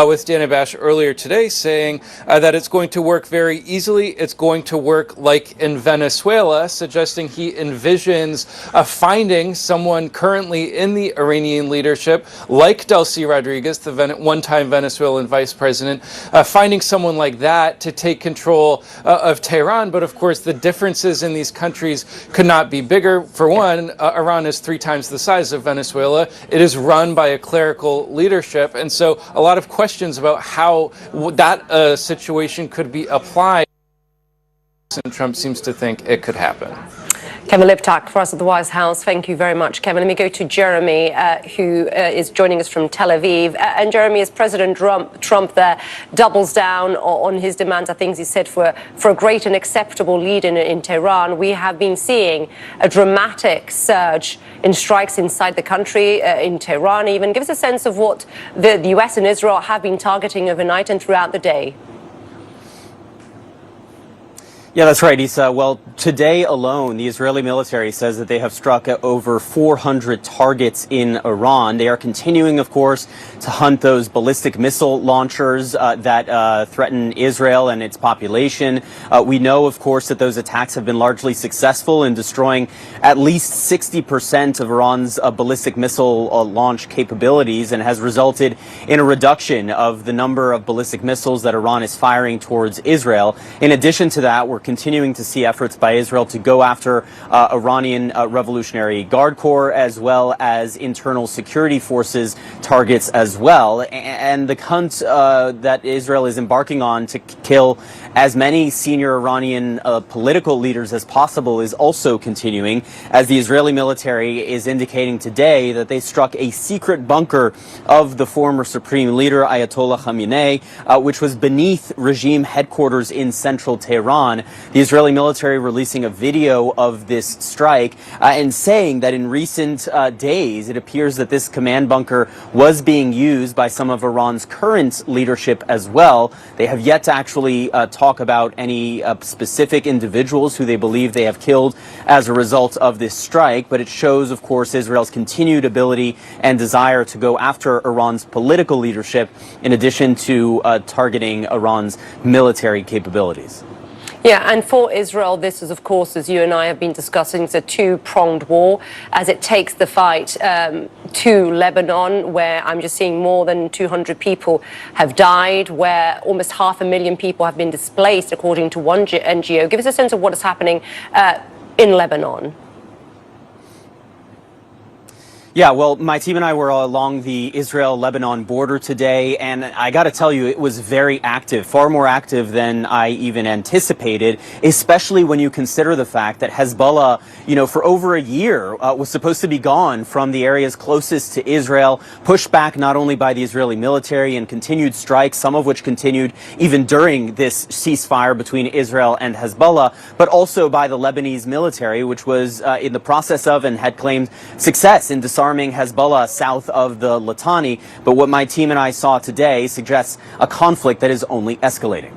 with Dana Bash earlier today, saying that it's going to work very easily. It's going to work like in Venezuela, suggesting he envisions finding someone currently in the Iranian leadership, like Delcy Rodriguez, the one-time Venezuelan vice president, finding someone like that to take control of Tehran. But of course, the differences in these countries could not be bigger. For one, Iran is 3 times the size of Venezuela. It is run by a clerical leadership. And so a lot of questions about how that situation could be applied. And Trump seems to think it could happen. Kevin Liptak for us at the White House. Thank you very much, Kevin. Let me go to Jeremy, who is joining us from Tel Aviv. And Jeremy, as President Trump there doubles down on his demands, I think he said, for a great and acceptable lead in Tehran, we have been seeing a dramatic surge in strikes inside the country, in Tehran even. Give us a sense of what the US and Israel have been targeting overnight and throughout the day. Yeah, that's right, Issa. Well, today alone, the Israeli military says that they have struck over 400 targets in Iran. They are continuing, of course, to hunt those ballistic missile launchers that threaten Israel and its population. We know, of course, that those attacks have been largely successful in destroying at least 60% of Iran's ballistic missile launch capabilities, and has resulted in a reduction of the number of ballistic missiles that Iran is firing towards Israel. In addition to that, we're continuing to see efforts by Israel to go after Iranian Revolutionary Guard Corps, as well as internal security forces targets as well. And the hunt that Israel is embarking on to kill as many senior Iranian political leaders as possible is also continuing, as the Israeli military is indicating today that they struck a secret bunker of the former supreme leader Ayatollah Khamenei, which was beneath regime headquarters in central Tehran. The Israeli military releasing a video of this strike and saying that in recent days it appears that this command bunker was being used by some of Iran's current leadership as well. They have yet to actually talk about any specific individuals who they believe they have killed as a result of this strike, but it shows, of course, Israel's continued ability and desire to go after Iran's political leadership, in addition to targeting Iran's military capabilities. Yeah, and for Israel, this is, of course, as you and I have been discussing, it's a two-pronged war as it takes the fight to Lebanon, where I'm just seeing more than 200 people have died, where almost 500,000 people have been displaced, according to one NGO. Give us a sense of what is happening in Lebanon. Yeah, well, my team and I were along the Israel-Lebanon border today, and I got to tell you, it was very active, far more active than I even anticipated, especially when you consider the fact that Hezbollah, for over a year was supposed to be gone from the areas closest to Israel, pushed back not only by the Israeli military and continued strikes, some of which continued even during this ceasefire between Israel and Hezbollah, but also by the Lebanese military, which was in the process of and had claimed success in disarming disarming Hezbollah south of the Litani, but what my team and I saw today suggests a conflict that is only escalating.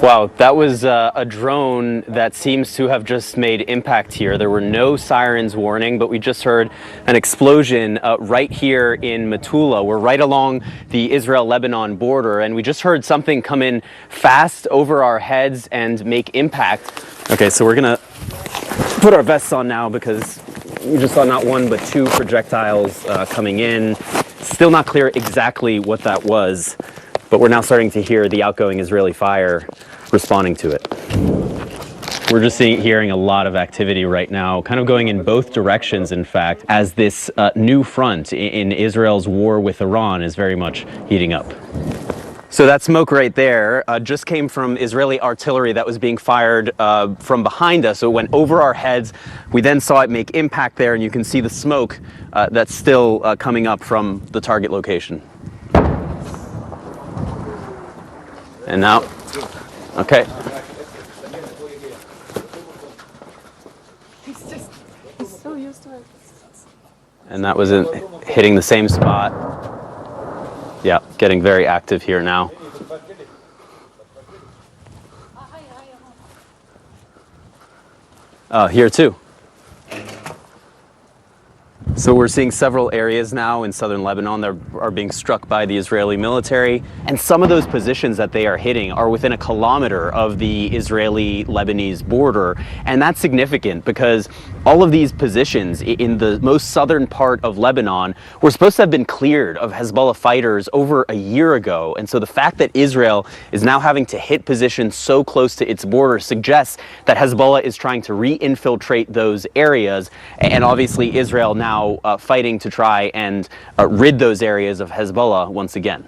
Wow, that was a drone that seems to have just made impact here. There were no sirens warning, but we just heard an explosion right here in Metula. We're right along the Israel-Lebanon border, and we just heard something come in fast over our heads and make impact. Okay, so we're gonna put our vests on now because we just saw not one but two projectiles coming in. Still not clear exactly what that was, but we're now starting to hear the outgoing Israeli fire responding to it. We're just hearing a lot of activity right now, kind of going in both directions, in fact, as this new front in Israel's war with Iran is very much heating up. So that smoke right there just came from Israeli artillery that was being fired from behind us. So it went over our heads. We then saw it make impact there, and you can see the smoke that's still coming up from the target location. And now, okay. He's so used to it. And that was hitting the same spot. Yeah, getting very active here now. Here too. So we're seeing several areas now in southern Lebanon that are being struck by the Israeli military, and some of those positions that they are hitting are within a kilometer of the Israeli-Lebanese border, and that's significant because all of these positions in the most southern part of Lebanon were supposed to have been cleared of Hezbollah fighters over a year ago, and so the fact that Israel is now having to hit positions so close to its border suggests that Hezbollah is trying to re-infiltrate those areas, and obviously Israel now fighting to try and rid those areas of Hezbollah once again.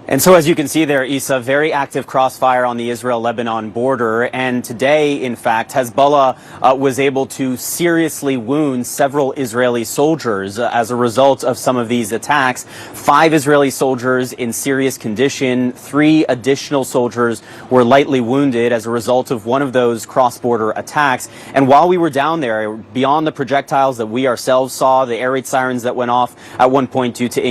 And so as you can see there, Issa, very active crossfire on the Israel-Lebanon border. And today, in fact, Hezbollah was able to seriously wound several Israeli soldiers as a result of some of these attacks. 5 Israeli soldiers in serious condition. 3 additional soldiers were lightly wounded as a result of one of those cross-border attacks. And while we were down there, beyond the projectiles that we ourselves saw, the air raid sirens that went off at one point due to